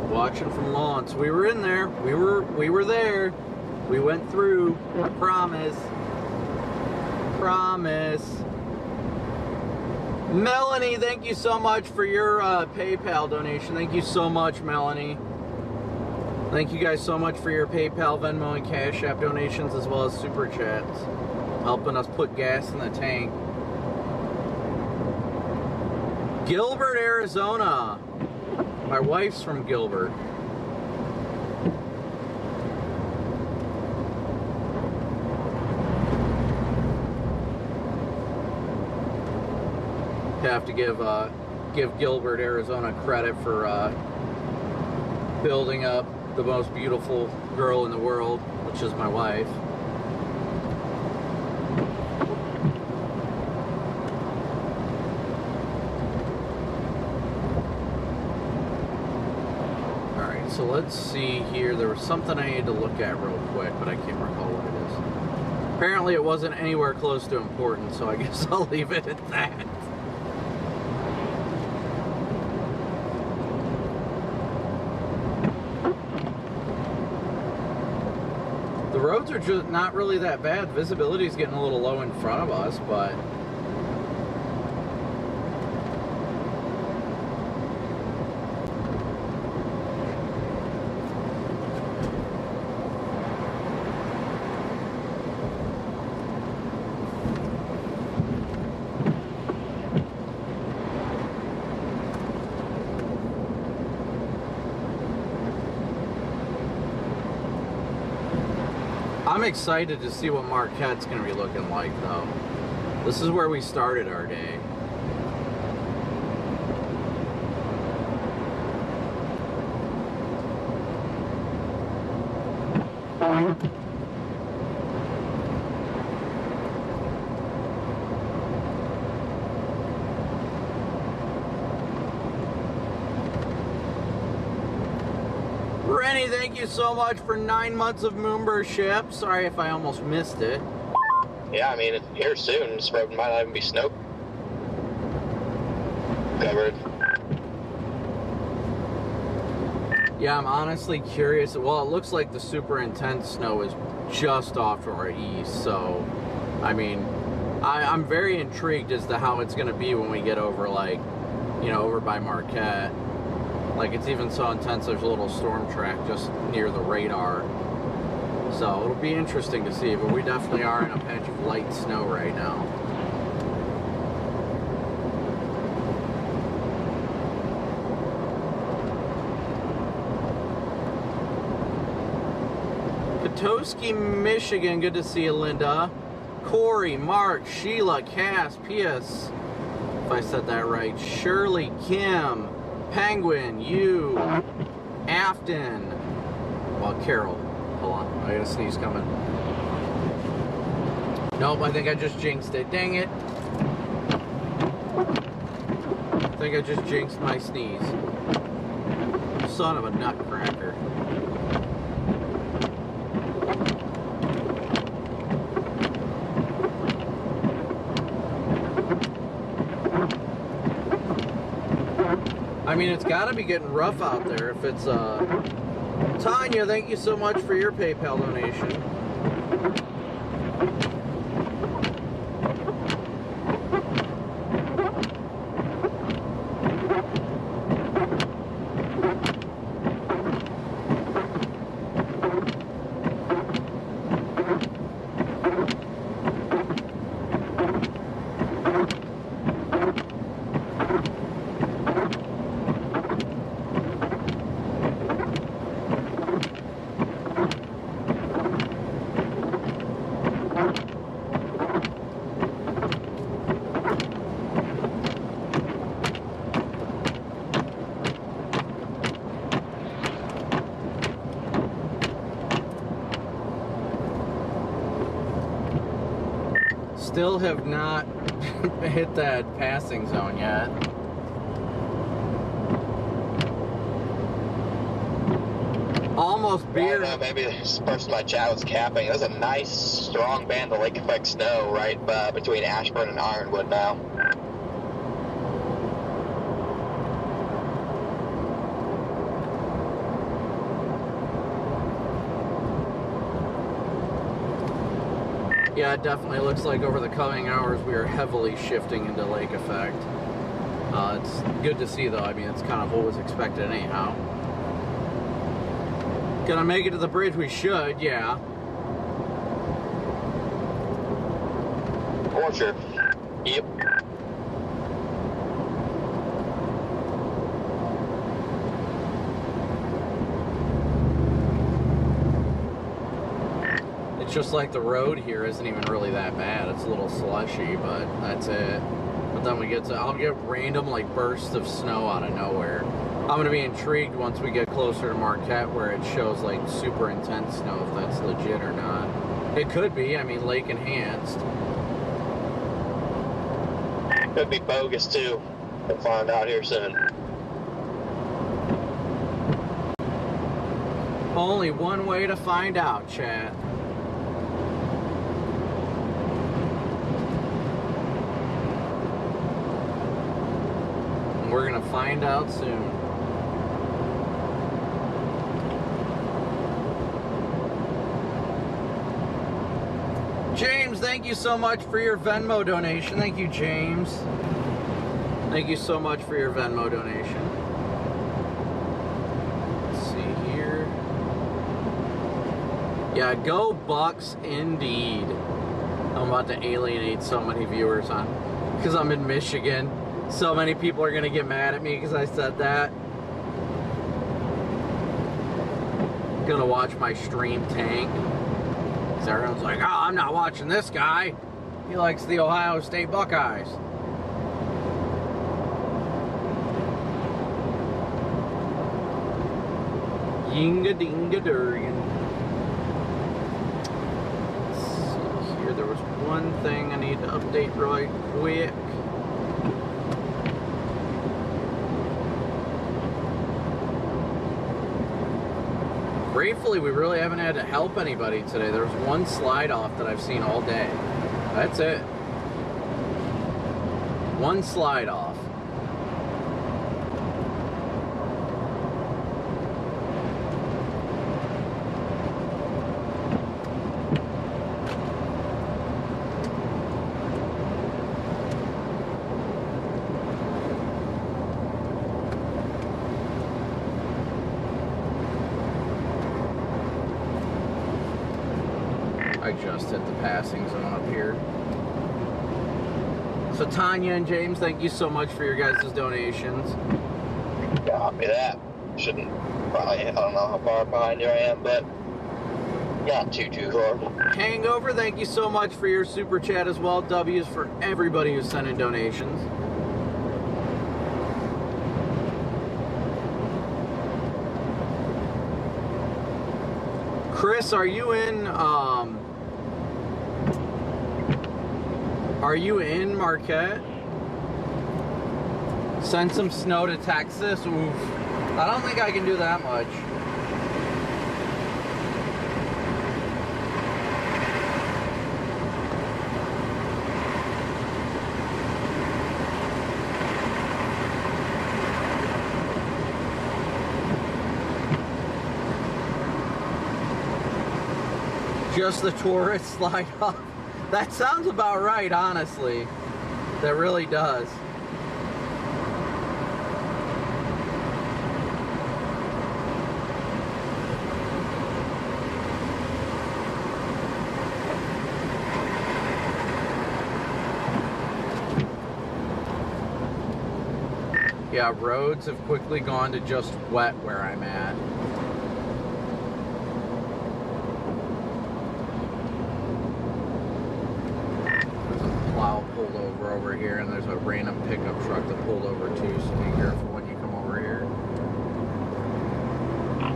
Watching from Lawrence. We were in there. We were there. We went through. I promise. Promise. Melanie, thank you so much for your PayPal donation. Thank you so much, Melanie. Thank you guys so much for your PayPal, Venmo, and Cash App donations, as well as Super Chats. Helping us put gas in the tank. Gilbert, Arizona. My wife's from Gilbert. Have to give Gilbert, Arizona credit for building up the most beautiful girl in the world, which is my wife. Alright, so let's see here. There was something I need to look at real quick, but I can't recall what it is. Apparently it wasn't anywhere close to important, so I guess I'll leave it at that. The roads are just not really that bad. Visibility is getting a little low in front of us, but I'm excited to see what Marquette's going to be looking like, though. This is where we started our day. Rennie, thank you so much for 9 months of membership. Sorry if I almost missed it. Yeah, I mean, it's here soon. This road might not even be snow covered. Yeah, I'm honestly curious. Well, it looks like the super intense snow is just off to our east, so I mean, I'm very intrigued as to how it's going to be when we get over, like, you know, over by Marquette. Like, it's even so intense, there's a little storm track just near the radar. So it'll be interesting to see, but we definitely are in a patch of light snow right now. Petoskey, Michigan. Good to see you, Linda. Corey, Mark, Sheila, Cass, P.S. If I said that right. Shirley, Kim, Penguin, you, Afton. Well, Carol. Hold on. I got a sneeze coming. Nope, I think I just jinxed it. Dang it. I think I just jinxed my sneeze. Son of a nutcracker. I mean, it's got to be getting rough out there if it's, Tanya, thank you so much for your PayPal donation. Still have not hit that passing zone yet. Almost beer. I don't know, maybe this person in my chat was capping. There's a nice, strong band of lake effect snow right between Ashburn and Ironwood now. Yeah, it definitely looks like over the coming hours we are heavily shifting into lake effect. It's good to see though. I mean, it's kind of what was expected anyhow. Gonna make it to the bridge? We should, yeah. For sure. Yep. It's just like the road here isn't even really that bad. It's a little slushy, but that's it. But then we get to, I'll get random like bursts of snow out of nowhere. I'm gonna be intrigued once we get closer to Marquette where it shows like super intense snow, if that's legit or not. It could be, I mean, lake enhanced. Could be bogus too. We'll find out here soon. Only one way to find out, chat. And we're gonna find out soon. James, thank you so much for your Venmo donation. Thank you, James. Thank you so much for your Venmo donation. Let's see here. Yeah, go Bucks indeed. I'm about to alienate so many viewers on because I'm in Michigan. So many people are gonna get mad at me because I said that. Gonna watch my stream tank. Everyone's like, oh, I'm not watching this guy. He likes the Ohio State Buckeyes. Yinga-dinga-durgan. Let's see here. There was one thing I need to update right quick. Gratefully, we really haven't had to help anybody today. There's one slide off that I've seen all day. That's it. One slide off. I just hit the passing zone up here. So Tanya and James, thank you so much for your guys' donations. Copy that. Shouldn't probably, I don't know how far behind here I am, but Yeah, 224. Hangover, thank you so much for your super chat as well. W's for everybody who sent in donations. Chris, are you in Marquette? Send some snow to Texas. Oof. I don't think I can do that much. Just the tourists slide off. That sounds about right, honestly. That really does. Yeah, roads have quickly gone to just wet where I'm at. Pulled over here, and there's a random pickup truck that pulled over too, so be careful when you come over here.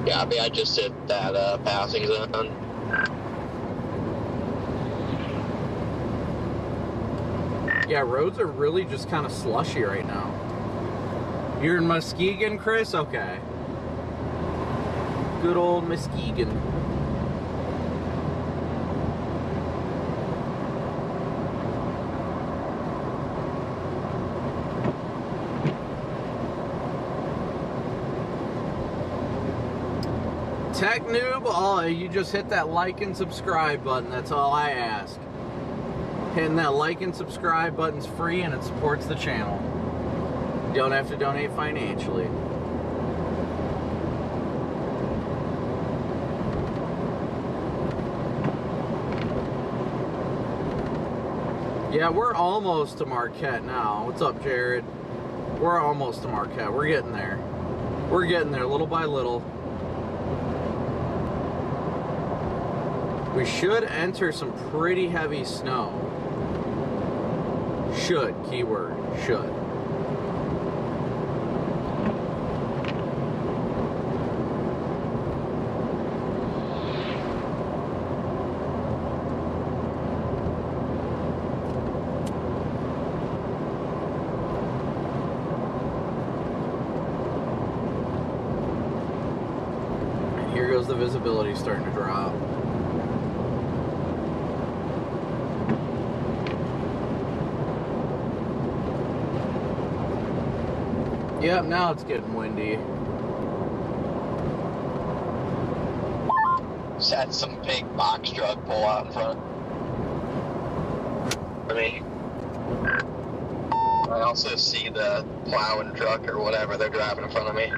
Yeah, I just hit that passing zone. Yeah, roads are really just kind of slushy right now. You're in Muskegon, Chris? Okay. Good old Muskegon. Tech Noob, oh, you just hit that like and subscribe button. That's all I ask. Hitting that like and subscribe button's free, and it supports the channel. You don't have to donate financially. Yeah, we're almost to Marquette now. What's up, Jared? We're almost to Marquette. We're getting there. We're getting there little by little. We should enter some pretty heavy snow. Should, keyword, should. And here goes the visibility starting to drop. Yep, now it's getting windy. Just had some big box truck pull out in front of me. I also see the plowing truck or whatever they're driving in front of me.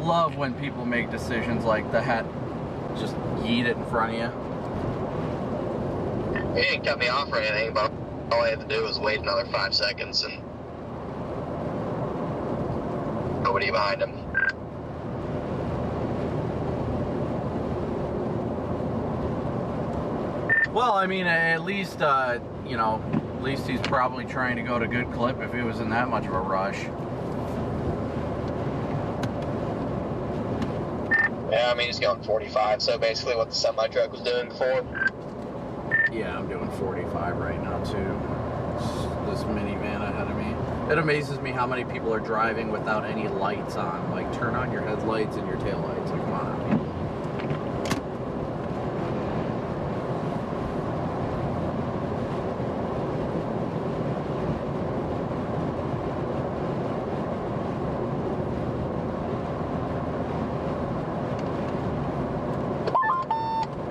Love when people make decisions like that. Just yeet it in front of you. He didn't cut me off or anything, but all I had to do was wait another 5 seconds and nobody behind him. Well, I mean, at least, you know, at least he's probably trying to go to good clip if he was in that much of a rush. Yeah, I mean, he's going 45, so basically what the semi-truck was doing before. Yeah, I'm doing 45 right now, too. This minivan ahead of me. It amazes me how many people are driving without any lights on. Like, turn on your headlights and your taillights. Like, come on, people.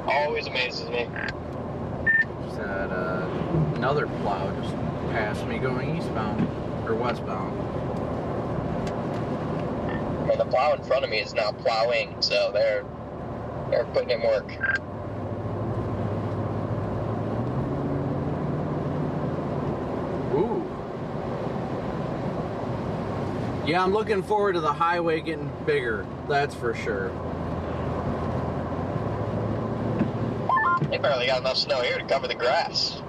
Always amazes me. Just had another plow just passed me going eastbound, or westbound. And the plow in front of me is now plowing, so they're putting in work. Ooh. Yeah, I'm looking forward to the highway getting bigger, that's for sure. They barely got enough snow here to cover the grass.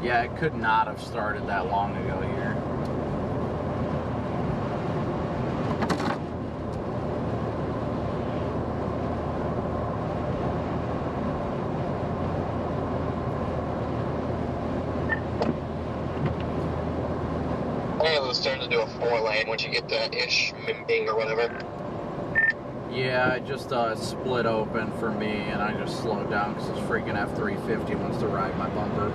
Yeah, it could not have started that long ago here. Hey, let's turn to do a 4-lane once you get to Ishmimbing or whatever. Yeah, it just split open for me, and I just slowed down because this freaking F-350 wants to ride my bumper.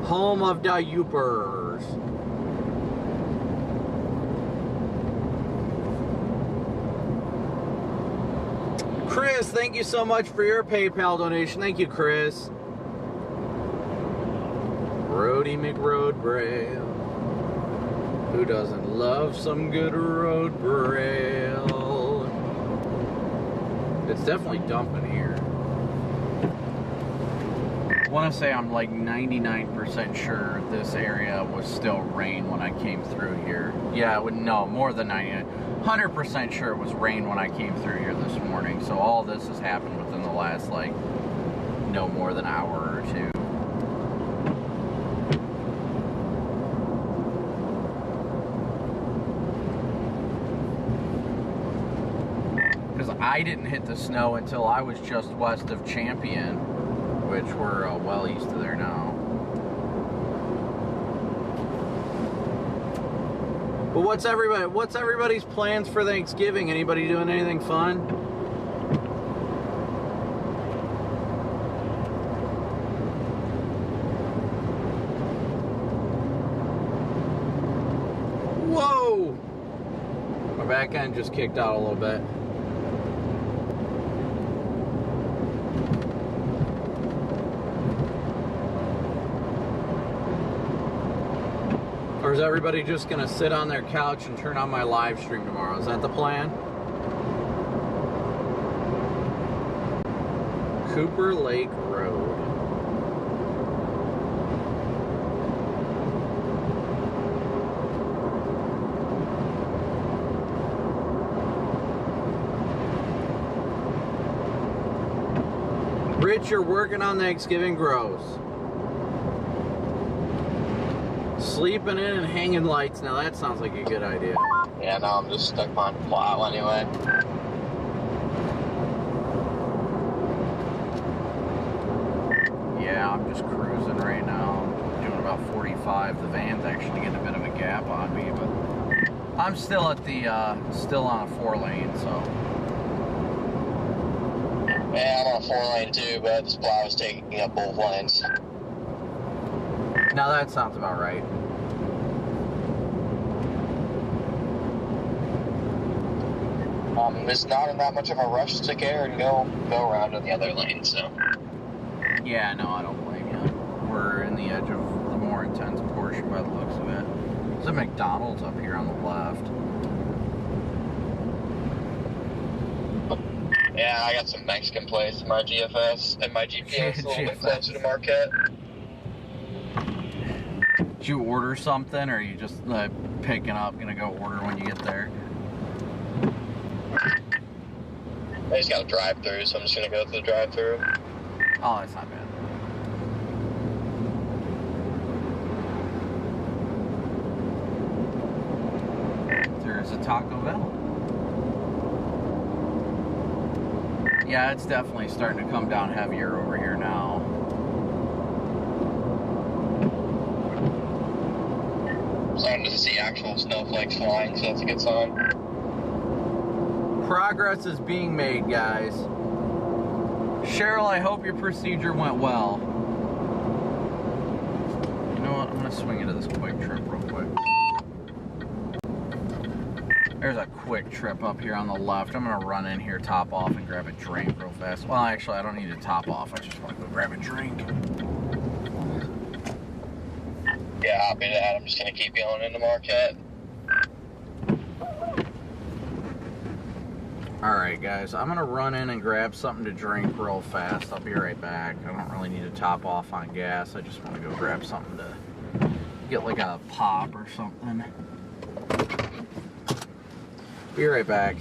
Home of the Youpers. Chris, thank you so much for your PayPal donation. Thank you, Chris. Roadie McRoad Braille. Who doesn't love some good road braille? It's definitely dumping here. I want to say I'm like 99% sure this area was still rain when I came through here. Yeah, it would, no, more than 99. 100% sure it was rain when I came through here this morning. So all this has happened within the last, like, no more than an hour or two. Because I didn't hit the snow until I was just west of Champion, which we're well east of there now. But what's everybody's plans for Thanksgiving? Anybody doing anything fun? Whoa! My back end just kicked out a little bit. Or is everybody just gonna sit on their couch and turn on my live stream tomorrow? Is that the plan? Cooper Lake Road. Rich, you're working on Thanksgiving gross. Sleeping in and hanging lights. Now that sounds like a good idea. Yeah, no, I'm just stuck behind the plow anyway. Yeah, I'm just cruising right now. I'm doing about 45. The van's actually getting a bit of a gap on me, but I'm still at the still on a 4-lane, so. Yeah, I'm on a 4-lane too, but this plow is taking up both lanes. Now that sounds about right. It's not in that much of a rush to care and go around in the other lane, so. Yeah, no, I don't blame you. We're in the edge of the more intense portion by the looks of it. There's a McDonald's up here on the left. Yeah, I got some Mexican place in my GFS and my GPS a little bit closer to Marquette. Did you order something, or are you just picking up, gonna go order when you get there? I just got a drive-through, so I'm just gonna go through the drive-through. Oh, that's not bad. There's a Taco Bell. Yeah, it's definitely starting to come down heavier over here now. Starting to see actual snowflakes flying, so that's a good sign. Progress is being made, guys. Cheryl, I hope your procedure went well. You know what? I'm going to swing into this quick trip real quick. There's a quick trip up here on the left. I'm going to run in here, top off, and grab a drink real fast. Well, actually, I don't need to top off. I just want to go grab a drink. Yeah, copy that. I'm just going to keep going into Marquette. Alright guys, I'm gonna run in and grab something to drink real fast. I'll be right back. I don't really need to top off on gas. I just want to go grab something to get like a pop or something. Be right back.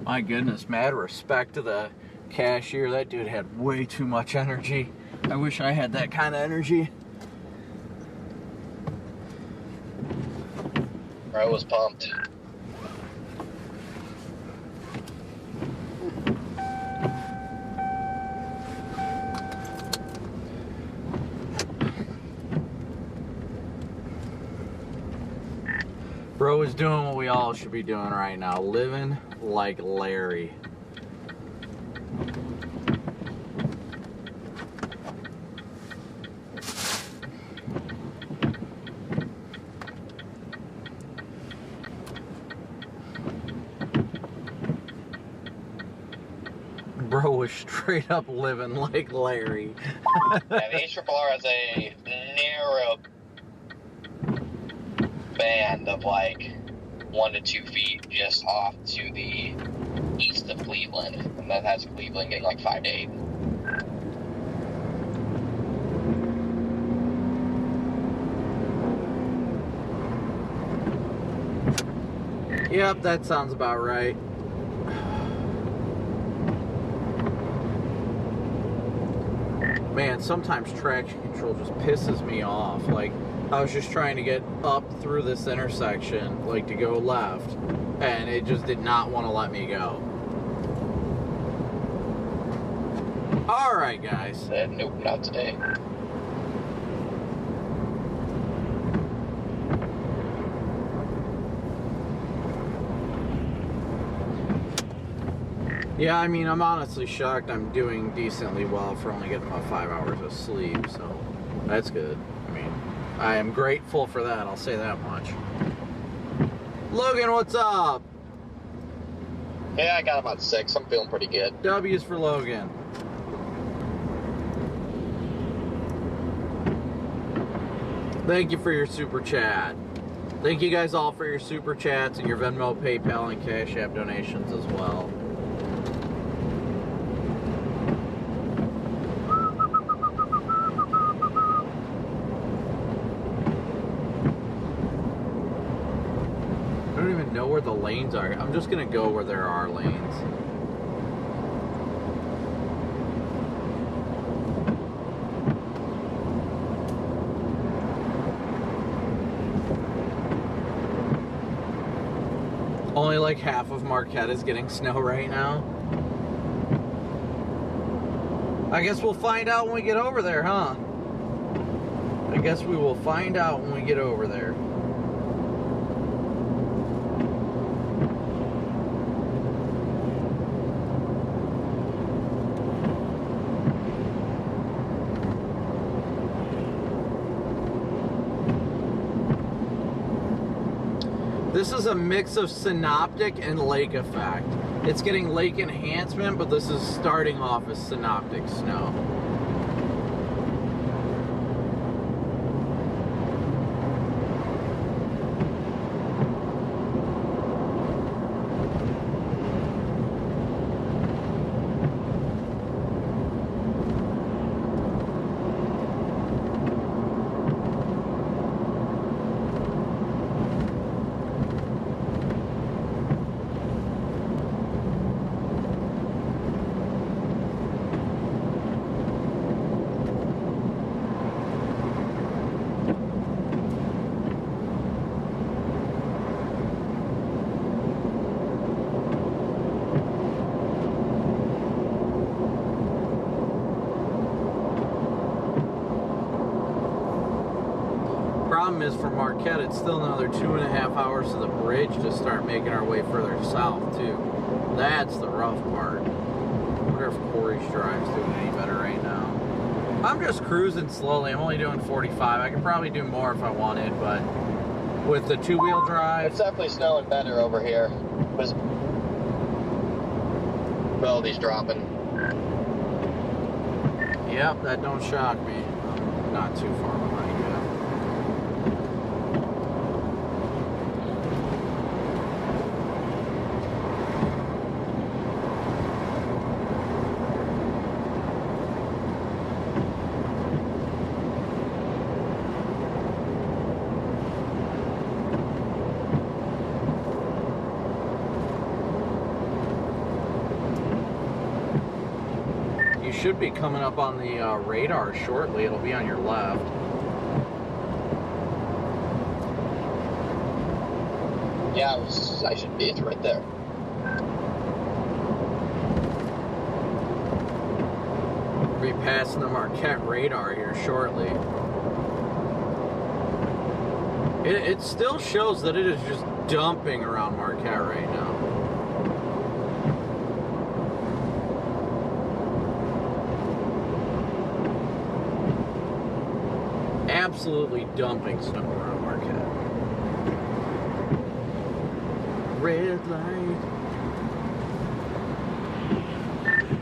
My goodness, mad respect to the cashier. That dude had way too much energy. I wish I had that kind of energy. I was pumped. Bro is doing what we all should be doing right now, living like Larry. Bro was straight up living like Larry. Yeah, the HRRR has a narrow band of like 1 to 2 feet just off to the east of Cleveland, and that has Cleveland getting like 5 to 8. Yep, that sounds about right. Man, sometimes traction control just pisses me off. Like, I was just trying to get up through this intersection, like to go left, and it just did not want to let me go. Alright, guys. Nope, not today. Yeah, I mean, I'm honestly shocked I'm doing decently well for only getting about 5 hours of sleep, so that's good. I mean, I am grateful for that, I'll say that much. Logan, what's up? Yeah, I got about 6. I'm feeling pretty good. W's for Logan. Thank you for your super chat. Thank you guys all for your super chats and your Venmo, PayPal, and Cash App donations as well. I don't even know where the lanes are. I'm just gonna go where there are lanes. Only like half of Marquette is getting snow right now. I guess we'll find out when we get over there, huh? I guess we will find out when we get over there. This is a mix of synoptic and lake effect. It's getting lake enhancement, but this is starting off as synoptic snow. Problem is, for Marquette, it's still another 2.5 hours to the bridge to start making our way further south too. That's the rough part. I wonder if Corey's drive's doing any better right now. I'm just cruising slowly. I'm only doing 45. I could probably do more if I wanted, but with the two-wheel drive, It's definitely snowing better over here. Visibility's dropping. yep, that don't shock me. I'm not too far behind you. should be coming up on the radar shortly. It'll be on your left. Yeah, I should be. It's right there. We'll be passing the Marquette radar here shortly. It still shows that it is just dumping around Marquette right now. Absolutely dumping snow around Marquette. Red light.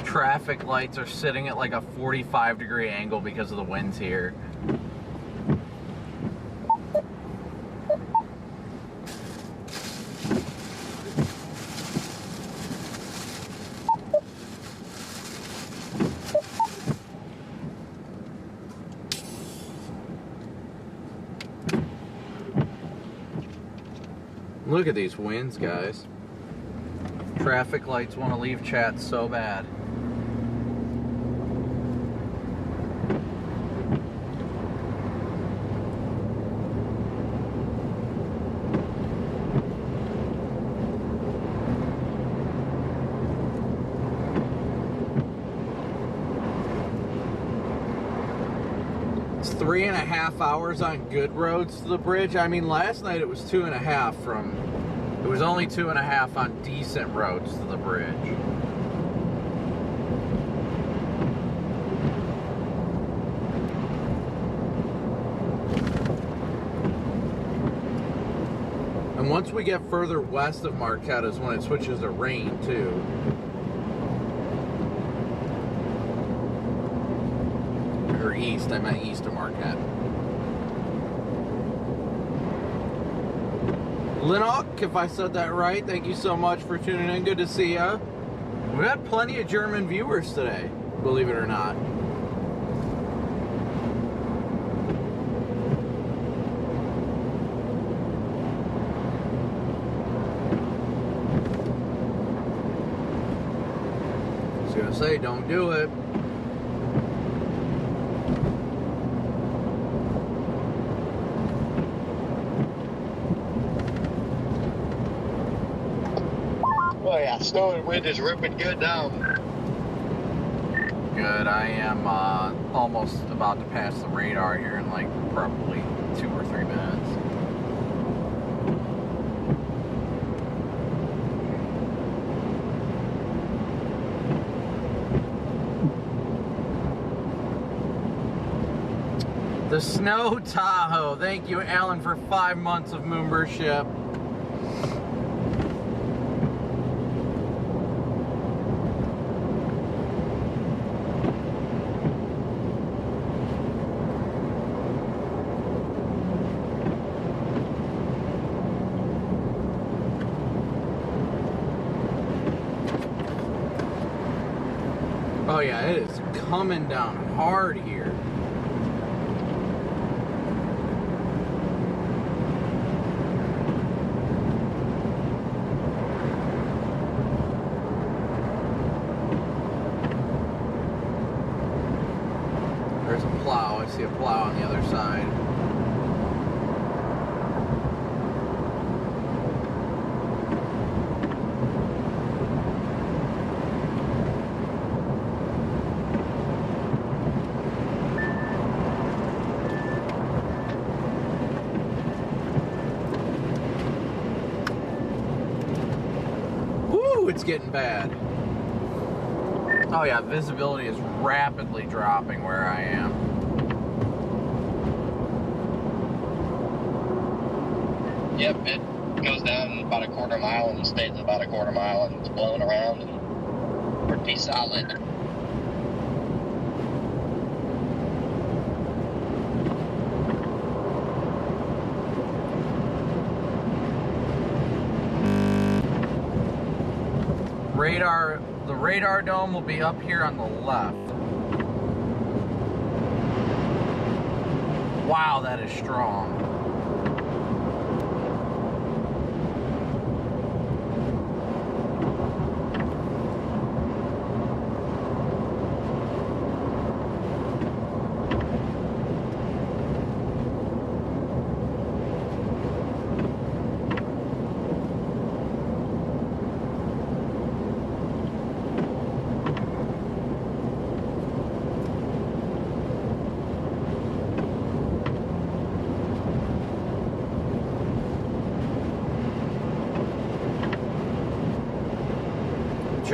Traffic lights are sitting at like a 45-degree angle because of the winds here. Look at these winds, guys. Traffic lights want to leave chat so bad. It's 3.5 hours on good roads to the bridge. I mean, last night it was 2.5 from... It was only 2.5 on decent roads to the bridge. And once we get further west of Marquette is when it switches to rain, too. Or east, I meant east of Marquette. Linnock, if I said that right, thank you so much for tuning in. Good to see ya. We've had plenty of German viewers today, believe it or not. I was gonna say, don't do it. Oh yeah, snow and wind is ripping good now. Good, I am almost about to pass the radar here in like probably 2 or 3 minutes. The Snow Tahoe. Thank you, Alan, for 5 months of membership. Oh yeah, it is coming down hard here. There's a plow. I see a plow on the other side. Woo, it's getting bad. Oh yeah, visibility is rapidly dropping where I am. Yep, it goes down about a quarter mile and stays about a quarter mile and it's blowing around and pretty solid. The radar dome will be up here on the left. Wow, that is strong.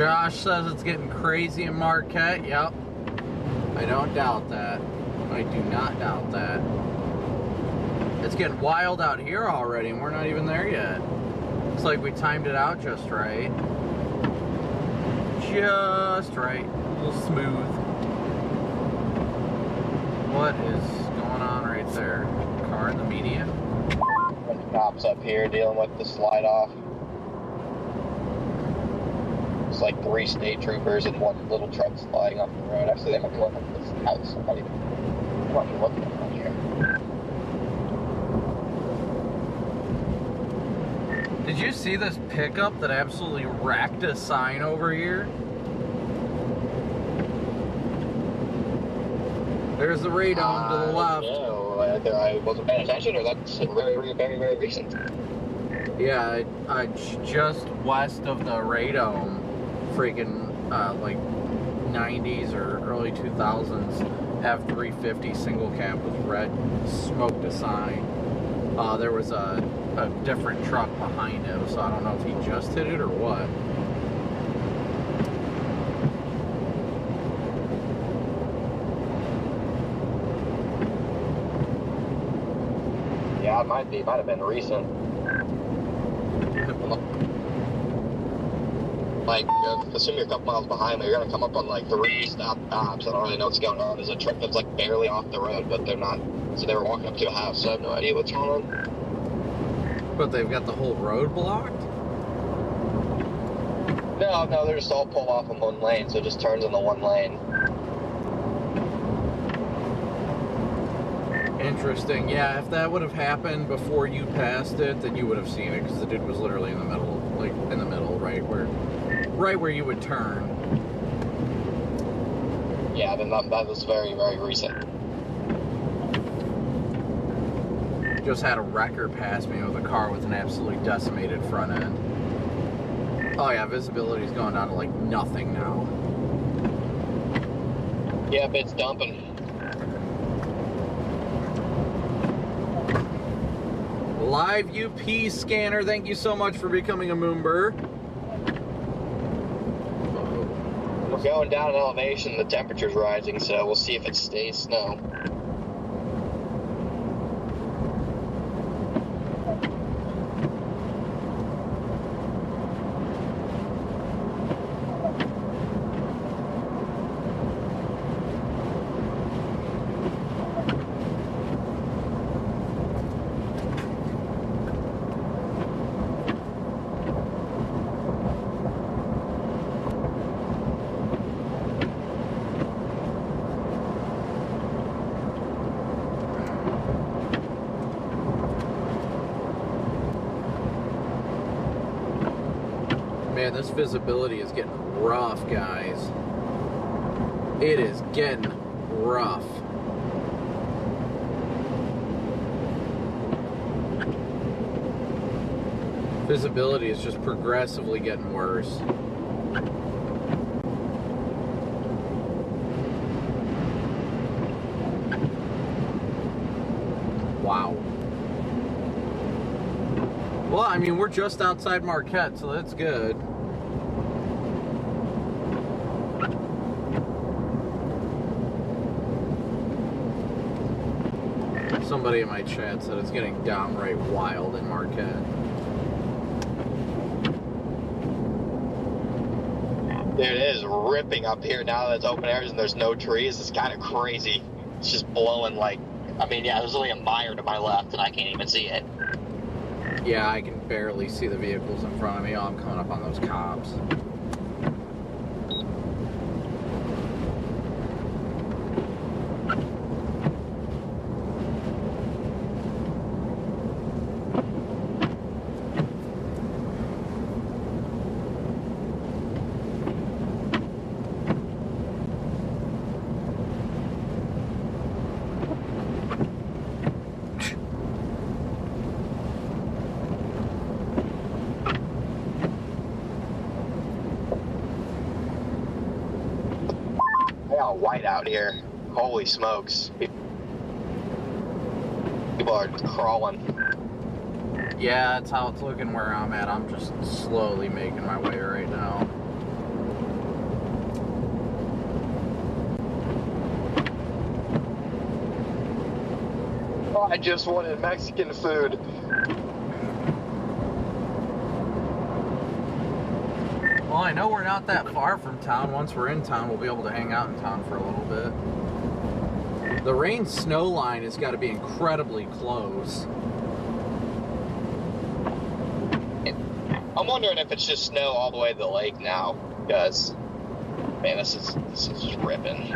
Josh says it's getting crazy in Marquette. Yep. I don't doubt that. I do not doubt that. It's getting wild out here already, and we're not even there yet. Looks like we timed it out just right. Just right. A little smooth. What is going on right there? Car in the median? The cops up here dealing with the slide off. It's like 3 state troopers and 1 little truck sliding off the road. Actually, they might be looking at this house. Somebody might be looking at here. Did you see this pickup that absolutely racked a sign over here? There's the radome to the left. No, I wasn't paying attention, or that's very, very, very recent. Yeah, just west of the radome, freaking like 90s or early 2000s F-350 single cab with red smoked a sign. There was a different truck behind him, so I don't know if he just hit it or what. Yeah, it might have been recent. Like, assume you're a couple miles behind me, you're gonna come up on like 3 stops. I don't really know what's going on. There's a truck that's like barely off the road, but they're not. So they were walking up to a house, so I have no idea what's going on. But they've got the whole road blocked? No, they're just all pulled off in 1 lane, so it just turns in the 1 lane. Interesting. Yeah, if that would have happened before you passed it, then you would have seen it, because the dude was literally in the middle, like in the middle, right where you would turn. Yeah, then that was very, very recent. Just had a wrecker pass me with a car with an absolutely decimated front end. Oh yeah, visibility's going down to like nothing now. Yep, it's dumping. Live UP scanner, thank you so much for becoming a Moonbur. We're going down in elevation, the temperature's rising, so we'll see if it stays snow. Man, this visibility is getting rough, guys. It is getting rough. Visibility is just progressively getting worse. Wow. Well, I mean, we're just outside Marquette, so that's good. Somebody in my chat said it's getting downright wild in Marquette. Dude, it is ripping up here now that it's open areas and there's no trees. It's kind of crazy. It's just blowing like, I mean, yeah, there's only a mire to my left and I can't even see it. Yeah, I can barely see the vehicles in front of me. Oh, I'm coming up on those cops. White out here. Holy smokes. People are crawling. Yeah, that's how it's looking where I'm at. I'm just slowly making my way right now. Oh, I just wanted Mexican food. Well, I know we're not that far from town. Once we're in town, we'll be able to hang out in town for a little bit. The rain-snow line has got to be incredibly close. I'm wondering if it's just snow all the way to the lake now, because, man, this is just ripping.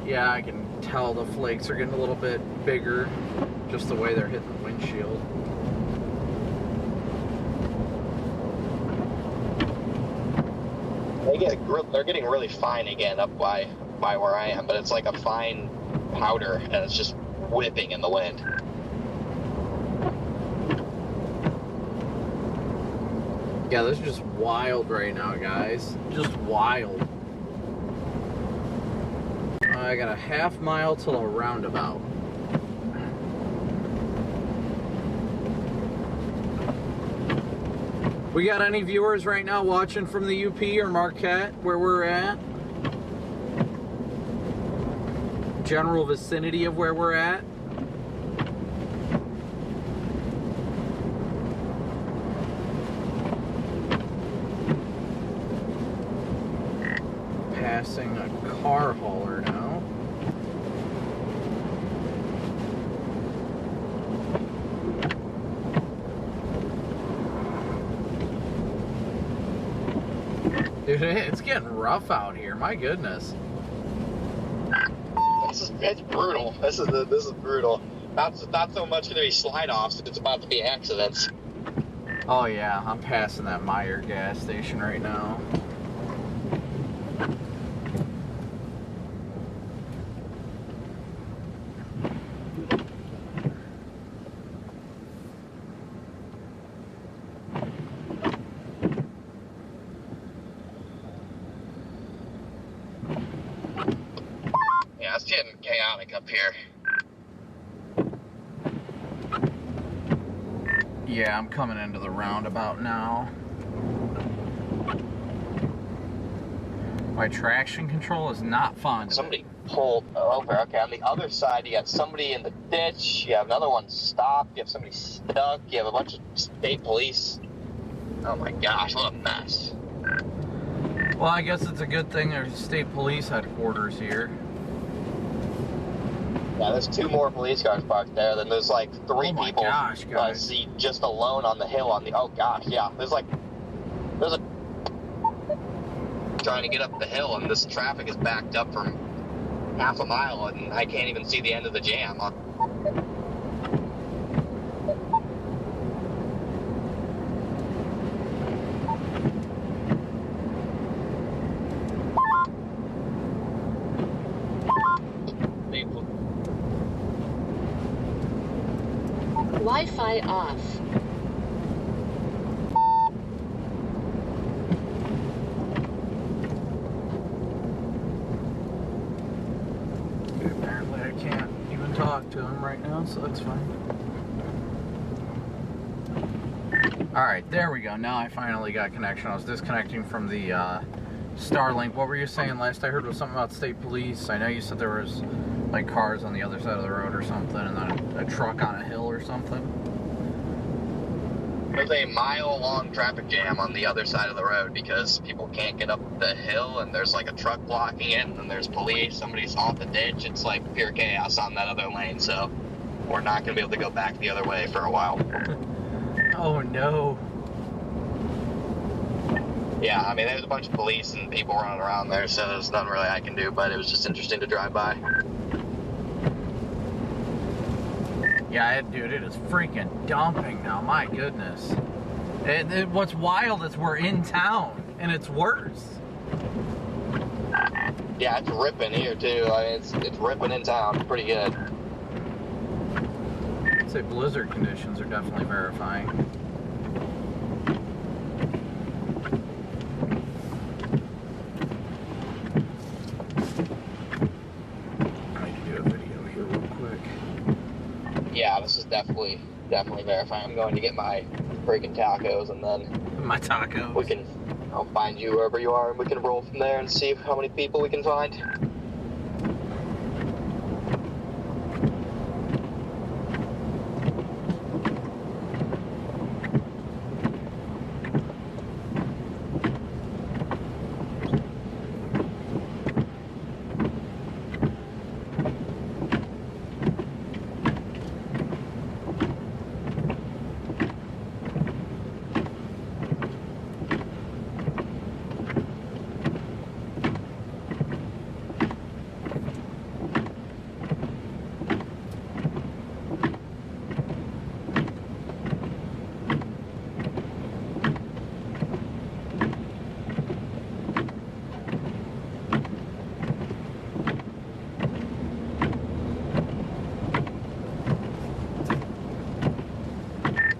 Yeah, I can tell the flakes are getting a little bit bigger, just the way they're hitting the windshield. They're getting really fine again up by where I am, but it's like a fine powder, and it's just whipping in the wind. Yeah, this is just wild right now, guys. Just wild. I got a half mile till a roundabout. We got any viewers right now watching from the UP or Marquette, where we're at? General vicinity of where we're at? Passing a car hauler now. Dude, it's getting rough out here. My goodness. It's brutal. This is brutal. Not so much going to be slide-offs. It's about to be accidents. Oh yeah, I'm passing that Meyer gas station right now. Yeah, it's getting chaotic up here. Yeah, I'm coming into the roundabout now. My traction control is not fond of it. Somebody pulled over. Okay, on the other side, you got somebody in the ditch. You have another one stopped. You have somebody stuck. You have a bunch of state police. Oh my gosh, what a mess. Well, I guess it's a good thing there's state police headquarters here. Yeah, there's 2 more police cars parked there. Then there's like 3 Oh my people gosh, guys. see just alone on the hill on the. Oh gosh, yeah. There's a trying to get up the hill, and this traffic is backed up for half a mile, and I can't even see the end of the jam. Wi-Fi off. Okay, apparently I can't even talk to him right now, so that's fine. Alright, there we go. Now I finally got connection. I was disconnecting from the Starlink. What were you saying? Last I heard was something about state police. I know you said there was like cars on the other side of the road or something, and then a truck on a hill or something. There's a mile-long traffic jam on the other side of the road because people can't get up the hill, and there's like a truck blocking it, and then there's police, somebody's off the ditch. It's like pure chaos on that other lane, so we're not going to be able to go back the other way for a while. Oh no. Yeah, I mean, there's a bunch of police and people running around there, so there's nothing really I can do, but it was just interesting to drive by. Yeah, dude, it is freaking dumping now. My goodness. What's wild is we're in town, and it's worse. Yeah, it's ripping here, too. I mean, it's ripping in town pretty good. I'd say blizzard conditions are definitely verifying. Yeah, this is definitely verifying. I'm going to get my freaking tacos, and then My tacos. I'll find you wherever you are, and we can roll from there and see how many people we can find.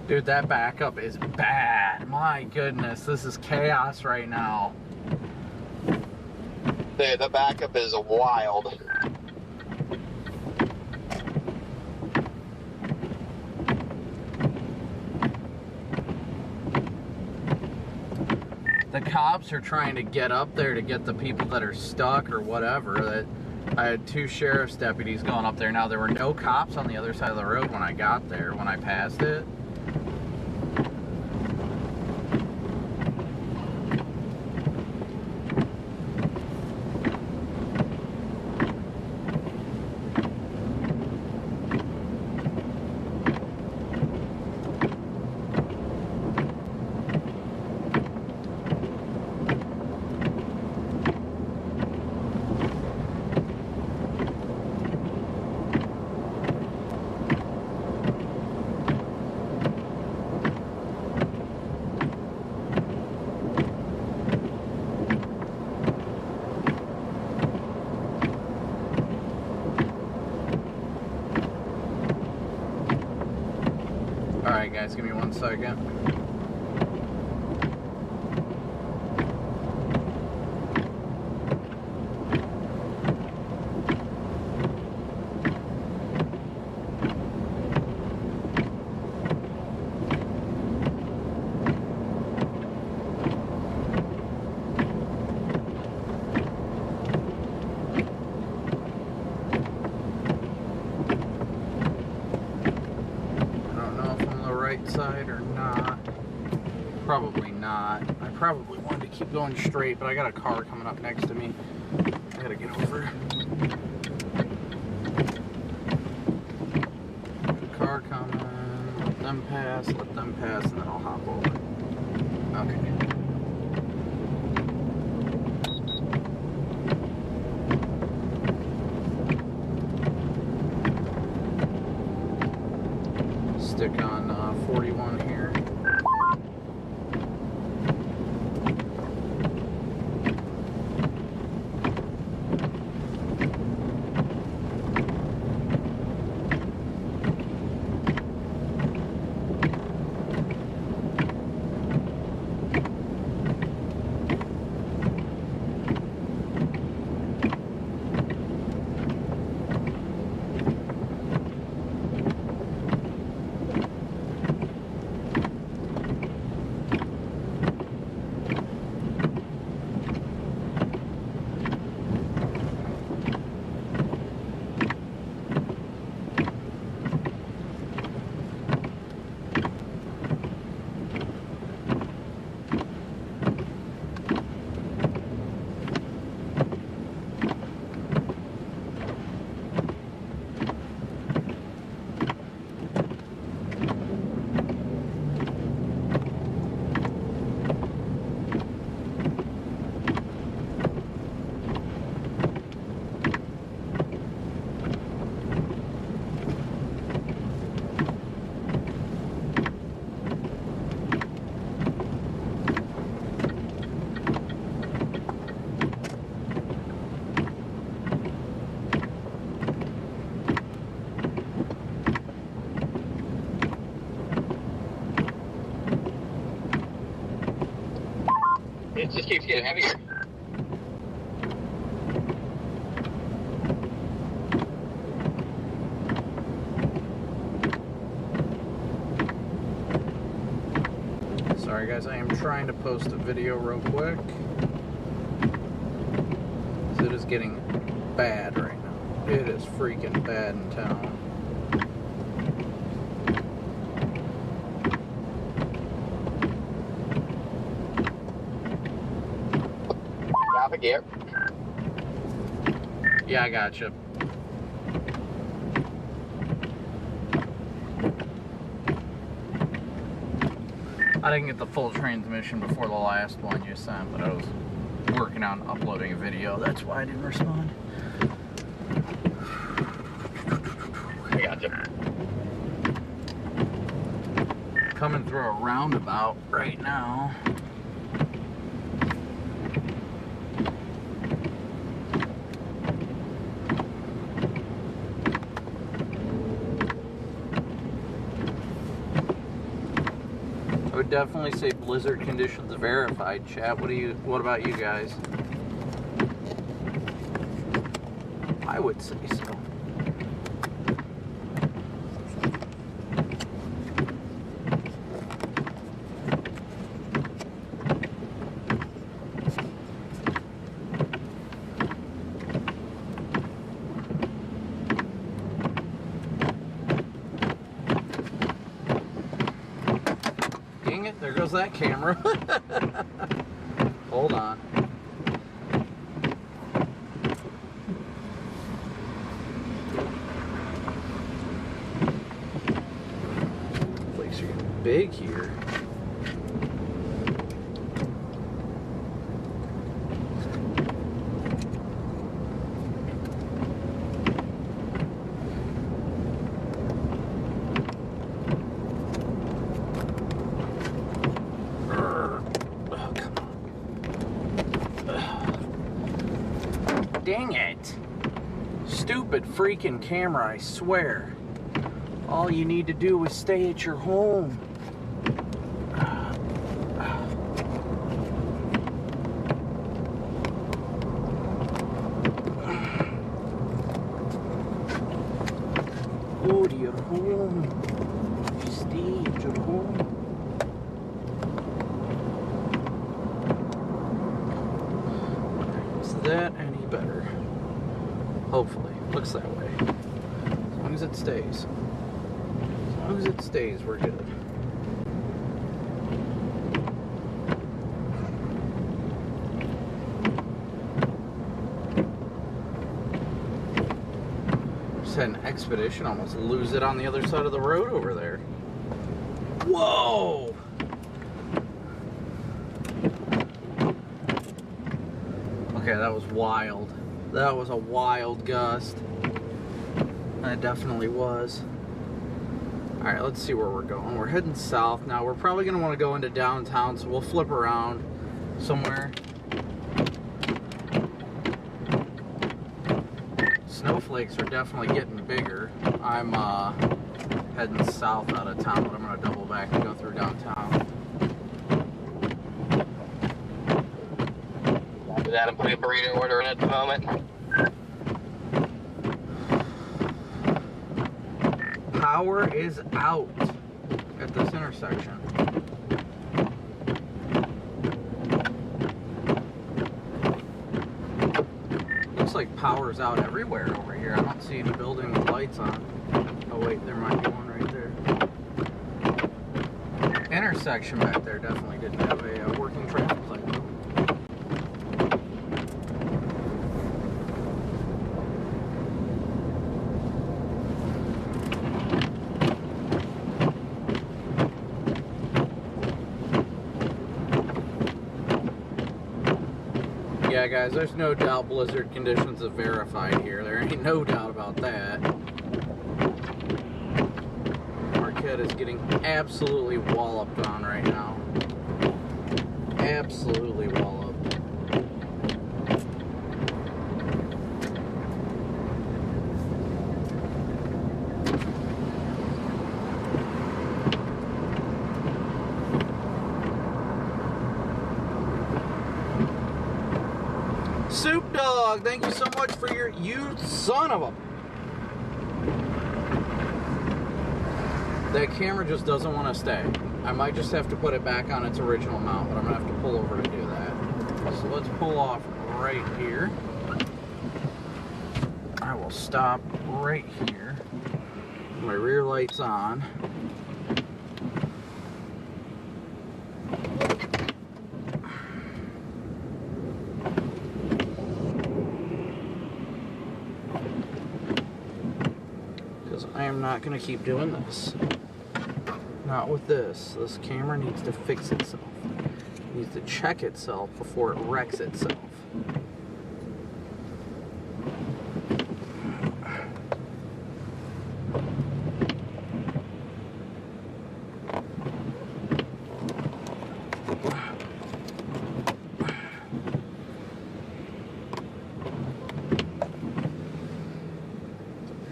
Dude, that backup is bad. My goodness, this is chaos right now. The backup is wild. The cops are trying to get up there to get the people that are stuck or whatever. I had 2 sheriff's deputies going up there. Now, there were no cops on the other side of the road when I got there, when I passed it. Alright guys, give me 1 second. Side or not. Probably not. I probably wanted to keep going straight, but I got a car coming up next to me. I gotta get over. Car coming. Let them pass, and then I'll hop over. Okay. Stick on 41 here. It just keeps getting heavier. Sorry guys, I am trying to post a video real quick. It is getting bad right now. It is freaking bad in town. Traffic here. Yeah, I gotcha. I didn't get the full transmission before the last one you sent, but I was working on uploading a video. That's why I didn't respond. I gotcha. Coming through a roundabout right now. I would definitely say blizzard conditions verified, chat. What about you guys? I would say so. Dang it, there goes that camera. Hold on. Flakes are getting big here. Dang it. Stupid freaking camera, I swear. All you need to do is stay at your home. Go to your home. Stay at your home. Is that any better? Hopefully. Looks that way. As long as it stays. As long as it stays, we're good. Just had an expedition almost lose it on the other side of the road over there. Whoa! Okay, that was wild. That was a wild gust. That definitely was. Alright, let's see where we're going. We're heading south now. We're probably going to want to go into downtown, so we'll flip around somewhere. Snowflakes are definitely getting bigger. I'm heading south out of town, but I'm going to double back and go through downtown. After that, I'm putting a burrito order in at the moment. Power is out at this intersection. Looks like power's out everywhere over here. I don't see any building with lights on. Oh wait, there might be one right there. Intersection back there definitely didn't have a working traffic light. Yeah, guys, there's no doubt blizzard conditions are verified here. There ain't no doubt about that. Marquette is getting absolutely walloped on right now. Absolutely walloped. Soup Dog, thank you so much for your, you son of a... That camera just doesn't want to stay. I might just have to put it back on its original mount, but I'm gonna have to pull over to do that. So let's pull off right here. I will stop right here. My rear light's on. Because I am not going to keep doing this. Not with this. This camera needs to fix itself. It needs to check itself before it wrecks itself.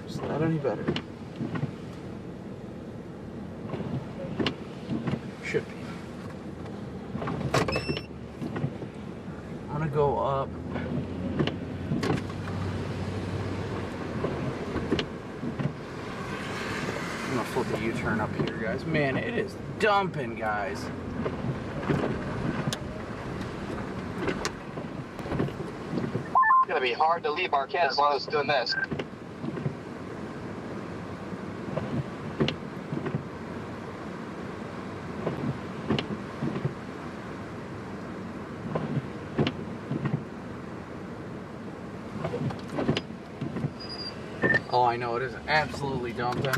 Is that any better? Should be. I'm gonna go up. I'm gonna flip a U-turn up here, guys. Man, it is dumping, guys. It's gonna be hard to leave Marquette as long as it's doing this. Oh, I know, it is absolutely dumping.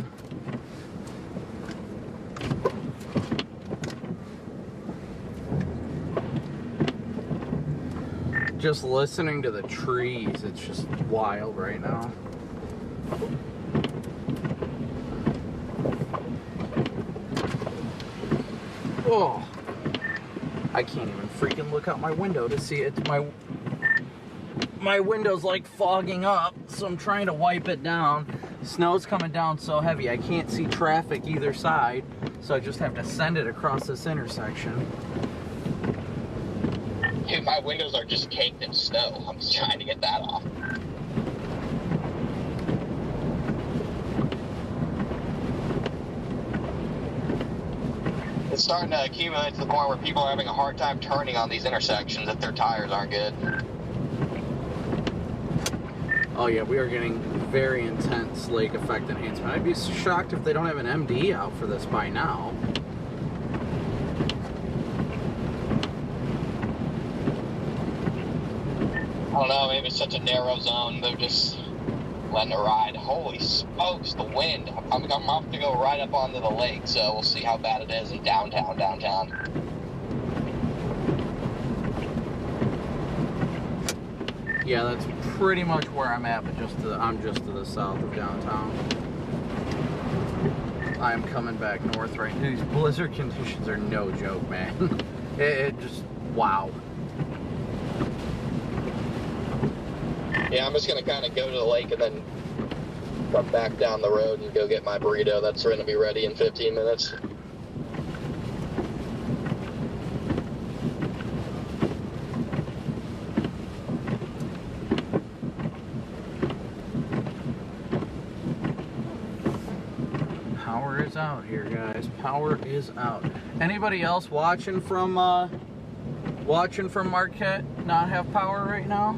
Just listening to the trees, it's just wild right now. Oh, I can't even freaking look out my window to see it. My window's like fogging up, so I'm trying to wipe it down. Snow's coming down so heavy I can't see traffic either side, so I just have to send it across this intersection. Dude, my windows are just caked in snow. I'm just trying to get that off. It's starting to accumulate to the point where people are having a hard time turning on these intersections if their tires aren't good. Oh yeah, we are getting very intense lake effect enhancement. I'd be shocked if they don't have an MD out for this by now. I don't know, maybe it's such a narrow zone, they're just letting it ride. Holy smokes, the wind. I'm off to go right up onto the lake, so we'll see how bad it is in downtown. Yeah, that's pretty much where I'm at, but I'm just to the south of downtown. I'm coming back north right now. These blizzard conditions are no joke, man. it just, wow. Yeah, I'm just going to kind of go to the lake and then come back down the road and go get my burrito. That's going to be ready in 15 minutes. Power is out here, guys. Power is out. Anybody else watching from Marquette not have power right now?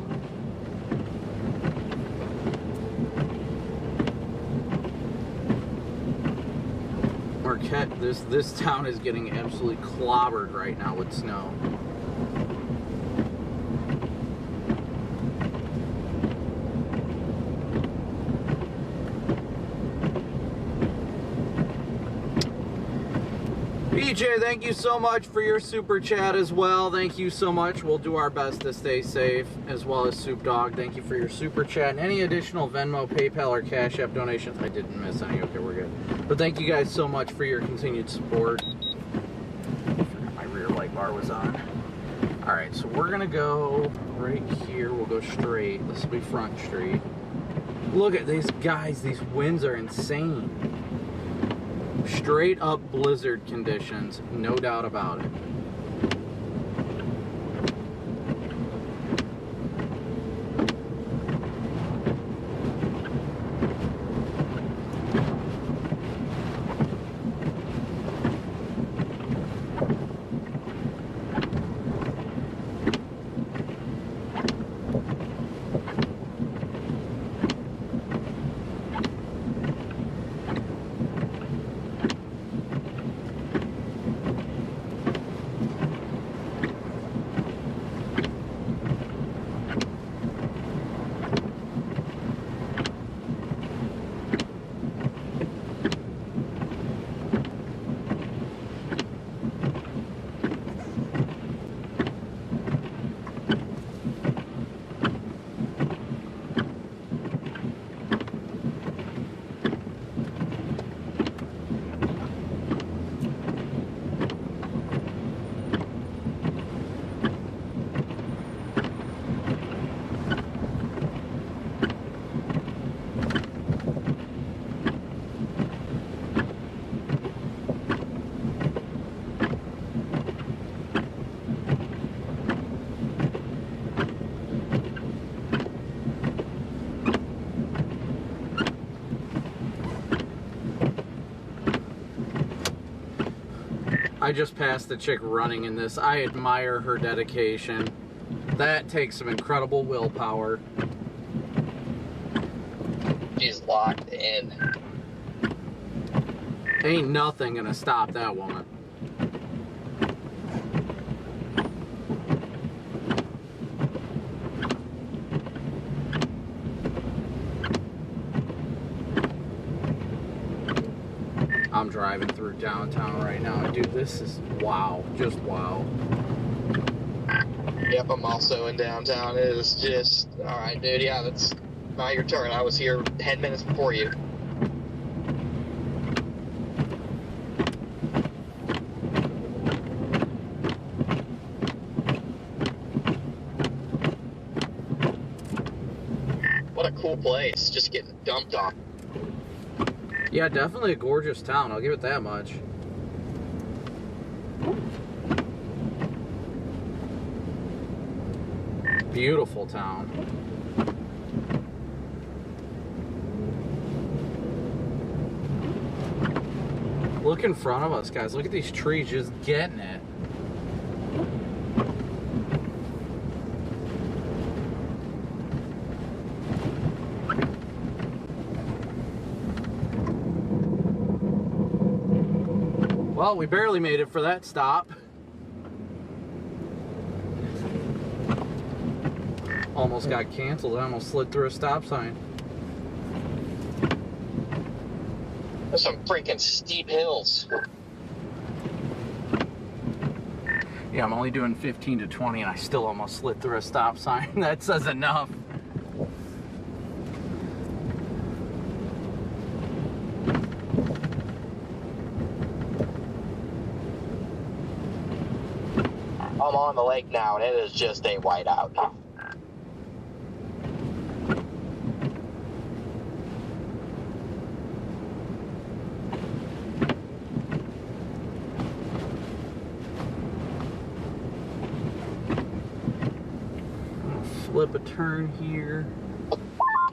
Marquette, this town is getting absolutely clobbered right now with snow. BJ, thank you so much for your super chat as well. Thank you so much. We'll do our best to stay safe, as well as Soup Dog. Thank you for your super chat and any additional Venmo, PayPal, or Cash App donations. I didn't miss any. Okay, we're good. But thank you guys so much for your continued support. I forgot my rear light bar was on. All right, so we're gonna go right here. We'll go straight. This will be Front Street. Look at these guys. These winds are insane. Straight up blizzard conditions, no doubt about it. I just passed the chick running in this. I admire her dedication. That takes some incredible willpower. She's locked in. Ain't nothing gonna stop that woman. I'm driving through downtown right now. Dude, this is wow. Just wow. Yep, I'm also in downtown. It is just, alright, dude, yeah, that's not your turn. I was here 10 minutes before you. What a cool place, just getting dumped on. Yeah, definitely a gorgeous town. I'll give it that much. Beautiful town. Look in front of us, guys. Look at these trees just getting it. Well, we barely made it for that stop. Almost got canceled. I almost slid through a stop sign. There's some freaking steep hills. Yeah, I'm only doing 15 to 20 and I still almost slid through a stop sign. That says enough. I'm on the lake now, and it is just a whiteout. Flip a turn here.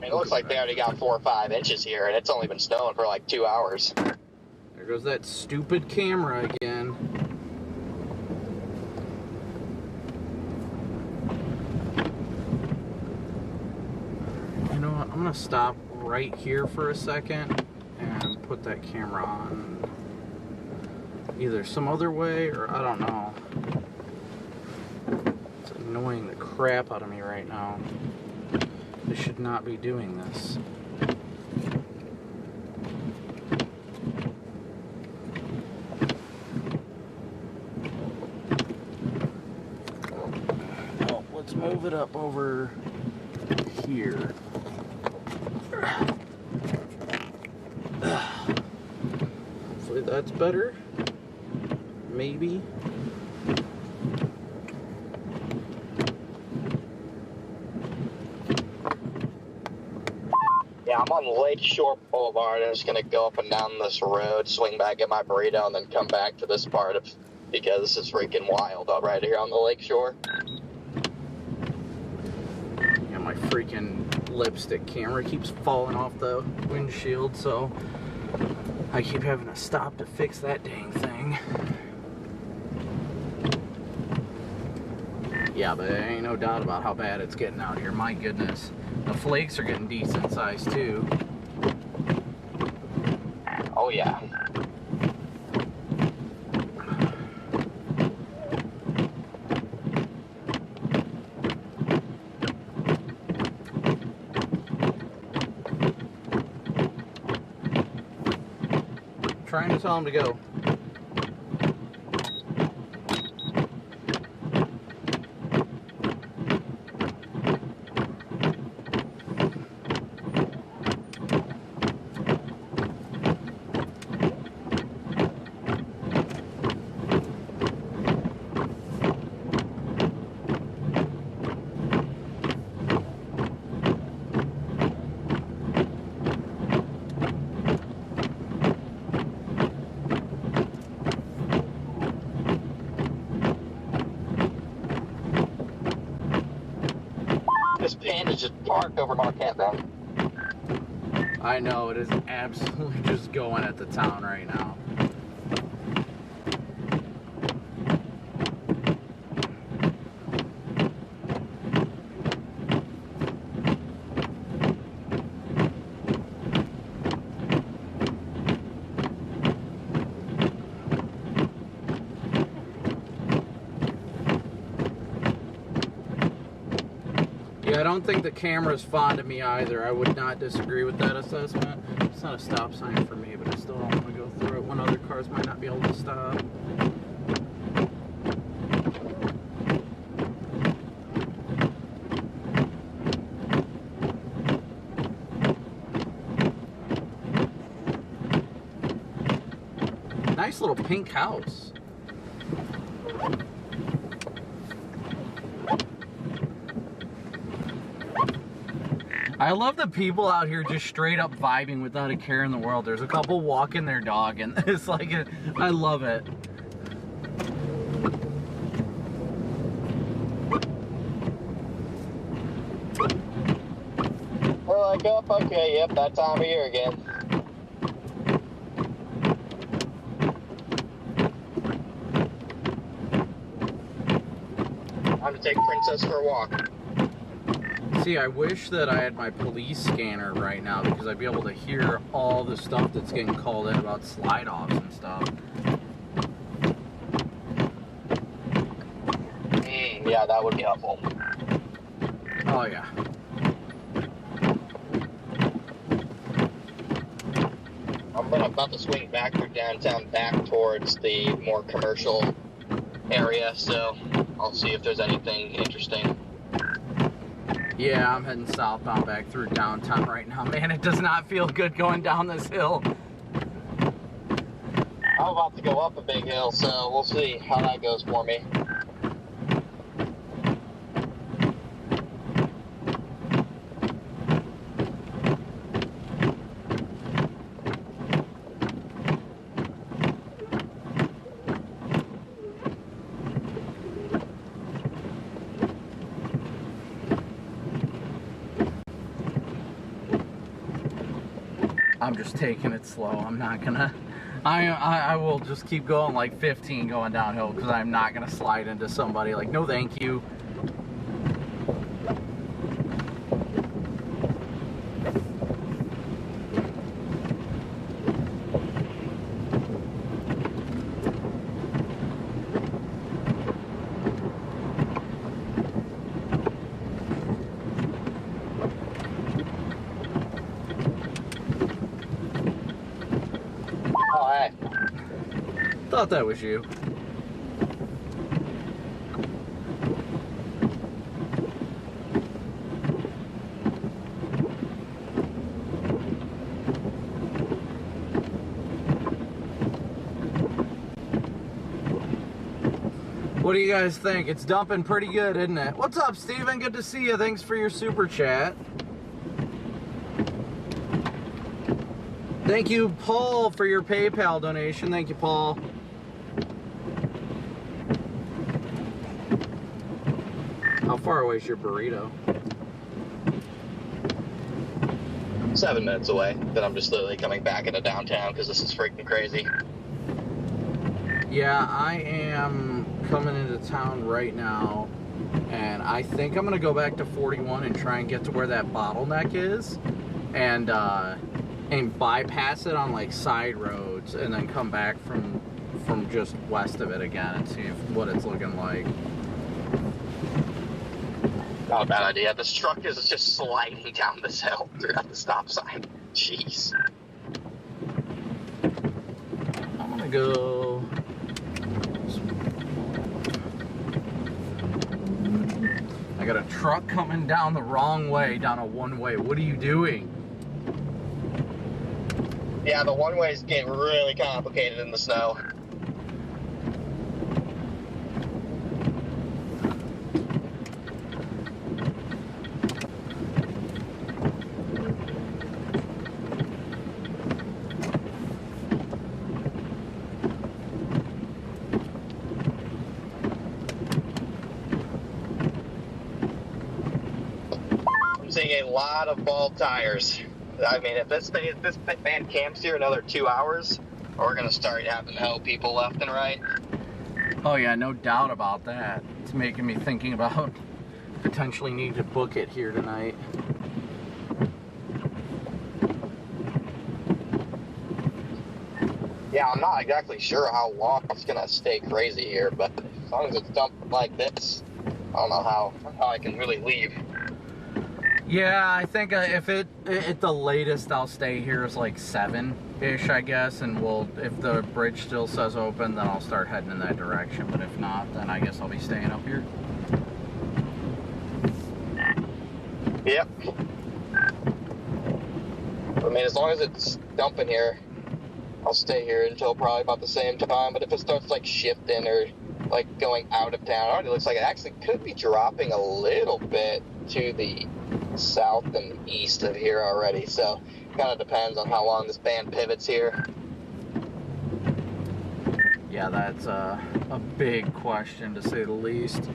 It looks like they already got 4 or 5 inches here, and it's only been snowing for like 2 hours. There goes that stupid camera again. You know what? I'm gonna stop right here for a second and put that camera on either some other way or I don't know. It's annoying the crap out of me right now. I should not be doing this. Oh, let's move it up over here. Hopefully that's better. Maybe. Yeah, I'm on Lakeshore Boulevard. I'm just going to go up and down this road, swing back, get my burrito, and then come back to this part of, because this is freaking wild out right here on the lakeshore. Yeah, my freaking lipstick camera keeps falling off the windshield, so I keep having to stop to fix that dang thing. Yeah, but there ain't no doubt about how bad it's getting out here. My goodness. The flakes are getting decent size too. Oh, yeah. Trying to tell him to go. This Panda just parked over Marquette, man. I know, it is absolutely just going at the town right now. Yeah, I don't think the camera's fond of me either. I would not disagree with that assessment. It's not a stop sign for me, but I still don't want to go through it when other cars might not be able to stop. Nice little pink house. I love the people out here just straight up vibing without a care in the world. There's a couple walking their dog, and it's like, I love it. We're like, oh, okay, yep, that time of year again. Time to take Princess for a walk. See, I wish that I had my police scanner right now because I'd be able to hear all the stuff that's getting called in about slide-offs and stuff. Yeah, that would be helpful. Oh, yeah. I'm about to swing back through downtown, back towards the more commercial area, so I'll see if there's anything interesting. Yeah, I'm heading southbound back through downtown right now. Man, it does not feel good going down this hill. I'm about to go up a big hill, so we'll see how that goes for me. I'm just taking it slow. I'm not gonna, I will just keep going like 15 going downhill because I'm not gonna slide into somebody. Like, no thank you. Thought that was you. What do you guys think? It's dumping pretty good, isn't it? What's up, Steven? Good to see you. Thanks for your super chat. Thank you, Paul, for your PayPal donation. Thank you, Paul. How far away is your burrito? 7 minutes away. Then I'm just literally coming back into downtown because this is freaking crazy. Yeah, I am coming into town right now, and I think I'm gonna go back to 41 and try and get to where that bottleneck is, and bypass it on like side roads, and then come back from just west of it again and see what it's looking like. Not a bad idea. This truck is just sliding down this hill throughout the stop sign. Jeez. I'm gonna go. I got a truck coming down the wrong way, down a one-way. What are you doing? Yeah, the one-ways get really complicated in the snow. I'm seeing a lot of bald tires. I mean, if this man camps here another 2 hours, we're gonna start having to help people left and right. Oh yeah, no doubt about that. It's making me thinking about potentially needing to book it here tonight. Yeah, I'm not exactly sure how long it's gonna stay crazy here, but as long as it's dumping like this, I don't know how I can really leave. Yeah, I think if at the latest I'll stay here is like 7-ish, I guess, and if the bridge still says open, then I'll start heading in that direction. But if not, then I guess I'll be staying up here. Yep. I mean, as long as it's dumping here, I'll stay here until probably about the same time. But if it starts like shifting or like going out of town, it already looks like it actually could be dropping a little bit to the south and east of here already. So kind of depends on how long this band pivots here. Yeah, that's a big question, to say the least.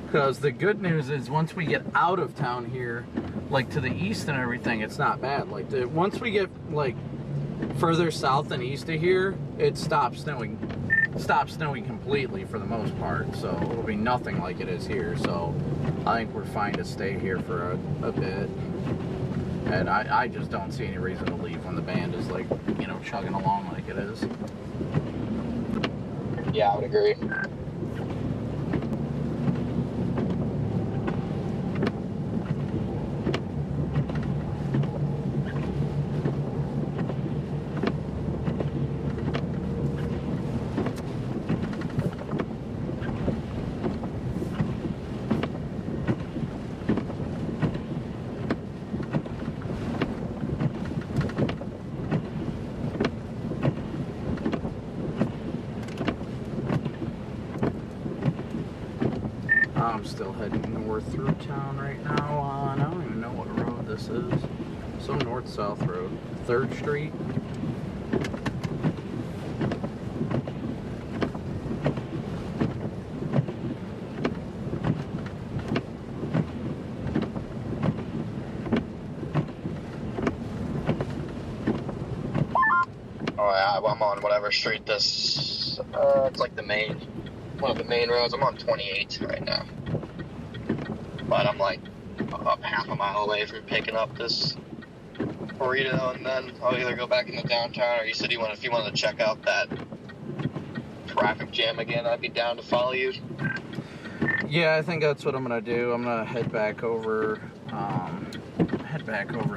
Because the good news is once we get out of town here, like to the east and everything, it's not bad. Like once we get like further south and east of here, it stops snowing completely for the most part. So it'll be nothing like it is here. So I think we're fine to stay here for a bit. And I just don't see any reason to leave when the band is like, you know, chugging along like it is. Yeah, I would agree. I'm still heading north through town right now on, I don't even know what road this is. Some north-south road. 3rd Street. Oh yeah, I'm on whatever street this, it's like one of the main roads. I'm on 28 right now. But I'm like up half a mile away from picking up this burrito, and then I'll either go back into downtown, or you said if you want to check out that traffic jam again, I'd be down to follow you. Yeah, I think that's what I'm gonna do. I'm gonna head back over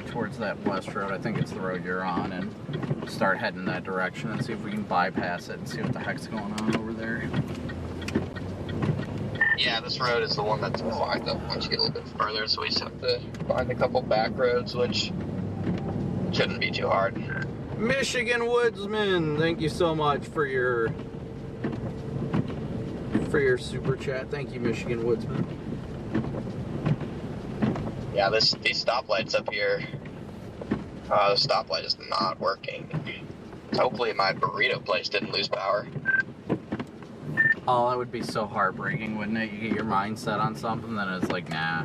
towards that west road. I think it's the road you're on, and start heading that direction and see if we can bypass it and see what the heck's going on over there. Yeah, this road is the one that's blocked up once you get a little bit further, so we just have to find a couple back roads, which shouldn't be too hard. Michigan Woodsman, thank you so much for your super chat. Thank you, Michigan Woodsman. Yeah, these stoplights up here, the stoplight is not working. Hopefully my burrito place didn't lose power. Oh, that would be so heartbreaking, wouldn't it? You get your mind set on something, then it's like, nah.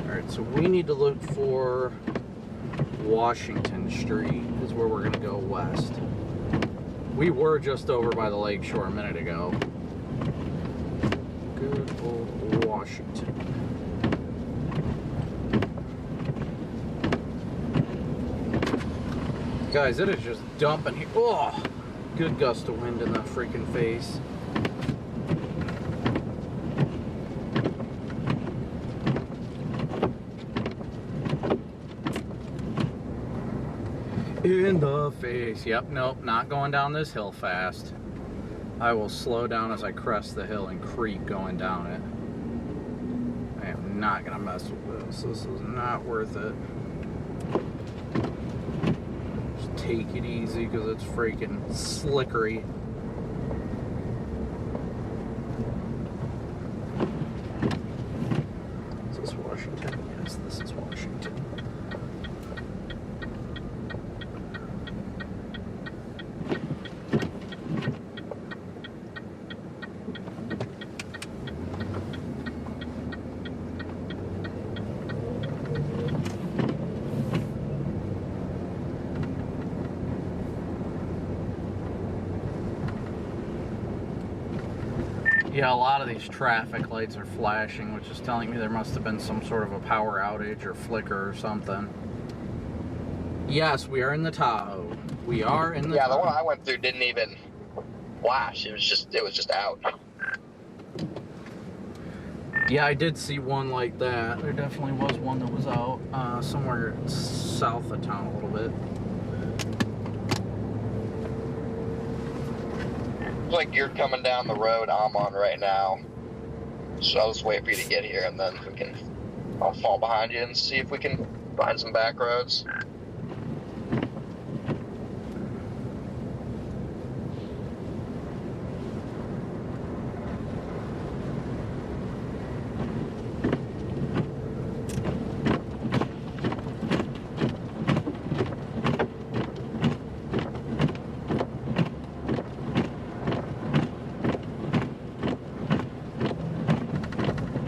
Alright, so we need to look for Washington Street is where we're going to go west. We were just over by the lakeshore a minute ago. Good old Washington. Guys, it is just dumping here. Oh, good gust of wind in the freaking face. In the face. Yep, nope, not going down this hill fast. I will slow down as I crest the hill and creep going down it. I am not gonna mess with this. This is not worth it. Just take it easy because it's freaking slickery. Is this Washington? Yes, this is Washington. Yeah, a lot of these traffic lights are flashing, which is telling me there must have been some sort of a power outage or flicker or something. Yes, we are in the Tahoe. We are in the Yeah, Tahoe. the one I went through didn't even flash. It was just out. Yeah, I did see one like that. There definitely was one that was out somewhere south of town a little bit. It's like you're coming down the road I'm on right now. So I'll just wait for you to get here, and then I'll fall behind you and see if we can find some back roads.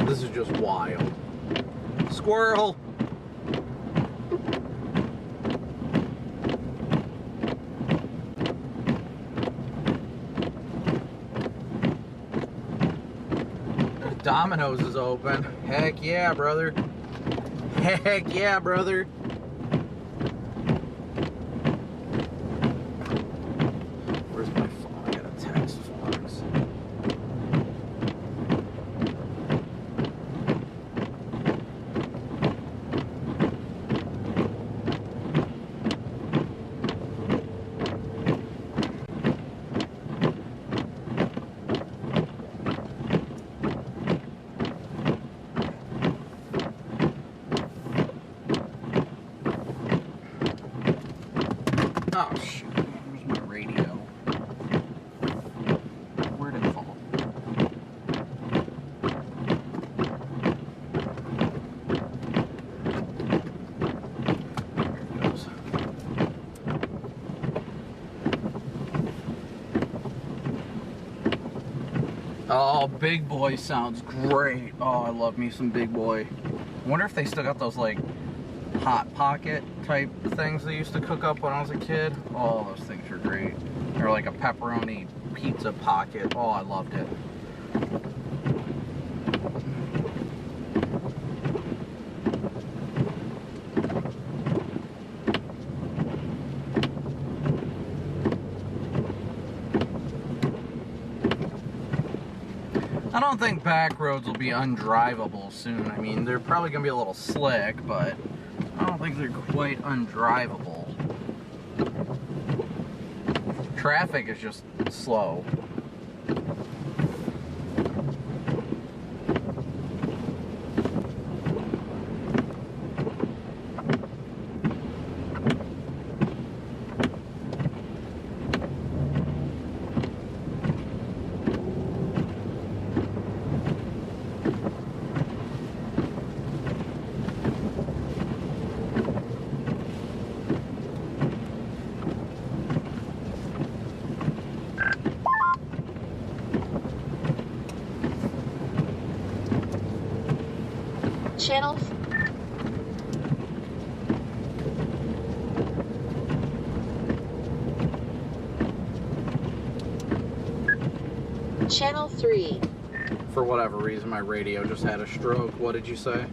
This is just wild. Squirrel! Domino's is open. Heck yeah, brother. Heck yeah, brother. Where's my phone? I got a text Florence. Oh shoot, where's my radio? Where'd it fall? There it goes. Oh, Big Boy sounds great. Oh, I love me some Big Boy. I wonder if they still got those like Hot Pocket type things they used to cook up when I was a kid. Oh, those things are great. They're like a pepperoni pizza pocket. Oh, I loved it. I don't think back roads will be undrivable soon. I mean, they're probably going to be a little slick, but I don't think they're quite undrivable. Traffic is just slow. Channel Channel 3. For whatever reason, my radio just had a stroke. What did you say?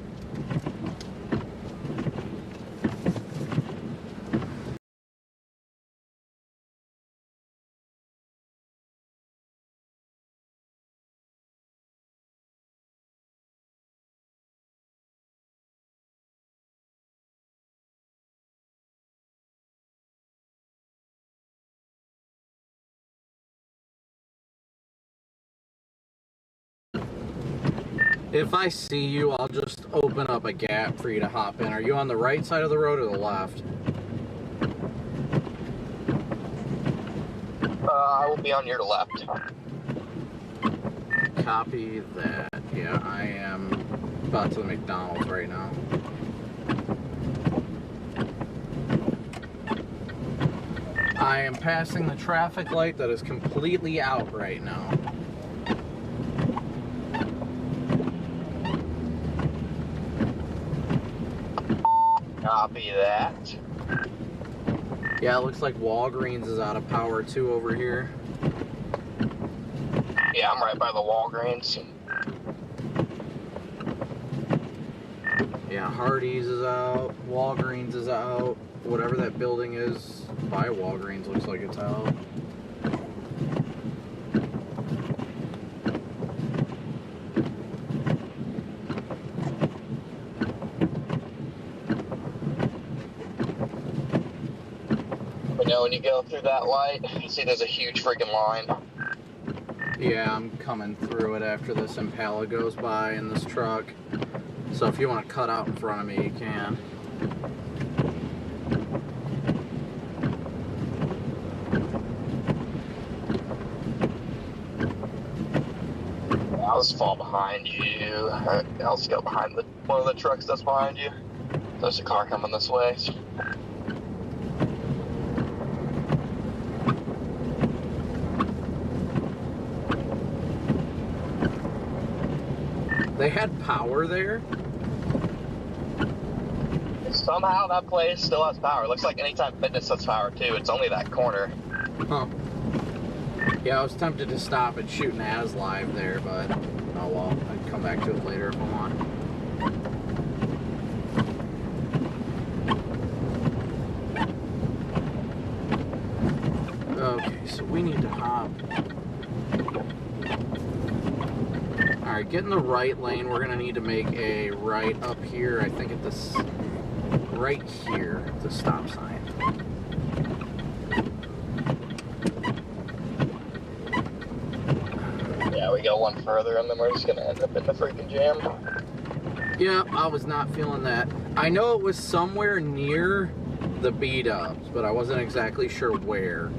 If I see you, I'll just open up a gap for you to hop in. Are you on the right side of the road or the left? I will be on your left. Copy that. Yeah, I am about to the McDonald's right now. I am passing the traffic light that is completely out right now. Copy that. Yeah, it looks like Walgreens is out of power too over here. Yeah, I'm right by the Walgreens. Yeah, Hardee's is out. Walgreens is out. Whatever that building is by Walgreens looks like it's out. But no, when you go through that light, you see there's a huge freaking line. Yeah, I'm coming through it after this Impala goes by in this truck. So if you want to cut out in front of me, you can. I'll just fall behind you. I'll just go behind one of the trucks that's behind you. There's a car coming this way. They had power there? Somehow that place still has power. Looks like Anytime Fitness has power too. It's only that corner. Huh. Yeah, I was tempted to stop and shoot an as live there, but oh well. I'd come back to it later if I want. Okay, so we need to hop. Alright, get in the right lane. We're going to need to make a right up here. I think at this, right here, the stop sign. Yeah, we go one further and then we're just going to end up in the freaking jam. Yeah, I was not feeling that. I know it was somewhere near the B-dubs, but I wasn't exactly sure where.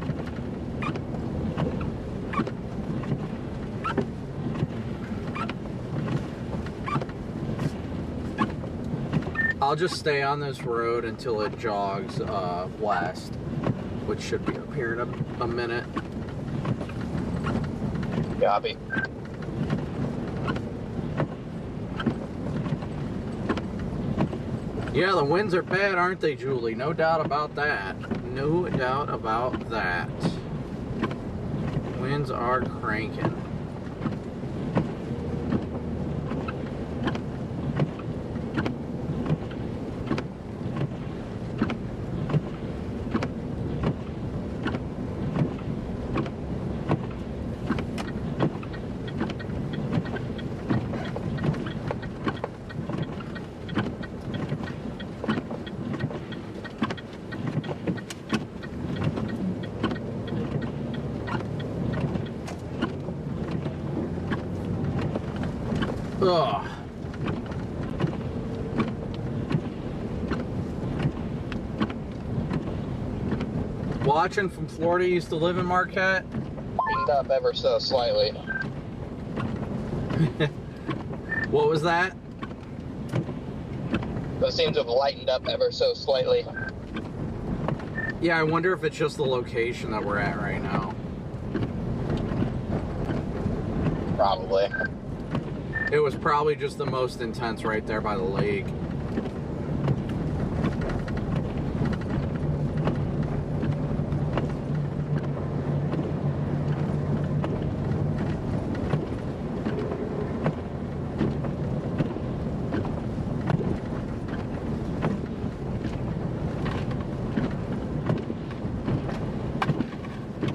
I'll just stay on this road until it jogs west, which should be up here in a minute. Copy. Yeah, the winds are bad, aren't they, Julie? No doubt about that. No doubt about that. Winds are cranking. Ugh. Watching from Florida, used to live in Marquette. Cleaned up ever so slightly. What was that? Those seems to have lightened up ever so slightly. Yeah, I wonder if it's just the location that we're at right now. Probably. It was probably just the most intense right there by the lake.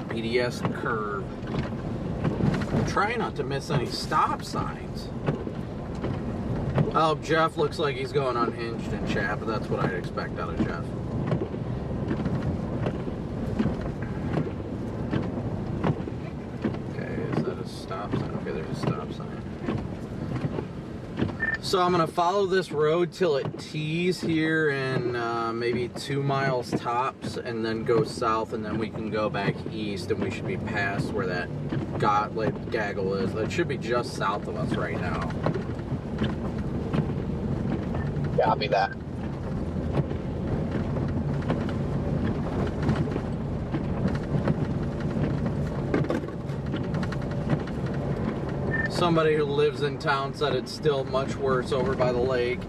BDS curve. Try not to miss any stop signs. Oh, Jeff looks like he's going unhinged in chat, but that's what I'd expect out of Jeff. Okay, is that a stop sign? Okay, there's a stop sign. So I'm going to follow this road till it tees here in maybe 2 miles tops, and then go south, and then we can go back east, and we should be past where that gaggle is. It should be just south of us right now. Copy that. Somebody who lives in town said it's still much worse over by the lake.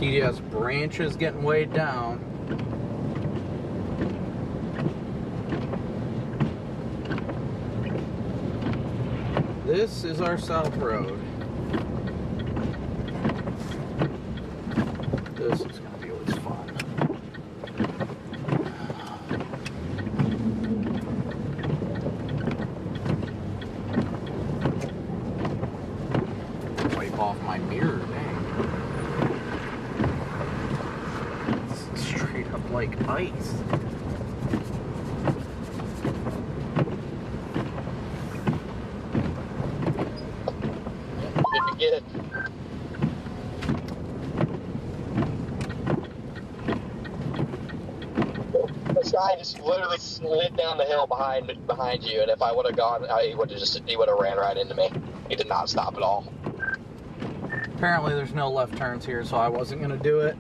PDS branch is getting weighed down. This is our South Road. This is going to be always fun. Wipe off my mirror, dang. It's straight up like ice. Get it. This guy just literally slid down the hill behind you, and if I would have gone, he would have ran right into me. He did not stop at all. Apparently there's no left turns here, so I wasn't going to do it.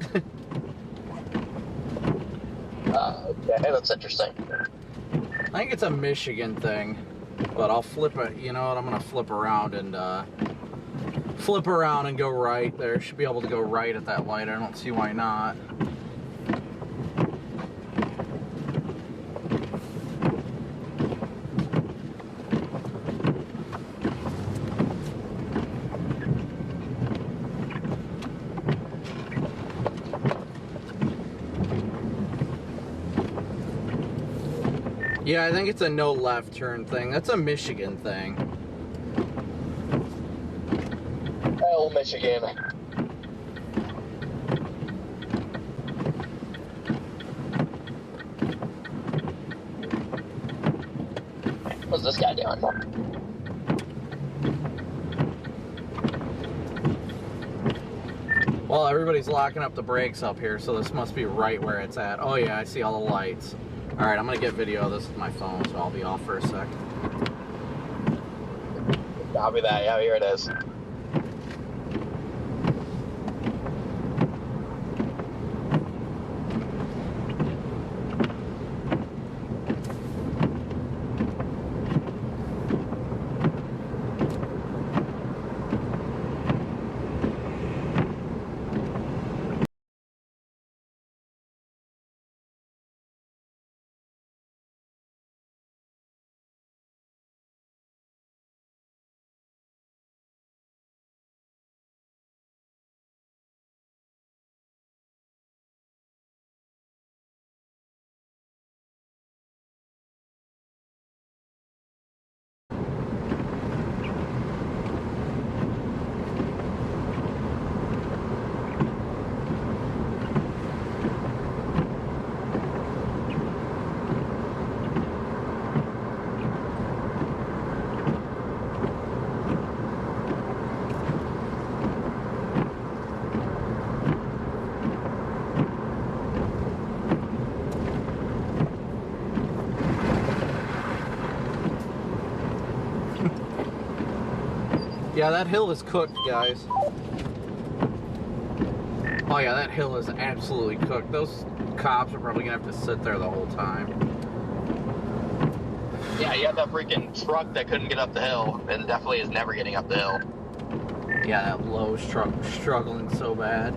Okay, that's interesting. I think it's a Michigan thing, but I'll flip it. You know what? I'm going to flip around and go right there. Should be able to go right at that light. I don't see why not. Yeah, I think it's a no left turn thing. That's a Michigan thing. Hell, Michigan. What's this guy doing? Well, everybody's locking up the brakes up here, so this must be right where it's at. Oh yeah, I see all the lights. Alright, I'm going to get video of this with my phone, so I'll be off for a sec. Copy that. Yeah, here it is. Yeah, that hill is cooked, guys. Oh yeah, that hill is absolutely cooked. Those cops are probably gonna have to sit there the whole time. Yeah, you had that freaking truck that couldn't get up the hill, and definitely is never getting up the hill. Yeah, that Lowe's truck struggling so bad.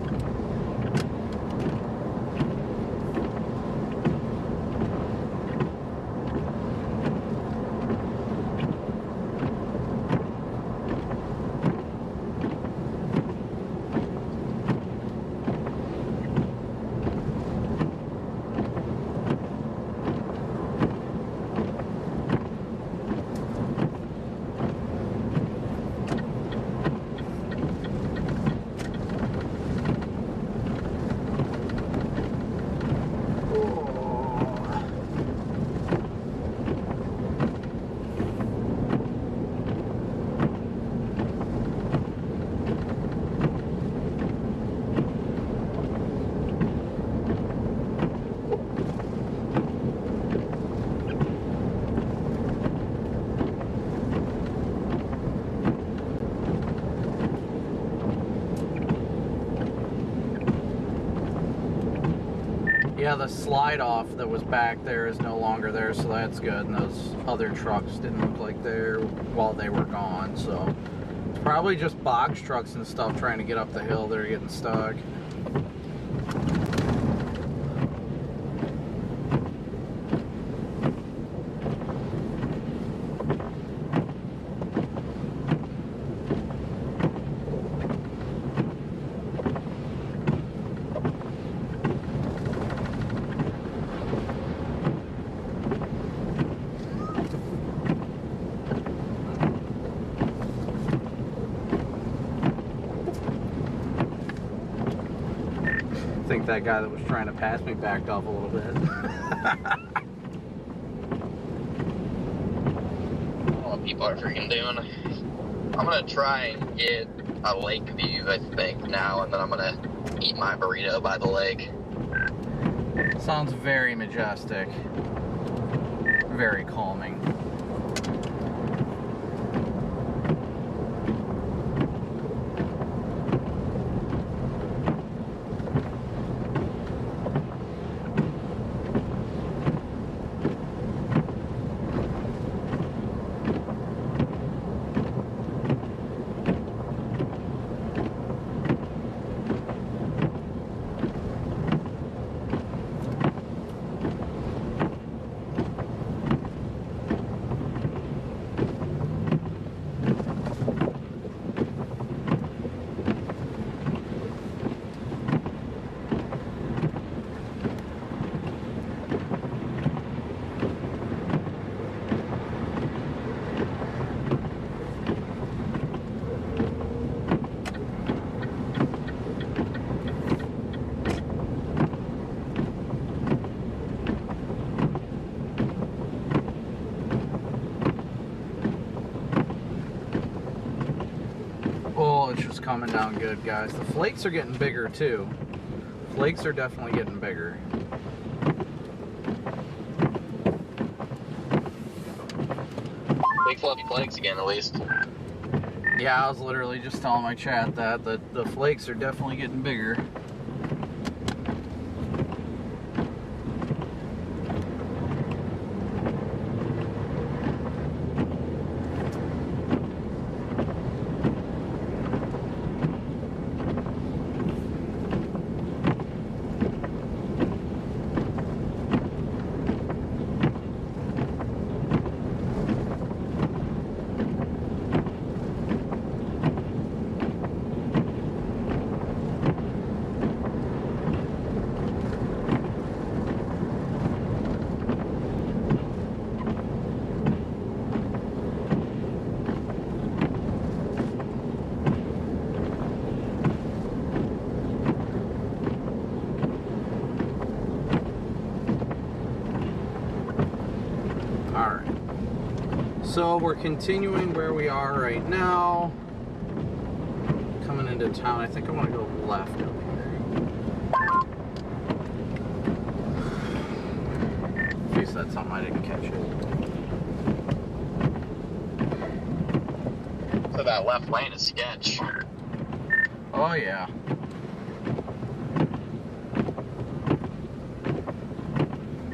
Yeah, the slide off that was back there is no longer there, so that's good. And those other trucks didn't look like there while they were gone, so it's Probably just box trucks and stuff trying to get up the hill. They're getting stuck. I think that guy that was trying to pass me backed off a little bit. What people are freaking doing. I'm gonna try and get a lake view, I think, now, and then I'm gonna eat my burrito by the lake. Sounds very majestic. Very calming. It's just coming down good, guys. The flakes are getting bigger too. Flakes are definitely getting bigger. Big fluffy flakes again, at least. Yeah, I was literally just telling my chat that the flakes are definitely getting bigger. So we're continuing where we are right now. Coming into town. I think I want to go left over here. In case that's something I didn't catch it. So that left lane is sketch. Oh yeah.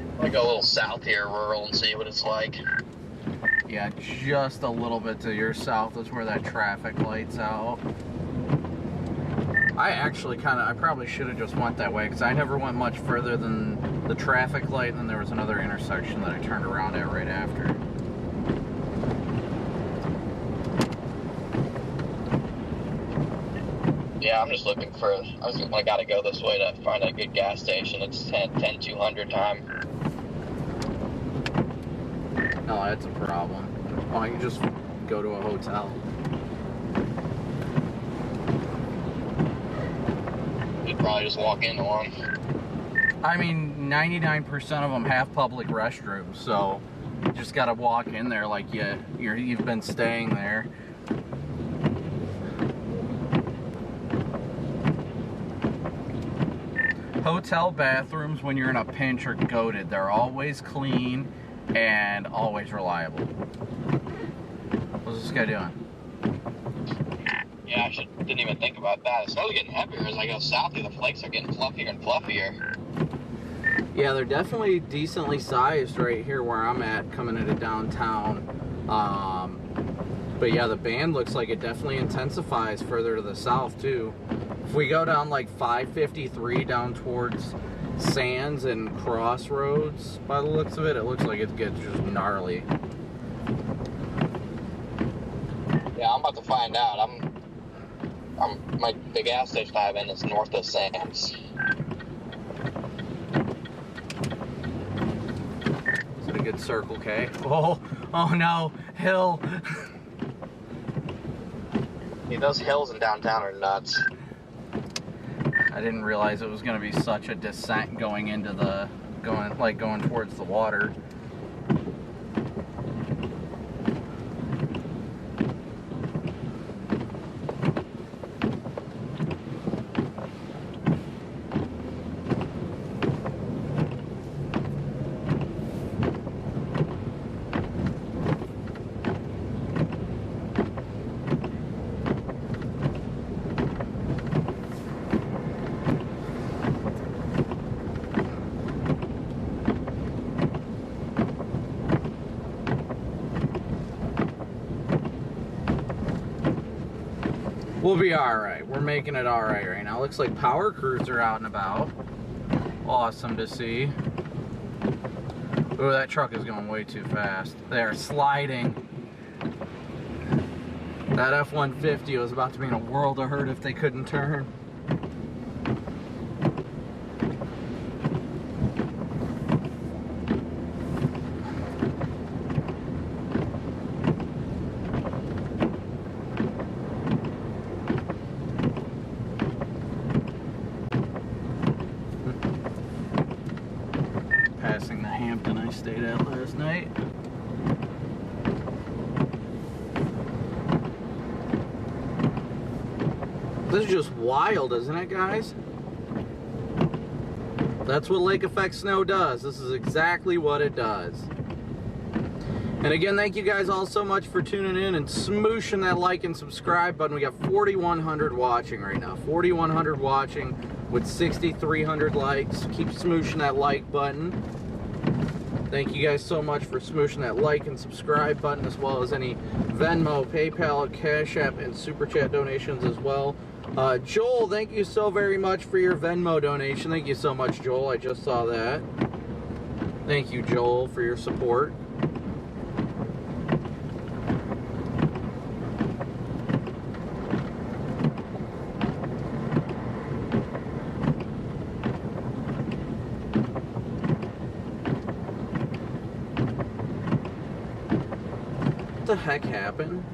I'm gonna go a little south here, rural, and see what it's like. Yeah, just a little bit to your south is where that traffic light's out. I actually I probably should have just went that way because I never went much further than the traffic light, and then there was another intersection that I turned around at right after. Yeah, I'm just looking for, I gotta go this way to find a good gas station. It's 10-200 time. No, that's a problem. Oh, you can just go to a hotel. You'd probably just walk into one. I mean, 99% of them have public restrooms, so you just gotta walk in there like you've been staying there. Hotel bathrooms, when you're in a pinch, are goated. They're always clean and always reliable. What's this guy doing? Yeah, didn't even think about that. It's slowly getting heavier as I go south here. The flakes are getting fluffier and fluffier. Yeah, they're definitely decently sized right here where I'm at, coming into downtown. But yeah, the band looks like it definitely intensifies further to the south too. If we go down like 553 down towards Sands and Crossroads, by the looks of it, it looks like it gets just gnarly. Yeah, I'm about to find out. The gas station I'm in is north of Sands. Is it a good Circle K? Oh no, hill. Yeah, those hills in downtown are nuts. I didn't realize it was going to be such a descent going into the going towards the water. We'll be alright. We're making it alright right now. Looks like power crews are out and about. Awesome to see. Oh, that truck is going way too fast. They're sliding. That F-150 was about to be in a world of hurt if they couldn't turn. Passing the Hampton I stayed at last night. This is just wild, isn't it, guys? That's what lake effect snow does. This is exactly what it does. And again, thank you guys all so much for tuning in and smooshing that like and subscribe button. We got 4,100 watching right now. 4,100 watching with 6,300 likes. Keep smooshing that like button. Thank you guys so much for smooshing that like and subscribe button, as well as any Venmo, PayPal, Cash App, and Super Chat donations as well. Joel, thank you so very much for your Venmo donation. Thank you so much, Joel. I just saw that. Thank you, Joel, for your support. What the heck happened?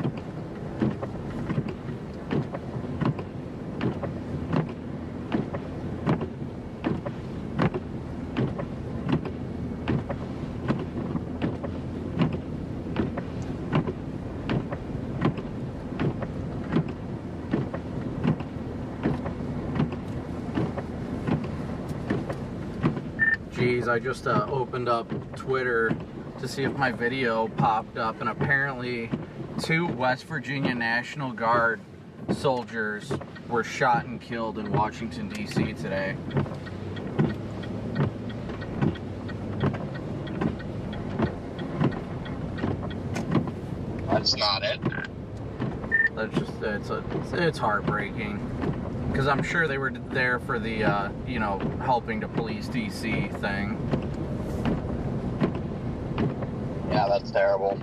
Geez, I just opened up Twitter to see if my video popped up, and apparently 2 West Virginia National Guard soldiers were shot and killed in Washington, D.C. today. That's not it. That's just, it's heartbreaking. Because I'm sure they were there for the, you know, helping to police D.C. thing. Yeah, that's terrible.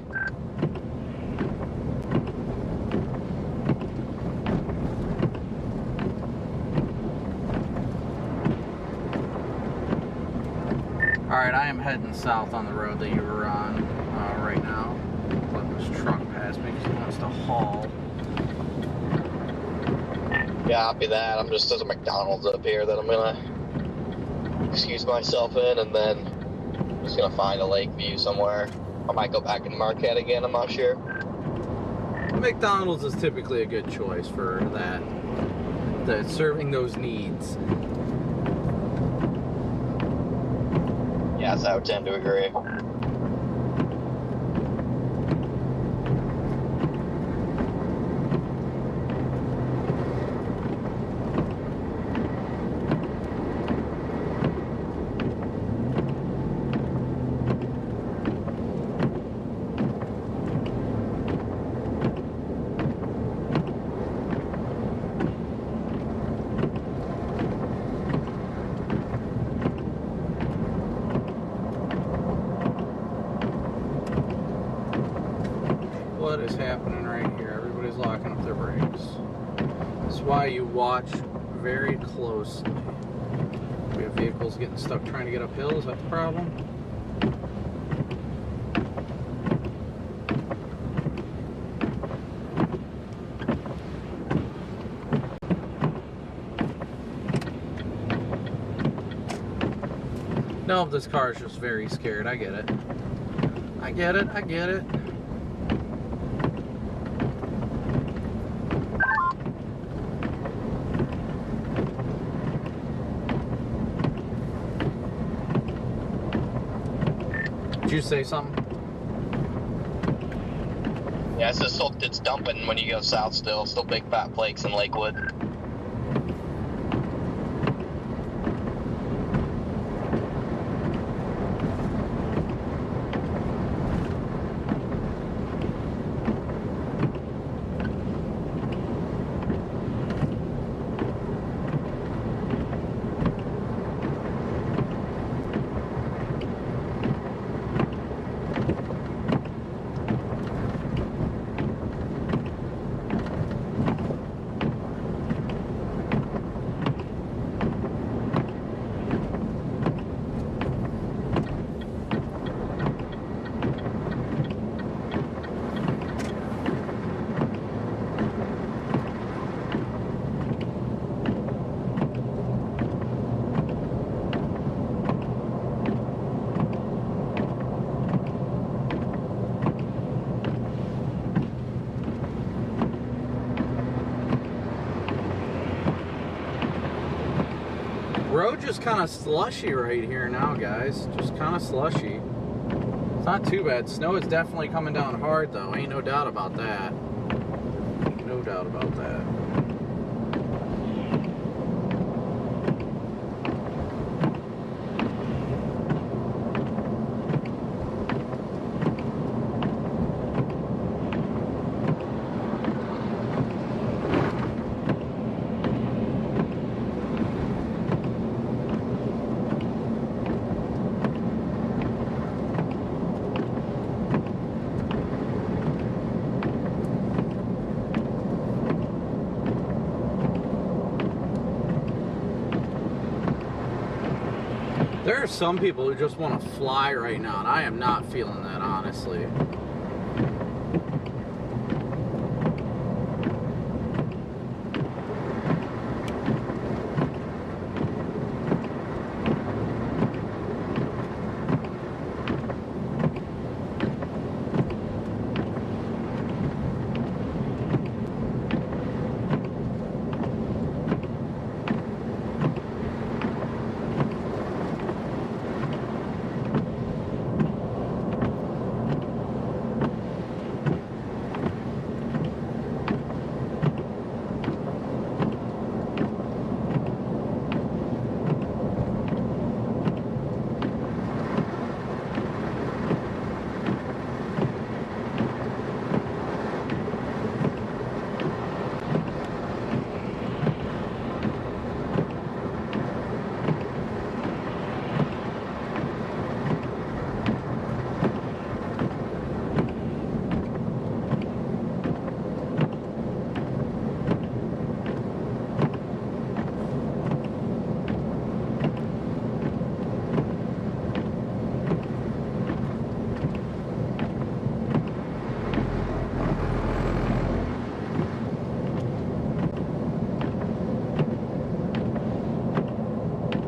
Alright, I am heading south on the road that you were on right now. Let this truck pass me because he wants to haul. Yeah, copy that. I'm just, there's a McDonald's up here that I'm gonna excuse myself in, and then I'm just gonna find a lake view somewhere. I might go back in Marquette again, I'm not sure. McDonald's is typically a good choice for that, serving those needs. Yes, I would tend to agree. What is happening right here? Everybody's locking up their brakes. That's why you watch very closely. We have vehicles getting stuck trying to get uphill. Is that the problem? No, this car is just very scared. I get it. I get it. I get it. Did you say something? Yeah, it's dumping when you go south still. Still big fat flakes in Lakewood. Road just kind of slushy right here now, guys. Just kind of slushy. It's not too bad. Snow is definitely coming down hard, though. Ain't no doubt about that. No doubt about that. There are some people who just want to fly right now, and I am not feeling that, honestly.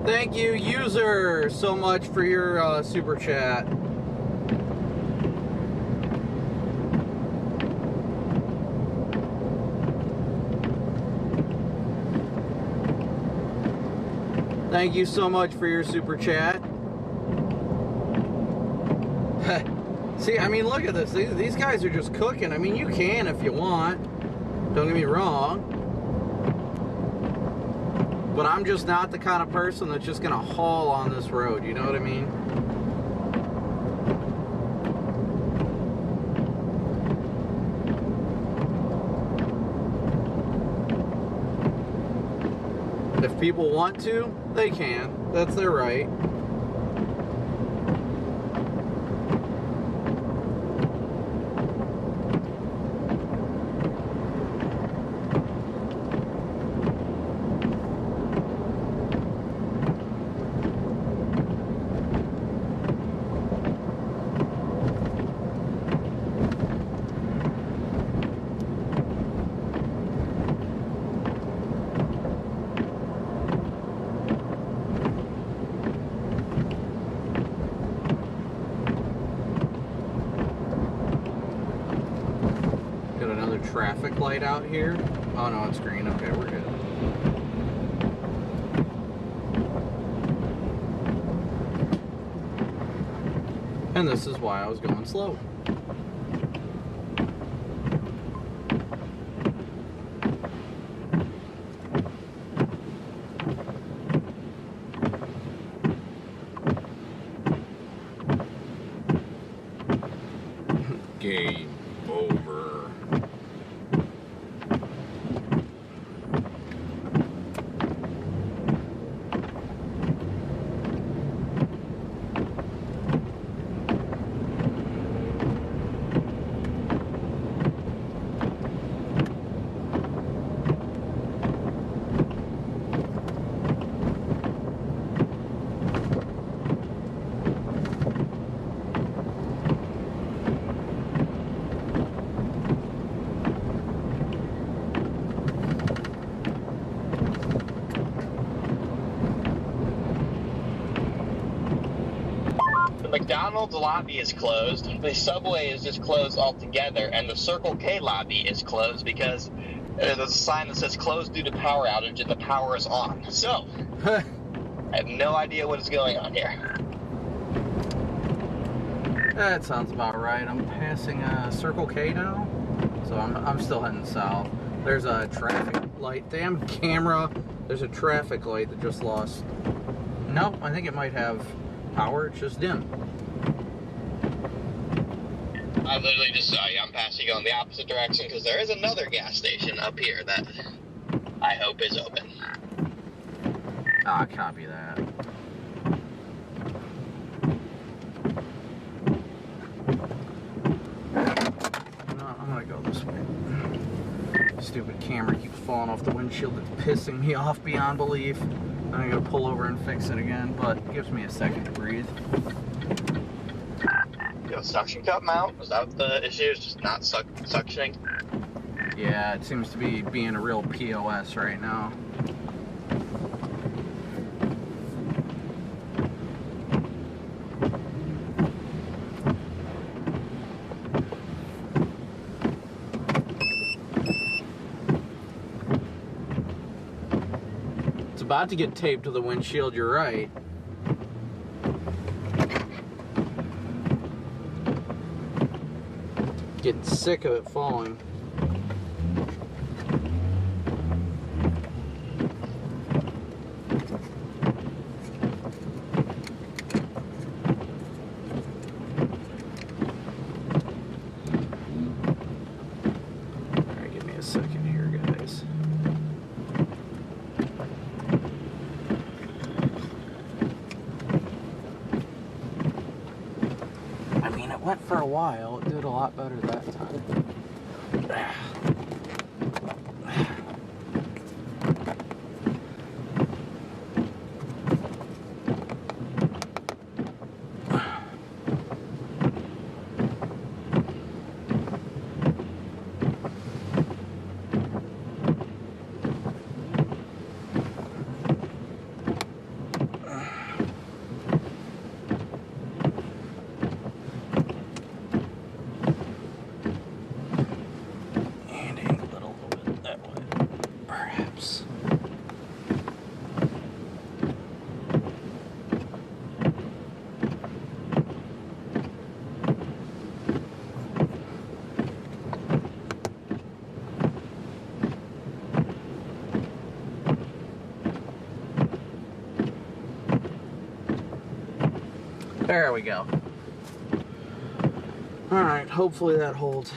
Thank you, user, so much for your super chat. Thank you so much for your super chat. See, I mean, look at this. These guys are just cooking. I mean, you can if you want. Don't get me wrong. But I'm just not the kind of person that's just gonna haul on this road, you know what I mean? If people want to, they can. That's their right. traffic light out here. Oh no, it's green. Okay, we're good. And this is why I was going slow. Game over. The McDonald's lobby is closed, the Subway is just closed altogether, and the Circle K lobby is closed because there's a sign that says closed due to power outage and the power is on. So, I have no idea what is going on here. That sounds about right. I'm passing Circle K now, so I'm still heading south. There's a traffic light. Damn camera. There's a traffic light that just lost. Nope, I think it might have power. It's just dim. I literally just saw you. I'm passing going the opposite direction because there is another gas station up here that I hope is open. Ah, copy that. No, I'm gonna go this way. Stupid camera keeps falling off the windshield. It's pissing me off beyond belief. I gotta pull over and fix it again, but it gives me a second to breathe. Yo, suction cup mount? Was that the issue? It's just not suctioning? Yeah, it seems to be being a real POS right now. It's about to get taped to the windshield, you're right. Getting sick of it falling. Alright, give me a second here, guys. I mean, it went for a while. It did a lot better that time. There we go. Alright, hopefully that holds.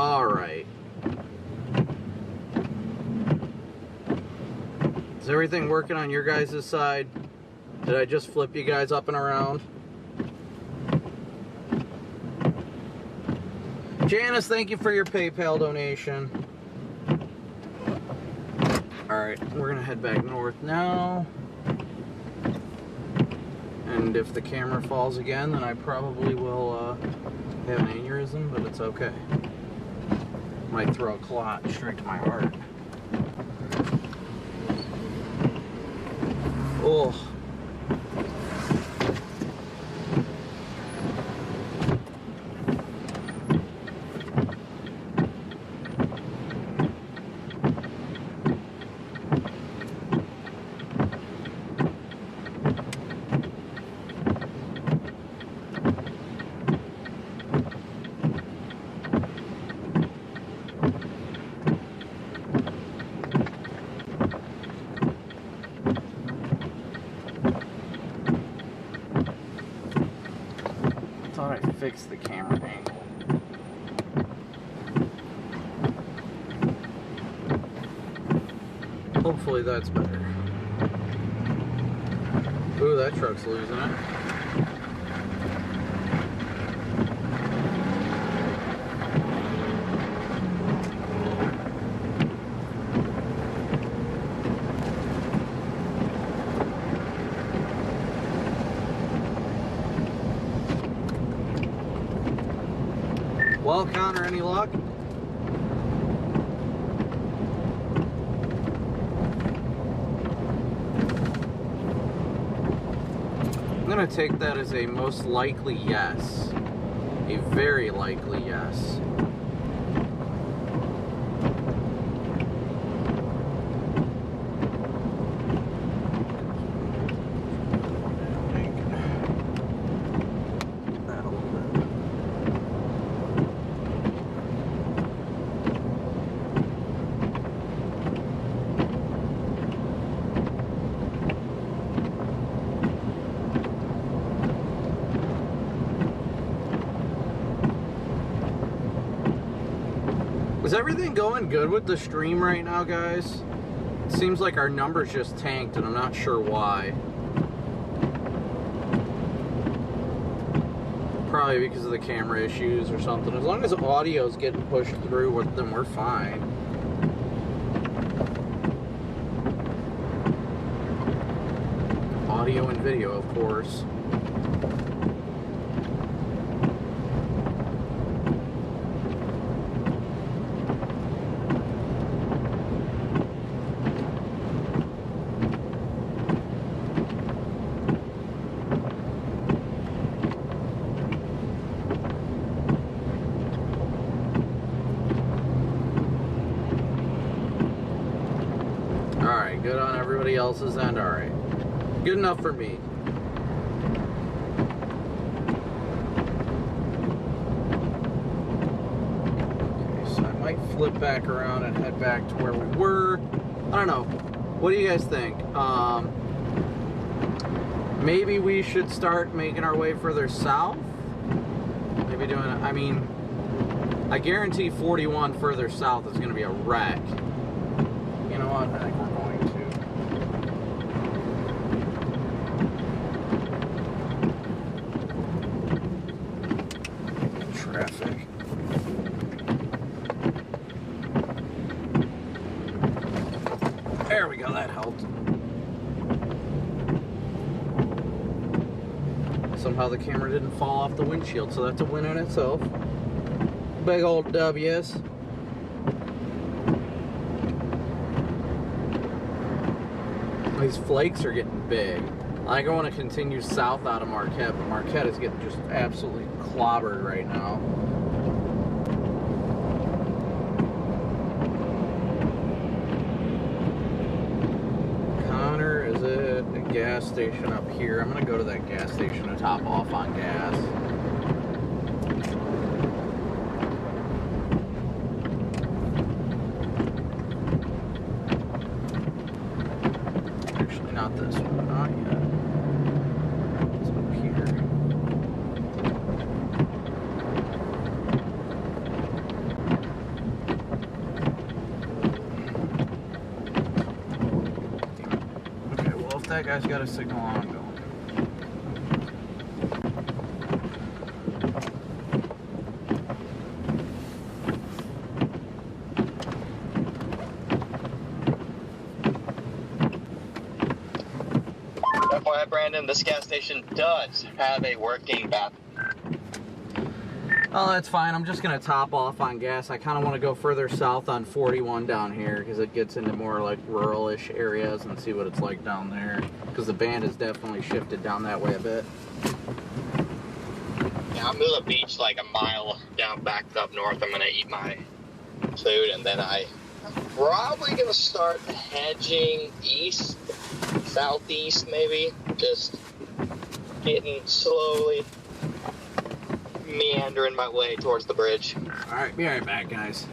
All right. Is everything working on your guys' side? Did I just flip you guys up and around? Janice, thank you for your PayPal donation. Alright, we're gonna head back north now. And if the camera falls again, then I probably will have an aneurysm, but it's okay. Might throw a clot straight to my heart. Oh. Fix the camera angle. Hopefully that's better. Ooh, that truck's losing it. Well, Connor, any luck? I'm gonna take that as a most likely yes. A very likely yes. Is everything going good with the stream right now, guys? It seems like our numbers just tanked, and I'm not sure why. Probably because of the camera issues or something. As long as the audio's getting pushed through, then we're fine. Audio and video, of course. Good on everybody else's end. All right, good enough for me. Okay, so I might flip back around and head back to where we were. I don't know. What do you guys think? Maybe we should start making our way further south. Maybe doing. I mean, I guarantee 41 further south is going to be a wreck. You know what? I think we're going to. Traffic. There we go, that helped. Somehow the camera didn't fall off the windshield, so that's a win in itself. Big old W's. These flakes are getting big. Like, I want to continue south out of Marquette, but Marquette is getting just absolutely clobbered right now. Connor, is it a gas station up here? I'm going to go to that gas station to top off on gas. Not this one, not yet. It's up here. that guy's got a signal on, I'm going. FYI, Brandon, this gas station does have a working bathroom. Oh, that's fine. I'm just going to top off on gas. I kind of want to go further south on 41 down here because it gets into more like rural-ish areas and see what it's like down there. Because the band has definitely shifted down that way a bit. Yeah, I'm to the beach like a mile down back up north. I'm going to eat my food, and then I'm probably going to start hedging east, southeast maybe. Just getting slowly meandering my way towards the bridge. Alright, be right back, guys.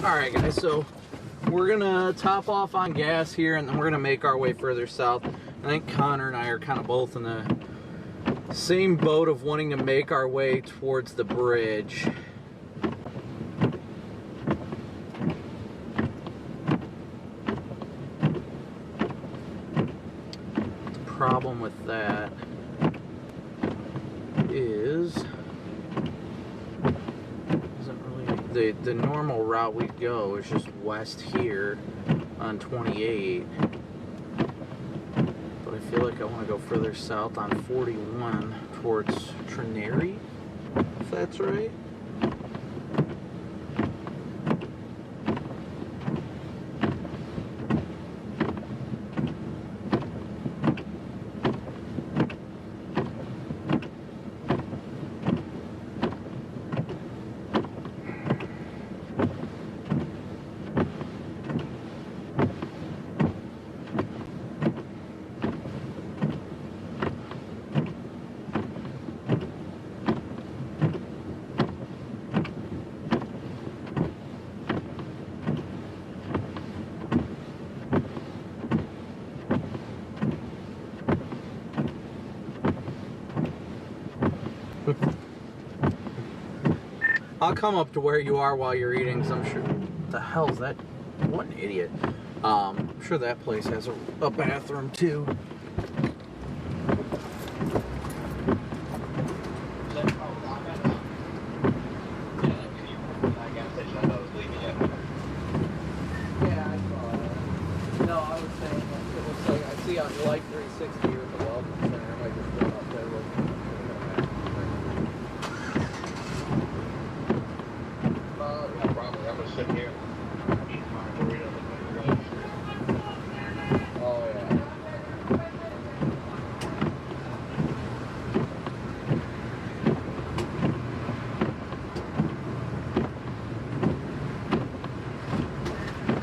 Alright guys, so we're gonna top off on gas here and then we're gonna make our way further south. I think Connor and I are kind of both in the same boat of wanting to make our way towards the bridge. The problem with that is the normal route we go is just west here on 28, but I feel like I want to go further south on 41 towards Trinary, if that's right. I'll come up to where you are while you're eating, so I'm sure. What the hell's that? What an idiot. I'm sure that place has a bathroom too. Yeah, I saw that. No, I was saying, like, it looks like I see on Life 360 here at the Welcome Center. I might just go up there looking. Sit here. Eat my burrito with my roast. Oh, yeah.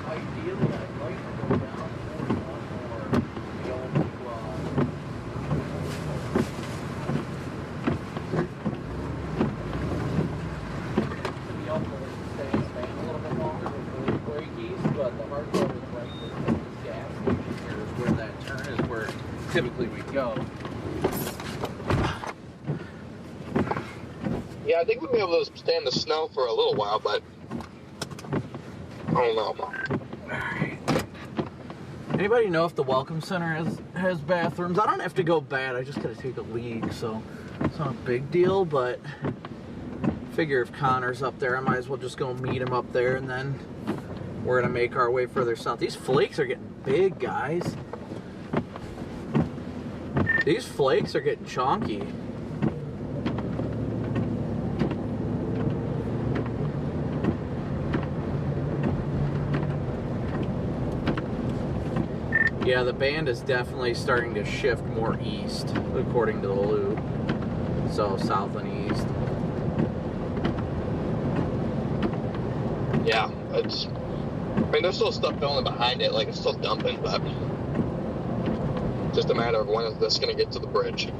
Ideally, I'd like to go down 41 or the old to be helpful to stay in Spain a little bit longer before we break east, but the hard part is right where this gas station here is where that turn is where typically we go. Yeah, I think we'll be able to stay in the snow for a little while, but I don't know. Alright. Anybody know if the Welcome Center has bathrooms? I don't have to go bad, I just gotta take a leak, so it's not a big deal, but figure if Connor's up there, I might as well just go meet him up there, and then we're gonna make our way further south. These flakes are getting big, guys. These flakes are getting chunky. Yeah, the band is definitely starting to shift more east, according to the loop. So south and east. Yeah, it's. I mean, there's still stuff going behind it, like it's still dumping, but just a matter of when is this going to get to the bridge.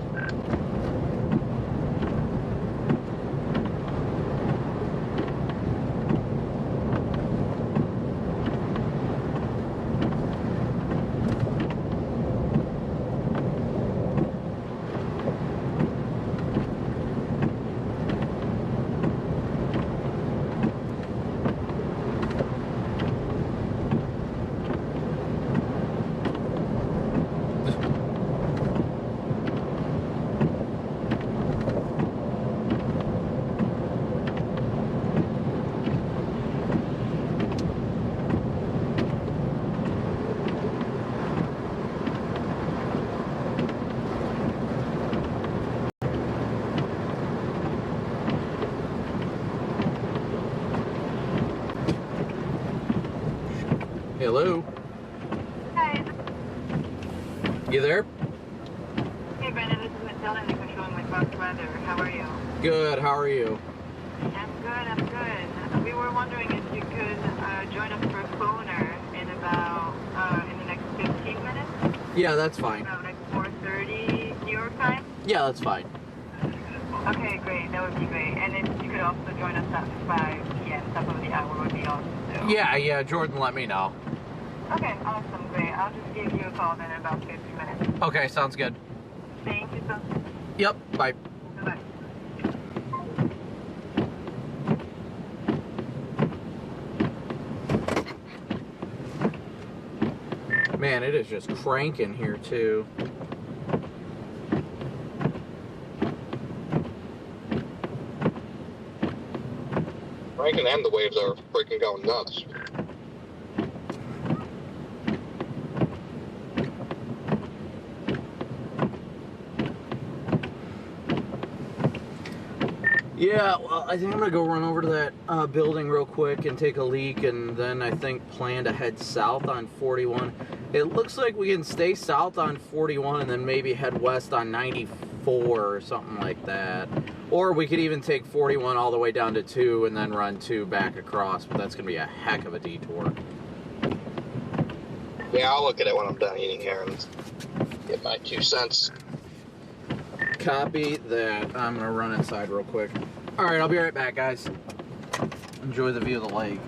Hello? Hi. You there? Hey, Brandon, this is Matilda. Thanks for showing my Fox weather. How are you? Good, how are you? I'm good. We were wondering if you could join us for a phoner in about, in the next 15 minutes. Yeah, that's fine. About like 4:30 New York time. Yeah, that's fine. Okay, great. That would be great. And if you could also join us at 5 p.m. Top of the hour would be awesome too. Yeah, Jordan let me know. Okay, awesome, great. I'll just give you a call then in about 15 minutes. Okay, sounds good. Thank you so much. Yep, bye. Bye. Man, it is just cranking here too. Rankin and the waves are freaking going nuts. Yeah, well, I think I'm gonna go run over to that building real quick and take a leak, and then I think plan to head south on 41. It looks like we can stay south on 41 and then maybe head west on 94 or something like that. Or we could even take 41 all the way down to 2 and then run 2 back across, but that's gonna be a heck of a detour. Yeah, I'll look at it when I'm done eating here and get my 2 cents. Copy that. I'm gonna run inside real quick. All right, I'll be right back, guys. Enjoy the view of the lake.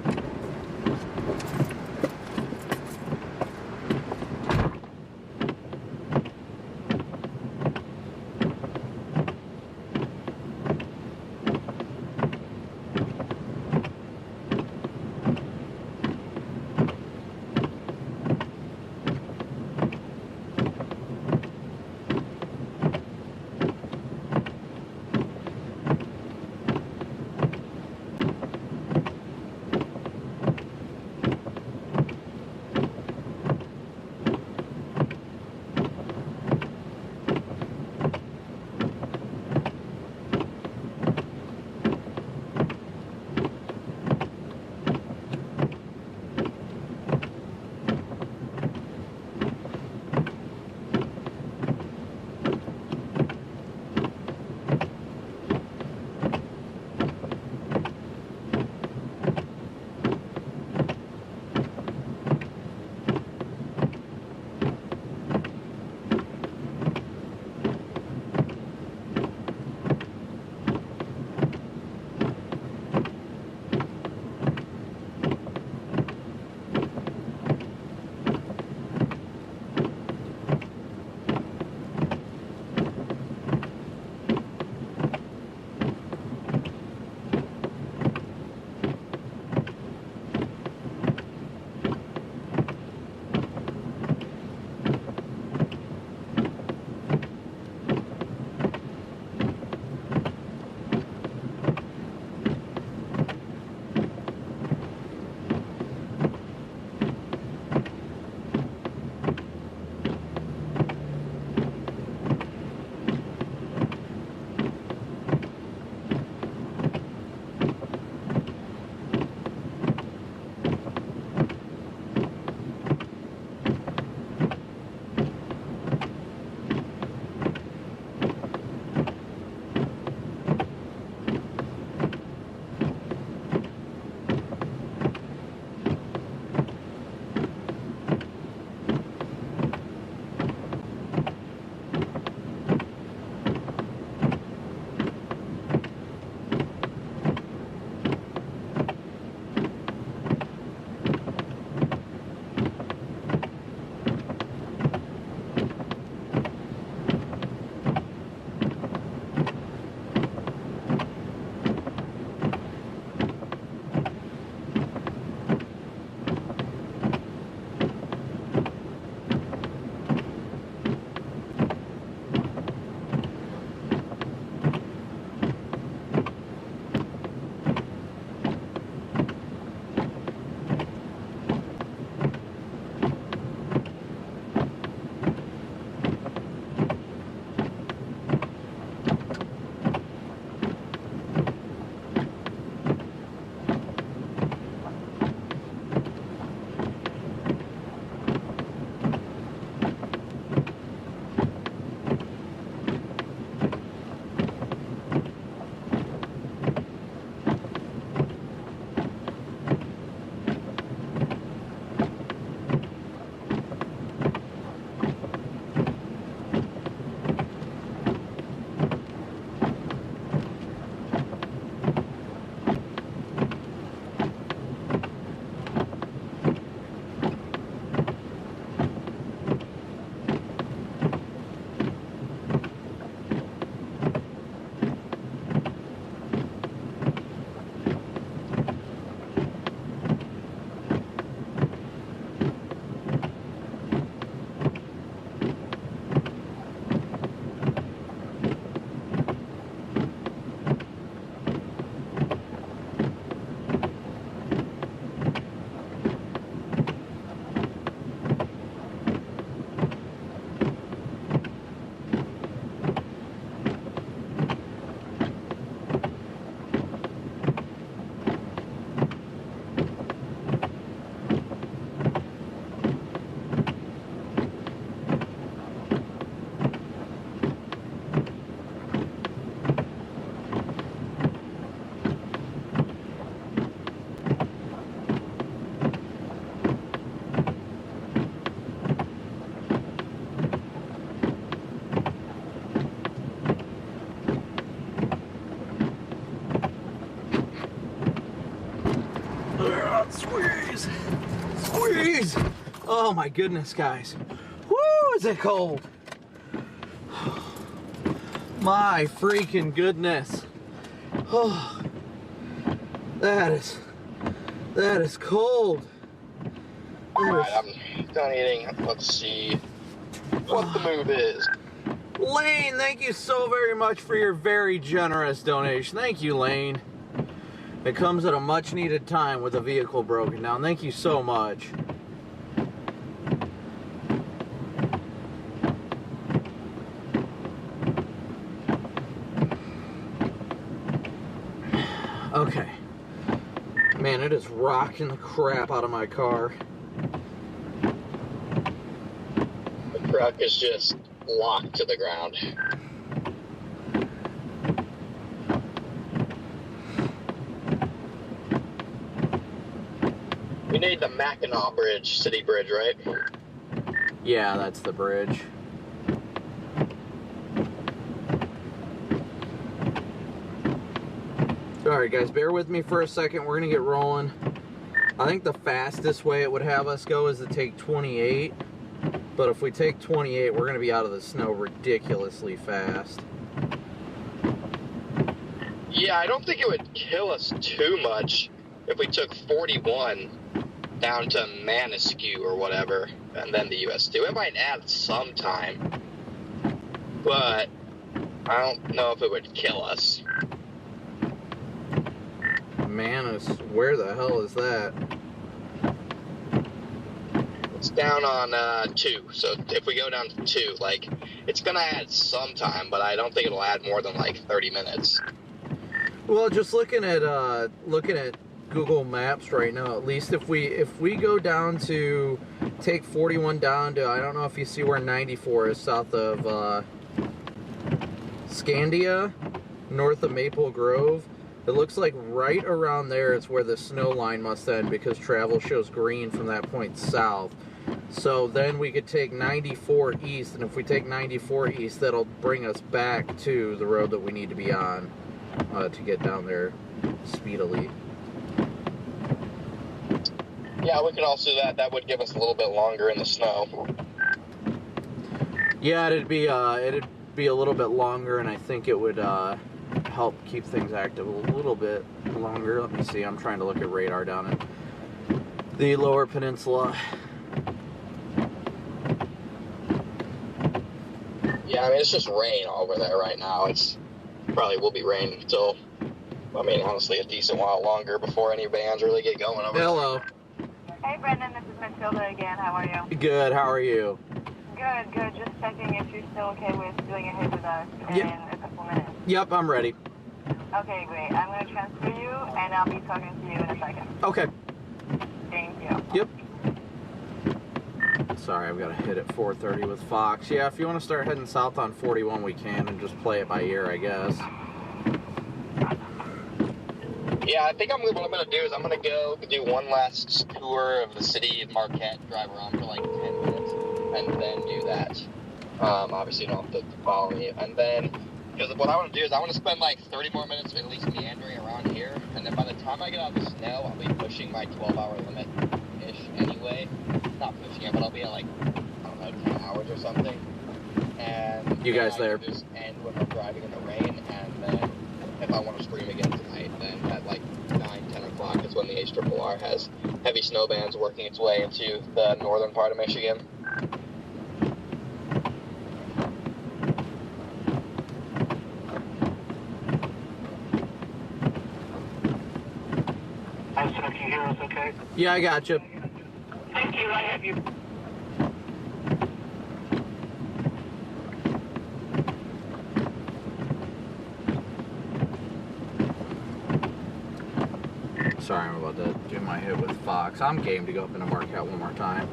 Squeeze! Squeeze! Oh my goodness, guys. Woo, is it cold? My freaking goodness. Oh, that is cold. Alright, I'm done eating. Let's see what the move is. Lane, thank you so very much for your very generous donation. Thank you, Lane. It comes at a much needed time with a vehicle broken down. Thank you so much. Okay. Man, it is rocking the crap out of my car. The truck is just locked to the ground. We need the Mackinac Bridge, city bridge, right? Yeah, that's the bridge. Alright guys, bear with me for a second. We're going to get rolling. I think the fastest way it would have us go is to take 28. But if we take 28, we're going to be out of the snow ridiculously fast. Yeah, I don't think it would kill us too much if we took 41 down to Manaskew or whatever, and then the US 2. It might add some time, but I don't know if it would kill us. Where the hell is that? It's down on 2, so if we go down to 2, like, it's gonna add some time, but I don't think it'll add more than like 30 minutes. Well, just looking at Google Maps right now, at least if we go down to take 41 down to, I don't know if you see where 94 is, south of Scandia, north of Maple Grove. It looks like right around there is where the snow line must end, because travel shows green from that point south. So then we could take 94 east, and if we take 94 east, that'll bring us back to the road that we need to be on to get down there speedily. Yeah, we could also do that. That would give us a little bit longer in the snow. Yeah, it'd be a little bit longer, and I think it would help keep things active a little bit longer. Let me see. I'm trying to look at radar down in the Lower Peninsula. Yeah, I mean, it's just rain over there right now. It's probably will be rain until, I mean, honestly, a decent while longer before any bands really get going over there. Hello. Hey, Brendan, this is Matilda again. How are you? Good. How are you? Good, good. Just checking if you're still okay with doing a hit with us in a couple minutes. Yep, I'm ready. Okay, great. I'm going to transfer you, and I'll be talking to you in a second. Okay. Thank you. Yep. Sorry, I've got to hit at 4:30 with Fox. Yeah, if you want to start heading south on 41, we can, and just play it by ear, I guess. Yeah, I think what I'm going to do is I'm going to go do one last tour of the city of Marquette, drive around for like 10 minutes, and then do that. Obviously, you don't have to follow me. And then, because what I want to do is I want to spend like 30 more minutes at least meandering around here, and then by the time I get out of the snow, I'll be pushing my 12-hour limit-ish anyway. Not pushing it, but I'll be at like, I don't know, 10 hours or something. And you guys there? Just end when we're driving in the rain, and then if I want to stream again tonight, then at like 9-10 o'clock is when the HRRR has heavy snow bands working its way into the northern part of Michigan. Can you hear us okay? Yeah, I got you. Thank you. I have you. Sorry, I'm about to do my hit with Fox. I'm game to go up into Marquette one more time.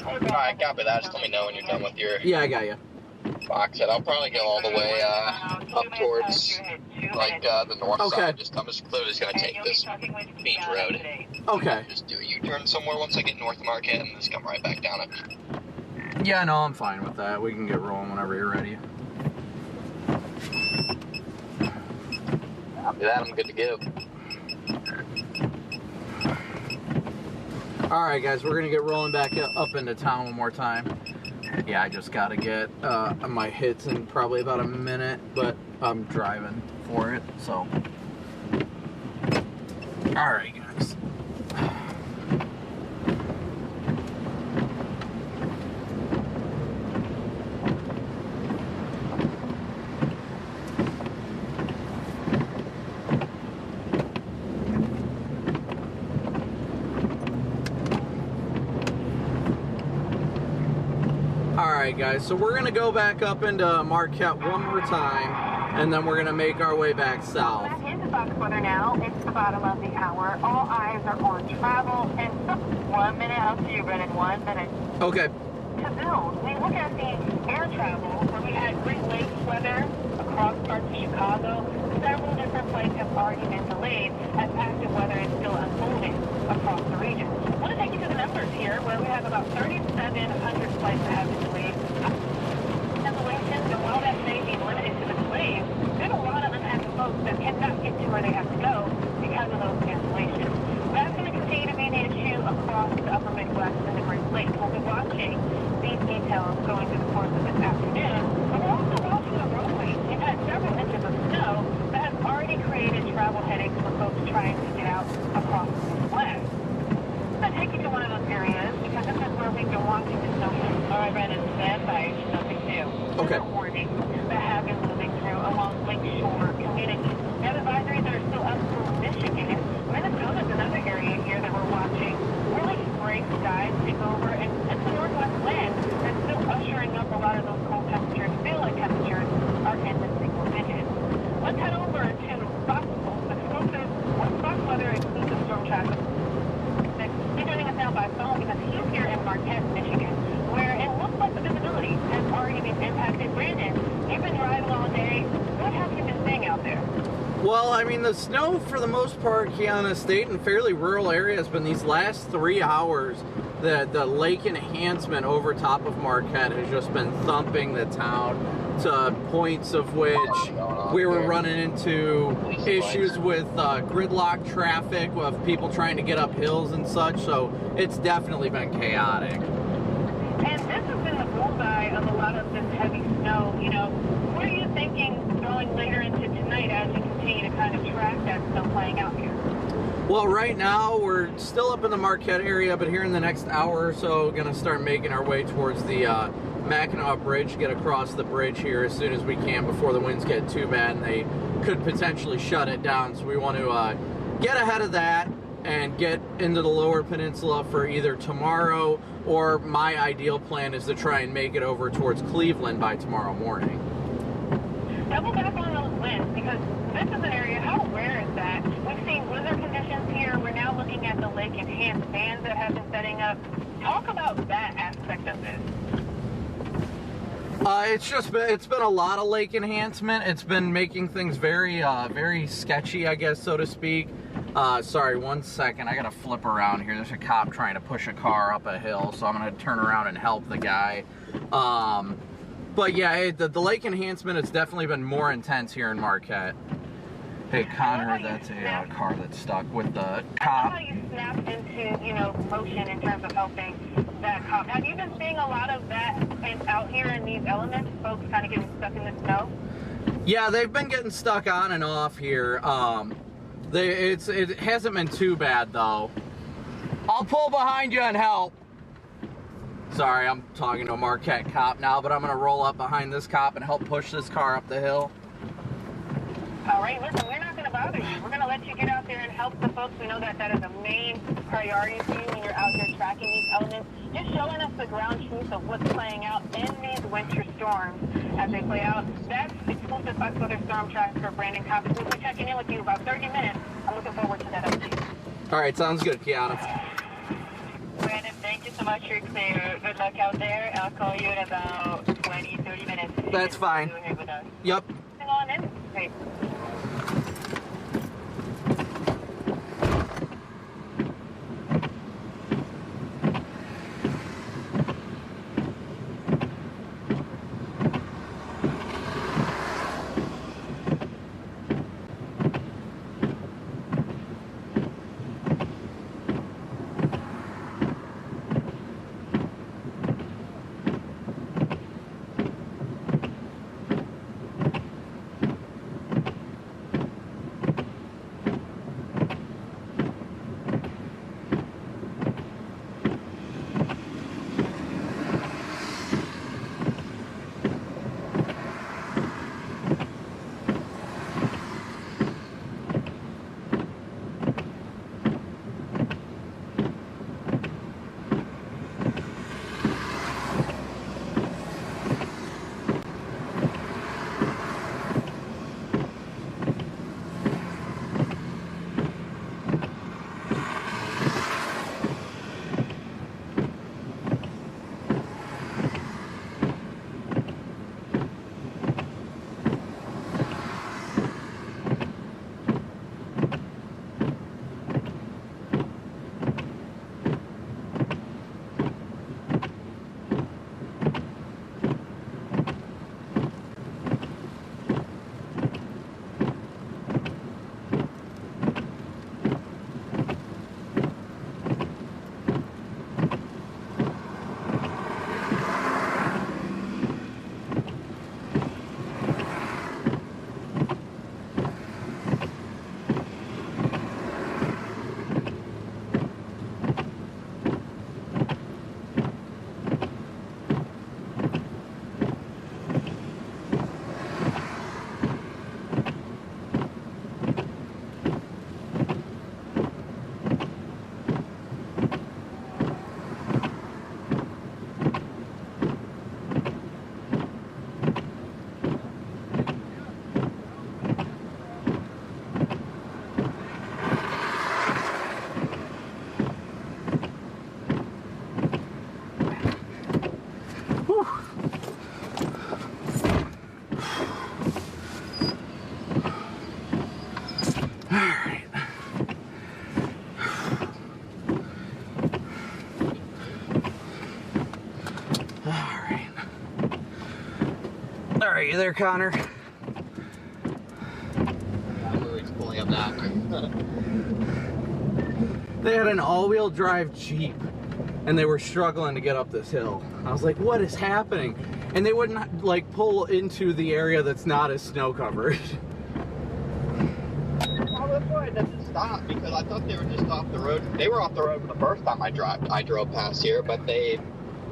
Alright, copy that. Just let me know when you're done with your Yeah, I got you. Fox head. I'll probably go all the way up towards like the north Okay. side. I'm just clearly just gonna take this beach road. Okay. Just do a U-turn somewhere once I get north of Marquette and just come right back down it. Yeah, no, I'm fine with that. We can get rolling whenever you're ready. After that, I'm good to go. All right, guys, we're gonna get rolling back up into town one more time. Yeah, I just gotta get my hits in probably about a minute, but I'm driving for it, so. All right, guys. Alright guys, so we're going to go back up into Marquette one more time, and then we're going to make our way back south. Back into Fox weather now. It's the bottom of the hour. All eyes are on travel. And 1 minute, I'll see you, Brennan, 1 minute. Okay. To build, we look at the air travel, where we had Great Lakes weather across parts of Chicago. Several different flights have already been delayed as active weather is still unfolding across the region. I want to take you to the numbers here, where we have about 3,700 flights that have been delayed. Cancellations, and while that may be limited to the delays, there's a lot of unhappy folks that cannot get to where they have to go because of those cancellations. That's going to continue to be the issue across the upper Midwest and the Great Lakes. We'll be watching these details going through the course of this afternoon, but we're also watching the roadways. We've had several inches of snow that has already created travel headaches for folks trying to get out across the Midwest. I'm going to take you to one of those areas because this is where we've been watching the snow. All right, Brandon, stand by. Nothing new. Okay. Warning that have been moving through along lakeshore communities. We have advisories that are still up through Michigan. Minnesota's another area here that we're watching. Really gray skies take over, and it's the northwest wind that's still ushering up a lot of those cold temperatures. Daylight temperatures are in the single digits. Let's head over to Fox weather exclusive storm traffic. He's joining us now by phone because he's here in Marquette, Michigan, where it looks like the visibility has already been impacted. Brandon, you've been driving all day. What have you been seeing out there? Well, I mean, the snow for the most part here on the state and fairly rural areas, but in these last 3 hours, the lake enhancement over top of Marquette has just been thumping the town to points of which we were running into issues with gridlock traffic of people trying to get up hills and such, so it's definitely been chaotic. And this has been the bullseye of a lot of this heavy snow. You know, what are you thinking going later into tonight as you continue to kind of track that snow playing out here? Well, right now we're still up in the Marquette area, but here in the next hour or so, going to start making our way towards the Mackinac Bridge, get across the bridge here as soon as we can before the winds get too bad and they could potentially shut it down. So we want to get ahead of that and get into the lower peninsula for either tomorrow, or my ideal plan is to try and make it over towards Cleveland by tomorrow morning. Double back on those winds, because this is an area, how rare is that? We've seen blizzard conditions here. We're now looking at the lake enhanced bands that have been setting up. Talk about that aspect of this. It's been a lot of lake enhancement. It's been making things very very sketchy, I guess, so to speak. Sorry, 1 second. I gotta flip around here. There's a cop trying to push a car up a hill, so I'm gonna turn around and help the guy. But yeah, the lake enhancement has definitely been more intense here in Marquette. Hey, Connor, that's a car that's stuck with the cop. I know how you snapped into, you know, motion in terms of helping that cop. Have you been seeing a lot of that out here in these elements, folks kind of getting stuck in the snow? Yeah, they've been getting stuck on and off here. It hasn't been too bad, though. I'll pull behind you and help. Sorry, I'm talking to a Marquette cop now, but I'm going to roll up behind this cop and help push this car up the hill. All right, listen, we're not going to bother you. We're going to let you get out there and help the folks. We know that that is a main priority for you when you're out there tracking these elements. Just showing us the ground truth of what's playing out in these winter storms as they play out. That's exclusive Fox Weather Storm Tracker, Brandon Copic. We'll be checking in with you about 30 minutes. I'm looking forward to that update. All right, sounds good, Kiana. Brandon, thank you so much for your clear. Good luck out there. I'll call you in about 20, 30 minutes. That's fine. Yep. Hang on in. Great. Are you there, Connor? He's pulling up now. They had an all-wheel drive Jeep, and they were struggling to get up this hill. I was like, what is happening? And they wouldn't, like, pull into the area that's not as snow-covered. Well, that's why I didn't stop, because I thought they were just off the road. They were off the road the first time I drove past here, but they,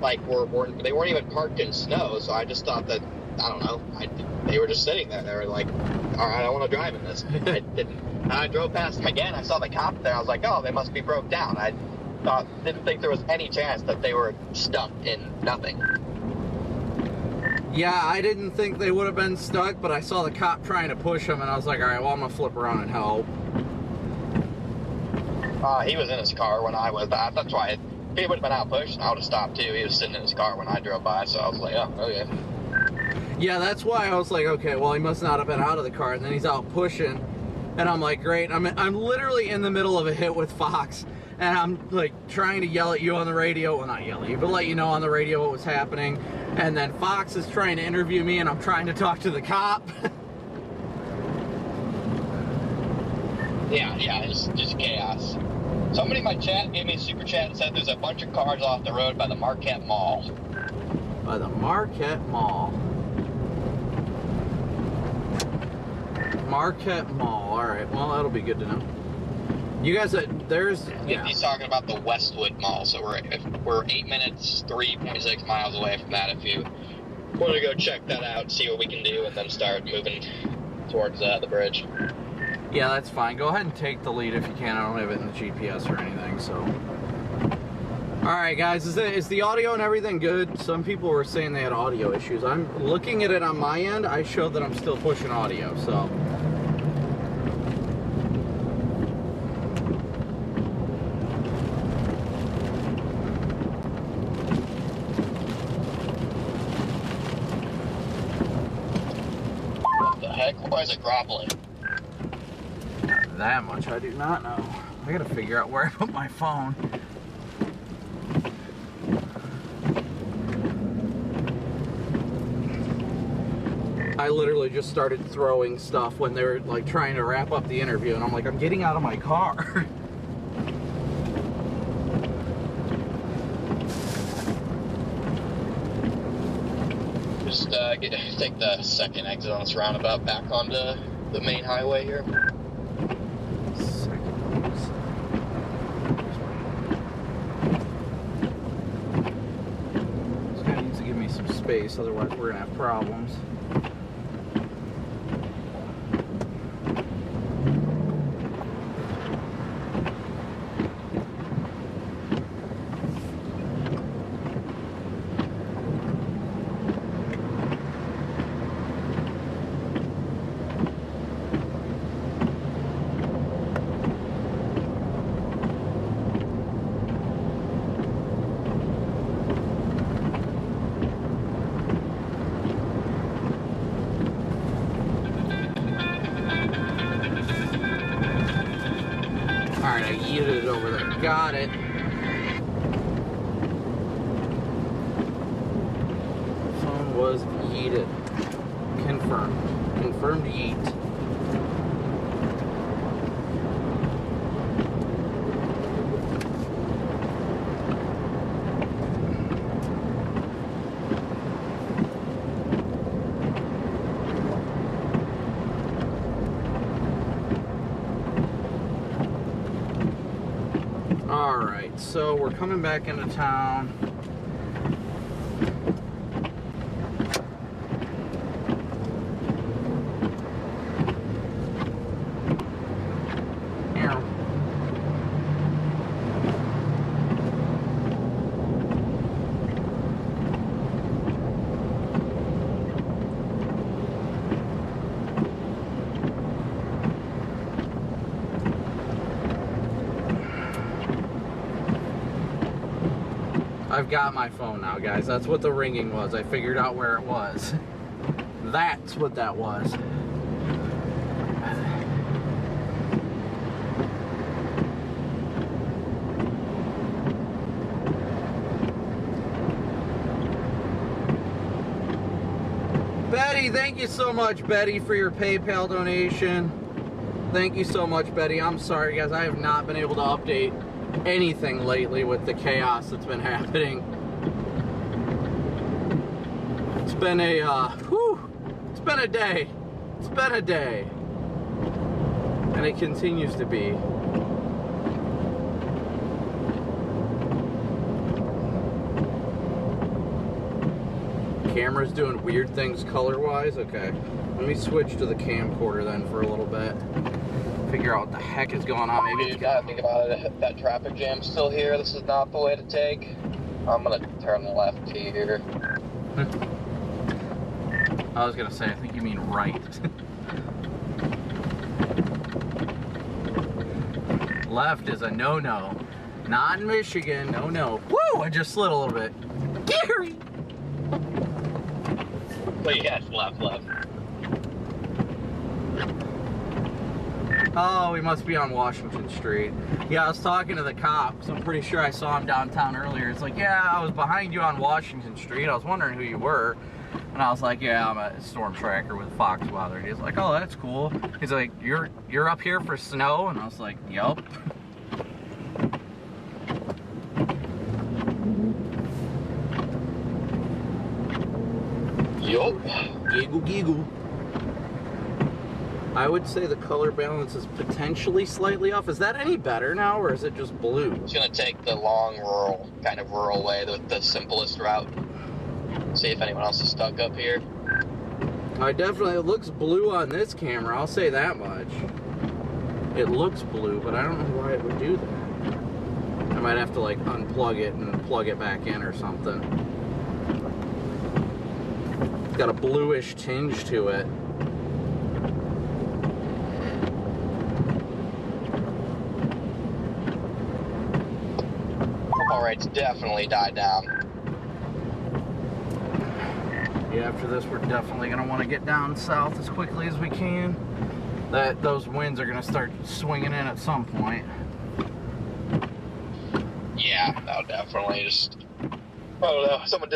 like, they weren't even parked in snow, so I just thought that, I don't know, they were just sitting there. They were like, all right, I want to drive in this. I didn't. And I drove past them again. I saw the cop there. I was like, oh, they must be broke down. I didn't think there was any chance that they were stuck in nothing. Yeah, I didn't think they would have been stuck, but I saw the cop trying to push them, and I was like, all right, well, I'm going to flip around and help. He was in his car when I was. That's why if he would have been out pushing, I would have stopped too. He was sitting in his car when I drove by, so I was like, oh, okay. Yeah, that's why I was like, okay, well, he must not have been out of the car, and then he's out pushing, and I'm like, great. I'm literally in the middle of a hit with Fox, and I'm like trying to yell at you on the radio. Well, not yell at you, but let you know on the radio what was happening. And then Fox is trying to interview me, and I'm trying to talk to the cop. Yeah, it's just chaos. Somebody in my chat gave me a super chat and said there's a bunch of cars off the road by the Marquette Mall. By the Marquette Mall. Marquette Mall. All right. Well, that'll be good to know. You guys, yeah. He's talking about the Westwood Mall, so we're 8 minutes, 3.6 miles away from that. If you want to go check that out, see what we can do, and then start moving towards the bridge. Yeah, that's fine. Go ahead and take the lead if you can. I don't have it in the GPS or anything, so. All right, guys, is the audio and everything good? Some people were saying they had audio issues. I'm looking at it on my end. I showed that I'm still pushing audio, so. What the heck? Why is it groveling? That much I do not know. I gotta figure out where I put my phone. I literally just started throwing stuff when they were like trying to wrap up the interview, and I'm like, I'm getting out of my car. Just take the second exit on this roundabout back onto the main highway here. This guy needs to give me some space, otherwise we're gonna have problems. Alright, I yeeted it over there. Got it. Phone was yeeted. Confirmed. Confirmed yeet. Alright, so we're coming back into town. Here. I've got my phone now, guys. That's what the ringing was. I figured out where it was. That's what that was. Betty, thank you so much, Betty, for your PayPal donation. Thank you so much, Betty. I'm sorry, guys. I have not been able to update anything lately with the chaos that's been happening. It's been a, it's been a day. It's been a day. And it continues to be. Camera's doing weird things color-wise. Okay, let me switch to the camcorder then for a little bit. Figure out what the heck is going on. Maybe You gotta think about it. That traffic jam's still here. This is not the way to take. I'm gonna turn left here. I was gonna say, I think you mean right. Left is a no-no. Not in Michigan, no. Woo! I just slid a little bit. Gary! But yes, left. Oh, we must be on Washington Street. Yeah, I was talking to the cops. I'm pretty sure I saw him downtown earlier. It's like, yeah, I was behind you on Washington Street. I was wondering who you were. And I was like, yeah, I'm a storm tracker with Fox Weather. He's like, oh, that's cool. He's like, you're up here for snow? And I was like, yup. Yup. Giggle. I would say the color balance is potentially slightly off. Is that any better now, or is it just blue? It's gonna take the long rural way, the simplest route. See if anyone else is stuck up here. It looks blue on this camera, I'll say that much. It looks blue, but I don't know why it would do that. I might have to like unplug it and plug it back in or something. It's got a bluish tinge to it. Alright, it's definitely died down. Yeah, after this, we're definitely going to want to get down south as quickly as we can. Those winds are going to start swinging in at some point. Yeah, no, definitely. Just, I don't know. Someone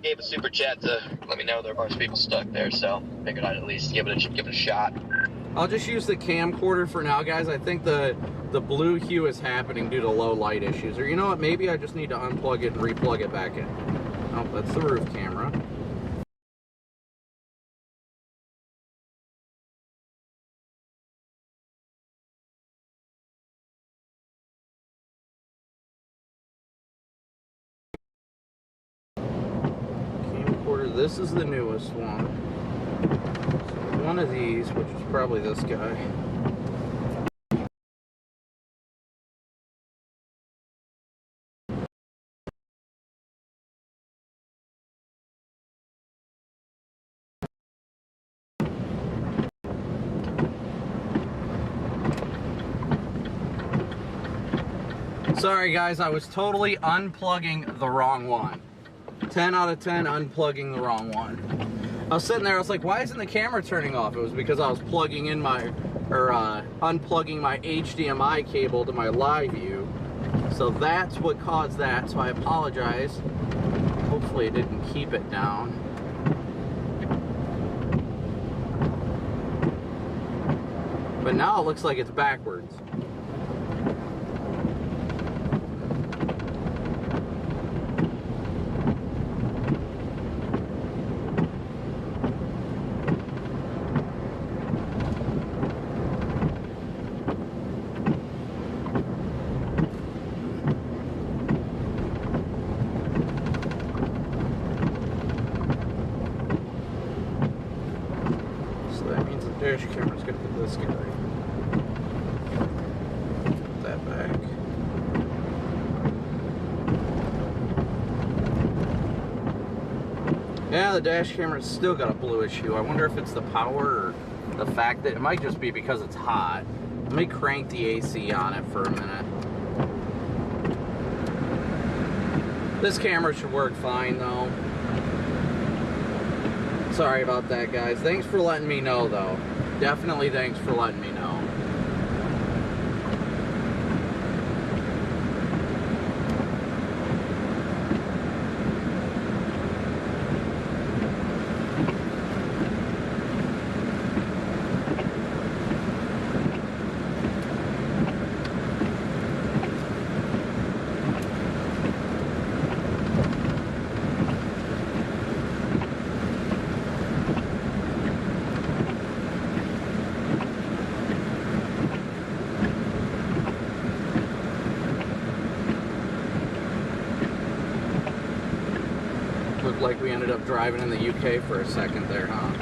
gave a super chat to let me know there are a bunch of people stuck there, so figured I'd at least give it a shot. I'll just use the camcorder for now, guys. I think the blue hue is happening due to low light issues. Or you know what? Maybe I just need to unplug it and replug it back in. Oh, that's the roof camera. This is the newest one. So one of these, which is probably this guy. Sorry guys, I was totally unplugging the wrong one. 10 out of 10 unplugging the wrong one. I was sitting there, I was like, why isn't the camera turning off? It was because I was plugging in unplugging my HDMI cable to my live view. So that's what caused that, so I apologize. Hopefully it didn't keep it down. But now it looks like it's backwards. Dash camera's gonna get this guy. Put that back. Yeah, the dash camera's still got a bluish hue. I wonder if it's the power or the fact that it might just be because it's hot. Let me crank the AC on it for a minute. This camera should work fine though. Sorry about that, guys. Thanks for letting me know, though. Definitely thanks for letting me know. like we ended up driving in the UK for a second there, huh?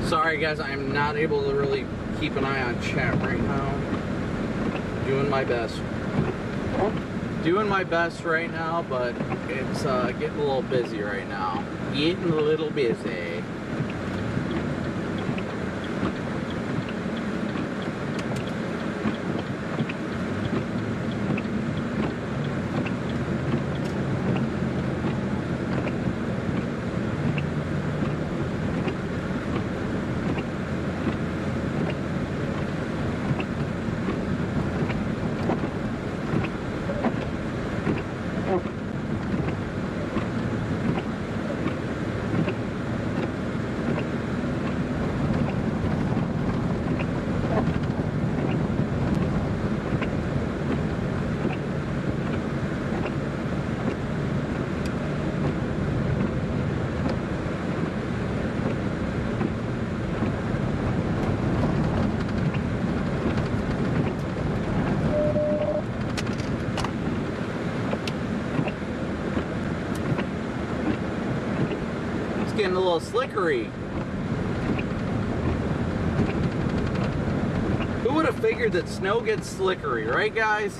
Sorry guys, I'm not able to really keep an eye on chat right now. Doing my best. Doing my best right now, but it's getting a little busy right now. Getting a little busy. Getting a little slickery. Who would have figured that snow gets slickery, right guys?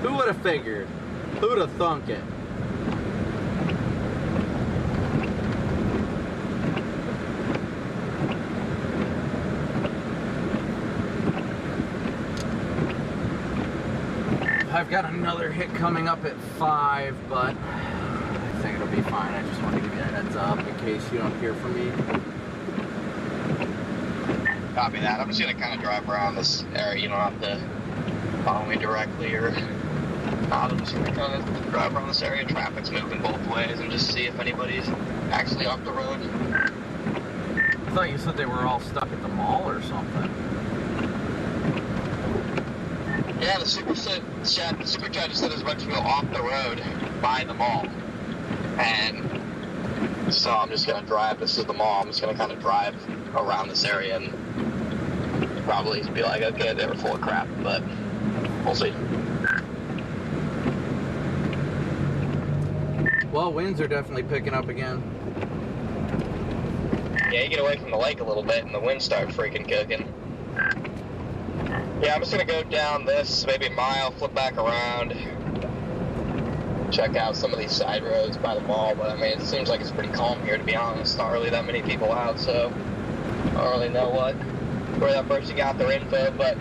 Who would have figured? Who would have thunk it? I've got another hit coming up at 5, but I think it'll be fine. I just want to give you a heads up in case you don't hear from me. Copy that. I'm just gonna kind of drive around this area. You don't have to follow me directly or not. I'm just gonna kind of drive around this area. Traffic's moving both ways and just see if anybody's actually off the road. I thought you said they were all stuck at the mall or something. Yeah, the superchat just said there's a bunch of people off the road by the mall. And so I'm just going to drive. This is the mall. I'm just going to kind of drive around this area and probably be like, okay, they were full of crap, but we'll see. Well, winds are definitely picking up again. Yeah, you get away from the lake a little bit and the winds start freaking cooking. Yeah, I'm just going to go down this, maybe a mile, flip back around, check out some of these side roads by the mall, but I mean, it seems like it's pretty calm here, to be honest. Not really that many people out, so I don't really know where that person got their info, but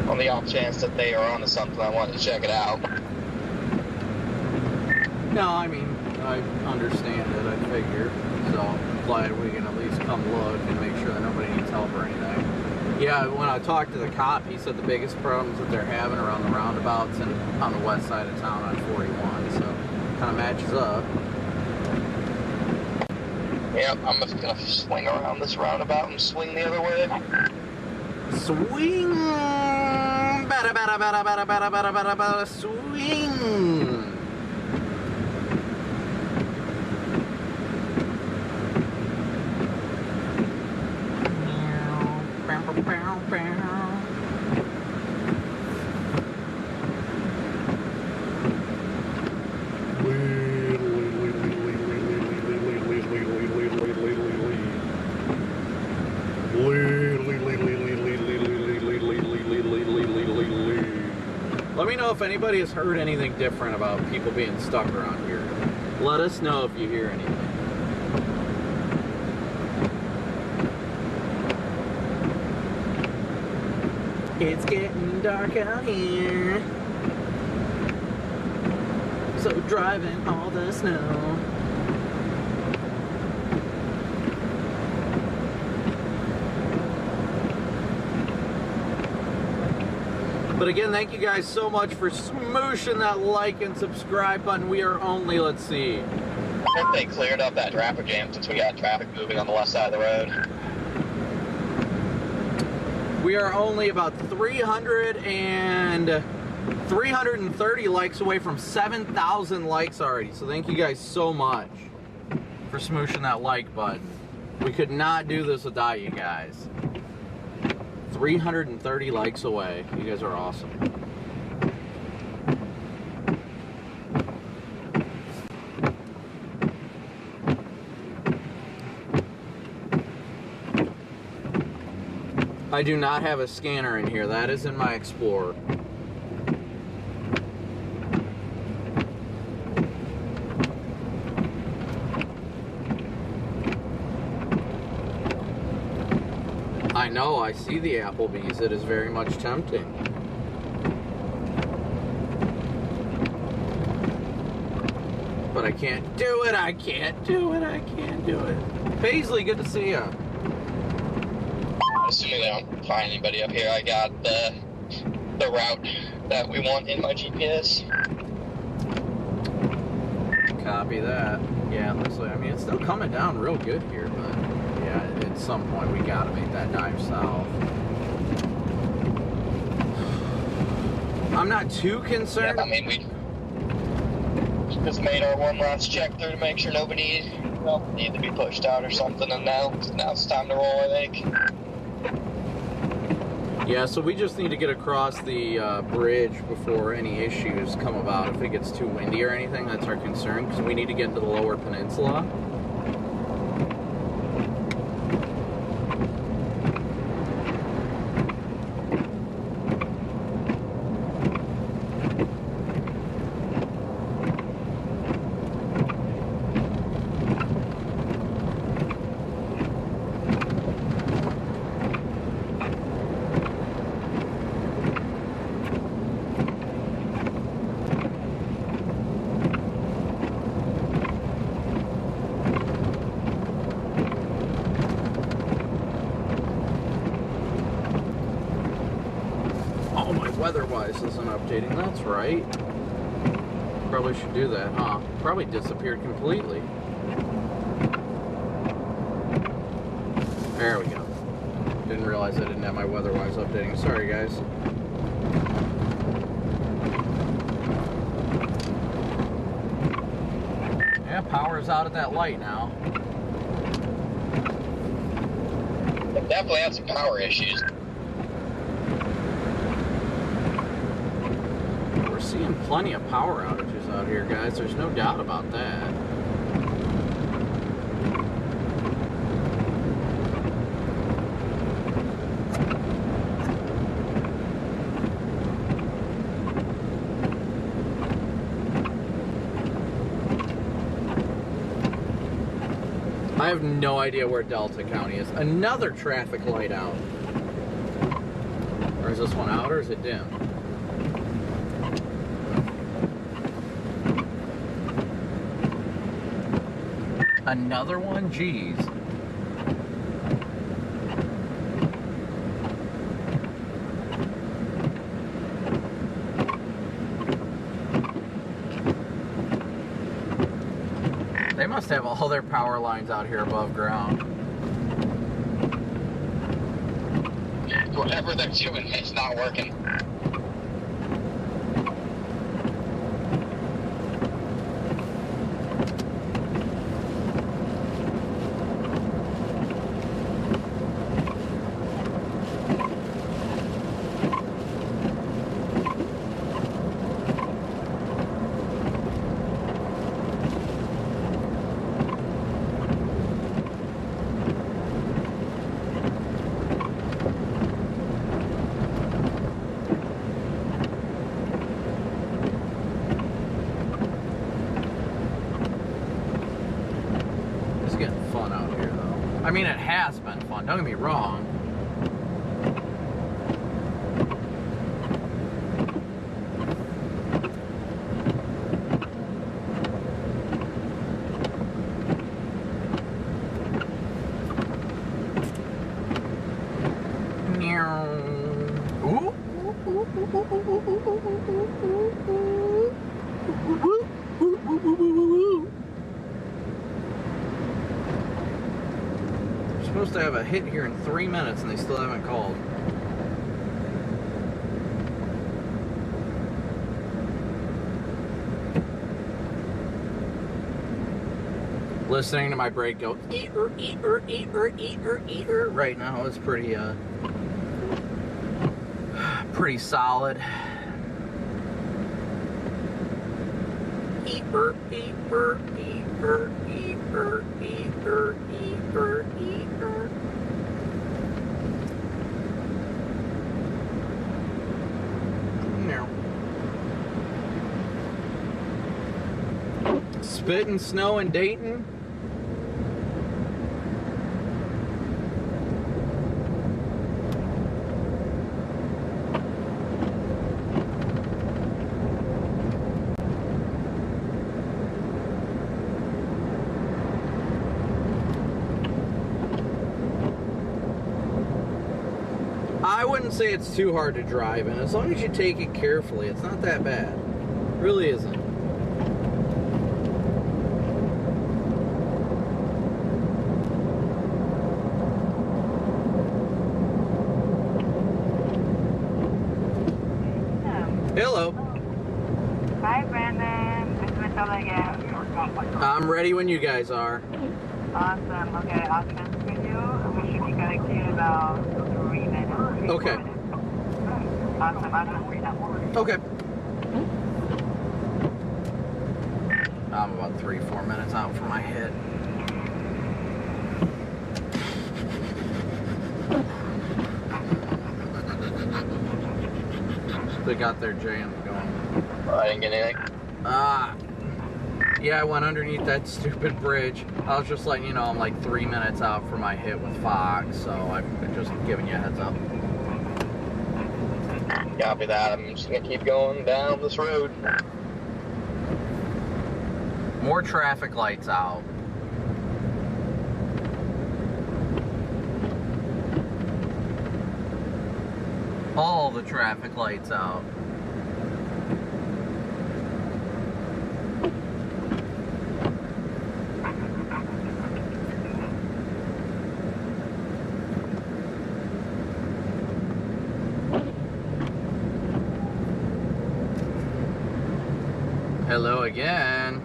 on the off chance that they are onto something, I wanted to check it out. No, I mean, I understand it, I figure, so I'm glad we can at least come look and make sure that nobody needs help or anything. Yeah, when I talked to the cop, he said the biggest problems that they're having around the roundabouts and on the west side of town on 41, so kind of matches up. Yep, I'm just gonna swing around this roundabout and swing the other way. Swing! Bada bada bada bada bada bada bada bada swing! Let me know if anybody has heard anything different about people being stuck around here. Let us know if you hear anything. It's getting dark out here. So driving all the snow. But again, thank you guys so much for smooshing that like and subscribe button. We are only, let's see. I hope they cleared up that traffic jam since we got traffic moving on the left side of the road. We are only about 330 likes away from 7,000 likes already. So thank you guys so much for smooshing that like button. We could not do this without you guys. 330 likes away. You guys are awesome. I do not have a scanner in here. That is in my Explorer. I know, I see the Applebee's. It is very much tempting. But I can't do it, I can't do it, I can't do it. Paisley, good to see you. Assuming they don't find anybody up here, I got the route that we want in my GPS. Copy that. Yeah, looks like, I mean, it's still coming down real good here, but yeah, at some point we gotta make that dive south. I'm not too concerned. Yeah, I mean, we just made our one last check through to make sure nobody need to be pushed out or something, and now it's time to roll, I think. Yeah, so we just need to get across the bridge before any issues come about. If it gets too windy or anything, that's our concern, because we need to get into the lower peninsula. Weather-wise isn't updating, that's right. Probably should do that, huh? Probably disappeared completely. There we go. Didn't realize I didn't have my weather-wise updating. Sorry, guys. Yeah, power's out at that light now. They definitely had some power issues. We're seeing plenty of power outages out here, guys. There's no doubt about that. I have no idea where Delta County is. Another traffic light out. Or is this one out or is it dim? Another one? Jeez. They must have all their power lines out here above ground. Whatever they're doing, it's not working. I mean, it has been fun, don't get me wrong. They're supposed to have a hit here in 3 minutes and they still haven't called. Listening to my brake go eater, eater, eater, eater, eater right now is pretty pretty solid. Eater, eater, eater, eater, eater, eater, eater. No. Spitting snow in Dayton. I wouldn't say it's too hard to drive in. As long as you take it carefully, it's not that bad. It really isn't. Hello. Hi, Brandon. I'm ready when you guys are. Awesome. Okay, I'll transfer you. And we should be connected in about 3 minutes. Okay. Awesome. I'll transfer you now. Okay. I'm about 3-4 minutes out from my hit. They got their jams going. I didn't get anything. Yeah, I went underneath that stupid bridge. I was just letting you know I'm like 3 minutes out from my hit with Fox, so I'm just giving you a heads up. Copy that. I'm just gonna keep going down this road. More traffic lights out. All the traffic lights out. Hello again.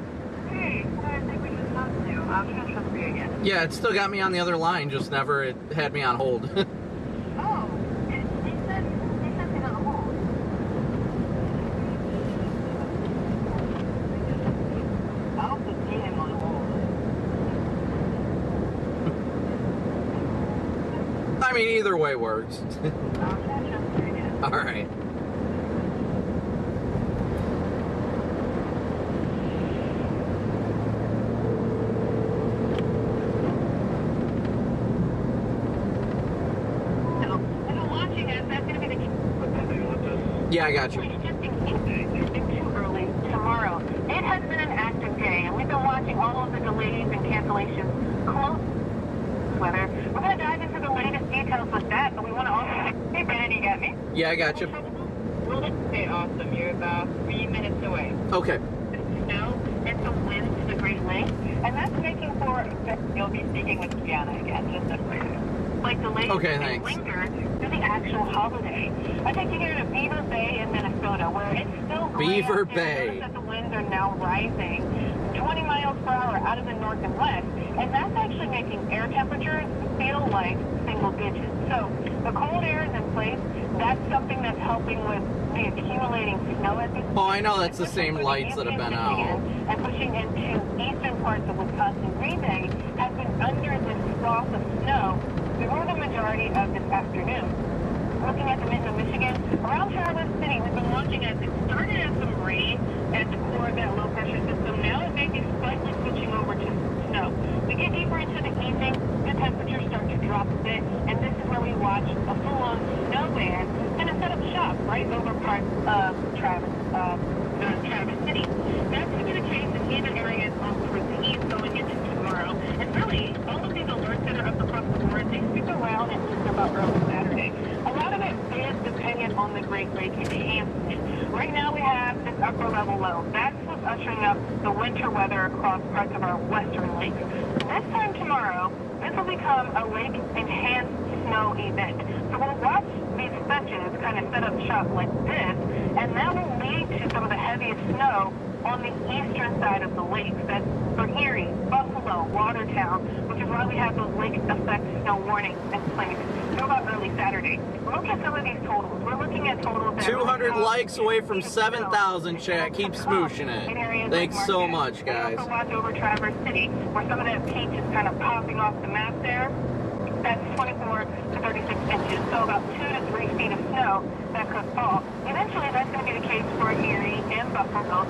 Hey, I think we just talked to you. I'll transfer you again. Yeah, it still got me on the other line, just never it had me on hold. Oh, they said it on hold. I also see him on hold. I mean, either way works. I'll transfer you again. All right. Yeah, I got you. It's too early tomorrow. It has been an active day, and we've been watching all of the delays and cancellations close. Weather. We're going to dive into the latest details with that, but we want to also... Hey, Brandon, you got me? Yeah, I got you. Okay, awesome. You're about 3 minutes away. Okay. The snow and the wind to the Great Lakes, and that's making for... You'll be speaking with Kiana again, just a like delays Okay, and thanks. linger through the actual holiday. I take you here to Beaver Bay in Minnesota, where it's still gray Beaver out there. Bay. Notice that the winds are now rising 20 miles per hour out of the north and west, and that's actually making air temperatures feel like single digits. So the cold air is in place. That's something that's helping with the accumulating snow at this point. Oh, I know that's the same lights that have been out. And pushing into eastern parts of Wisconsin. Green Bay has been under this frost of snow through the majority of this afternoon. Looking at the mid of Michigan, around Traverse City, we've been watching as it started as some rain at the core of that low pressure system. Now it may be slightly switching over to snow. We get deeper into the evening, the temperatures start to drop a bit, and this is where we watch a full-on snow band and a set up shop right over parts of Traverse City. That's going to be the case in even areas towards the east going into tomorrow. And really, all of these alerts that are up across the board, they stick around at just about early Saturday. A lot of it is dependent on the Great Lakes weather across parts of our western lakes. This time tomorrow, this will become a lake-enhanced snow event. So we'll watch these stretches kind of set up shop like this, and that will lead to some of the heaviest snow on the eastern side of the lakes. That's for Erie, Buffalo, Watertown, which is why we have those lake effect snow warnings in place until about early Saturday. We'll look at some of these totals. We're looking at totals that 200 likes away from 7,000, chat. Keep smooshing it. Thanks so much, guys. We also watch over Traverse City, where some of that peak is kind of popping off the map there. That's 24 to 36 inches, so about 2 to 3 feet of snow that could fall. Eventually, that's going to be the case for Erie and Buffalo.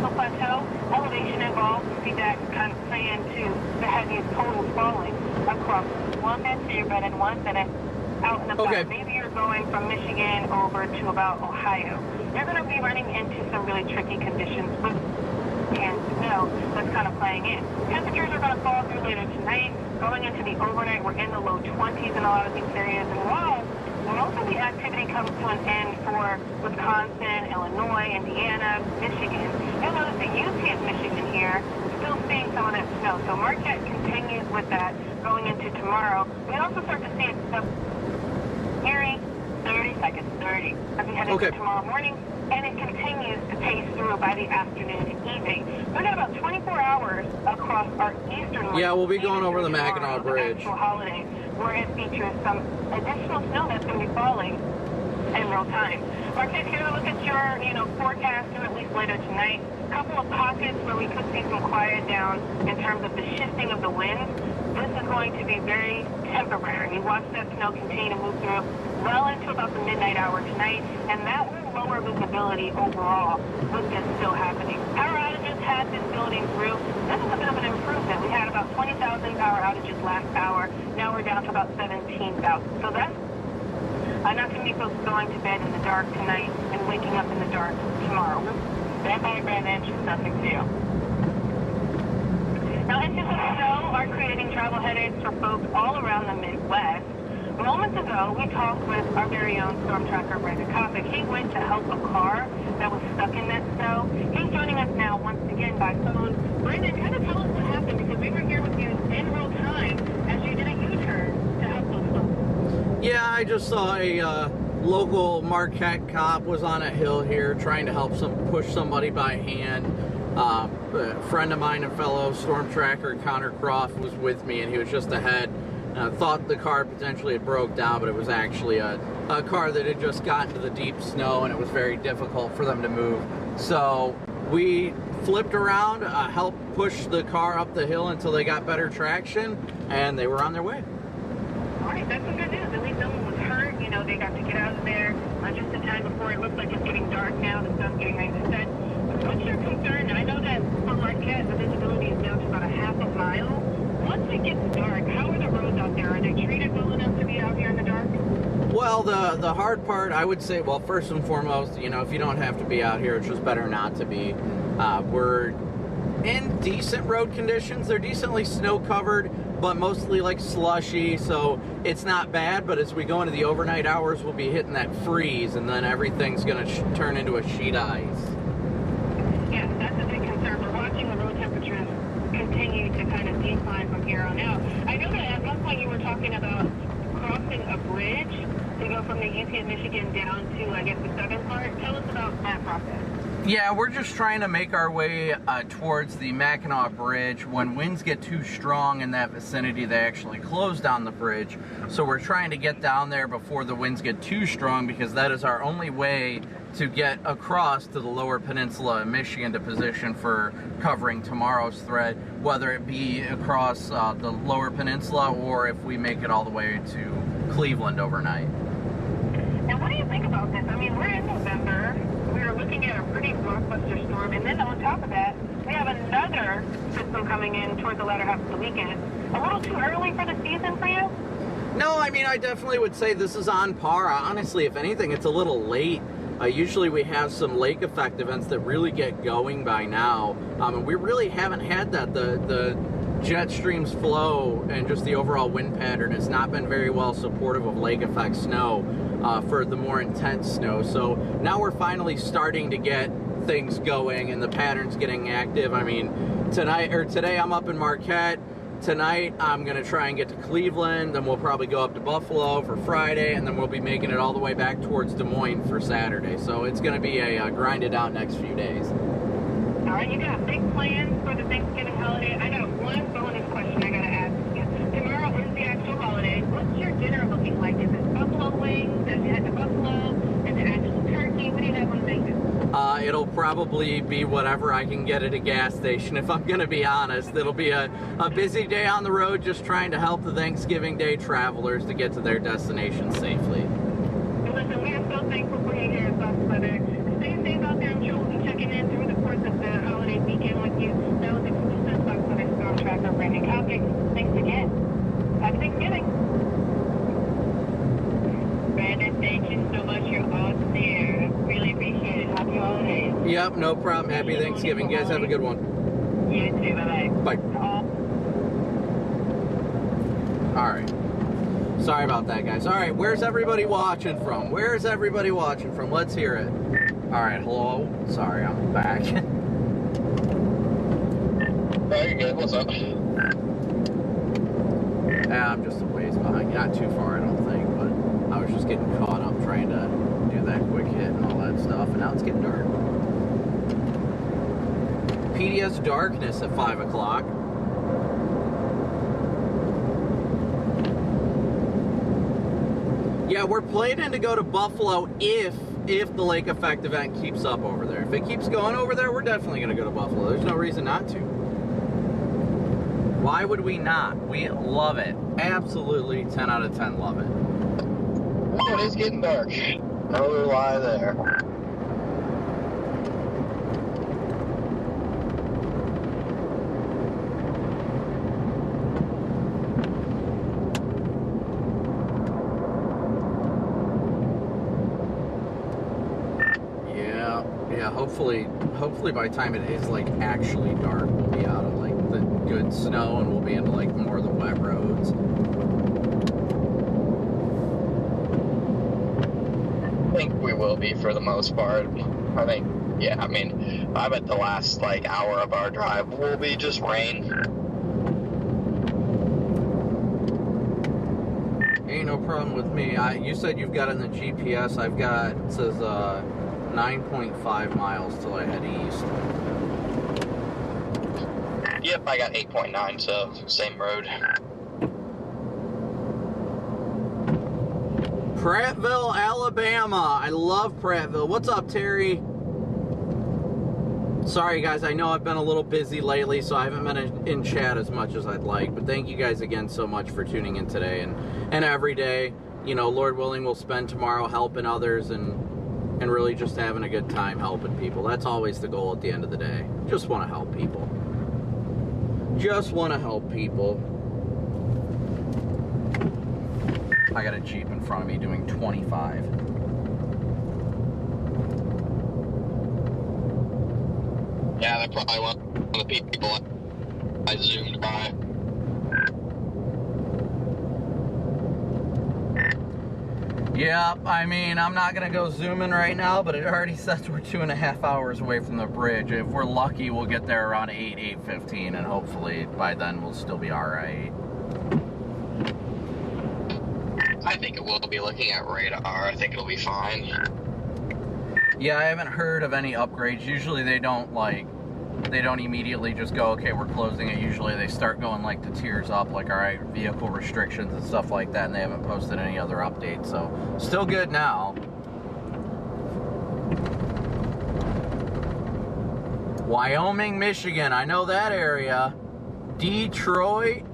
The plateau elevation involved, you see that kind of play into the heaviest totals falling across one bed to your bed and one bed out in the back. Maybe you're going from Michigan over to about Ohio. You're going to be running into some really tricky conditions with and snow that's kind of playing in. Temperatures are going to fall through later tonight. Going into the overnight, we're in the low 20s in a lot of these areas. And while most of the activity comes to an end for Wisconsin, Illinois, Indiana, Michigan, you'll notice the UP of Michigan here still seeing some of that snow. So Marquette continues with that going into tomorrow. We also start to see it Erie, 30 seconds, 30, as we head into tomorrow morning. And it continues to pace through by the afternoon and evening. We've got about 24 hours across our eastern. Yeah, we'll be going over the Mackinac Bridge. Actual holiday, where it features some additional snow that's going to be falling in real time. Marquette, here to look at your, forecast through at least later tonight. A couple of pockets where we could see some quiet down in terms of the shifting of the winds. This is going to be very temporary. You watch that snow continue to move through well into about the midnight hour tonight, and that will lower visibility overall with this still happening. Power outages had been building through. This is a bit of an improvement. We had about 20,000 power outages last hour. Now we're down to about 17,000. So that's not too many folks going to bed in the dark tonight and waking up in the dark tomorrow. That by Grand Inch is nothing new. Now, inches of snow are creating travel headaches for folks all around the Midwest. Moments ago, we talked with our very own storm tracker, Brandon Copic. He went to help a car that was stuck in that snow. He's joining us now once again by phone. Brandon, kind of tell us what happened, because we were here with you in real time as you did a U-turn to help those folks. Yeah, I just saw a local Marquette cop was on a hill here trying to help push somebody by hand. A friend of mine, a fellow storm tracker, Connor Croft, was with me, and he was just ahead. Thought the car potentially had broke down, but it was actually a car that had just gotten to the deep snow, and it was very difficult for them to move. So we flipped around, helped push the car up the hill until they got better traction, and they were on their way. All right, that's some good news. At least no one was hurt. They got to get out of there just in time before it looks like it's getting dark now. The sun's getting ready to set. What's your concern? I know that for Marquette, the visibility is down to about a half a mile. Once it gets dark, how are the roads out there? Are they treated well enough to be out here in the dark? Well, the hard part, I would say, well, first and foremost, if you don't have to be out here, it's just better not to be. We're in decent road conditions. They're decently snow-covered, but mostly like slushy, so it's not bad. But as we go into the overnight hours, we'll be hitting that freeze, and then everything's going to turn into a sheet ice. Yeah, that's a big concern. We're watching the road temperatures continue to kind of decline from here on out. I know that at one point you were talking about crossing a bridge to go from the UP of Michigan down to, I guess, the southern part. Tell us about that process. Yeah, we're just trying to make our way towards the Mackinac Bridge. When winds get too strong in that vicinity, they actually close down the bridge. So we're trying to get down there before the winds get too strong, because that is our only way to get across to the lower peninsula of Michigan to position for covering tomorrow's threat, whether it be across the lower peninsula or if we make it all the way to Cleveland overnight. And what do you think about this? I mean, we're in November. We're looking at a pretty blockbuster storm, and then on top of that, we have another system coming in towards the latter half of the weekend. A little too early for the season for you? No, I mean, I definitely would say this is on par. Honestly, if anything, it's a little late. Usually we have some lake effect events that really get going by now, and we really haven't had that. The jet streams flow and just the overall wind pattern has not been very well supportive of lake effect snow for the more intense snow. So now we're finally starting to get things going and the patterns getting active. I mean, today I'm up in Marquette. Tonight I'm gonna try and get to Cleveland, then we'll probably go up to Buffalo for Friday, and then we'll be making it all the way back towards Des Moines for Saturday. So it's gonna be a grinded out next few days. All right, you got big plans for the Thanksgiving holiday. I got one bonus question I gotta ask you. Tomorrow is the actual holiday. What's your dinner looking like? Is it buffalo wings? Does it head to buffalo? Is it actual turkey? What do you have on thinking? It'll probably be whatever I can get at a gas station, if I'm gonna be honest. It'll be a busy day on the road, just trying to help the Thanksgiving Day travelers to get to their destination safely. Listen, we are so thankful for you here at Fox Weather. Stay safe out there. I'm sure we'll be checking in through the course of the holiday weekend with you. That was exclusive Fox Weather Storm Tracker, Brandon Copic. Thanks again. Happy Thanksgiving. Brandon, thank you so much. You're awesome there. Really appreciate it. Happy holidays. Yep, no problem. Happy Thanksgiving. You guys have a good one. You too. Bye-bye. Bye. Alright. Sorry about that, guys. Alright, where's everybody watching from? Where's everybody watching from? Let's hear it. Alright, hello. Sorry, I'm back. Oh, you're good. What's up? I'm just a ways behind. Not too far, I don't think, but I was just getting caught up trying to do that quick hit and all that stuff, and now it's getting dark. PDS darkness at 5 o'clock. Yeah, we're planning to go to Buffalo if the lake effect event keeps up over there. If it keeps going over there, we're definitely going to go to Buffalo. There's no reason not to. Why would we not? We love it. Absolutely 10 out of 10 love it. Oh, it is getting dark. No lie there. Yeah, hopefully by the time it is like actually dark, we'll be out of like the good snow and we'll be into like more of the wet roads. I think we will be for the most part. I think, yeah, I mean, I bet the last like hour of our drive will be just rain. Ain't no problem with me. You said you've got it in the GPS. I've got, it says 9.5 miles till I head east. Yep, I got 8.9, so same road. Prattville, Alabama. I love Prattville. What's up, Terry? Sorry, guys. I know I've been a little busy lately, so I haven't been in chat as much as I'd like. But thank you guys again so much for tuning in today and every day. You know, Lord willing, we'll spend tomorrow helping others and really just having a good time helping people. That's always the goal at the end of the day. Just want to help people. Just want to help people. I got a Jeep in front of me doing 25. Yeah, they're probably one of the people I zoomed by. Yeah, I mean, I'm not going to go zooming right now, but it already says we're 2.5 hours away from the bridge. If we're lucky, we'll get there around 8:15, and hopefully by then we'll still be all right. I think it will be looking at radar. I think it'll be fine. Yeah, I haven't heard of any upgrades. Usually they don't immediately just go, okay, we're closing it. Usually they start going like the tiers up, like, all right, vehicle restrictions and stuff like that, and they haven't posted any other updates, so still good now. Wyoming, Michigan, I know that area. Detroit.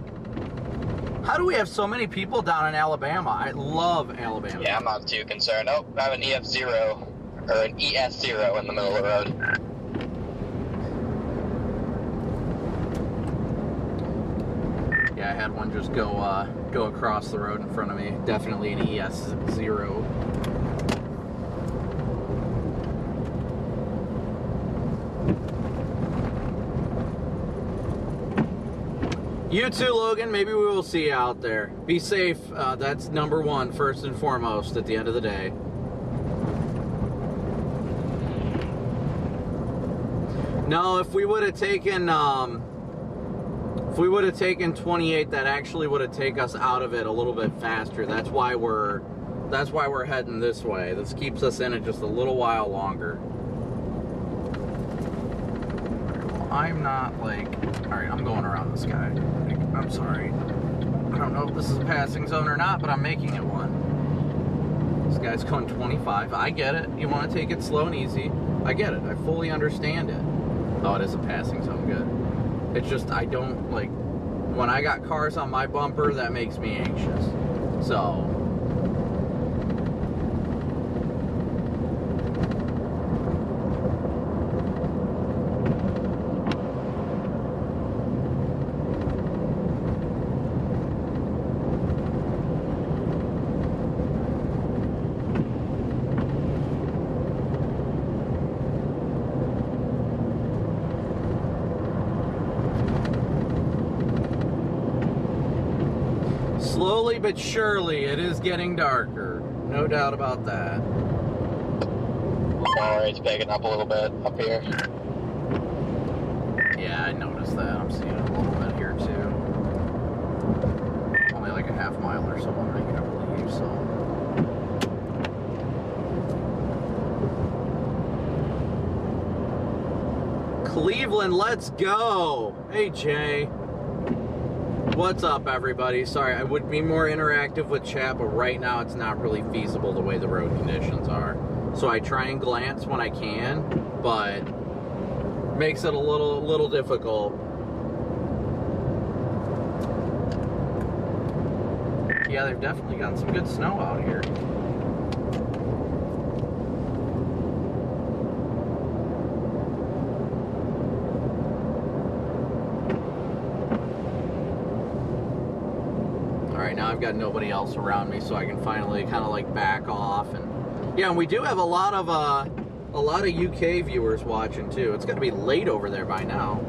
How do we have so many people down in Alabama? I love Alabama. Yeah, I'm not too concerned. Oh, I have an EF0, or an ES0 in the middle of the road. Yeah, I had one just go across the road in front of me. Definitely an ES0. You too, Logan. Maybe we will see you out there. Be safe. That's number one, first and foremost, at the end of the day. No, if we would have taken 28, that actually would have taken us out of it a little bit faster. That's why we're heading this way. This keeps us in it just a little while longer. I'm not like, all right, I'm going around this guy. I'm sorry. I don't know if this is a passing zone or not, but I'm making it one. This guy's going 25. I get it. You want to take it slow and easy. I get it. I fully understand it. Oh, it is a passing zone. Good. It's just, I don't, like, when I got cars on my bumper, that makes me anxious. So, slowly but surely, it is getting darker. No doubt about that. Alright, it's picking up a little bit up here. Yeah, I noticed that. I'm seeing it a little bit here too. Only like a half mile or so behind you, I believe, so. Cleveland, let's go! Hey, Jay. What's up, everybody? Sorry, I would be more interactive with chat, but right now it's not really feasible the way the road conditions are. So I try and glance when I can, but makes it a little difficult. Yeah, they've definitely gotten some good snow out here. Now I've got nobody else around me, so I can finally kind of like back off. And yeah, and we do have a lot of UK viewers watching too. It's got to be late over there by now.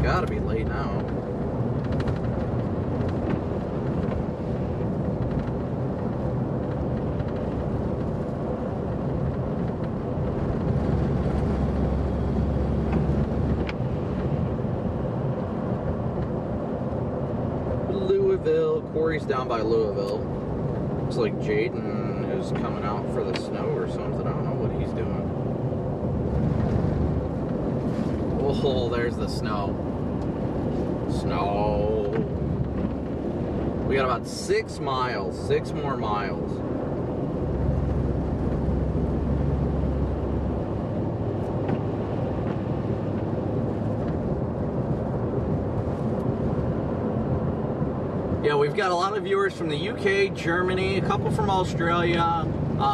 Got to be late now. Corey's down by Louisville. Looks like Jaden is coming out for the snow or something. I don't know what he's doing. Oh, there's the snow. Snow. We got about 6 miles. 6 more miles. Yeah, we've got a lot of viewers from the UK, Germany, a couple from Australia,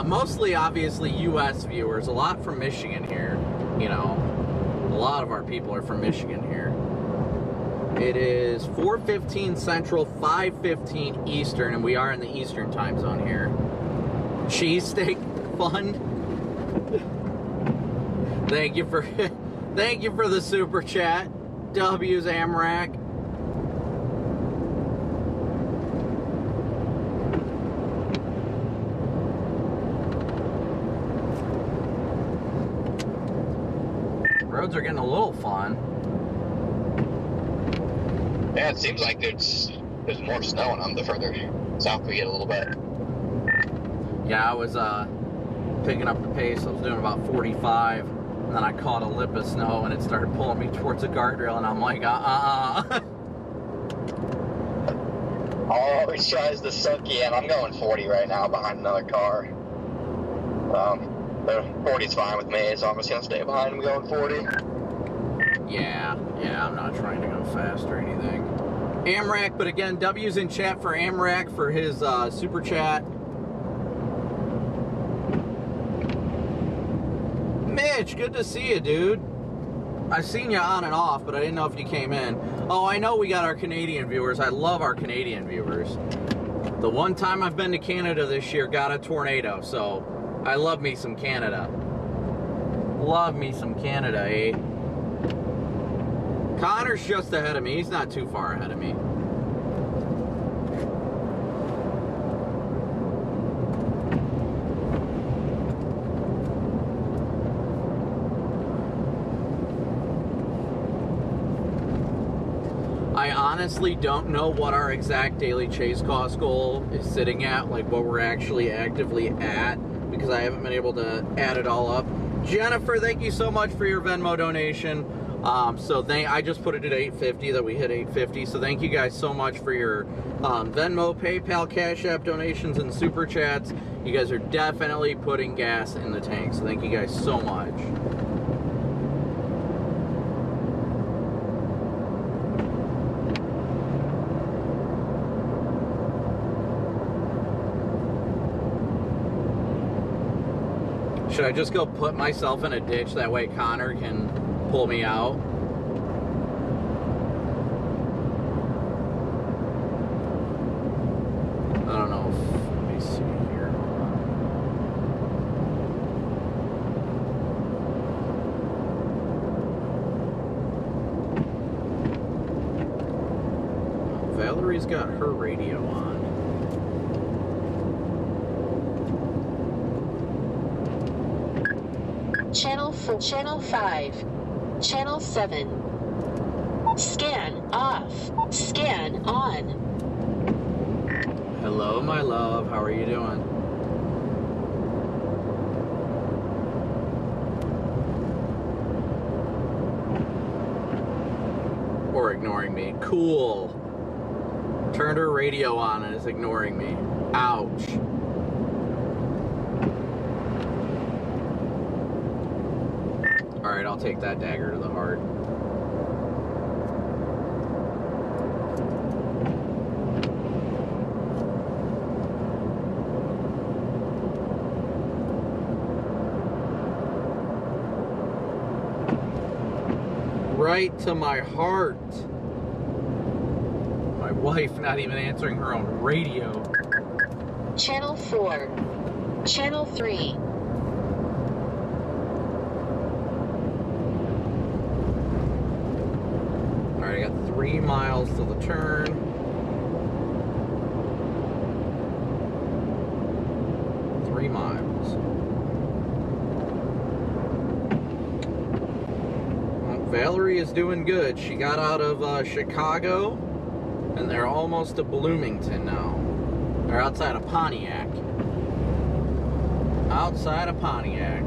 mostly, obviously, US viewers, a lot from Michigan here, you know, a lot of our people are from Michigan here. It is 4:15 Central, 5:15 Eastern, and we are in the Eastern time zone here. Cheesesteak fun. Thank you for the super chat. W's Amrak. Roads are getting a little fun. Yeah, it seems like there's more snow on them the further south we get a little bit. Yeah, I was picking up the pace. I was doing about 45, and then I caught a lip of snow, and it started pulling me towards a guardrail, and I'm like, Always tries to suck you in. I'm going 40 right now behind another car. 40's fine with me, so I'm just gonna stay behind him going 40. Yeah, I'm not trying to go fast or anything. Amrak, but again, W's in chat for Amrak for his super chat. Mitch, good to see you, dude. I've seen you on and off, but I didn't know if you came in. Oh, I know we got our Canadian viewers. I love our Canadian viewers. The one time I've been to Canada this year got a tornado, so I love me some Canada. Love me some Canada, eh? Connor's just ahead of me. He's not too far ahead of me. I honestly don't know what our exact daily chase cost goal is sitting at, like what we're actually actively at, because I haven't been able to add it all up. Jennifer, thank you so much for your Venmo donation. I just put it at $8.50, that we hit $8.50. So thank you guys so much for your Venmo, PayPal, Cash App donations, and Super Chats. You guys are definitely putting gas in the tank. So thank you guys so much. Should I just go put myself in a ditch? That way Connor can pull me out. I don't know. Let me see here. Valerie's got her radio on. Channel 4, Channel 5, Channel 7. Scan off, scan on. Hello, my love. How are you doing? Or ignoring me. Cool. Turned her radio on and is ignoring me. Ouch. Alright, I'll take that dagger to the heart. Right to my heart. My wife not even answering her own radio. Channel 4, Channel 3. I got 3 miles to the turn. Three miles. Well, Valerie is doing good. She got out of Chicago, and they're almost to Bloomington now. They're outside of Pontiac. Outside of Pontiac.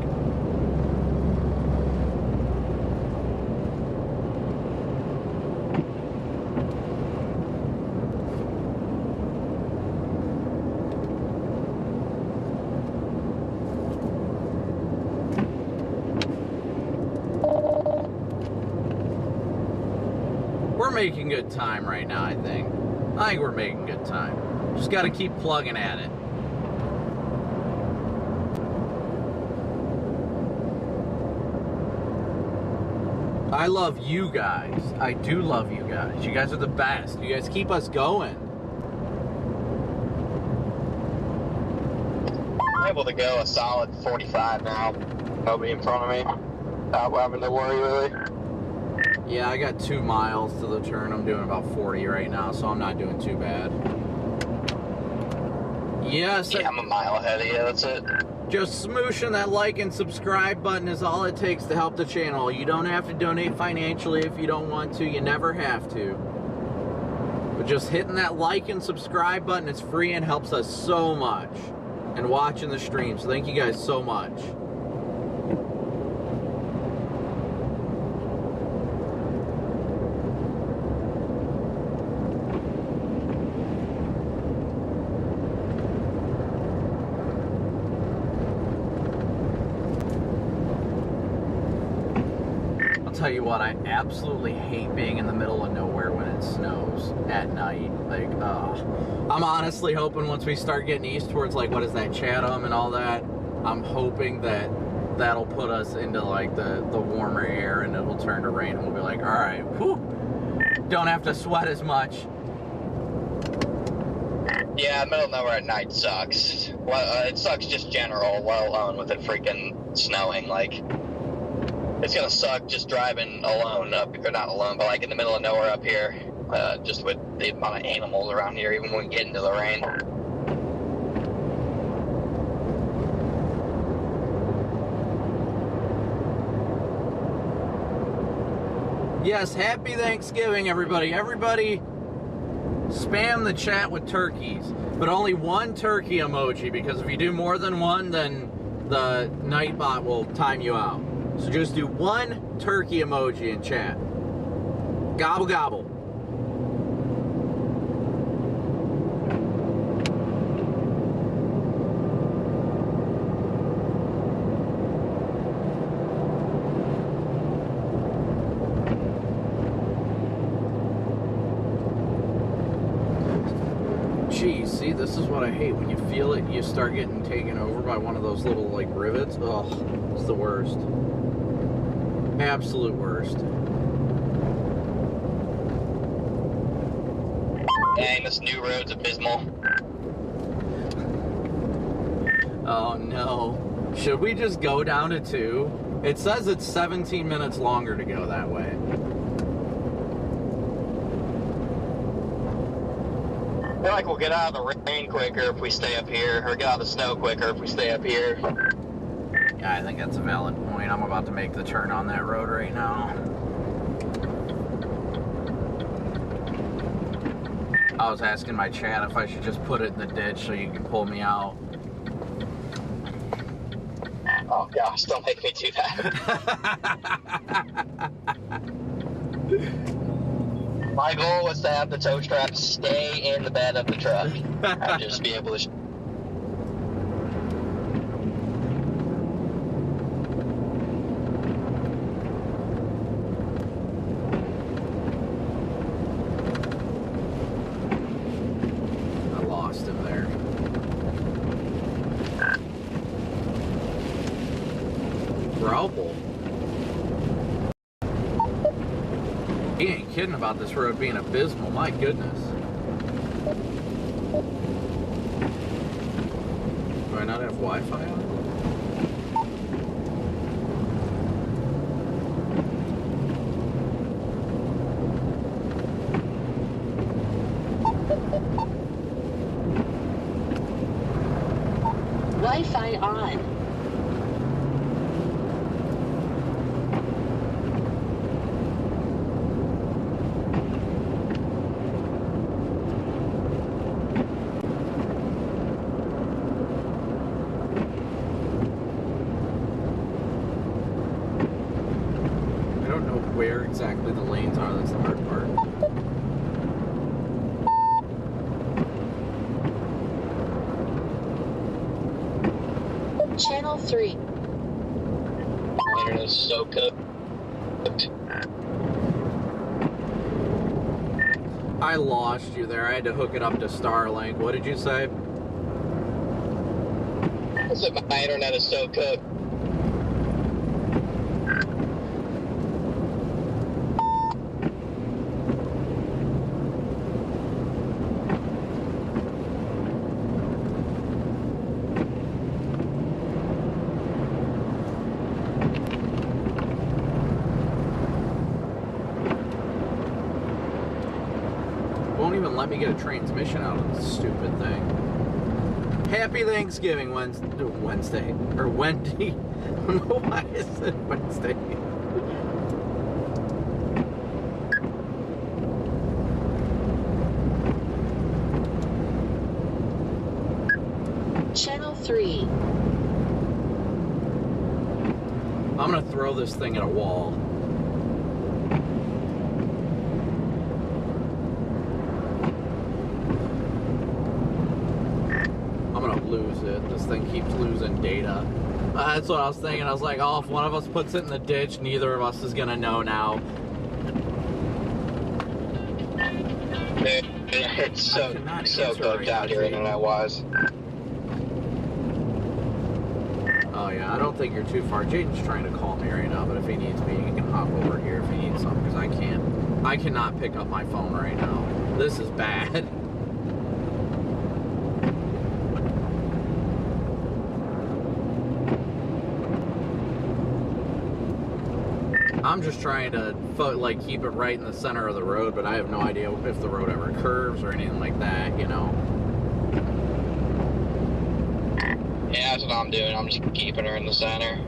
We're making good time right now, I think. I think we're making good time. Just got to keep plugging at it. I love you guys. I do love you guys. You guys are the best. You guys keep us going. I'm able to go a solid 45 now. Nobody in front of me. Not having to worry really. Yeah, I got 2 miles to the turn. I'm doing about 40 right now, so I'm not doing too bad. Yes. Yeah, I'm a mile ahead of you, that's it. Just smooshing that like and subscribe button is all it takes to help the channel. You don't have to donate financially if you don't want to. You never have to. But just hitting that like and subscribe button, it's free and helps us so much. And watching the stream. So thank you guys so much. Tell you what, I absolutely hate being in the middle of nowhere when it snows at night. Like, I'm honestly hoping once we start getting east towards, like, what is that, Chatham and all that, I'm hoping that that'll put us into, like, the warmer air and it'll turn to rain and we'll be like, all right, whew, don't have to sweat as much. Yeah, middle of nowhere at night sucks. Well, it sucks just general, let alone with it freaking snowing, like... It's gonna suck just driving alone up, or not alone, but like in the middle of nowhere up here, just with the amount of animals around here, even when we get into the rain. Yes, happy Thanksgiving, everybody. Everybody, spam the chat with turkeys, but only one turkey emoji, because if you do more than one, then the Nightbot will time you out. So just do one turkey emoji in chat. Gobble, gobble. Geez, see, this is what I hate. When you feel it, you start getting taken over by one of those little, like, rivets. Ugh, it's the worst. Absolute worst. Dang, this new road's abysmal. Oh, no. Should we just go down to 2? It says it's 17 minutes longer to go that way. I feel like we'll get out of the rain quicker if we stay up here, or get out of the snow quicker if we stay up here. Yeah, I think that's a valid point. I'm about to make the turn on that road right now. I was asking my chat if I should just put it in the ditch so you can pull me out. Oh gosh, don't make me do that. My goal was to have the tow strap stay in the bed of the truck. I'd just be able to... I lost him there. Grauble. He ain't kidding about this road being abysmal, my goodness. Do I not have Wi-Fi on? Wi-Fi on. I don't know where exactly the lanes are, that's the hard part. Channel 3. Internet is so cooked. I lost you there. I had to hook it up to Starlink. What did you say? I said my internet is so cooked. Won't even let me get a transmission out of this stupid thing. Happy Thanksgiving Wednesday. Or Wendy. I don't know why I said Wednesday. Channel 3. I'm gonna throw this thing at a wall. I'm gonna lose it. This thing keeps losing data. That's what I was thinking. I was like, oh, if one of us puts it in the ditch, neither of us is gonna know now. It's so cooked out here internet-wise. Oh yeah, I don't think you're too far. Jaden's trying to call me right now, but if he needs me, he can hop over here if he needs something, because I cannot pick up my phone right now. This is bad. I'm just trying to like keep it right in the center of the road, but I have no idea if the road ever curves or anything like that, you know. Yeah, that's what I'm doing. I'm just keeping her in the center.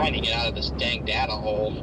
trying to get out of this dang data hole.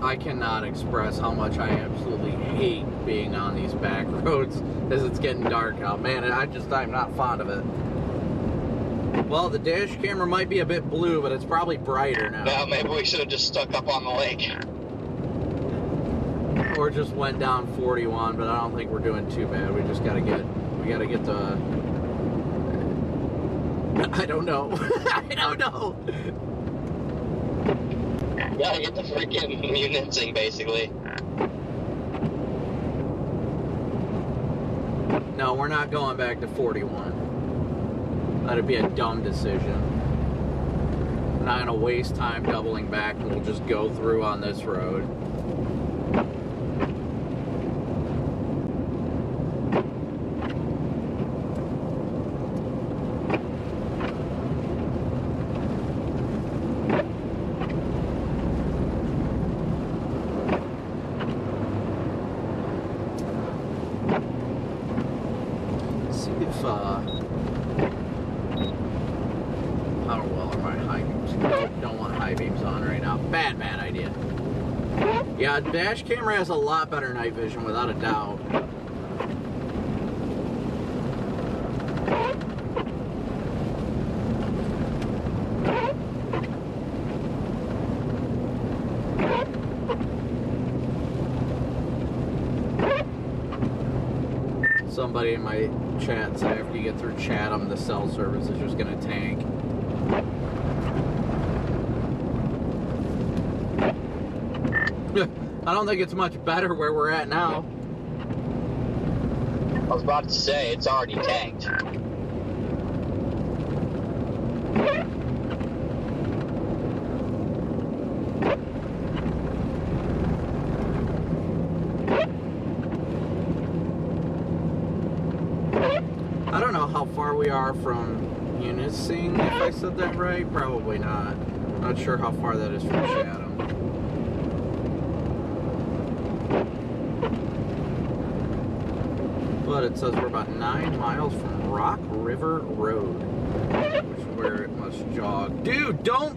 I cannot express how much I absolutely hate being on these back roads as it's getting dark out. Man, I'm not fond of it. Well, the dash camera might be a bit blue, but it's probably brighter now. Now, maybe we should have just stuck up on the lake. Or just went down 41, but I don't think we're doing too bad. We gotta get the... I don't know. I don't know. Gotta get the freaking municing, basically. No, we're not going back to 41. That'd be a dumb decision. I'm not gonna waste time doubling back, and we'll just go through on this road. Yeah, dash camera has a lot better night vision, without a doubt. Somebody in my chat said after you get through Chatham, the cell service is just gonna tank. I don't think it's much better where we're at now. I was about to say, it's already tanked. I don't know how far we are from Munising, if I said that right. Probably not. Not sure how far that is from Chatham. But it says we're about 9 miles from Rock River Road, which is where it must jog. Dude, don't!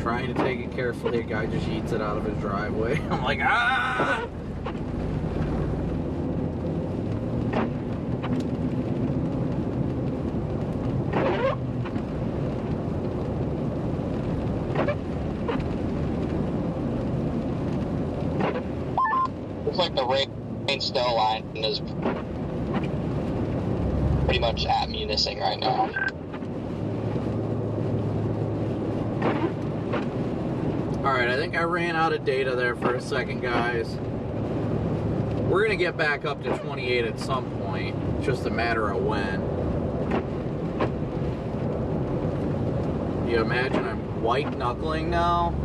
Trying to take it carefully, a guy just yeets it out of his driveway. I'm like, ah! Looks like the rain snow line is pretty much at Munising right now. Alright, I think I ran out of data there for a second, guys. We're going to get back up to 28 at some point. It's just a matter of when. You imagine I'm white knuckling now?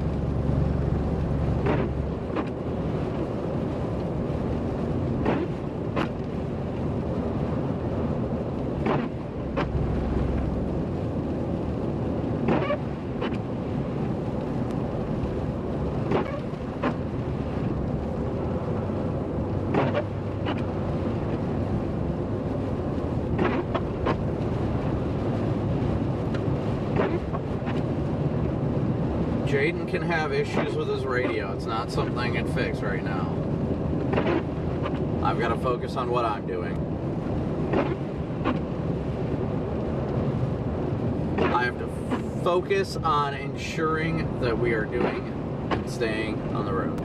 Jaden can have issues with his radio. It's not something I can fix right now. I've got to focus on what I'm doing. I have to focus on ensuring that we are doing and staying on the road.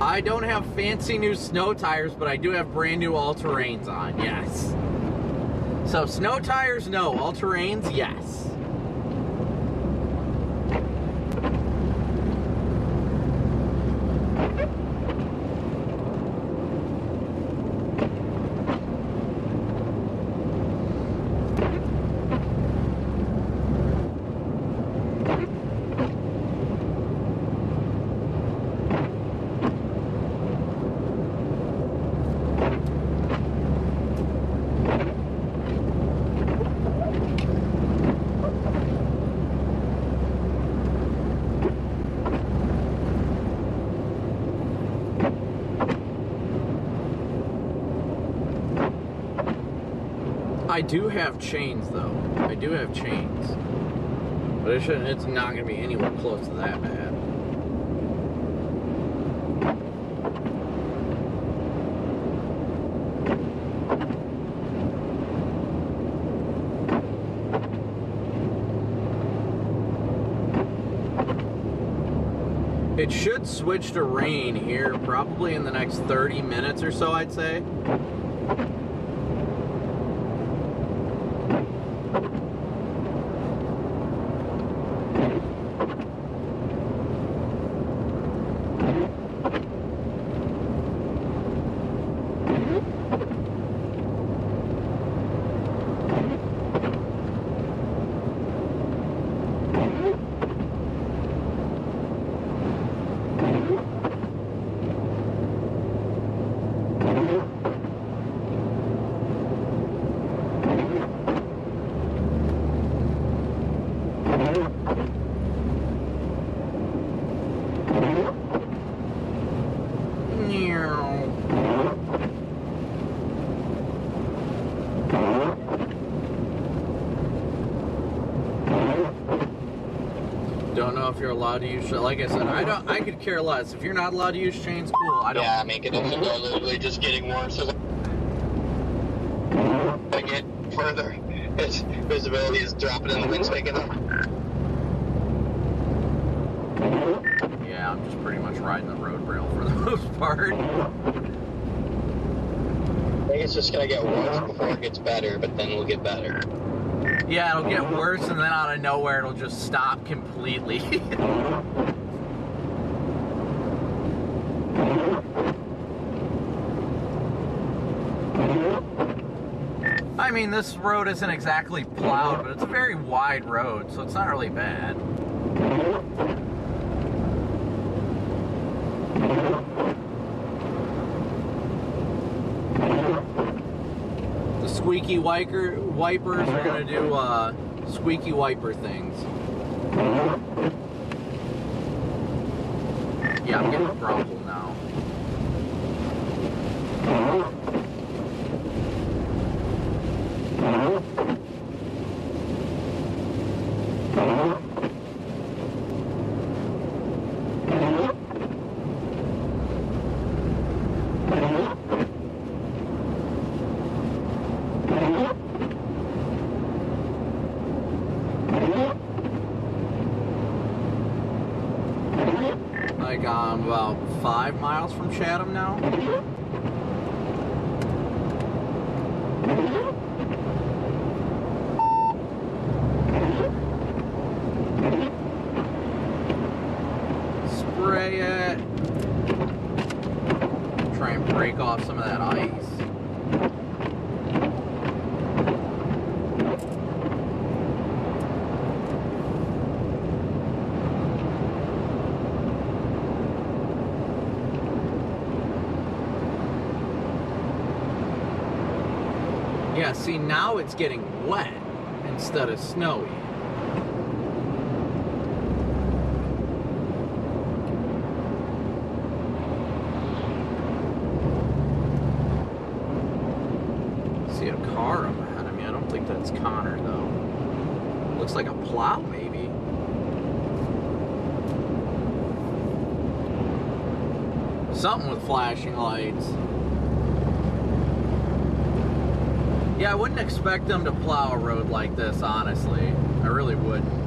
I don't have fancy new snow tires, but I do have brand new all-terrains on, yes. So snow tires, no. All-terrains, yes. I do have chains, though. I do have chains. But it's not going to be anywhere close to that bad. It should switch to rain here probably in the next 30 minutes or so, I'd say. Don't know if you're allowed to use, like I said, I could care less. If you're not allowed to use chains, cool. I don't. Yeah, I mean, conditions are literally just getting worse as I get further. Its visibility is dropping and the wind's picking up. Yeah, I'm just pretty much riding the road rail for the most part. I think it's just gonna get worse before it gets better, but then we'll get better. Yeah, it'll get worse, and then out of nowhere, it'll just stop completely. I mean, this road isn't exactly plowed, but it's a very wide road, so it's not really bad. The squeaky wipers are going to do squeaky wiper things. Yeah, I'm getting a problem now. Like I'm about 5 miles from Chatham now. Spray it. Try and break off some of that ice. Yeah, see, now it's getting wet instead of snowy. See a car up ahead of me. I don't think that's Connor, though. Looks like a plow, maybe. Something with flashing lights. Yeah, I wouldn't expect them to plow a road like this, honestly. I really wouldn't.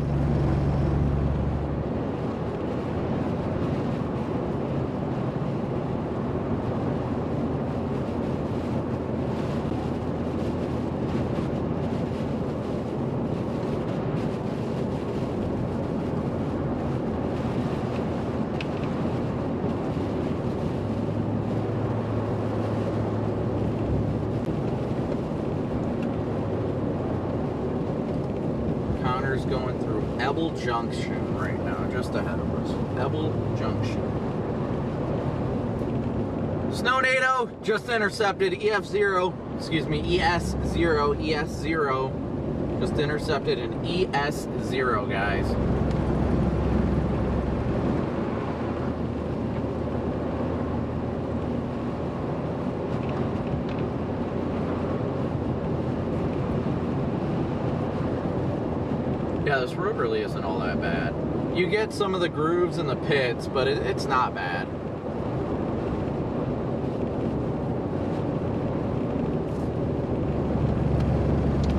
Going through Ebel Junction right now, just ahead of us. Ebel Junction. Snownado just intercepted ES0, ES0. Just intercepted an ES0, guys. Yeah, this road really isn't all that bad. You get some of the grooves in the pits, but it's not bad.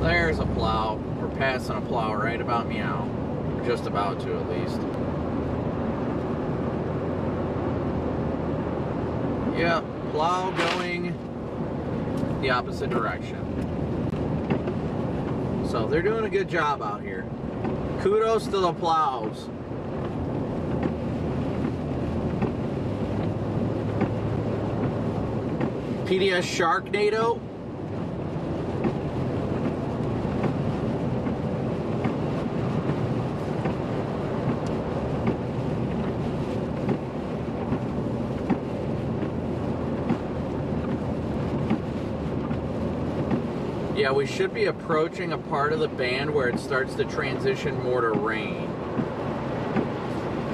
There's a plow. We're passing a plow right about meow. We're just about to, at least. Yeah, plow going the opposite direction. So they're doing a good job out here. Kudos to the plows. PDS Sharknado. Yeah, we should be approaching a part of the band where it starts to transition more to rain.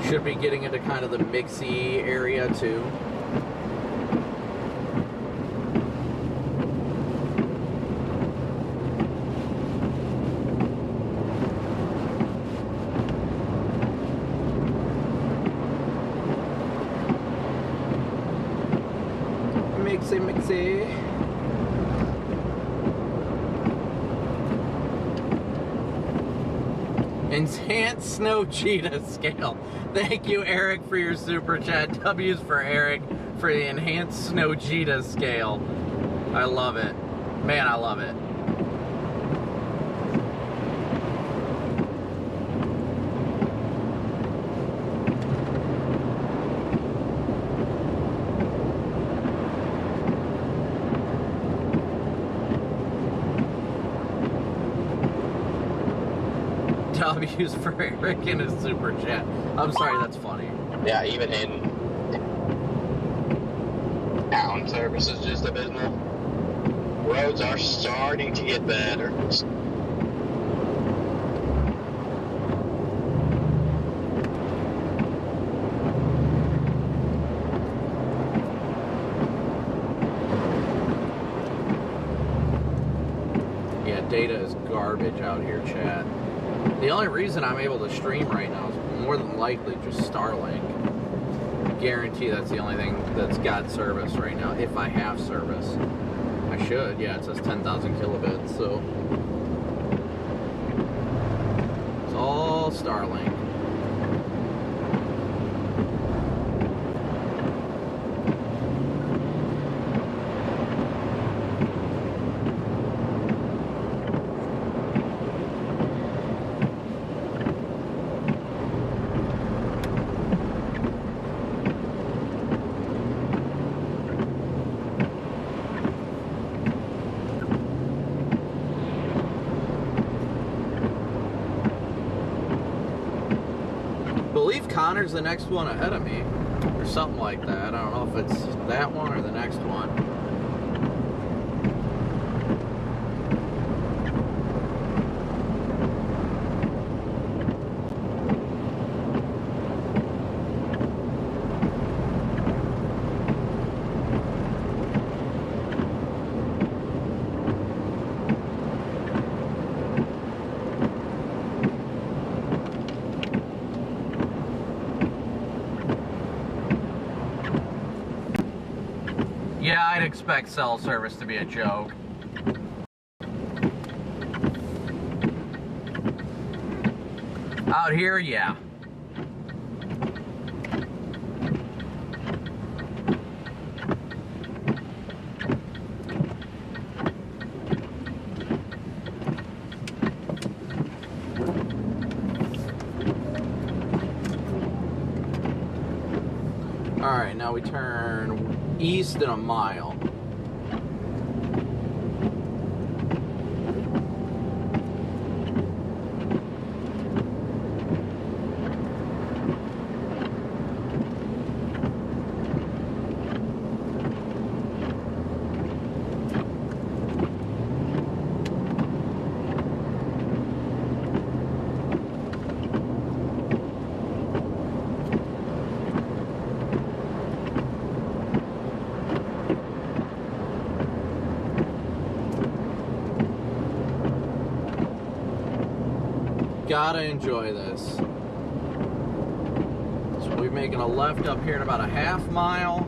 Should be getting into kind of the mixy area too. Mixy. Enhanced Snow Cheetah Scale. Thank you, Eric, for your super chat. W's for Eric for the Enhanced Snow Cheetah Scale. I love it. Man, I love it. W's for Eric in his super chat. I'm sorry, that's funny. Yeah, even in town service is just abysmal. Roads are starting to get better. Yeah, data is garbage out here, chat. The only reason I'm able to stream right now is more than likely just Starlink. Guarantee that's the only thing that's got service right now, if I have service. I should, yeah, it says 10,000 kilobits, so it's all Starlink. Connor's the next one ahead of me, or something like that. I don't know if it's that one or the next one. Yeah, I'd expect cell service to be a joke. Out here, yeah. All right, now we turn east in a mile. Gotta enjoy this. So we're making a left up here in about a half mile.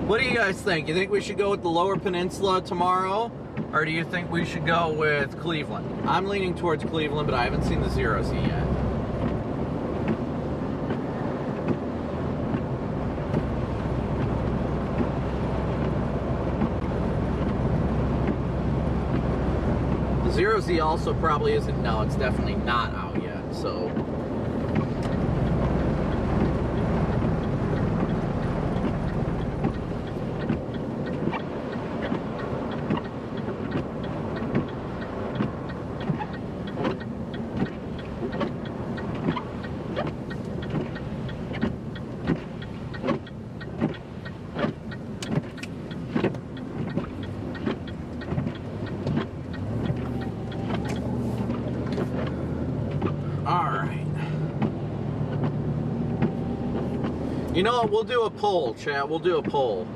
What do you guys think? You think we should go with the Lower Peninsula tomorrow? Or do you think we should go with Cleveland? I'm leaning towards Cleveland, but I haven't seen the Zero Z yet. Zero Z also probably isn't, no, it's definitely not out yet, so. You know what, we'll do a poll, chat, we'll do a poll.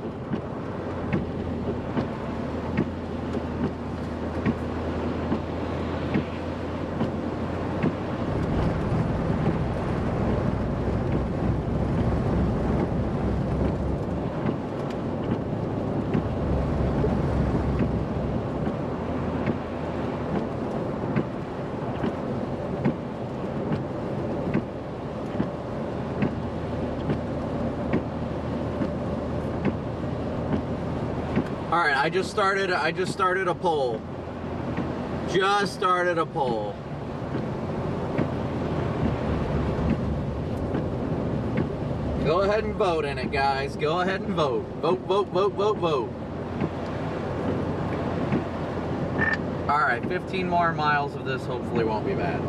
Alright, I just started a poll. Just started a poll. Go ahead and vote in it, guys. Go ahead and vote. Vote, vote, vote, vote, vote. Alright, 15 more miles of this hopefully won't be bad.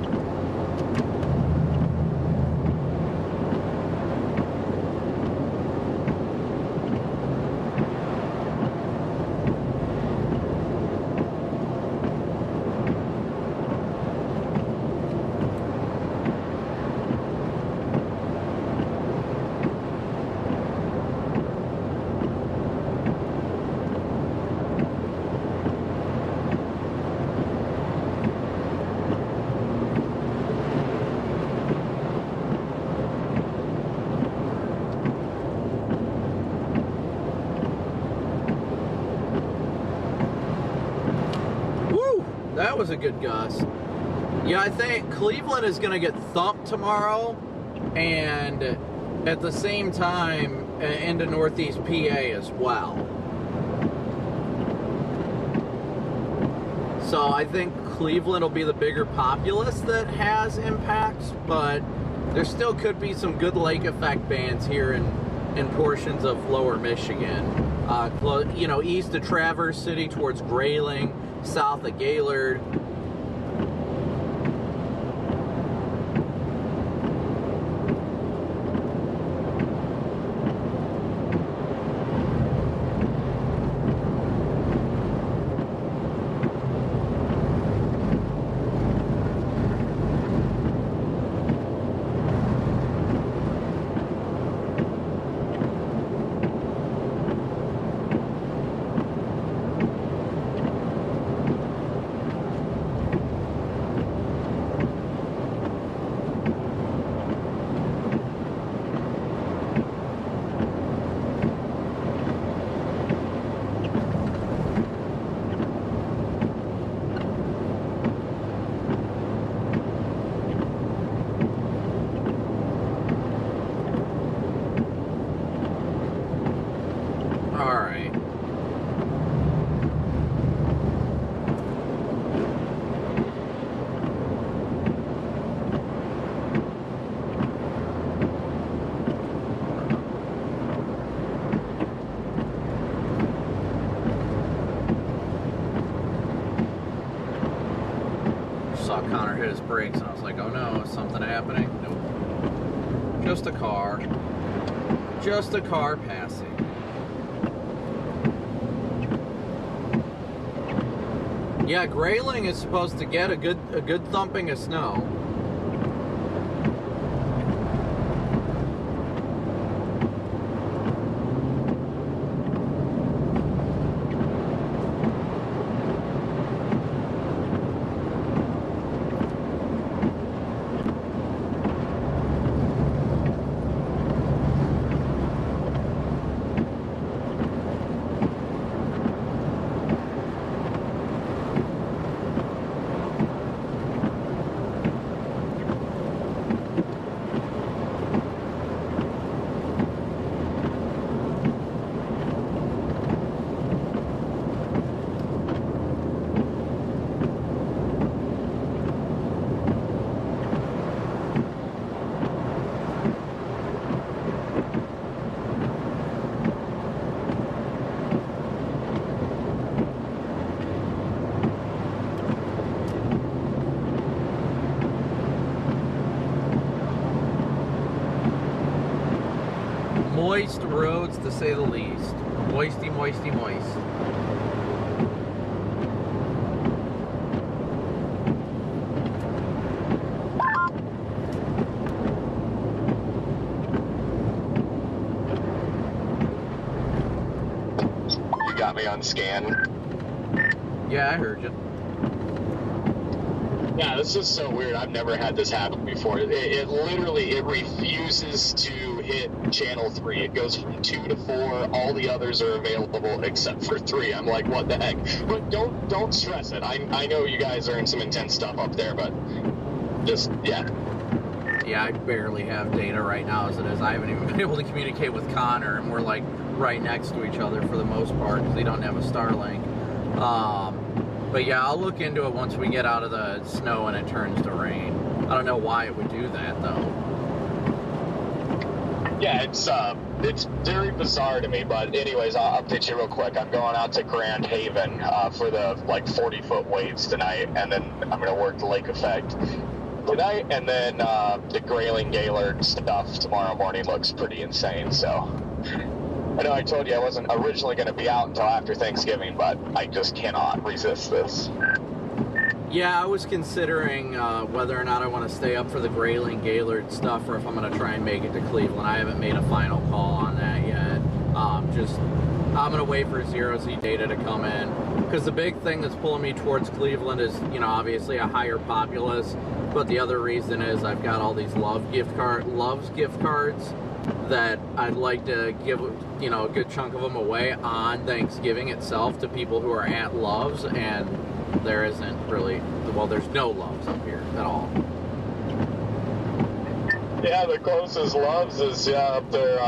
That was a good gust. Yeah, I think Cleveland is going to get thumped tomorrow, and at the same time into Northeast PA as well. So I think Cleveland will be the bigger populace that has impacts, but there still could be some good lake effect bands here in portions of lower Michigan. You know, east of Traverse City towards Grayling, south of Gaylord. saw Connor hit his brakes, and I was like, oh no, is something happening? Nope. Just a car. Just a car passing. Yeah, Grayling is supposed to get a good thumping of snow. Moist roads, to say the least. Moisty, moisty, moist. You got me on scan. Yeah, I heard you. Yeah, this is so weird. I've never had this happen before. It literally, it refuses to hit channel 3. It goes from 2 to 4. All the others are available except for 3. I'm like, what the heck? But don't stress it. I know you guys are in some intense stuff up there, but just, yeah. Yeah, I barely have data right now as it is. I haven't even been able to communicate with Connor, and we're like right next to each other for the most part because they don't have a Starlink. But yeah, I'll look into it once we get out of the snow and it turns to rain. I don't know why it would do that though. Yeah, it's very bizarre to me, but anyways, I'll update you real quick. I'm going out to Grand Haven for the 40-foot waves tonight, and then I'm going to work the lake effect tonight, and then the Grayling Gaylord stuff tomorrow morning looks pretty insane, so... I know I told you I wasn't originally going to be out until after Thanksgiving, but I just cannot resist this. Yeah, I was considering whether or not I want to stay up for the Grayling Gaylord stuff or if I'm going to try and make it to Cleveland. I haven't made a final call on that yet. I'm going to wait for 0Z data to come in. Because the big thing that's pulling me towards Cleveland is, obviously a higher populace. But the other reason is I've got all these Loves gift cards that I'd like to give, a good chunk of them away on Thanksgiving itself to people who are at Loves, and there isn't really, well, there's no Loves up here at all. Yeah, the closest Loves is up there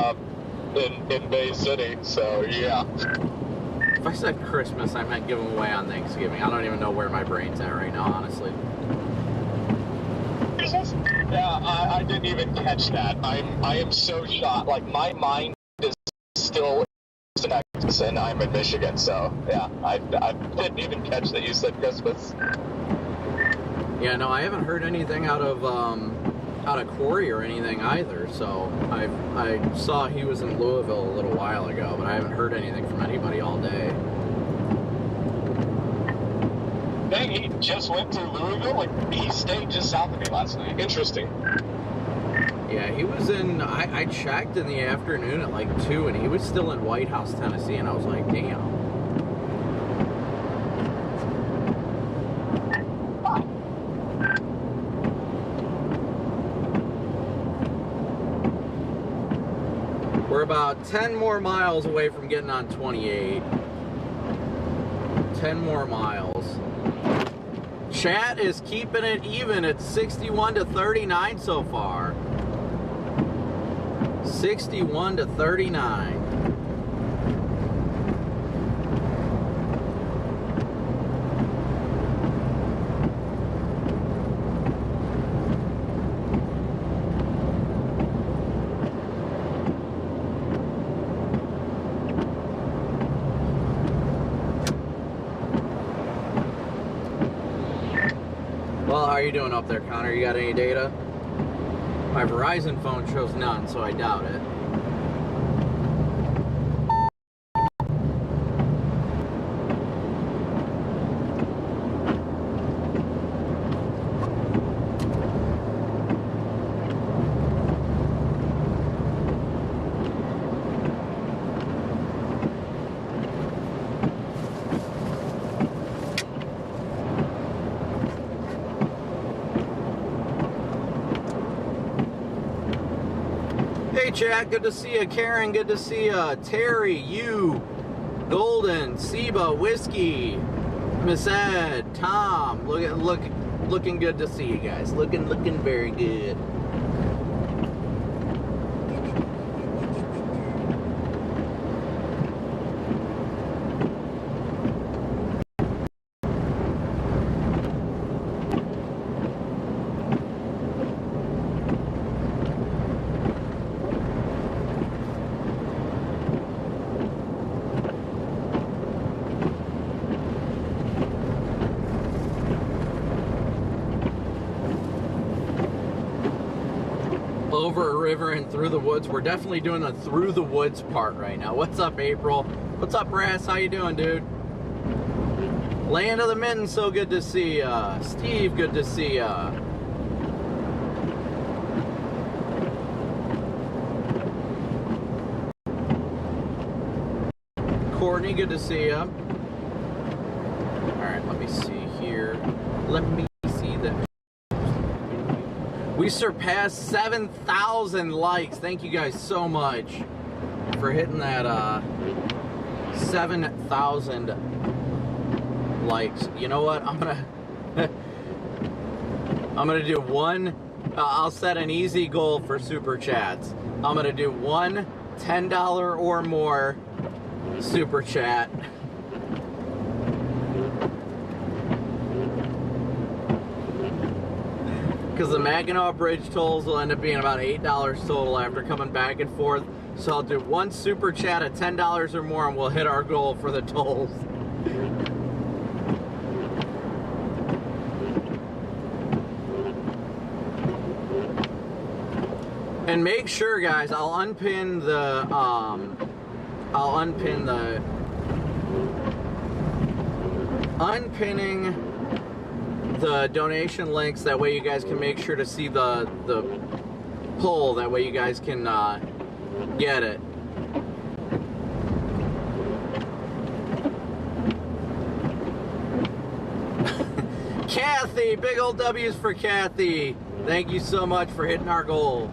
in Bay City, so yeah. If I said Christmas, I meant give them away on Thanksgiving. I don't even know where my brain's at right now, honestly. Yeah, I didn't even catch that. I am so shocked. Like, my mind is still in Texas, and I'm in Michigan, so, yeah, I didn't even catch that you said Christmas. Yeah, no, I haven't heard anything out of Corey or anything either, so I saw he was in Louisville a little while ago, but I haven't heard anything from anybody all day. Dang, he just went to Louisville? Like, he stayed just south of me last night. Interesting. Yeah, he was in, I checked in the afternoon at like 2, and he was still in White House, Tennessee, and I was like, damn. We're about 10 more miles away from getting on 28. 10 more miles. Chat is keeping it even at 61 to 39 so far. 61 to 39. Well, How are you doing up there, Connor? You got any data? My Verizon phone shows none, so I doubt it. Hey chat, good to see you. Karen, good to see you. Terry, you, Golden, Seba, Whiskey, Miss Ed, Tom. Looking good to see you guys. Looking very good. Over a river and through the woods. We're definitely doing the through the woods part right now. What's up, April? What's up, Brass? How you doing, dude? Land of the Mitten, so good to see ya. Steve, good to see ya. Courtney, good to see ya. Alright, let me see here. Let me see that. We surpassed 7,000 likes. Thank you guys so much for hitting that 7,000 likes. You know what? I'm gonna do one. I'll set an easy goal for super chats. I'm gonna do one $10 or more super chat. Because the Mackinac Bridge tolls will end up being about $8 total after coming back and forth. So I'll do one super chat at $10 or more and we'll hit our goal for the tolls. And make sure, guys, I'll unpin the unpinning the donation links. That way you guys can make sure to see the poll. That way you guys can get it. Kathy, big old W's for Kathy. Thank you so much for hitting our goal.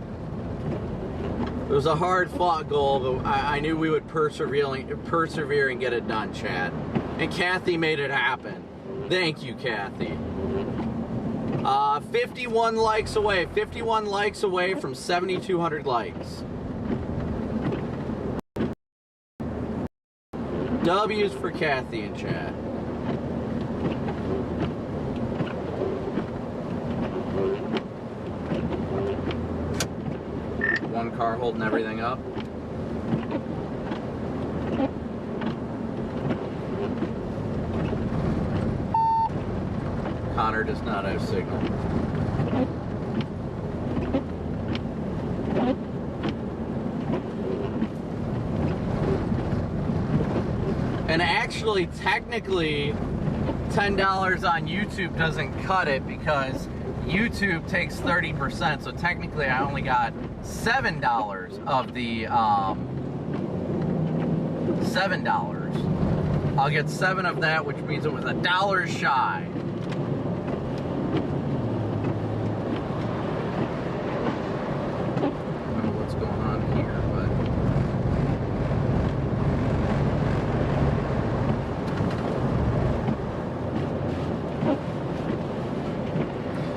It was a hard-fought goal, but I knew we would persevere and get it done, chat. And Kathy made it happen. Thank you, Kathy. 51 likes away. 51 likes away from 7,200 likes. W's for Kathy in chat. One car holding everything up. Connor does not have signal. And actually, technically, $10 on YouTube doesn't cut it because YouTube takes 30%. So technically, I only got $7 of the $7. I'll get 7 of that, which means it was $1 shy.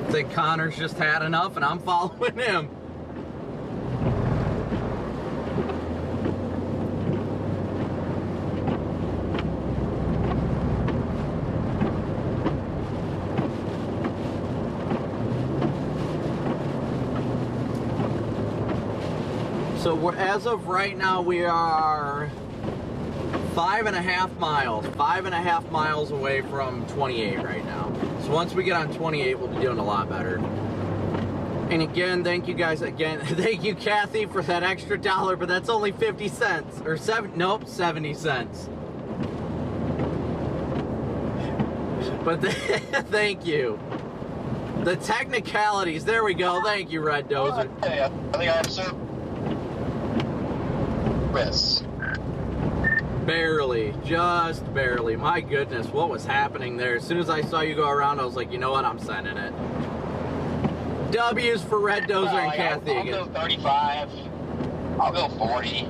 I think Connor's just had enough and I'm following him. So as of right now, we are 5.5 miles. 5.5 miles away from 28 right now. So once we get on 28, we'll be doing a lot better. And again, thank you guys again. Thank you, Kathy, for that extra $1, but that's only 50 cents. Or 70 cents. But thank you. The technicalities. There we go. Thank you, Red Dozer. I think I have service. Barely. Just barely. My goodness, what was happening there? As soon as I saw you go around, I was like, you know what? I'm sending it. W's for Red Dozer and Kathy again. I'll go 35. I'll go 40.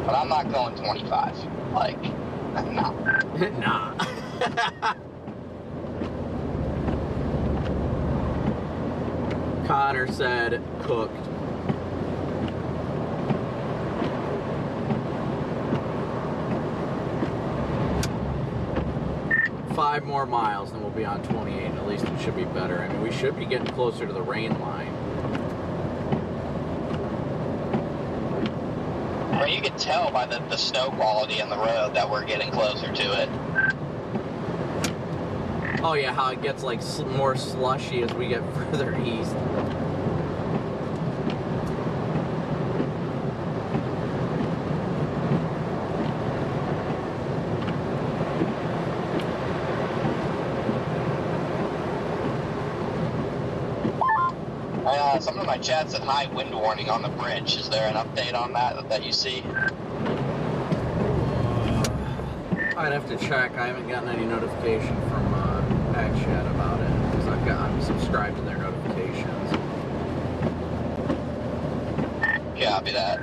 But I'm not going 25. Like, nah. Nah. Connor said, cooked. Five more miles and we'll be on 28. At least it should be better. I mean, we should be getting closer to the rain line. Well, you can tell by the snow quality on the road that we're getting closer to it. Oh yeah, how it gets like more slushy as we get further east. Some of my chat said high wind warning on the bridge. Is there an update on that you see? I'd have to check. I haven't gotten any notification from Pack Chat about it because I'm subscribed to their notifications. Copy that.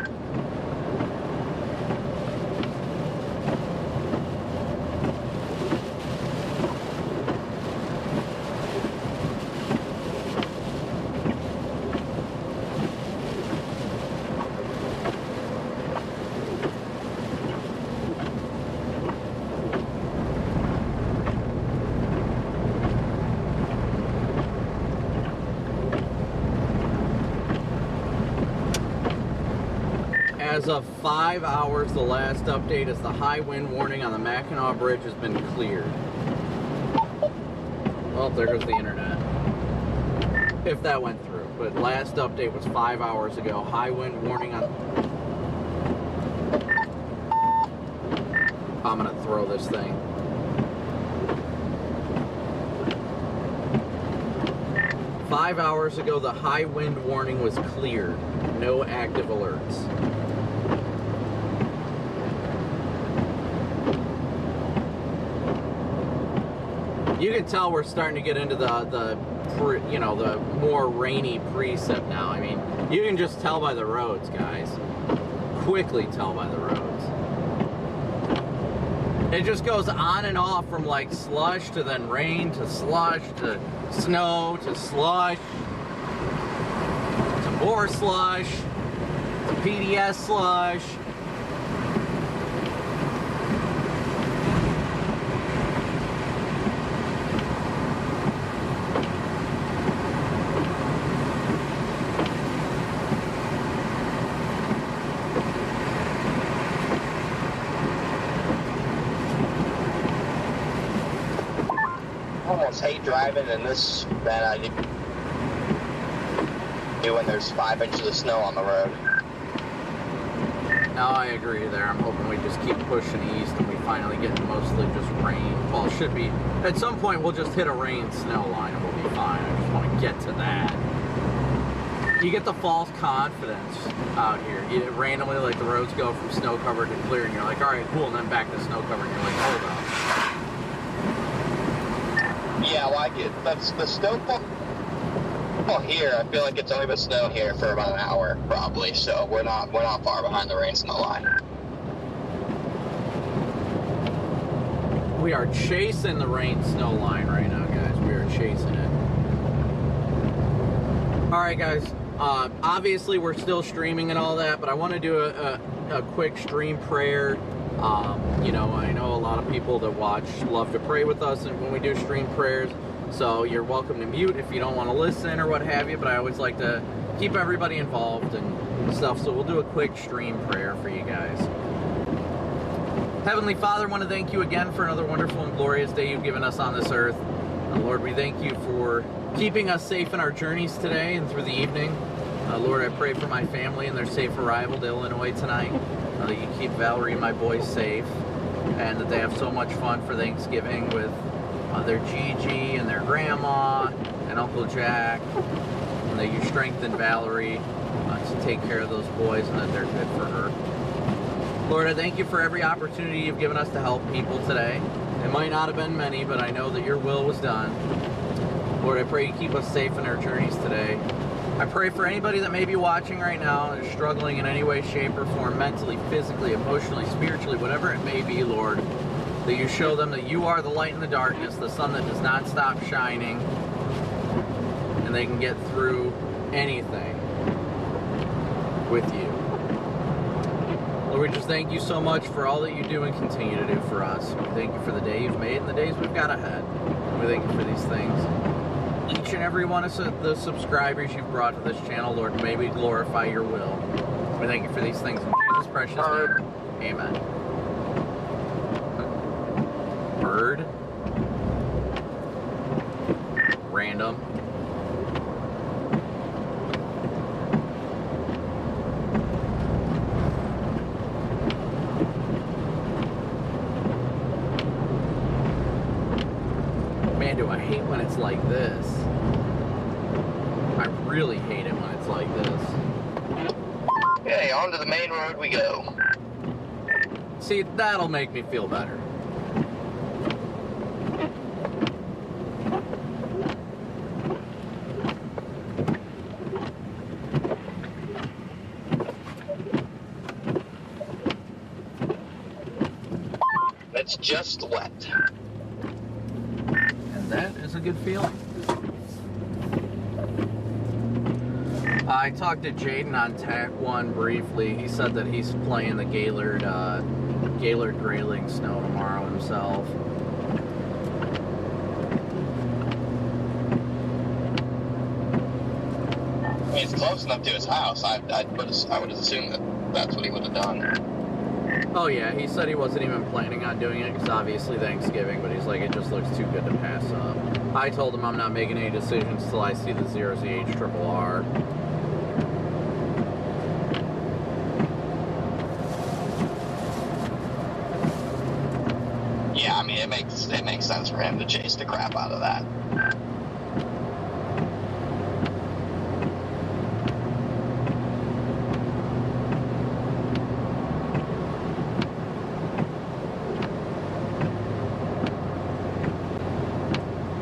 As of 5 hours, the last update is the high wind warning on the Mackinac Bridge has been cleared. Oh, there goes the internet. If that went through. But last update was 5 hours ago. High wind warning on... I'm gonna throw this thing. Five hours ago, the high wind warning was cleared. No active alerts. You can tell we're starting to get into the more rainy precip now. I mean, you can just tell by the roads, guys. Quickly tell by the roads. It just goes on and off from like slush to then rain to slush to snow to slush to more slush to PDS slush. Almost hate driving in this that I do when there's 5 inches of snow on the road. No, I agree there. I'm hoping we just keep pushing east and we finally get mostly just rain. Well, it should be. At some point, we'll just hit a rain-snow line and we'll be fine. I just want to get to that. You get the false confidence out here. You randomly, like, the roads go from snow-covered to clear, and you're like, all right, cool, and then back to snow-covered, and you're like, hold up. Yeah, like that's the snow. Well, here I feel like it's only been snow here for about an hour, probably. So we're not far behind the rain snow line. We are chasing the rain snow line right now, guys. We are chasing it. All right, guys. Obviously, we're still streaming and all that, but I want to do a quick stream prayer. You know, I know a lot of people that watch love to pray with us and when we do stream prayers, so you're welcome to mute if you don't want to listen or what have you, but I always like to keep everybody involved and stuff, so we'll do a quick stream prayer for you guys. Heavenly Father, I want to thank you again for another wonderful and glorious day you've given us on this earth. Lord, we thank you for keeping us safe in our journeys today and through the evening. Lord, I pray for my family and their safe arrival to Illinois tonight. That you keep Valerie and my boys safe, and that they have so much fun for Thanksgiving with their Gigi and their grandma and Uncle Jack, and that you strengthen Valerie to take care of those boys and that they're good for her. Lord, I thank you for every opportunity you've given us to help people today. It might not have been many, but I know that your will was done. Lord, I pray you keep us safe in our journeys today. I pray for anybody that may be watching right now and is struggling in any way, shape, or form, mentally, physically, emotionally, spiritually, whatever it may be, Lord, that you show them that you are the light in the darkness, the sun that does not stop shining, and they can get through anything with you. Lord, we just thank you so much for all that you do and continue to do for us. We thank you for the day you've made and the days we've got ahead. We thank you for these things. Each and every one of the subscribers you've brought to this channel, Lord, may we glorify your will. We thank you for these things in Jesus' precious name. Amen. Bird. Random. Man, do I hate when it's like this. I really hate it when it's like this. Okay, on to the main road we go. See, that'll make me feel better. It's just wet. And that is a good feeling. I talked to Jaden on Tac 1 briefly. He said that he's playing the Gaylord Grayling Snow tomorrow himself. I mean, it's close enough to his house. I would assume that that's what he would have done. Oh yeah, he said he wasn't even planning on doing it because obviously Thanksgiving, but he's like, it just looks too good to pass up. I told him I'm not making any decisions till I see the 0ZH Triple R. Yeah, I mean, it makes sense for him to chase the crap out of that.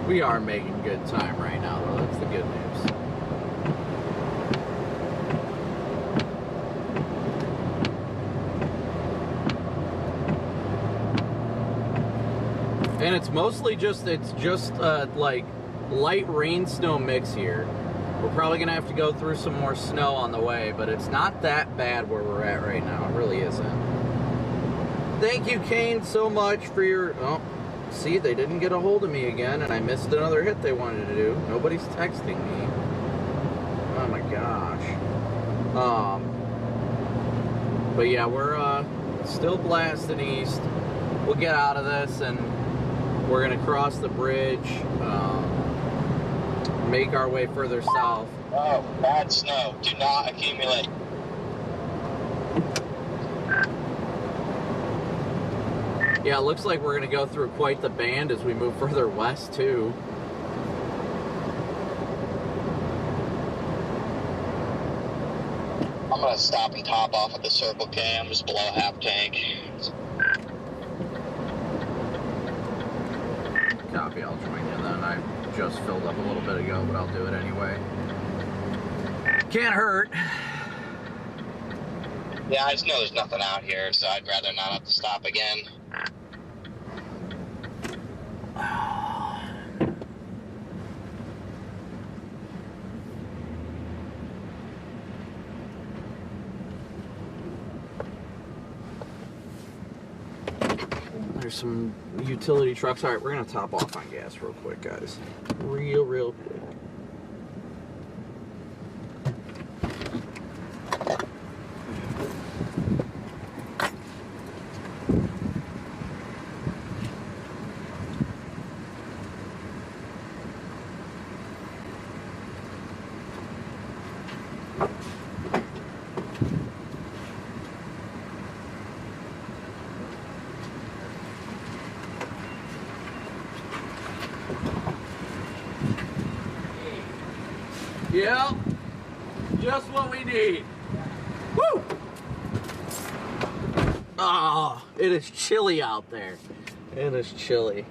We are making good time right now, though. That's the good news. And it's mostly just, like light rain snow mix here. We're probably gonna have to go through some more snow on the way, but it's not that bad where we're at right now. It really isn't. Thank you, Kane, so much for your... Oh, see, they didn't get a hold of me again, and I missed another hit they wanted to do. Nobody's texting me. Oh my gosh. But yeah, we're still blasting east. We'll get out of this, and we're gonna cross the bridge, make our way further south. Oh, bad snow. Do not accumulate. Yeah, it looks like we're gonna go through quite the band as we move further west too. I'm gonna stop and top off at the Circle K. I'm just below half tank. Copy, I'll join you then. I just filled up a little bit ago, but I'll do it anyway. Can't hurt. Yeah, I just know there's nothing out here, so I'd rather not have to stop again. There's some utility trucks. All right, we're gonna top off on gas real quick, guys. Real quick. Yep. Just what we need. Woo! Oh, it is chilly out there. It is chilly.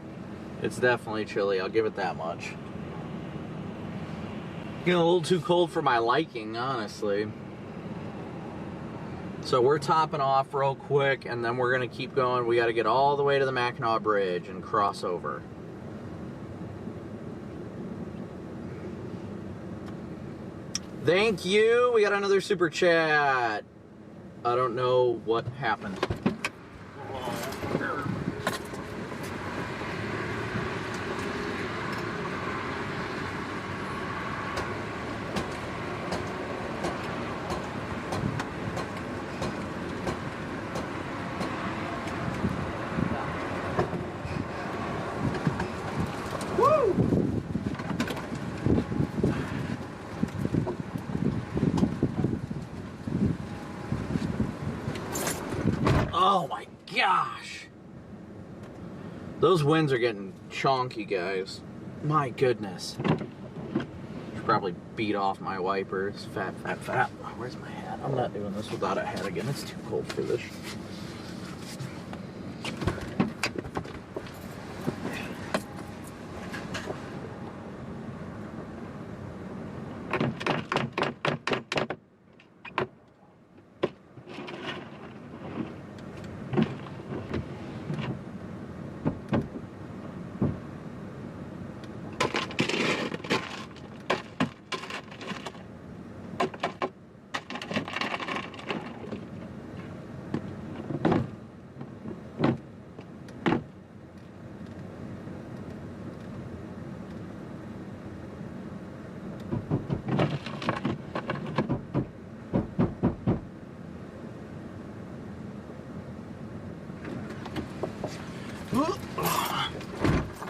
It's definitely chilly. I'll give it that much. Getting a little too cold for my liking, honestly. So we're topping off real quick, and then we're going to keep going. We got to get all the way to the Mackinac Bridge and cross over. Thank you. We got another super chat. I don't know what happened. Oh my gosh. Those winds are getting chonky, guys. My goodness. Should probably beat off my wipers. Fat. Oh, where's my hat? I'm not doing this without a hat again. It's too cold for this.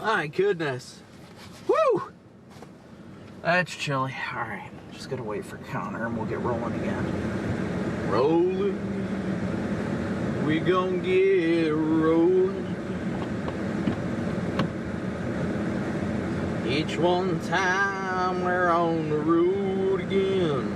My goodness. Woo! That's chilly. Alright, just gotta wait for Connor and we'll get rolling again. Rolling. We gon' get rolling. Each one time we're on the road again.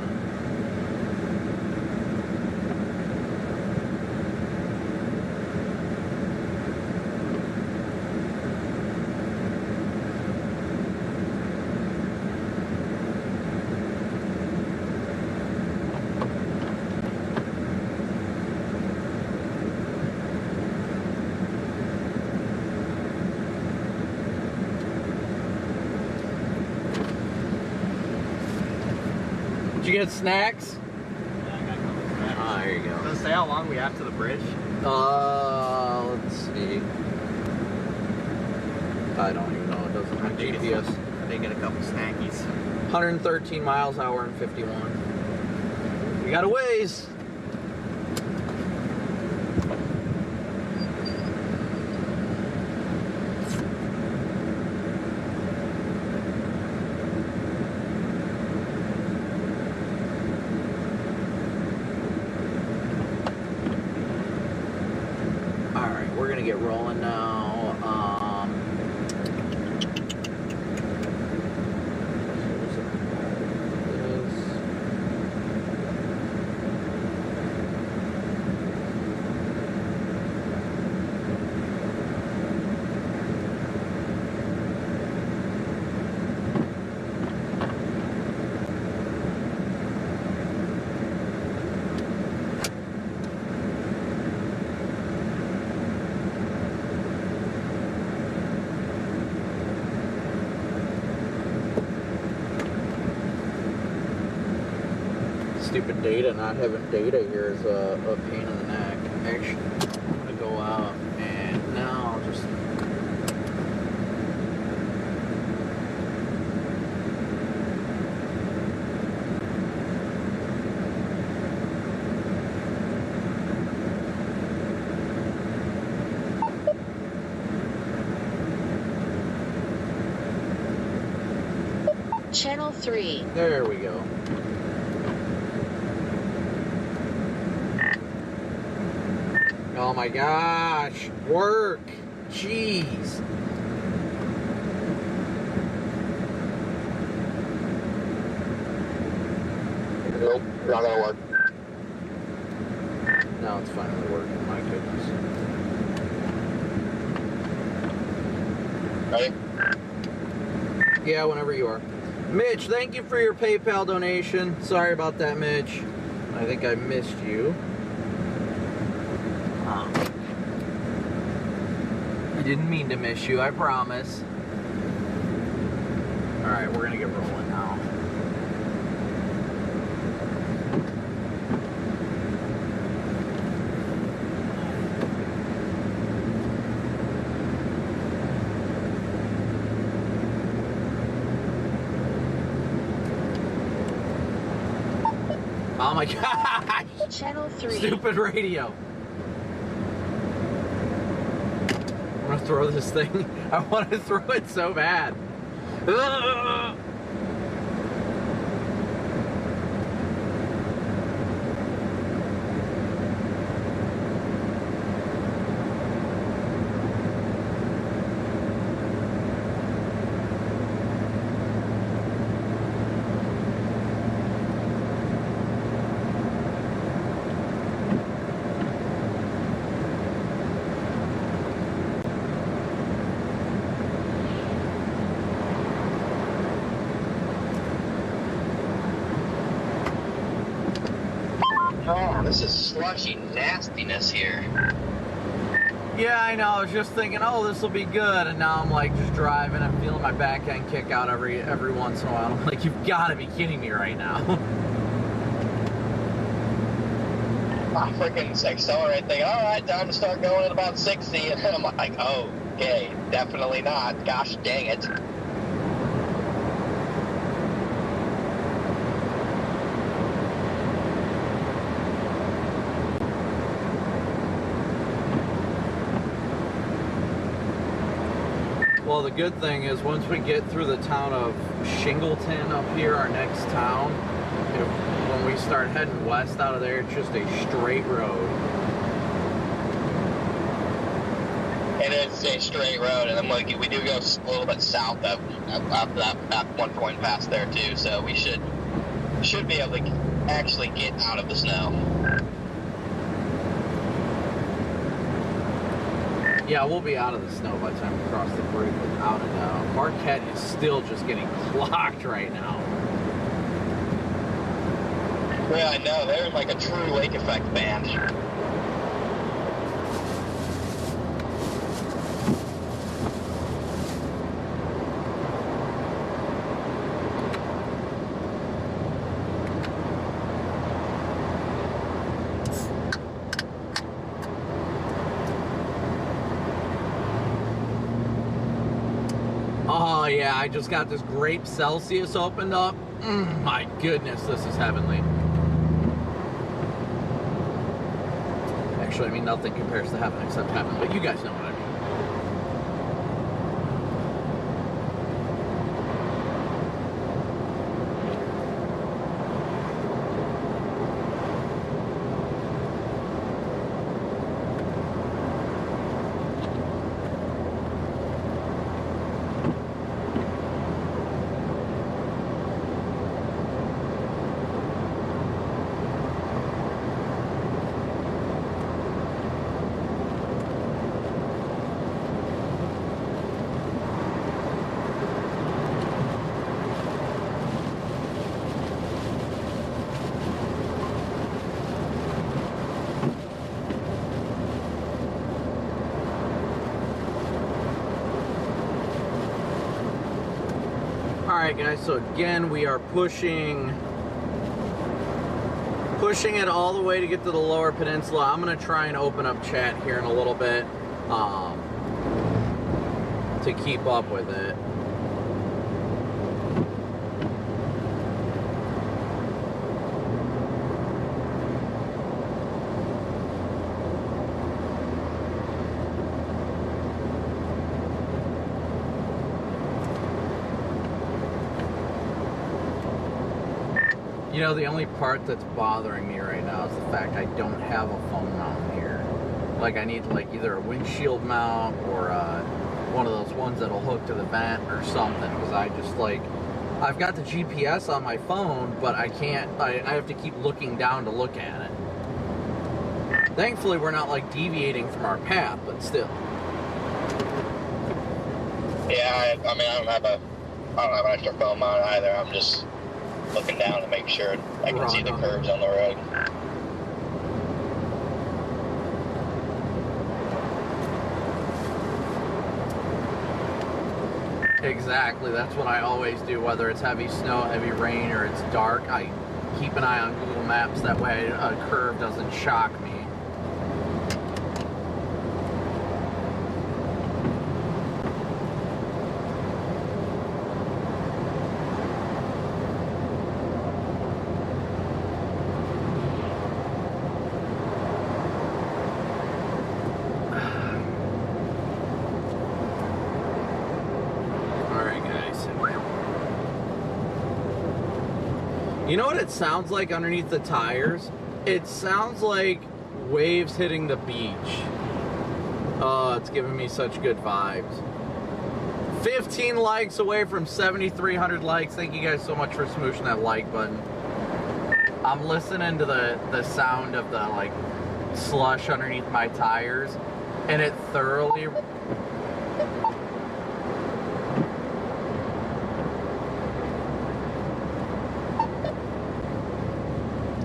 Did you get snacks? Yeah, I got a couple of snacks. Ah, there you go. Does it say how long we have to the bridge? Let's see. I don't even know. It doesn't have GPS. They get a couple snackies. 113 miles an hour and 51. We got a ways. We're gonna get rolling now. Stupid data, not having data here is a pain in the neck. Actually, I'm gonna go out and now I'll just. Channel 3. There we go. Oh my gosh, work, jeez. Nope, not gonna work. Now it's finally working, my goodness. Ready? Yeah, whenever you are. Mitch, thank you for your PayPal donation. Sorry about that, Mitch. I think I missed you. I didn't mean to miss you, I promise. Alright, we're gonna get rolling now. Oh my gosh! Channel 3. Stupid radio. I'm gonna throw this thing. I want to throw it so bad. Ugh! Oh, this is slushy nastiness here. Yeah, I know. I was just thinking, oh, this will be good, and now I'm like just driving. I'm feeling my back end kick out every once in a while. I'm like, you've got to be kidding me right now. I freaking accelerate, thinking, all right, time to start going at about 60, and then I'm like, oh, okay, definitely not. Gosh dang it. Well, the good thing is once we get through the town of Shingleton up here, our next town, when we start heading west out of there, it's just a straight road. It is a straight road, and then like we do go a little bit south of that one point past there too, so we should be able to actually get out of the snow. Yeah, we'll be out of the snow by the time we cross the bridge without a doubt. Marquette is still just getting clocked right now. Yeah, I know. They're like a true lake effect band. Oh yeah, I just got this grape Celsius opened up. My goodness, this is heavenly. Actually, I mean, nothing compares to heaven except heaven, but you guys know what I mean. Alright guys, so again we are pushing it all the way to get to the lower peninsula. I'm going to try and open up chat here in a little bit to keep up with it. You know, the only part that's bothering me right now is the fact I don't have a phone mount here. Like, I need, like, either a windshield mount or one of those ones that'll hook to the vent or something, because I just, like, I've got the GPS on my phone, but I can't, I have to keep looking down to look at it. Thankfully, we're not like deviating from our path, but still. Yeah, I mean, I don't have an extra phone mount either. I'm just looking down to make sure I can see the curves on the road. Exactly, that's what I always do, whether it's heavy snow, heavy rain, or it's dark. I keep an eye on Google Maps, that way a curve doesn't shock me. You know what it sounds like underneath the tires? It sounds like waves hitting the beach. Oh, it's giving me such good vibes. 15 likes away from 7,300 likes. Thank you guys so much for smooshing that like button. I'm listening to the sound of the like slush underneath my tires, and it thoroughly...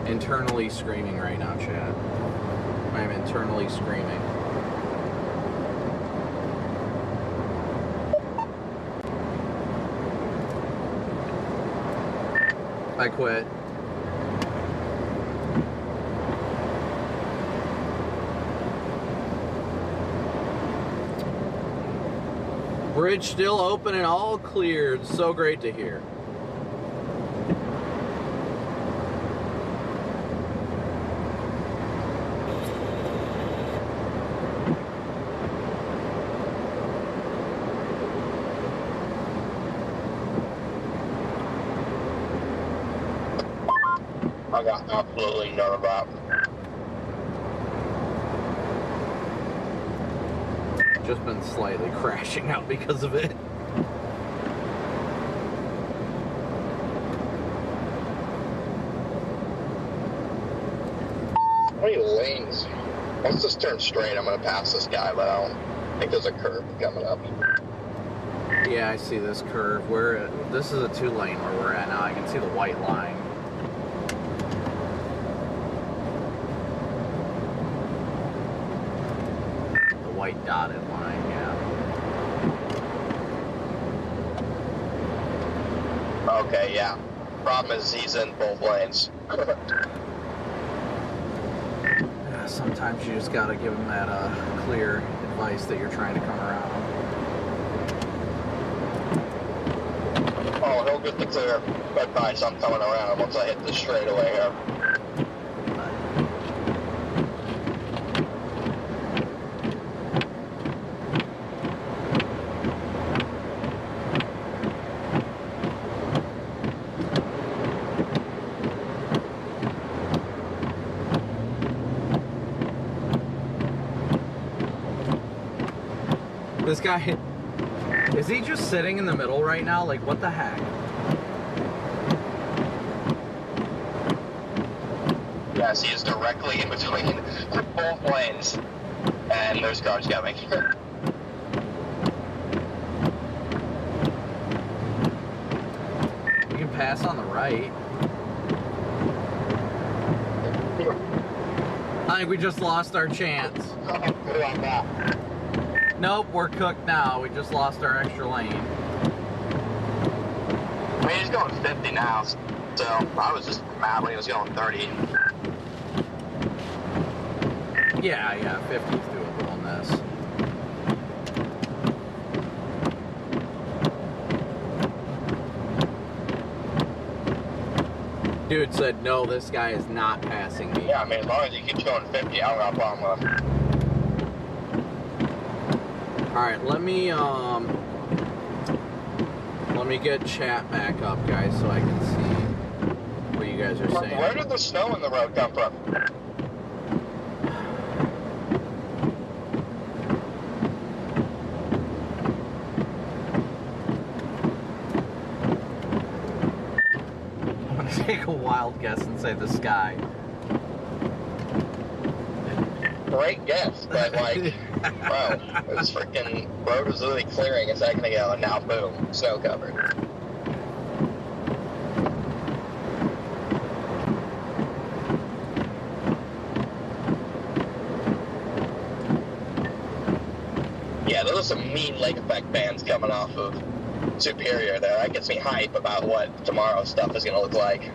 Internally screaming right now, chat. I am internally screaming. I quit. Bridge still open and all cleared. So great to hear. I got absolutely none of that. Just been slightly crashing out because of it. How many lanes? Let's just turn straight. I'm going to pass this guy, but I don't think there's a curve coming up. Yeah, I see this curve. This is a 2-lane where we're at now. I can see the white line. White dotted line, yeah. Okay, yeah. Problem is he's in both lanes. Yeah, sometimes you just gotta give them that clear advice that you're trying to come around. Oh, he'll get the clear advice. I'm coming around once I hit the straightaway here. This guy, is he just sitting in the middle right now? Like, what the heck? Yes, he is directly in between both lanes. And there's cars coming. You can pass on the right. I think we just lost our chance. Nope, we're cooked now. We just lost our extra lane. I mean, he's going 50 now, so I was just mad when he was going 30. Yeah, 50 is doable on this. Dude said, no, this guy is not passing me. Yeah, I mean, as long as he keeps going 50, I don't got a problem with him. Alright, let me get chat back up, guys, so I can see what you guys are saying. Where did the snow in the road come from? take a wild guess and say the sky. Great guess, but like, bro, it was freaking, road was literally clearing a second ago, and now boom, snow covered. Yeah, there was some mean lake effect bands coming off of Superior there. That gets me hype about what tomorrow's stuff is going to look like.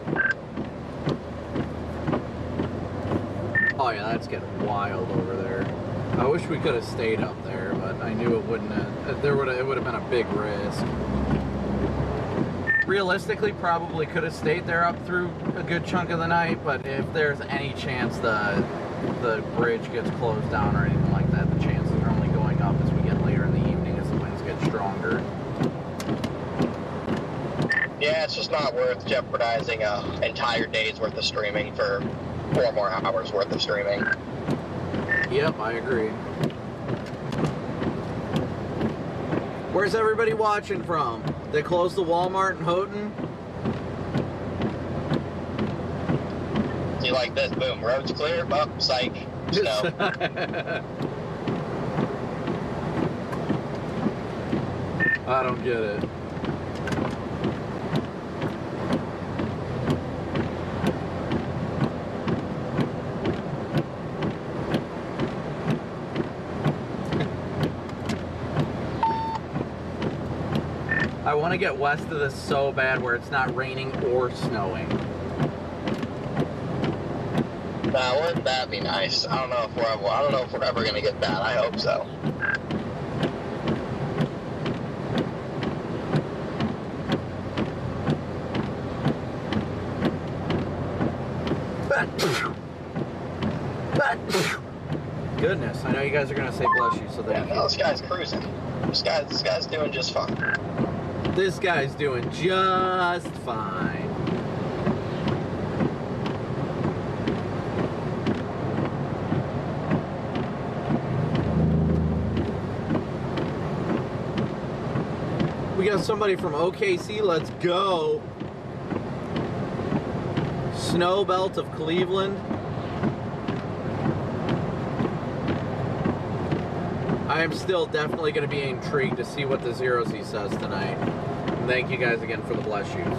Oh yeah, that's getting wild over there. I wish we could have stayed up there, but I knew it wouldn't have, it would have been a big risk. Realistically, probably could have stayed there up through a good chunk of the night, but if there's any chance the bridge gets closed down or anything like that, the chances are only going up as we get later in the evening as the winds get stronger. Yeah, it's just not worth jeopardizing an entire day's worth of streaming for 4 more hours worth of streaming. Yep, I agree. Where's everybody watching from? They closed the Walmart in Houghton? Do you like this? Boom, road's clear, up, psych, snow. I don't get it. I want to get west of this so bad where it's not raining or snowing. Now, wouldn't that be nice? I don't know if we're ever gonna get that. I hope so. Goodness, I know you guys are gonna say bless you, so thank you. No, this guy's cruising. This guy's doing just fine. This guy's doing just fine. We got somebody from OKC, let's go. Snow belt of Cleveland. I am still definitely going to be intrigued to see what the Zero Z says tonight. And thank you guys again for the bless yous.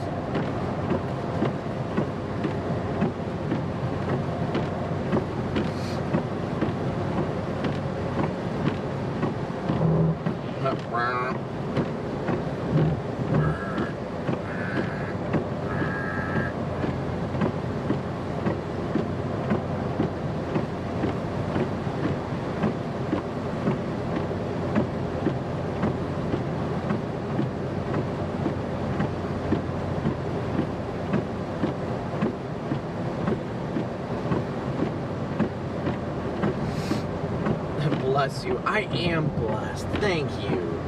Bless you. I am blessed. Thank you.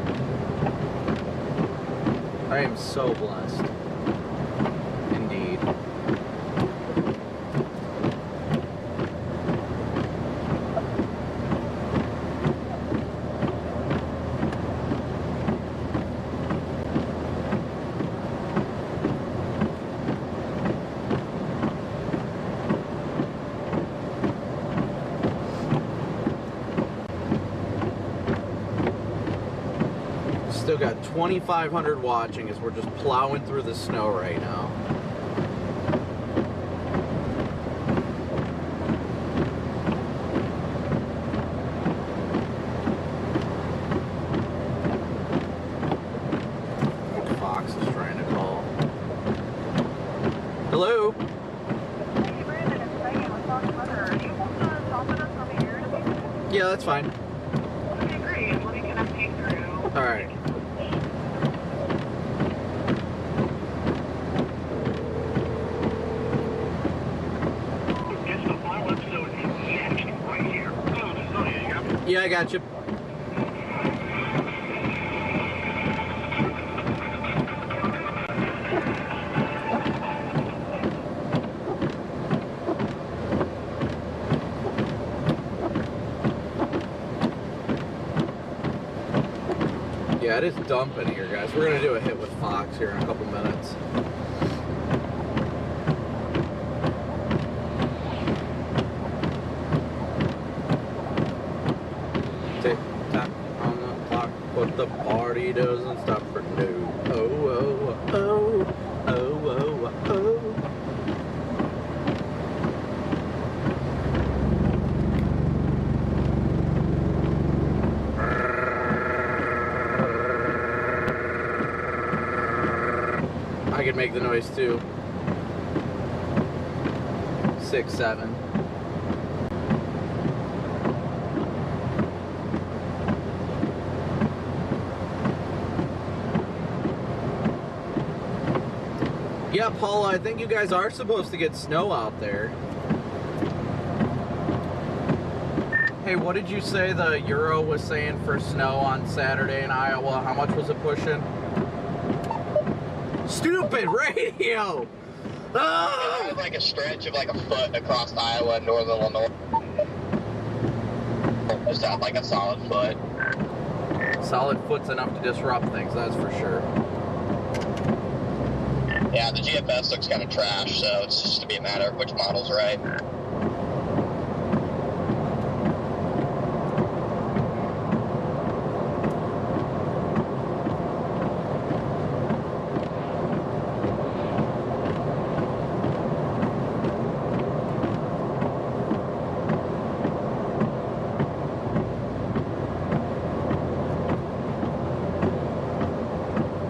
I am so blessed. Indeed. Still got 2,500 watching as we're just plowing through the snow right now. Fox is trying to call. Hello? Hey, Brandon, it's Megan with Fox Weather. Are you able to talk with us on the air in a few minutes? Yeah, that's fine. Okay, great. Let me connect you through. All right. It's the final episode next, right here. Oh, yeah, you got me? Yeah, I got you. Yeah, it is dumping here, guys. We're going to do a hit with Fox here in a couple minutes. He doesn't stop for no. Oh, oh, oh, oh, oh, oh. I could make the noise too. 6, 7. Yeah, Paula, I think you guys are supposed to get snow out there. Hey, what did you say the Euro was saying for snow on Saturday in Iowa? How much was it pushing? Stupid radio! Oh! It was like a stretch of like a foot across Iowa and northern Illinois. Just at like a solid foot. Solid foot's enough to disrupt things, that's for sure. Yeah, the GFS looks kind of trash, so it's just to be a matter of which model's right.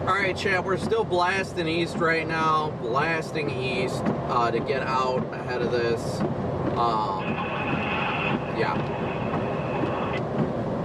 Alright, chat, we're still blasting east right now. Blasting east to get out ahead of this. Yeah.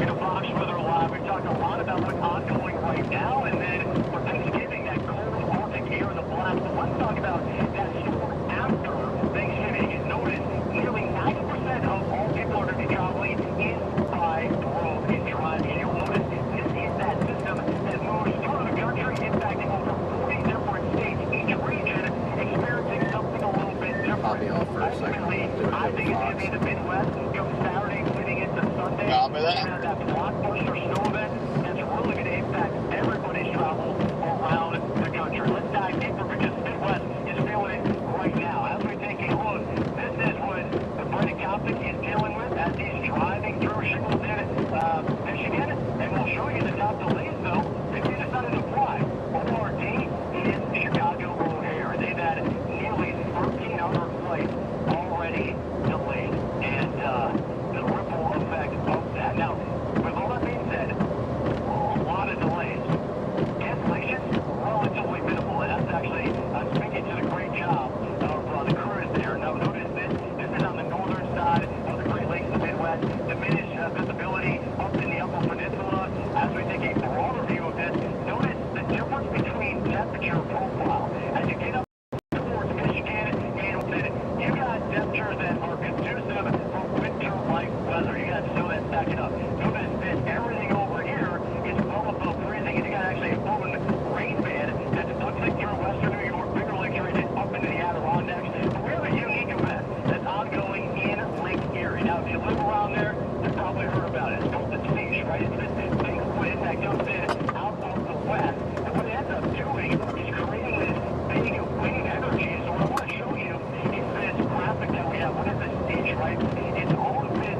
In a box weather live, we talked a lot about what's ongoing right now, and then for Thanksgiving, that cold Arctic air and the blast. But let's talk about that storm after Thanksgiving. You notice nearly 90% of all people are going to be traveling is by road and driving. You'll notice this is that system that moves through the country, impacting over 40 different states, each region experiencing something a little bit different. I'll be off for a second. Ultimately, I think it's going to be the Midwest come Saturday, leading into Sunday. Copy that. That blockbuster snow event that's really going to impact everybody's travel around the country. Let's dive deeper because the Midwest is feeling it right now. As we take a look, this is what Brandon Copic is dealing with as he's driving through Shingleton, Michigan. And we'll show you the top delays, though, if you decided to fly. ORD is Chicago O'Hare. They've had nearly 1,300 flights already delayed. And the ripple effect of that. Now, with all that being said, a lot of delays. Cancellations, relatively minimal. And that's actually speaking to the great job of the crews there. Now, notice this. This is on the northern side of the Great Lakes, the Midwest. Diminished visibility up in the Upper Peninsula. As we take a broader view of this, notice the difference between temperature profile. As you get up towards Michigan, and you got temperatures that are conducive for winter-like weather. You got snow that's stacking up. Notice this, everything over here is well above freezing, and you got actually a blowing rain band that's pushing through western New York, Bigger Lakes region, up into the Adirondacks. But we have a unique event that's ongoing in Lake Erie. Now, if you live around there, you've probably heard about it. It's called the Siege, right? It's this big wind that comes in out of the west. And what it ends up doing is creating this big wind energy. So what I want to show you is this graphic that we have. What is this Siege, right? It's all of this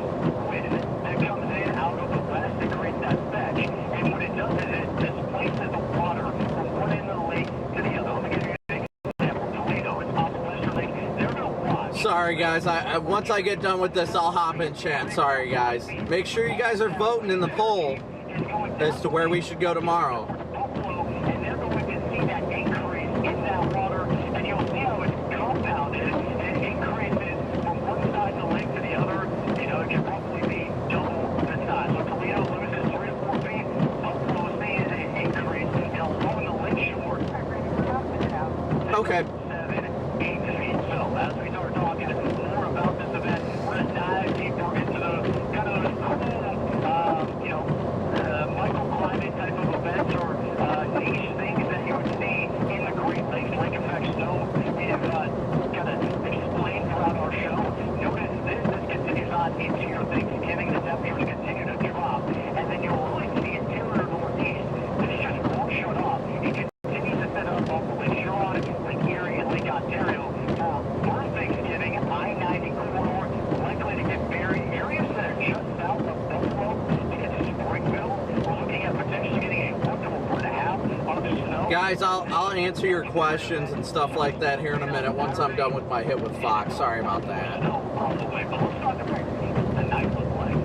wind that comes in out of the west that creates that fetch. And what it does is it displaces the water from one end of the lake to the other. Let me give you an example. Toledo, it's off the Western Lake. They're going to watch. Sorry, guys. Once I get done with this, I'll hop in chat. Sorry, guys. Make sure you guys are voting in the poll as to where we should go tomorrow. And they're going to see that increase in that water, and you'll see how it's compounded and increases from one side of the lake to the other. You know, it could probably be double the size. So Toledo loses 3 to 4 feet. Buffalo sees an increase, and along the lake shore, Okay. 7, 8 feet. So as we start talking more about this event, we're going to dive deeper into the kind of those cool, microclimate type of events or niche things that you would see in the Great Lakes. Lake effect snow, we have kind of explained throughout our show. Notice this continues on into your Thanksgiving. The temperatures continue to drop, and then you'll really see the interior northeast. This just won't shut off. It continues to set up over Lake Huron, Lake Erie, and Lake Ontario for Thanksgiving. I-90 Guys, I'll answer your questions and stuff like that here in a minute once I'm done with my hit with Fox. Sorry about that. No, probably, but let's talk about the night look like. We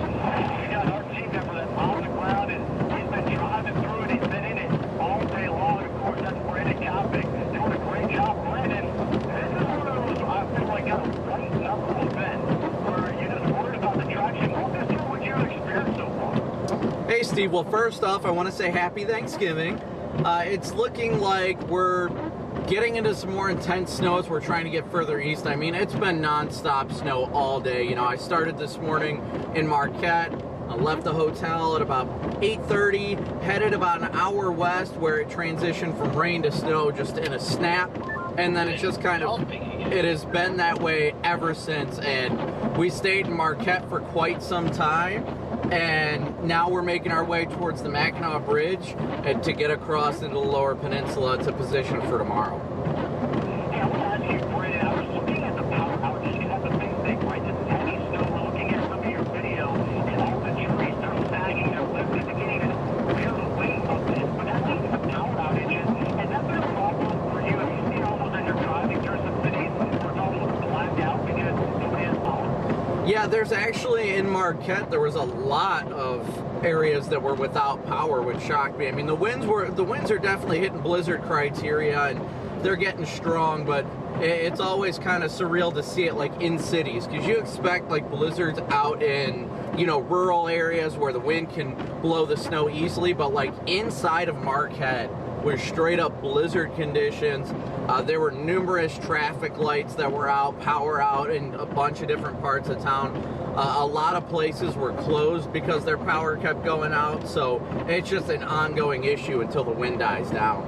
got our team member that's on the ground, and he's been driving through it. He's been in it all day long. Of course, that's Brandon Copic doing a great job. Brandon, this is one of those, I feel like, a white knuckle event where you're just worried about the traction. Walk us through what you've experienced so far. Hey, Steve. Well, first off, I want to say happy Thanksgiving. It's looking like we're getting into some more intense snow as we're trying to get further east. I mean, it's been non-stop snow all day. You know, I started this morning in Marquette. I left the hotel at about 8:30, headed about an hour west where it transitioned from rain to snow just in a snap. And then it's just kind of, it has been that way ever since. And we stayed in Marquette for quite some time. And now we're making our way towards the Mackinac Bridge and to get across into the Lower Peninsula to position for tomorrow. Yeah, I want to ask you, Brandon, I was looking at the power outage, and that's a big thing, right? This heavy snow, we're looking at some of your video, and all the trees are sagging, they're lifted, beginning to feel the weight of this, but that's leading to power outages. Has that been a problem for you? Have you seen almost as you're driving through some cities where it's almost blacked out because nobody has power? Yeah, there's actually in Marquette, there was a lot of areas that were without power, which shocked me. I mean, the winds are definitely hitting blizzard criteria, and they're getting strong, but it's always kind of surreal to see it like in cities, because you expect like blizzards out in, you know, rural areas where the wind can blow the snow easily, but like inside of Marquette was straight up blizzard conditions. There were numerous traffic lights that were out, power out in a bunch of different parts of town. A lot of places were closed because their power kept going out, so it's just an ongoing issue until the wind dies down.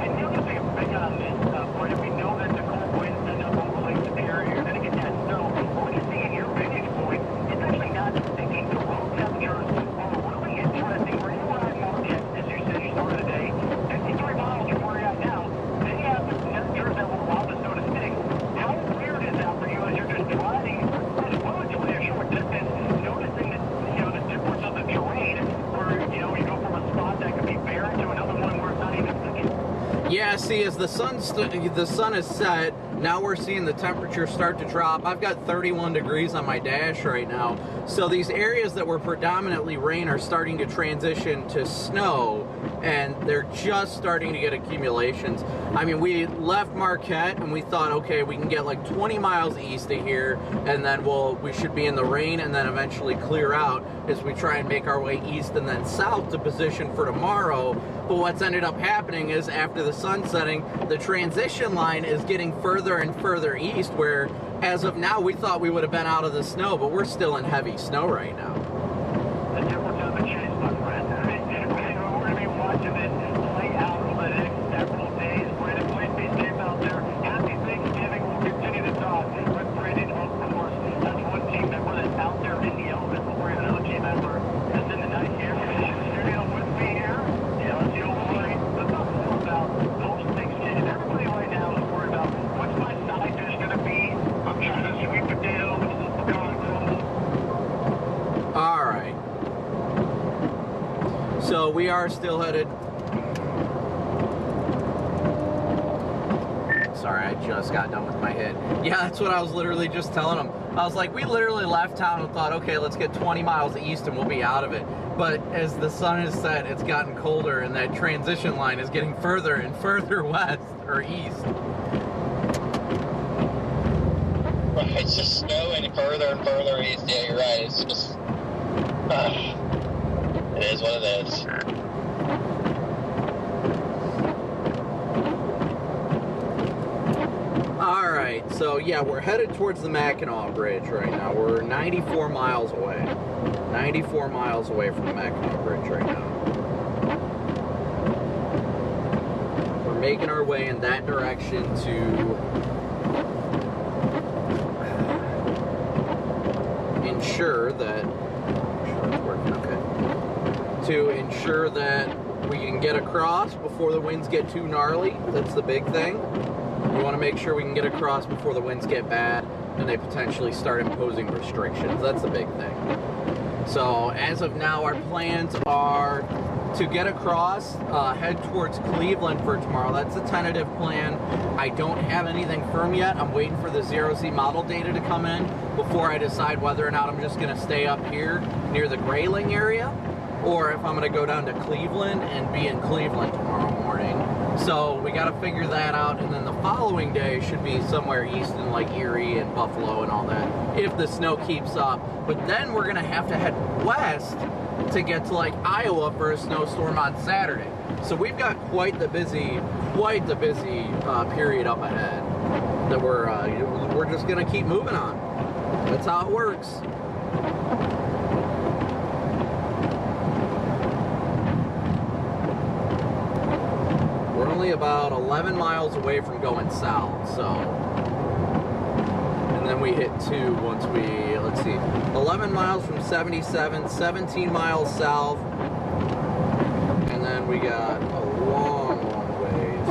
And the other thing I'm big on this, Brandon, we know that the cold winds end up overlaying the area, you're going to get that snow, but what you see in your vantage point, it's actually not sticking. The road temperatures are really interesting. Where you are at Marquette, as you said, you started the day, 53 miles from where you're at now, then you have the temperatures that will allow the snow to stick. How weird is that for you as you're just driving relatively a short distance, noticing that, you know, the difference of the terrain, where, you know, you go from a spot that could be barren to another one where it's not even sticking? Yeah, see, as the sun is set, now we're seeing the temperature start to drop. I've got 31 degrees on my dash right now. So these areas that were predominantly rain are starting to transition to snow, and they're just starting to get accumulations. I mean, we left Marquette and we thought, okay, we can get like 20 miles east of here, and then we should be in the rain and then eventually clear out as we try and make our way east and then south to position for tomorrow. But what's ended up happening is after the sun setting, the transition line is getting further and further east, where as of now we thought we would have been out of the snow, but we're still in heavy snow right now. The difference of the chase, my friend. We're going to be watching it play out over the next several days. Brandon, please be safe out there. Happy Thanksgiving. We'll continue to talk with Brandon, of course. That's one team member that's out there in the element, but we're another team member that's in the night here. Studio with me here. Yeah, let's go. Let's talk more about those things. Everybody right now is worried about what's my side dish going to be. I'm trying to sweet potato with a little pecan crumble. All right. So we are still headed. Sorry, I just got done with my hit. Yeah, that's what I was literally just telling them. I was like, we literally left town and thought, okay, let's get 20 miles east and we'll be out of it. But as the sun has set, it's gotten colder, and that transition line is getting further and further west or east. Right, it's just snowing further and further east. Yeah, you're right. It's just, it is what it is. All right, so yeah, we're headed towards the Mackinac Bridge right now. We're 94 miles away. 94 miles away from the Mackinac Bridge right now. We're making our way in that direction to ensure that, to ensure that we can get across before the winds get too gnarly. That's the big thing. We want to make sure we can get across before the winds get bad and they potentially start imposing restrictions. That's the big thing. So as of now, our plans are to get across, head towards Cleveland for tomorrow. That's the tentative plan. I don't have anything firm yet. I'm waiting for the 0Z model data to come in before I decide whether or not I'm just going to stay up here near the Grayling area, or if I'm going to go down to Cleveland and be in Cleveland tomorrow morning. So we got to figure that out, and then the following day should be somewhere east in like Erie and Buffalo and all that, if the snow keeps up. But then we're going to have to head west to get to like Iowa for a snowstorm on Saturday. So we've got quite the busy period up ahead that we're just going to keep moving on. That's how it works. We're only about 11 miles away from going south, so, and then we hit 2 once we, let's see, 11 miles from 77, 17 miles south, and then we got a long, long ways.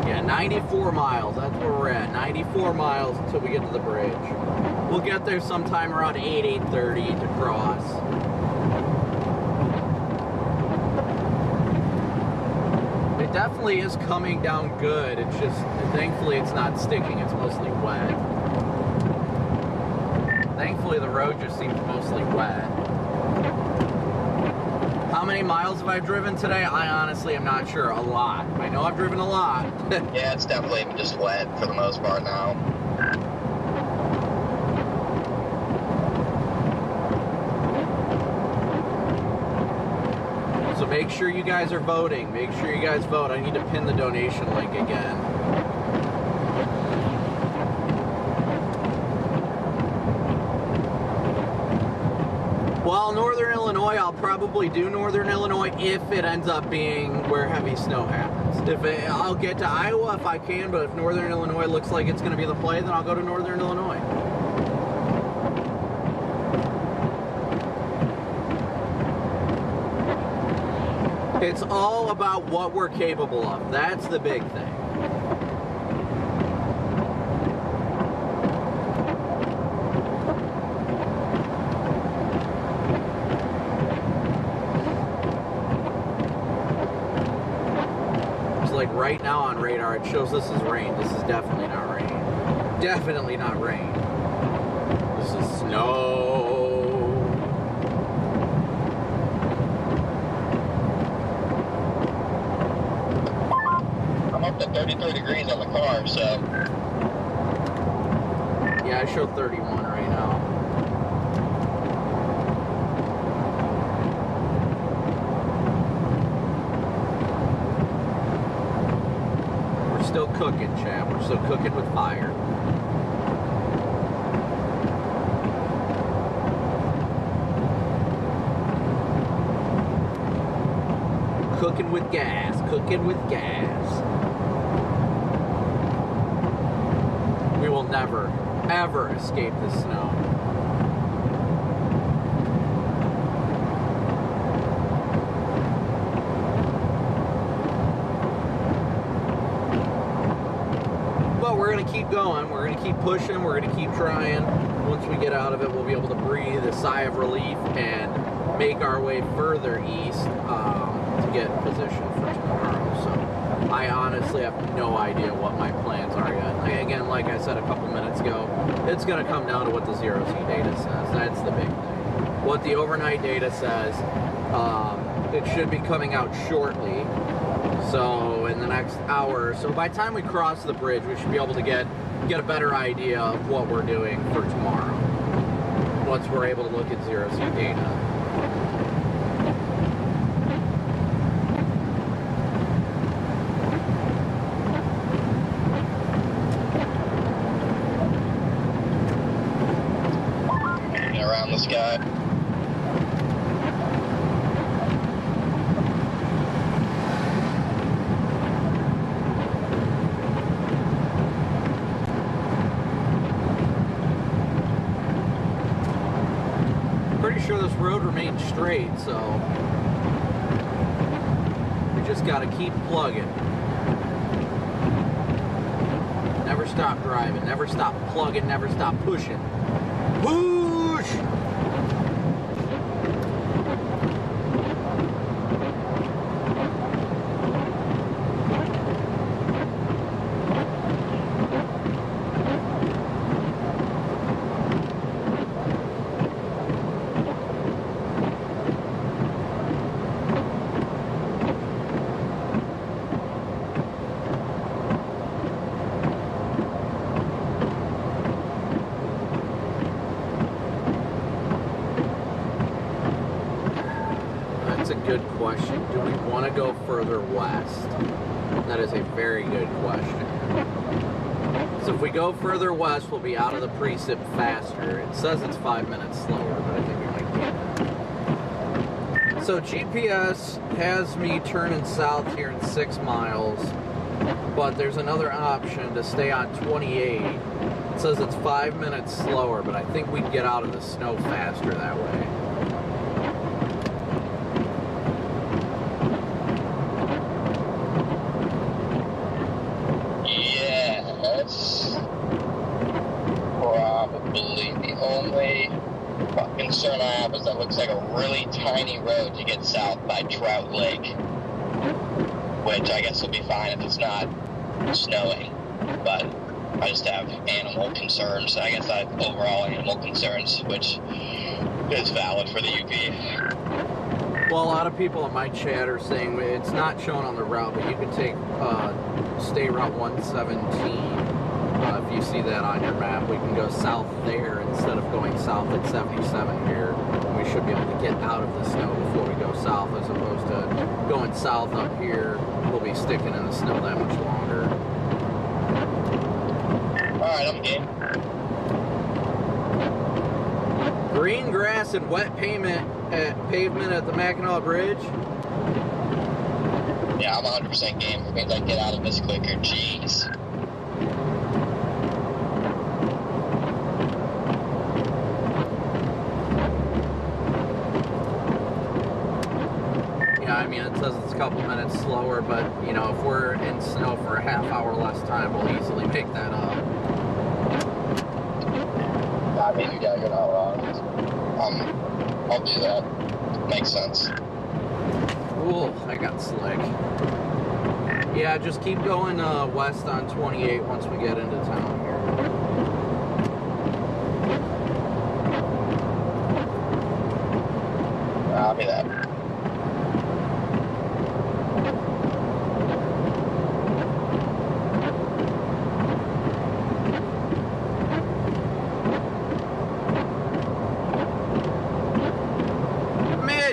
Yeah, 94 miles, that's where we're at. 94 miles until we get to the bridge. We'll get there sometime around 8:30 to cross. It definitely is coming down good. It's just, thankfully it's not sticking, it's mostly wet. Thankfully the road just seems mostly wet. How many miles have I driven today? I honestly am not sure. A lot. I know I've driven a lot. Yeah, it's definitely just wet for the most part now. So make sure you guys are voting. Make sure you guys vote. I need to pin the donation link again. Well, Northern Illinois, I'll probably do Northern Illinois if it ends up being where heavy snow happens. I'll get to Iowa if I can, but if Northern Illinois looks like it's going to be the play, then I'll go to Northern Illinois. It's all about what we're capable of. That's the big thing. It's like right now on radar, it shows this is rain. This is definitely not rain. Definitely not rain. This is snow. I'm up to 33 degrees on the car, so. Yeah, I show 31 right now. We're still cooking, chap. We're still cooking with fire. Cooking with gas. Cooking with gas. We will never, ever escape the snow. But we're going to keep going. We're going to keep pushing. We're going to keep trying. Once we get out of it, we'll be able to breathe a sigh of relief and make our way further east to get in position for tomorrow. So I honestly have no idea what my plans are yet. Again, like I said a couple minutes ago, it's going to come down to what the 0Z data says. That's the big thing. What the overnight data says, it should be coming out shortly. So in the next hour, so by the time we cross the bridge, we should be able to get a better idea of what we're doing for tomorrow. Once we're able to look at 0Z data. Around the sky. great, so we just gotta keep plugging. Never stop driving, never stop plugging, never stop pushing. Whoosh! That's a good question. Do we want to go further west? That is a very good question. So if we go further west, we'll be out of the precip faster. It says it's 5 minutes slower, but I think we might get it. So GPS has me turning south here in 6 miles, but there's another option to stay on 28. It says it's 5 minutes slower, but I think we'd get out of the snow faster that way. Probably the only concern I have is that looks like a really tiny road to get south by Trout Lake, which I guess will be fine if it's not snowing, but I just have animal concerns. I guess I have overall animal concerns, which is valid for the UP. Well, a lot of people in my chat are saying it's not shown on the route, but you can take State Route 117. If you see that on your map, we can go south there instead of going south at 77 here. We should be able to get out of the snow before we go south, as opposed to going south up here. We'll be sticking in the snow that much longer. Alright, I'm game. Green grass and wet pavement at the Mackinac Bridge. Yeah, I'm 100% game. It means I can get out of this quicker. Jeez. I mean, it says it's a couple minutes slower, but, you know, if we're in snow for a half hour less time, we'll easily make that up. I mean, yeah, you're not wrong. I'll do that. Makes sense. Ooh, I got slick. Yeah, just keep going west on 28 once we get into town here. I'll be that.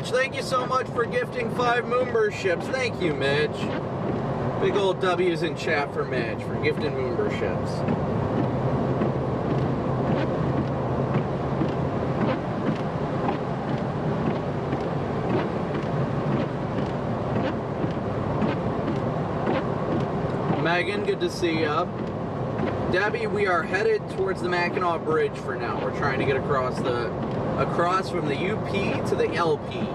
Thank you so much for gifting 5 memberships. Thank you, Mitch. Big old W's in chat for Mitch for gifting memberships. Megan, good to see you. Debbie, we are headed towards the Mackinac Bridge for now. We're trying to get across from the UP to the LP.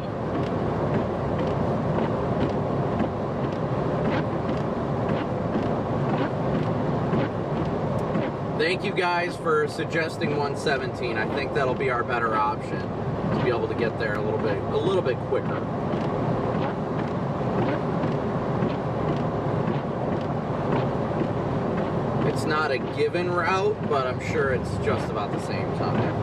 Thank you guys for suggesting 117. I think that'll be our better option to be able to get there a little bit quicker. It's not a given route, but I'm sure it's just about the same time.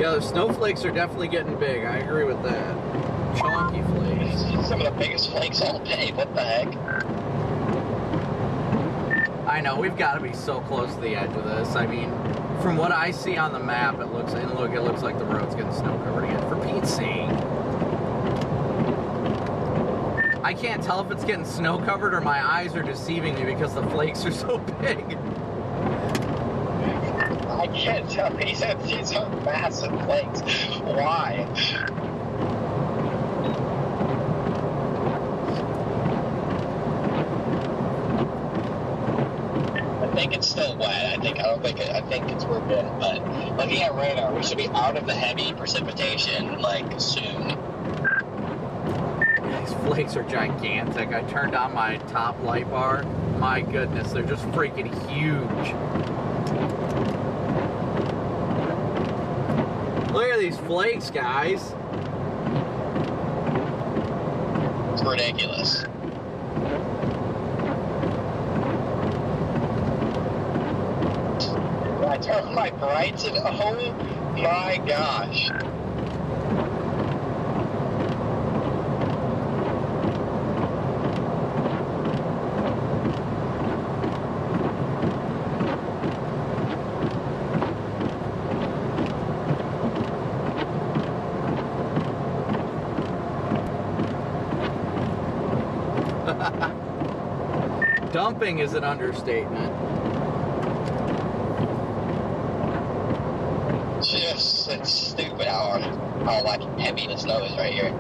Yeah, the snowflakes are definitely getting big. I agree with that. Chonky flakes. Some of the biggest flakes all day. What the heck? I know, we've got to be so close to the edge of this. I mean, from what I see on the map, it looks like the road's getting snow covered again. For Pete's sake. I I can't tell if it's getting snow covered or my eyes are deceiving me because the flakes are so big. I can't tell. These are massive flakes. Why? I think it's still wet. I think it's we're good. But looking at radar, we should be out of the heavy precipitation like soon. These flakes are gigantic. I turned on my top light bar. My goodness, they're just freaking huge. Look at these flakes, guys. It's ridiculous. I turned my brights and oh my gosh. Dumping is an understatement. It's stupid how like heavy the snow is right here.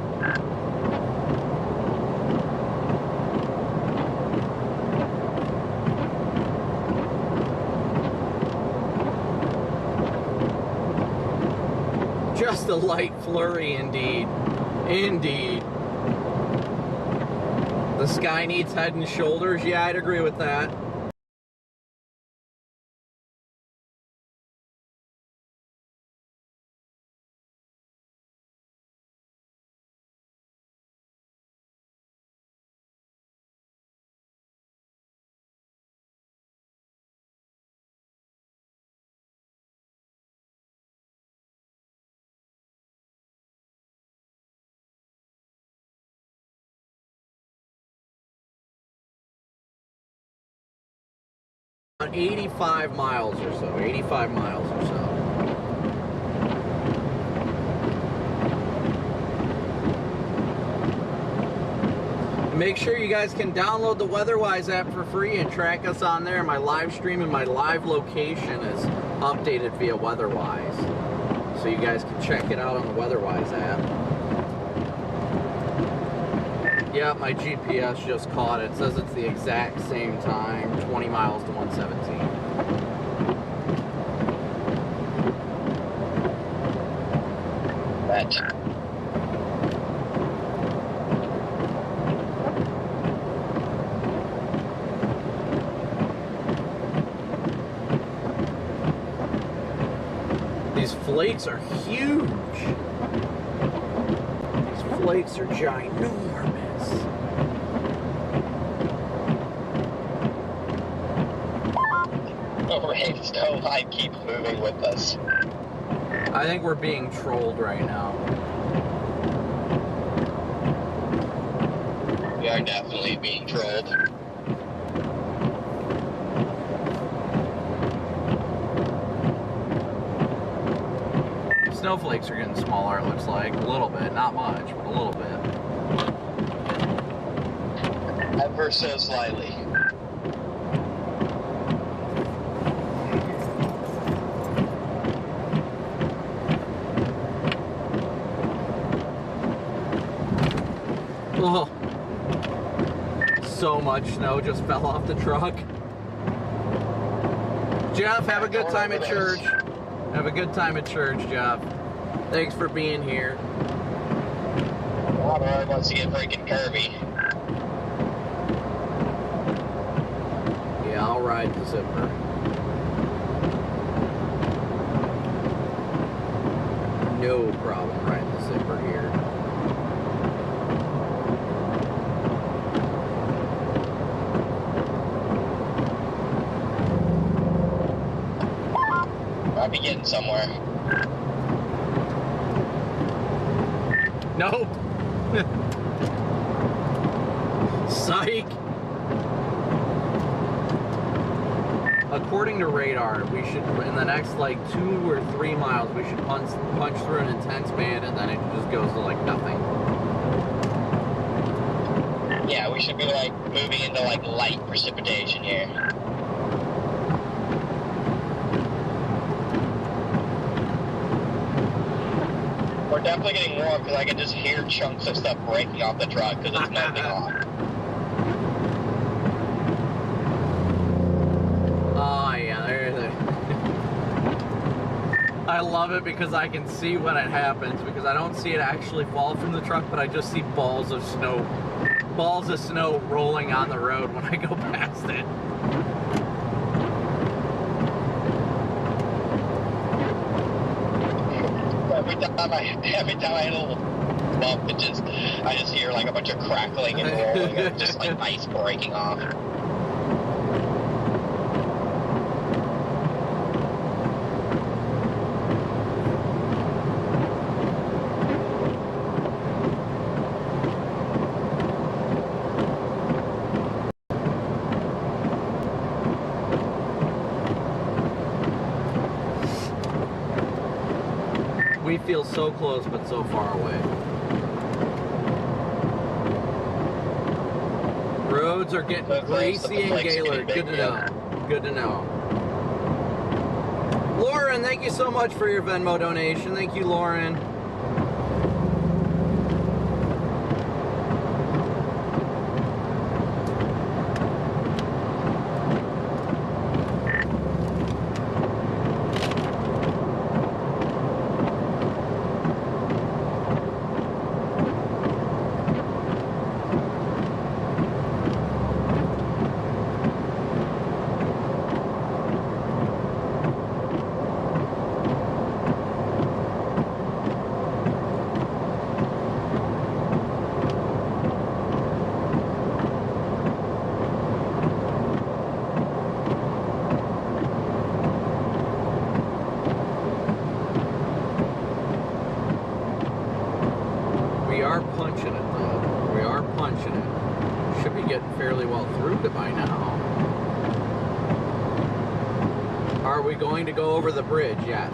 Just a light flurry indeed. Indeed. The sky needs head and shoulders. Yeah, I'd agree with that. About 85 miles or so. 85 miles or so. Make sure you guys can download the WeatherWise app for free and track us on there. My live stream and my live location is updated via WeatherWise. So you guys can check it out on the WeatherWise app. Yeah, my GPS just caught it. It says it's the exact same time, 20 miles to 117. That. These flakes are huge. These flakes are ginormous. Overhead snow line keeps moving with us. I think we're being trolled right now. We are definitely being trolled. Snowflakes are getting smaller, it looks like. A little bit. Not much, but a little bit. Ever so slightly. Oh. So much snow just fell off the truck. Jeff, have a good time at church. Have a good time at church, Jeff. Thanks for being here. Water wants to get freaking curvy. Yeah, I'll ride the zipper. No problem riding the zipper here. I'll be getting somewhere. Nope. Psych. According to radar, we should, in the next like 2 or 3 miles, we should punch through an intense band and then it just goes to like nothing. Yeah, we should be like moving into like light precipitation here. We're definitely getting warm because I can just hear chunks of stuff breaking off the truck because it's melting off. Oh yeah, there's it. I love it because I can see when it happens, because I don't see it actually fall from the truck, but I just see balls of snow rolling on the road when I go past it. Every time I hit a little bump, I just hear like a bunch of crackling and rolling and just like ice breaking off. We feel so close, but so far away. Roads are getting greasy and Gaylord. Good to know. Good to know. Lauren, thank you so much for your Venmo donation. Thank you, Lauren. Going to go over the bridge, yes.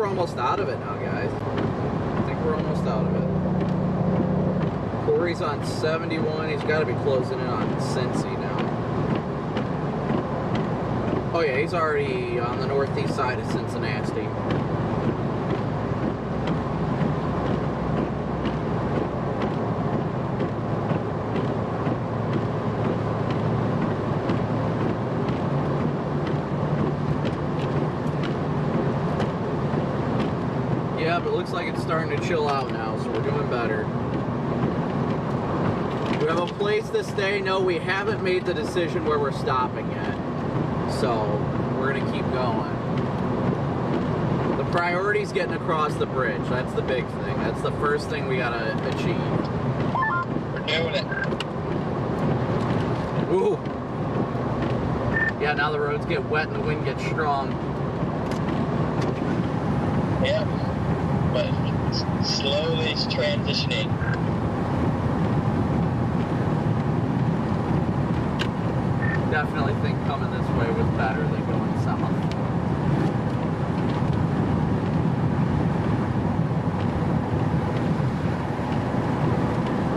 Almost out of it now, guys. I think we're almost out of it. Corey's on 71. He's got to be closing in on Cincy now. Oh yeah, he's already on the northeast side of Cincinnati. But it looks like it's starting to chill out now, so we're doing better. Do we have a place to stay? No, we haven't made the decision where we're stopping yet. So, we're going to keep going. The priority's getting across the bridge. That's the big thing. That's the first thing we got to achieve. We're doing it. Ooh. Yeah, now the roads get wet and the wind gets strong. Yep. But slowly transitioning. Definitely think coming this way was better than going south.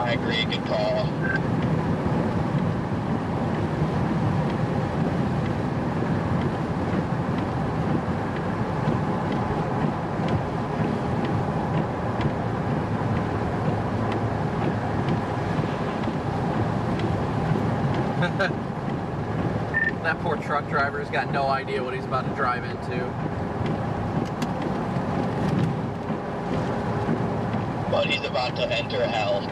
I agree, good call. That poor truck driver's got no idea what he's about to drive into. But he's about to enter hell.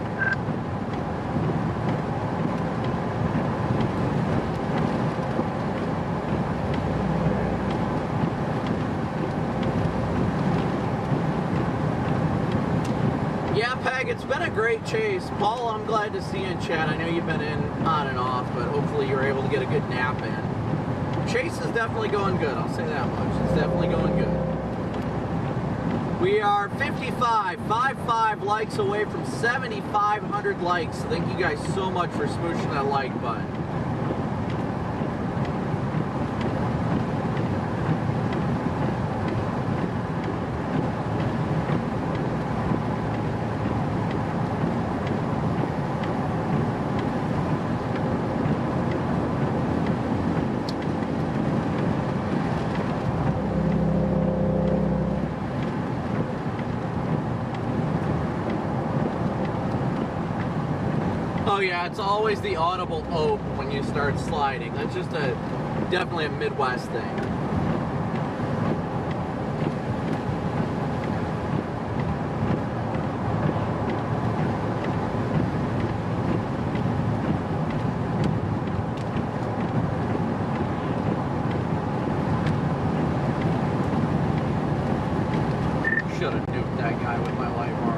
great chase. Paul, I'm glad to see you in chat. I know you've been in on and off, but hopefully you're able to get a good nap in. Chase is definitely going good. I'll say that much. It's definitely going good. We are 55 likes away from 7,500 likes. Thank you guys so much for smooshing that like button. Oh yeah, it's always the audible ope when you start sliding. That's just definitely a Midwest thing. Should have nuked that guy with my light bar.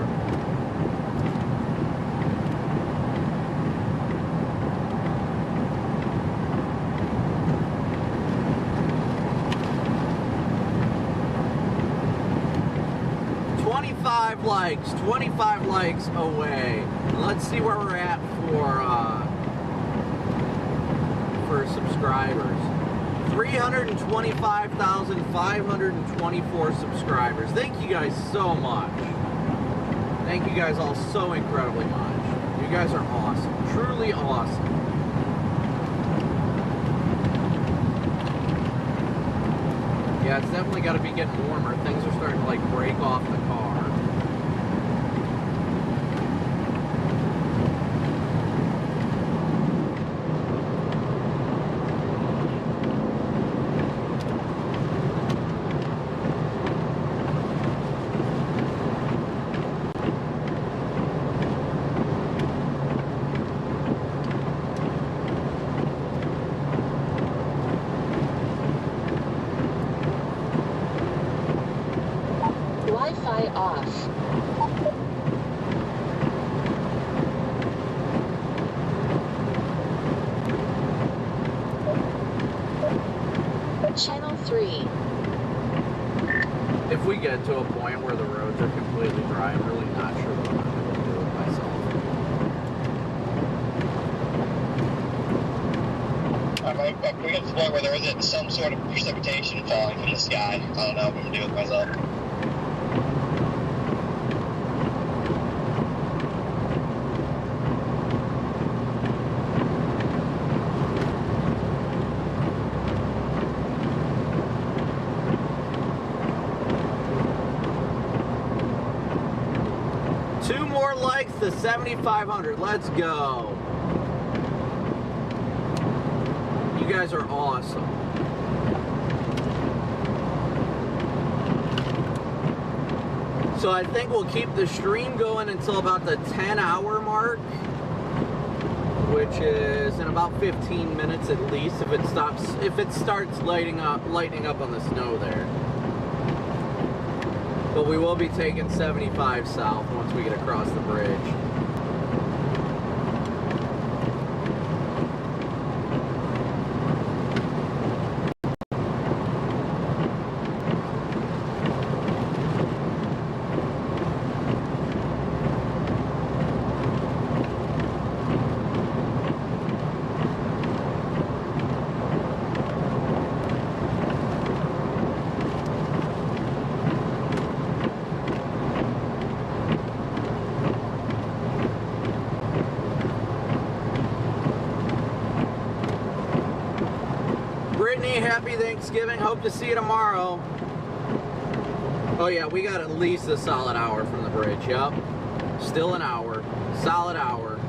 Likes, 25 likes away. Let's see where we're at for subscribers. 325,524 subscribers. Thank you guys so much. Thank you guys all so incredibly much. You guys are awesome. Truly awesome. Yeah, it's definitely got to be getting warmer. Things are starting to like break off the car. Wi-Fi off. Channel 3. If we get to a point where the roads are completely dry, I'm really not sure what I'm going to do with myself. If we get to the point where there isn't some sort of precipitation falling from the sky, I don't know what I'm going to do with myself. To 7,500. Let's go. You guys are awesome. So I think we'll keep the stream going until about the 10-hour mark, which is in about 15 minutes at least if it starts lighting up on the snow there. But we will be taking 75 south once we get across the bridge. Happy Thanksgiving. Hope to see you tomorrow. Oh yeah, we got at least a solid hour from the bridge. Yep. Still an hour. Solid hour.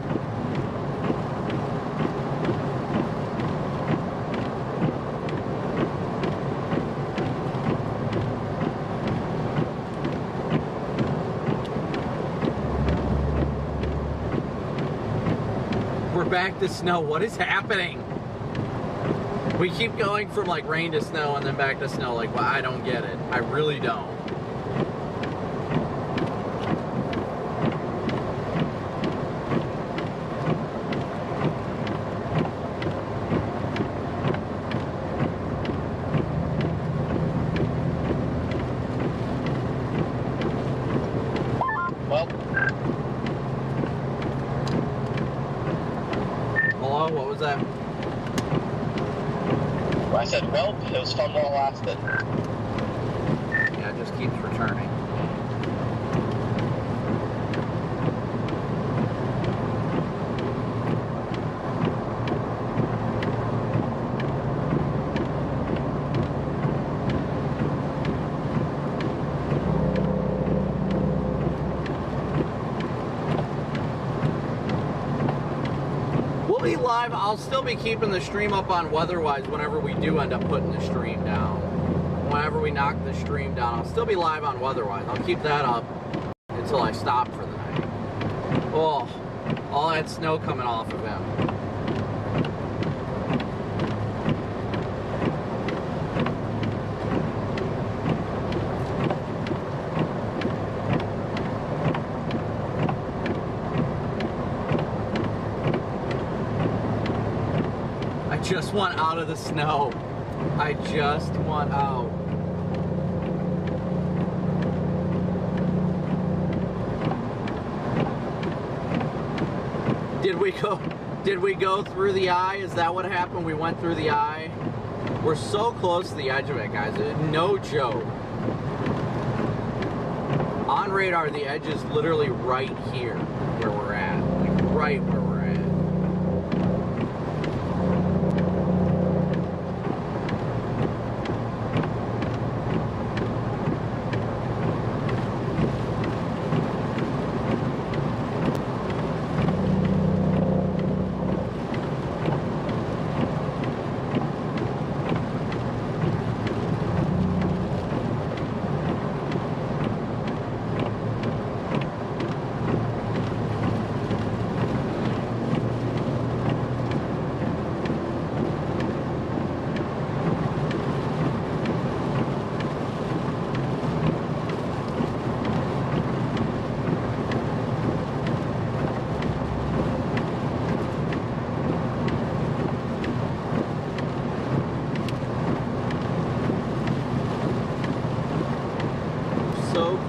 We're back to snow. What is happening? We keep going from like rain to snow and then back to snow. Like, well, I don't get it. I really don't. I said, well, it was fun while it lasted. Yeah, it just keeps returning. We'll be live. I'll still be keeping the stream up on Weatherwise whenever we do end up putting the stream down. Whenever we knock the stream down, I'll still be live on Weatherwise. I'll keep that up until I stop for the night. Oh, all that snow coming off of him. I just want out of the snow. I just want out. Did we go through the eye? Is that what happened? We went through the eye? We're so close to the edge of it, guys. No joke. On radar, the edge is literally right here where we're at. Like right where we're at.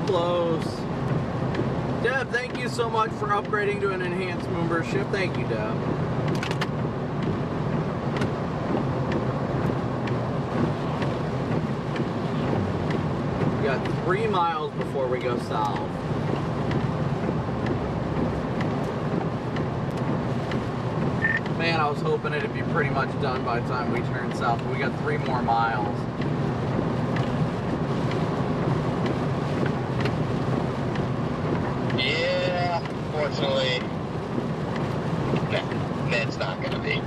Close. Deb, thank you so much for upgrading to an enhanced membership. Thank you, Deb. We got 3 miles before we go south. Man, I was hoping it'd be pretty much done by the time we turn south, but we got 3 more miles. Yeah, fortunately, it's not going to be.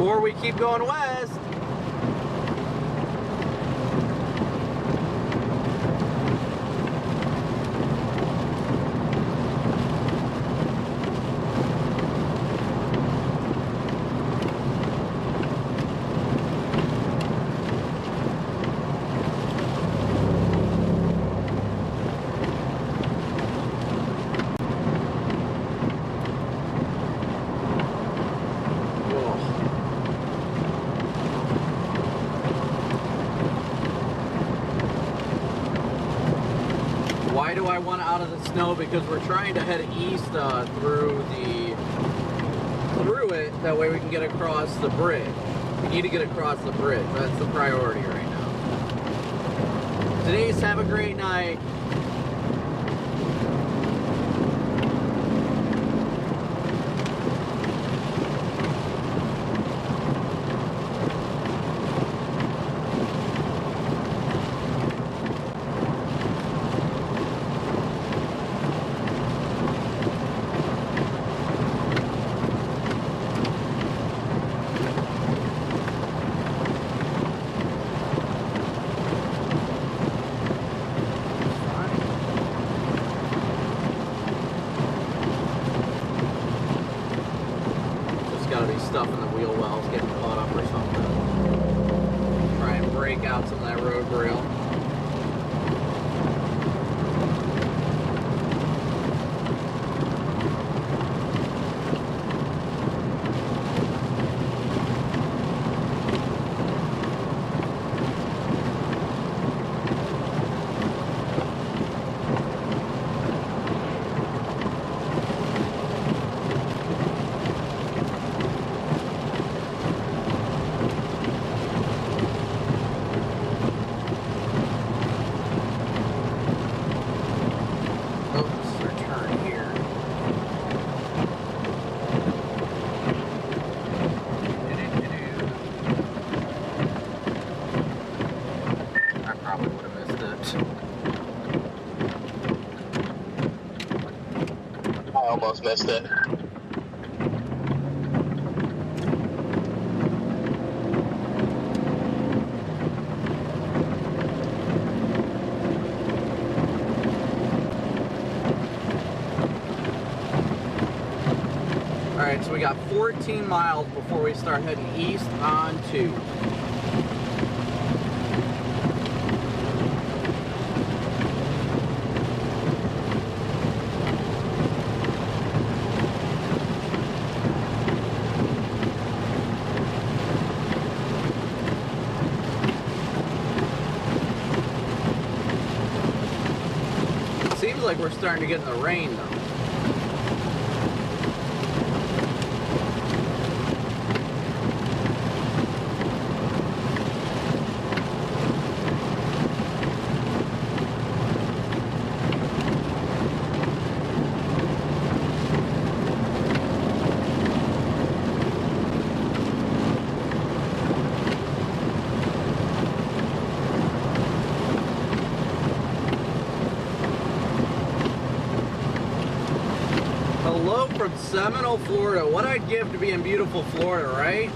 Or we keep going west. Why do I want out of the snow? Because we're trying to head east through it. That way we can get across the bridge. We need to get across the bridge. That's the priority right now. Denise, have a great night. Stuff in the wheel wells getting caught up or something. Try and break out some of that road rail. almost missed it. Alright, so we got 14 miles before we start heading east on 2. Seems like we're starting to get in the rain though. Hello from Seminole, Florida. What I'd give to be in beautiful Florida, right?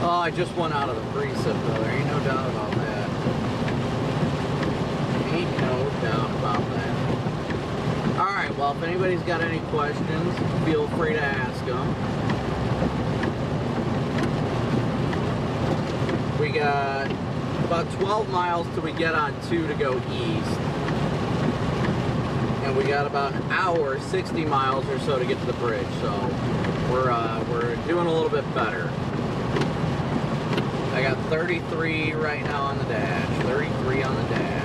Oh, I just went out of the precip though. There ain't no doubt about that. Ain't no doubt about that. Alright, well, if anybody's got any questions, feel free to ask them. We got about 12 miles till we get on 2 to go east. And we got about an hour, 60 miles or so to get to the bridge. So we're doing a little bit better. I got 33 right now on the dash. 33 on the dash.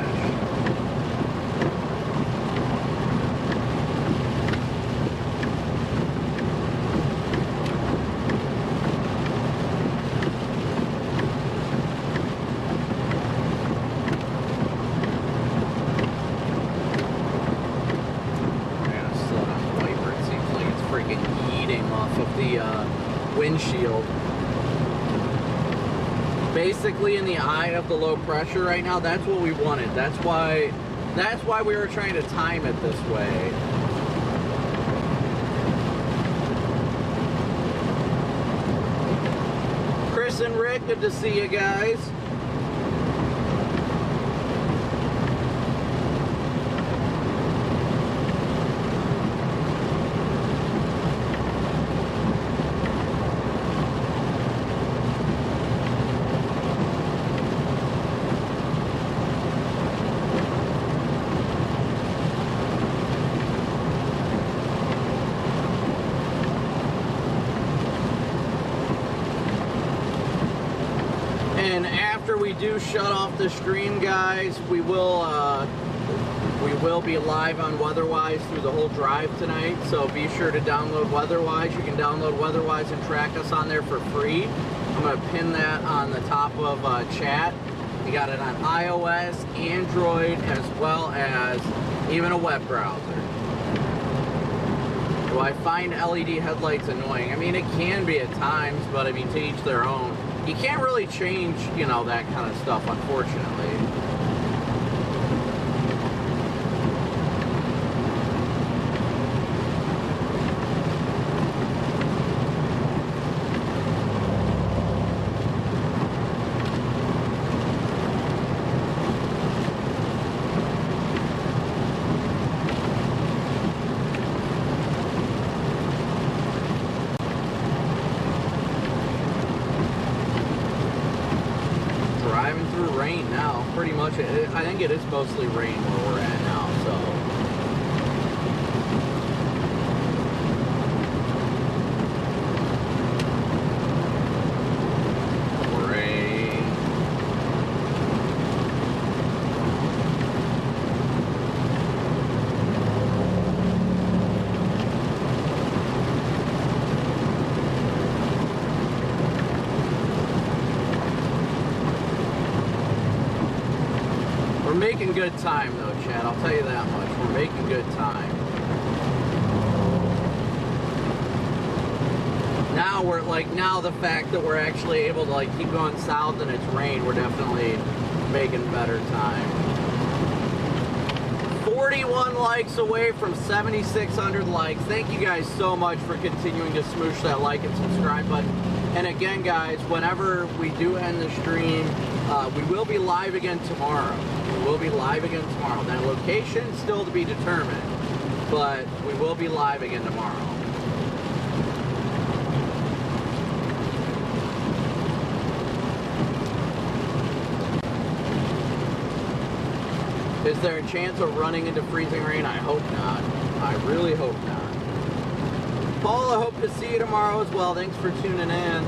Windshield. Basically in the eye of the low pressure right now. That's what we wanted. That's why we were trying to time it this way. Chris and Rick, good to see you guys. And after we do shut off the stream, guys, we will be live on Weatherwise through the whole drive tonight. So be sure to download Weatherwise. You can download Weatherwise and track us on there for free. I'm going to pin that on the top of chat. You got it on iOS, Android, as well as even a web browser. Do I find LED headlights annoying? I mean, it can be at times, but I mean, to each their own. You can't really change, you know, that kind of stuff, unfortunately. Pretty much, I think it is mostly rain where we're at now, so. Rain. We're making good time though, Chad. I'll tell you that much. We're making good time. Now we're now the fact that we're actually able to keep going south and it's rain, we're definitely making better time. 41 likes away from 7,600 likes. Thank you guys so much for continuing to smoosh that like and subscribe button. And again, guys, whenever we do end the stream, we will be live again tomorrow. We will be live again tomorrow. That location is still to be determined, but we will be live again tomorrow. Is there a chance of running into freezing rain? I hope not. I really hope not. Paul, I hope to see you tomorrow as well. Thanks for tuning in.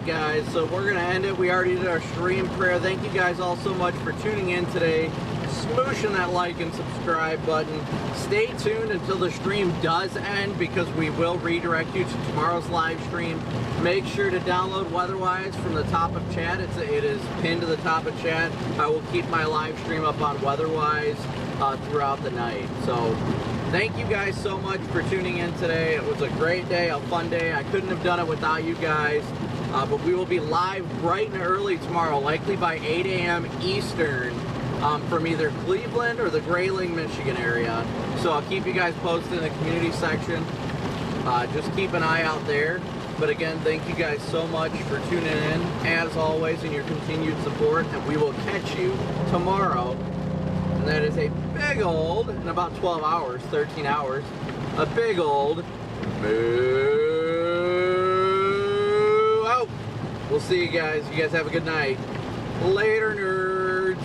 Guys, so we're gonna end it. We already did our stream prayer. Thank you guys all so much for tuning in today, smooshing that like and subscribe button. Stay tuned until the stream does end, because we will redirect you to tomorrow's live stream. Make sure to download Weatherwise from the top of chat. It is pinned to the top of chat. I will keep my live stream up on Weatherwise throughout the night. So thank you guys so much for tuning in today. It was a great day, a fun day. I couldn't have done it without you guys. But we will be live bright and early tomorrow, likely by 8 a.m. Eastern, from either Cleveland or the Grayling, Michigan area. So I'll keep you guys posted in the community section. Just keep an eye out there. But again, thank you guys so much for tuning in, as always, and your continued support. And we will catch you tomorrow. And that is a big old, in about 12 hours, 13 hours, a big old moo. We'll see you guys. You guys have a good night. Later, nerds.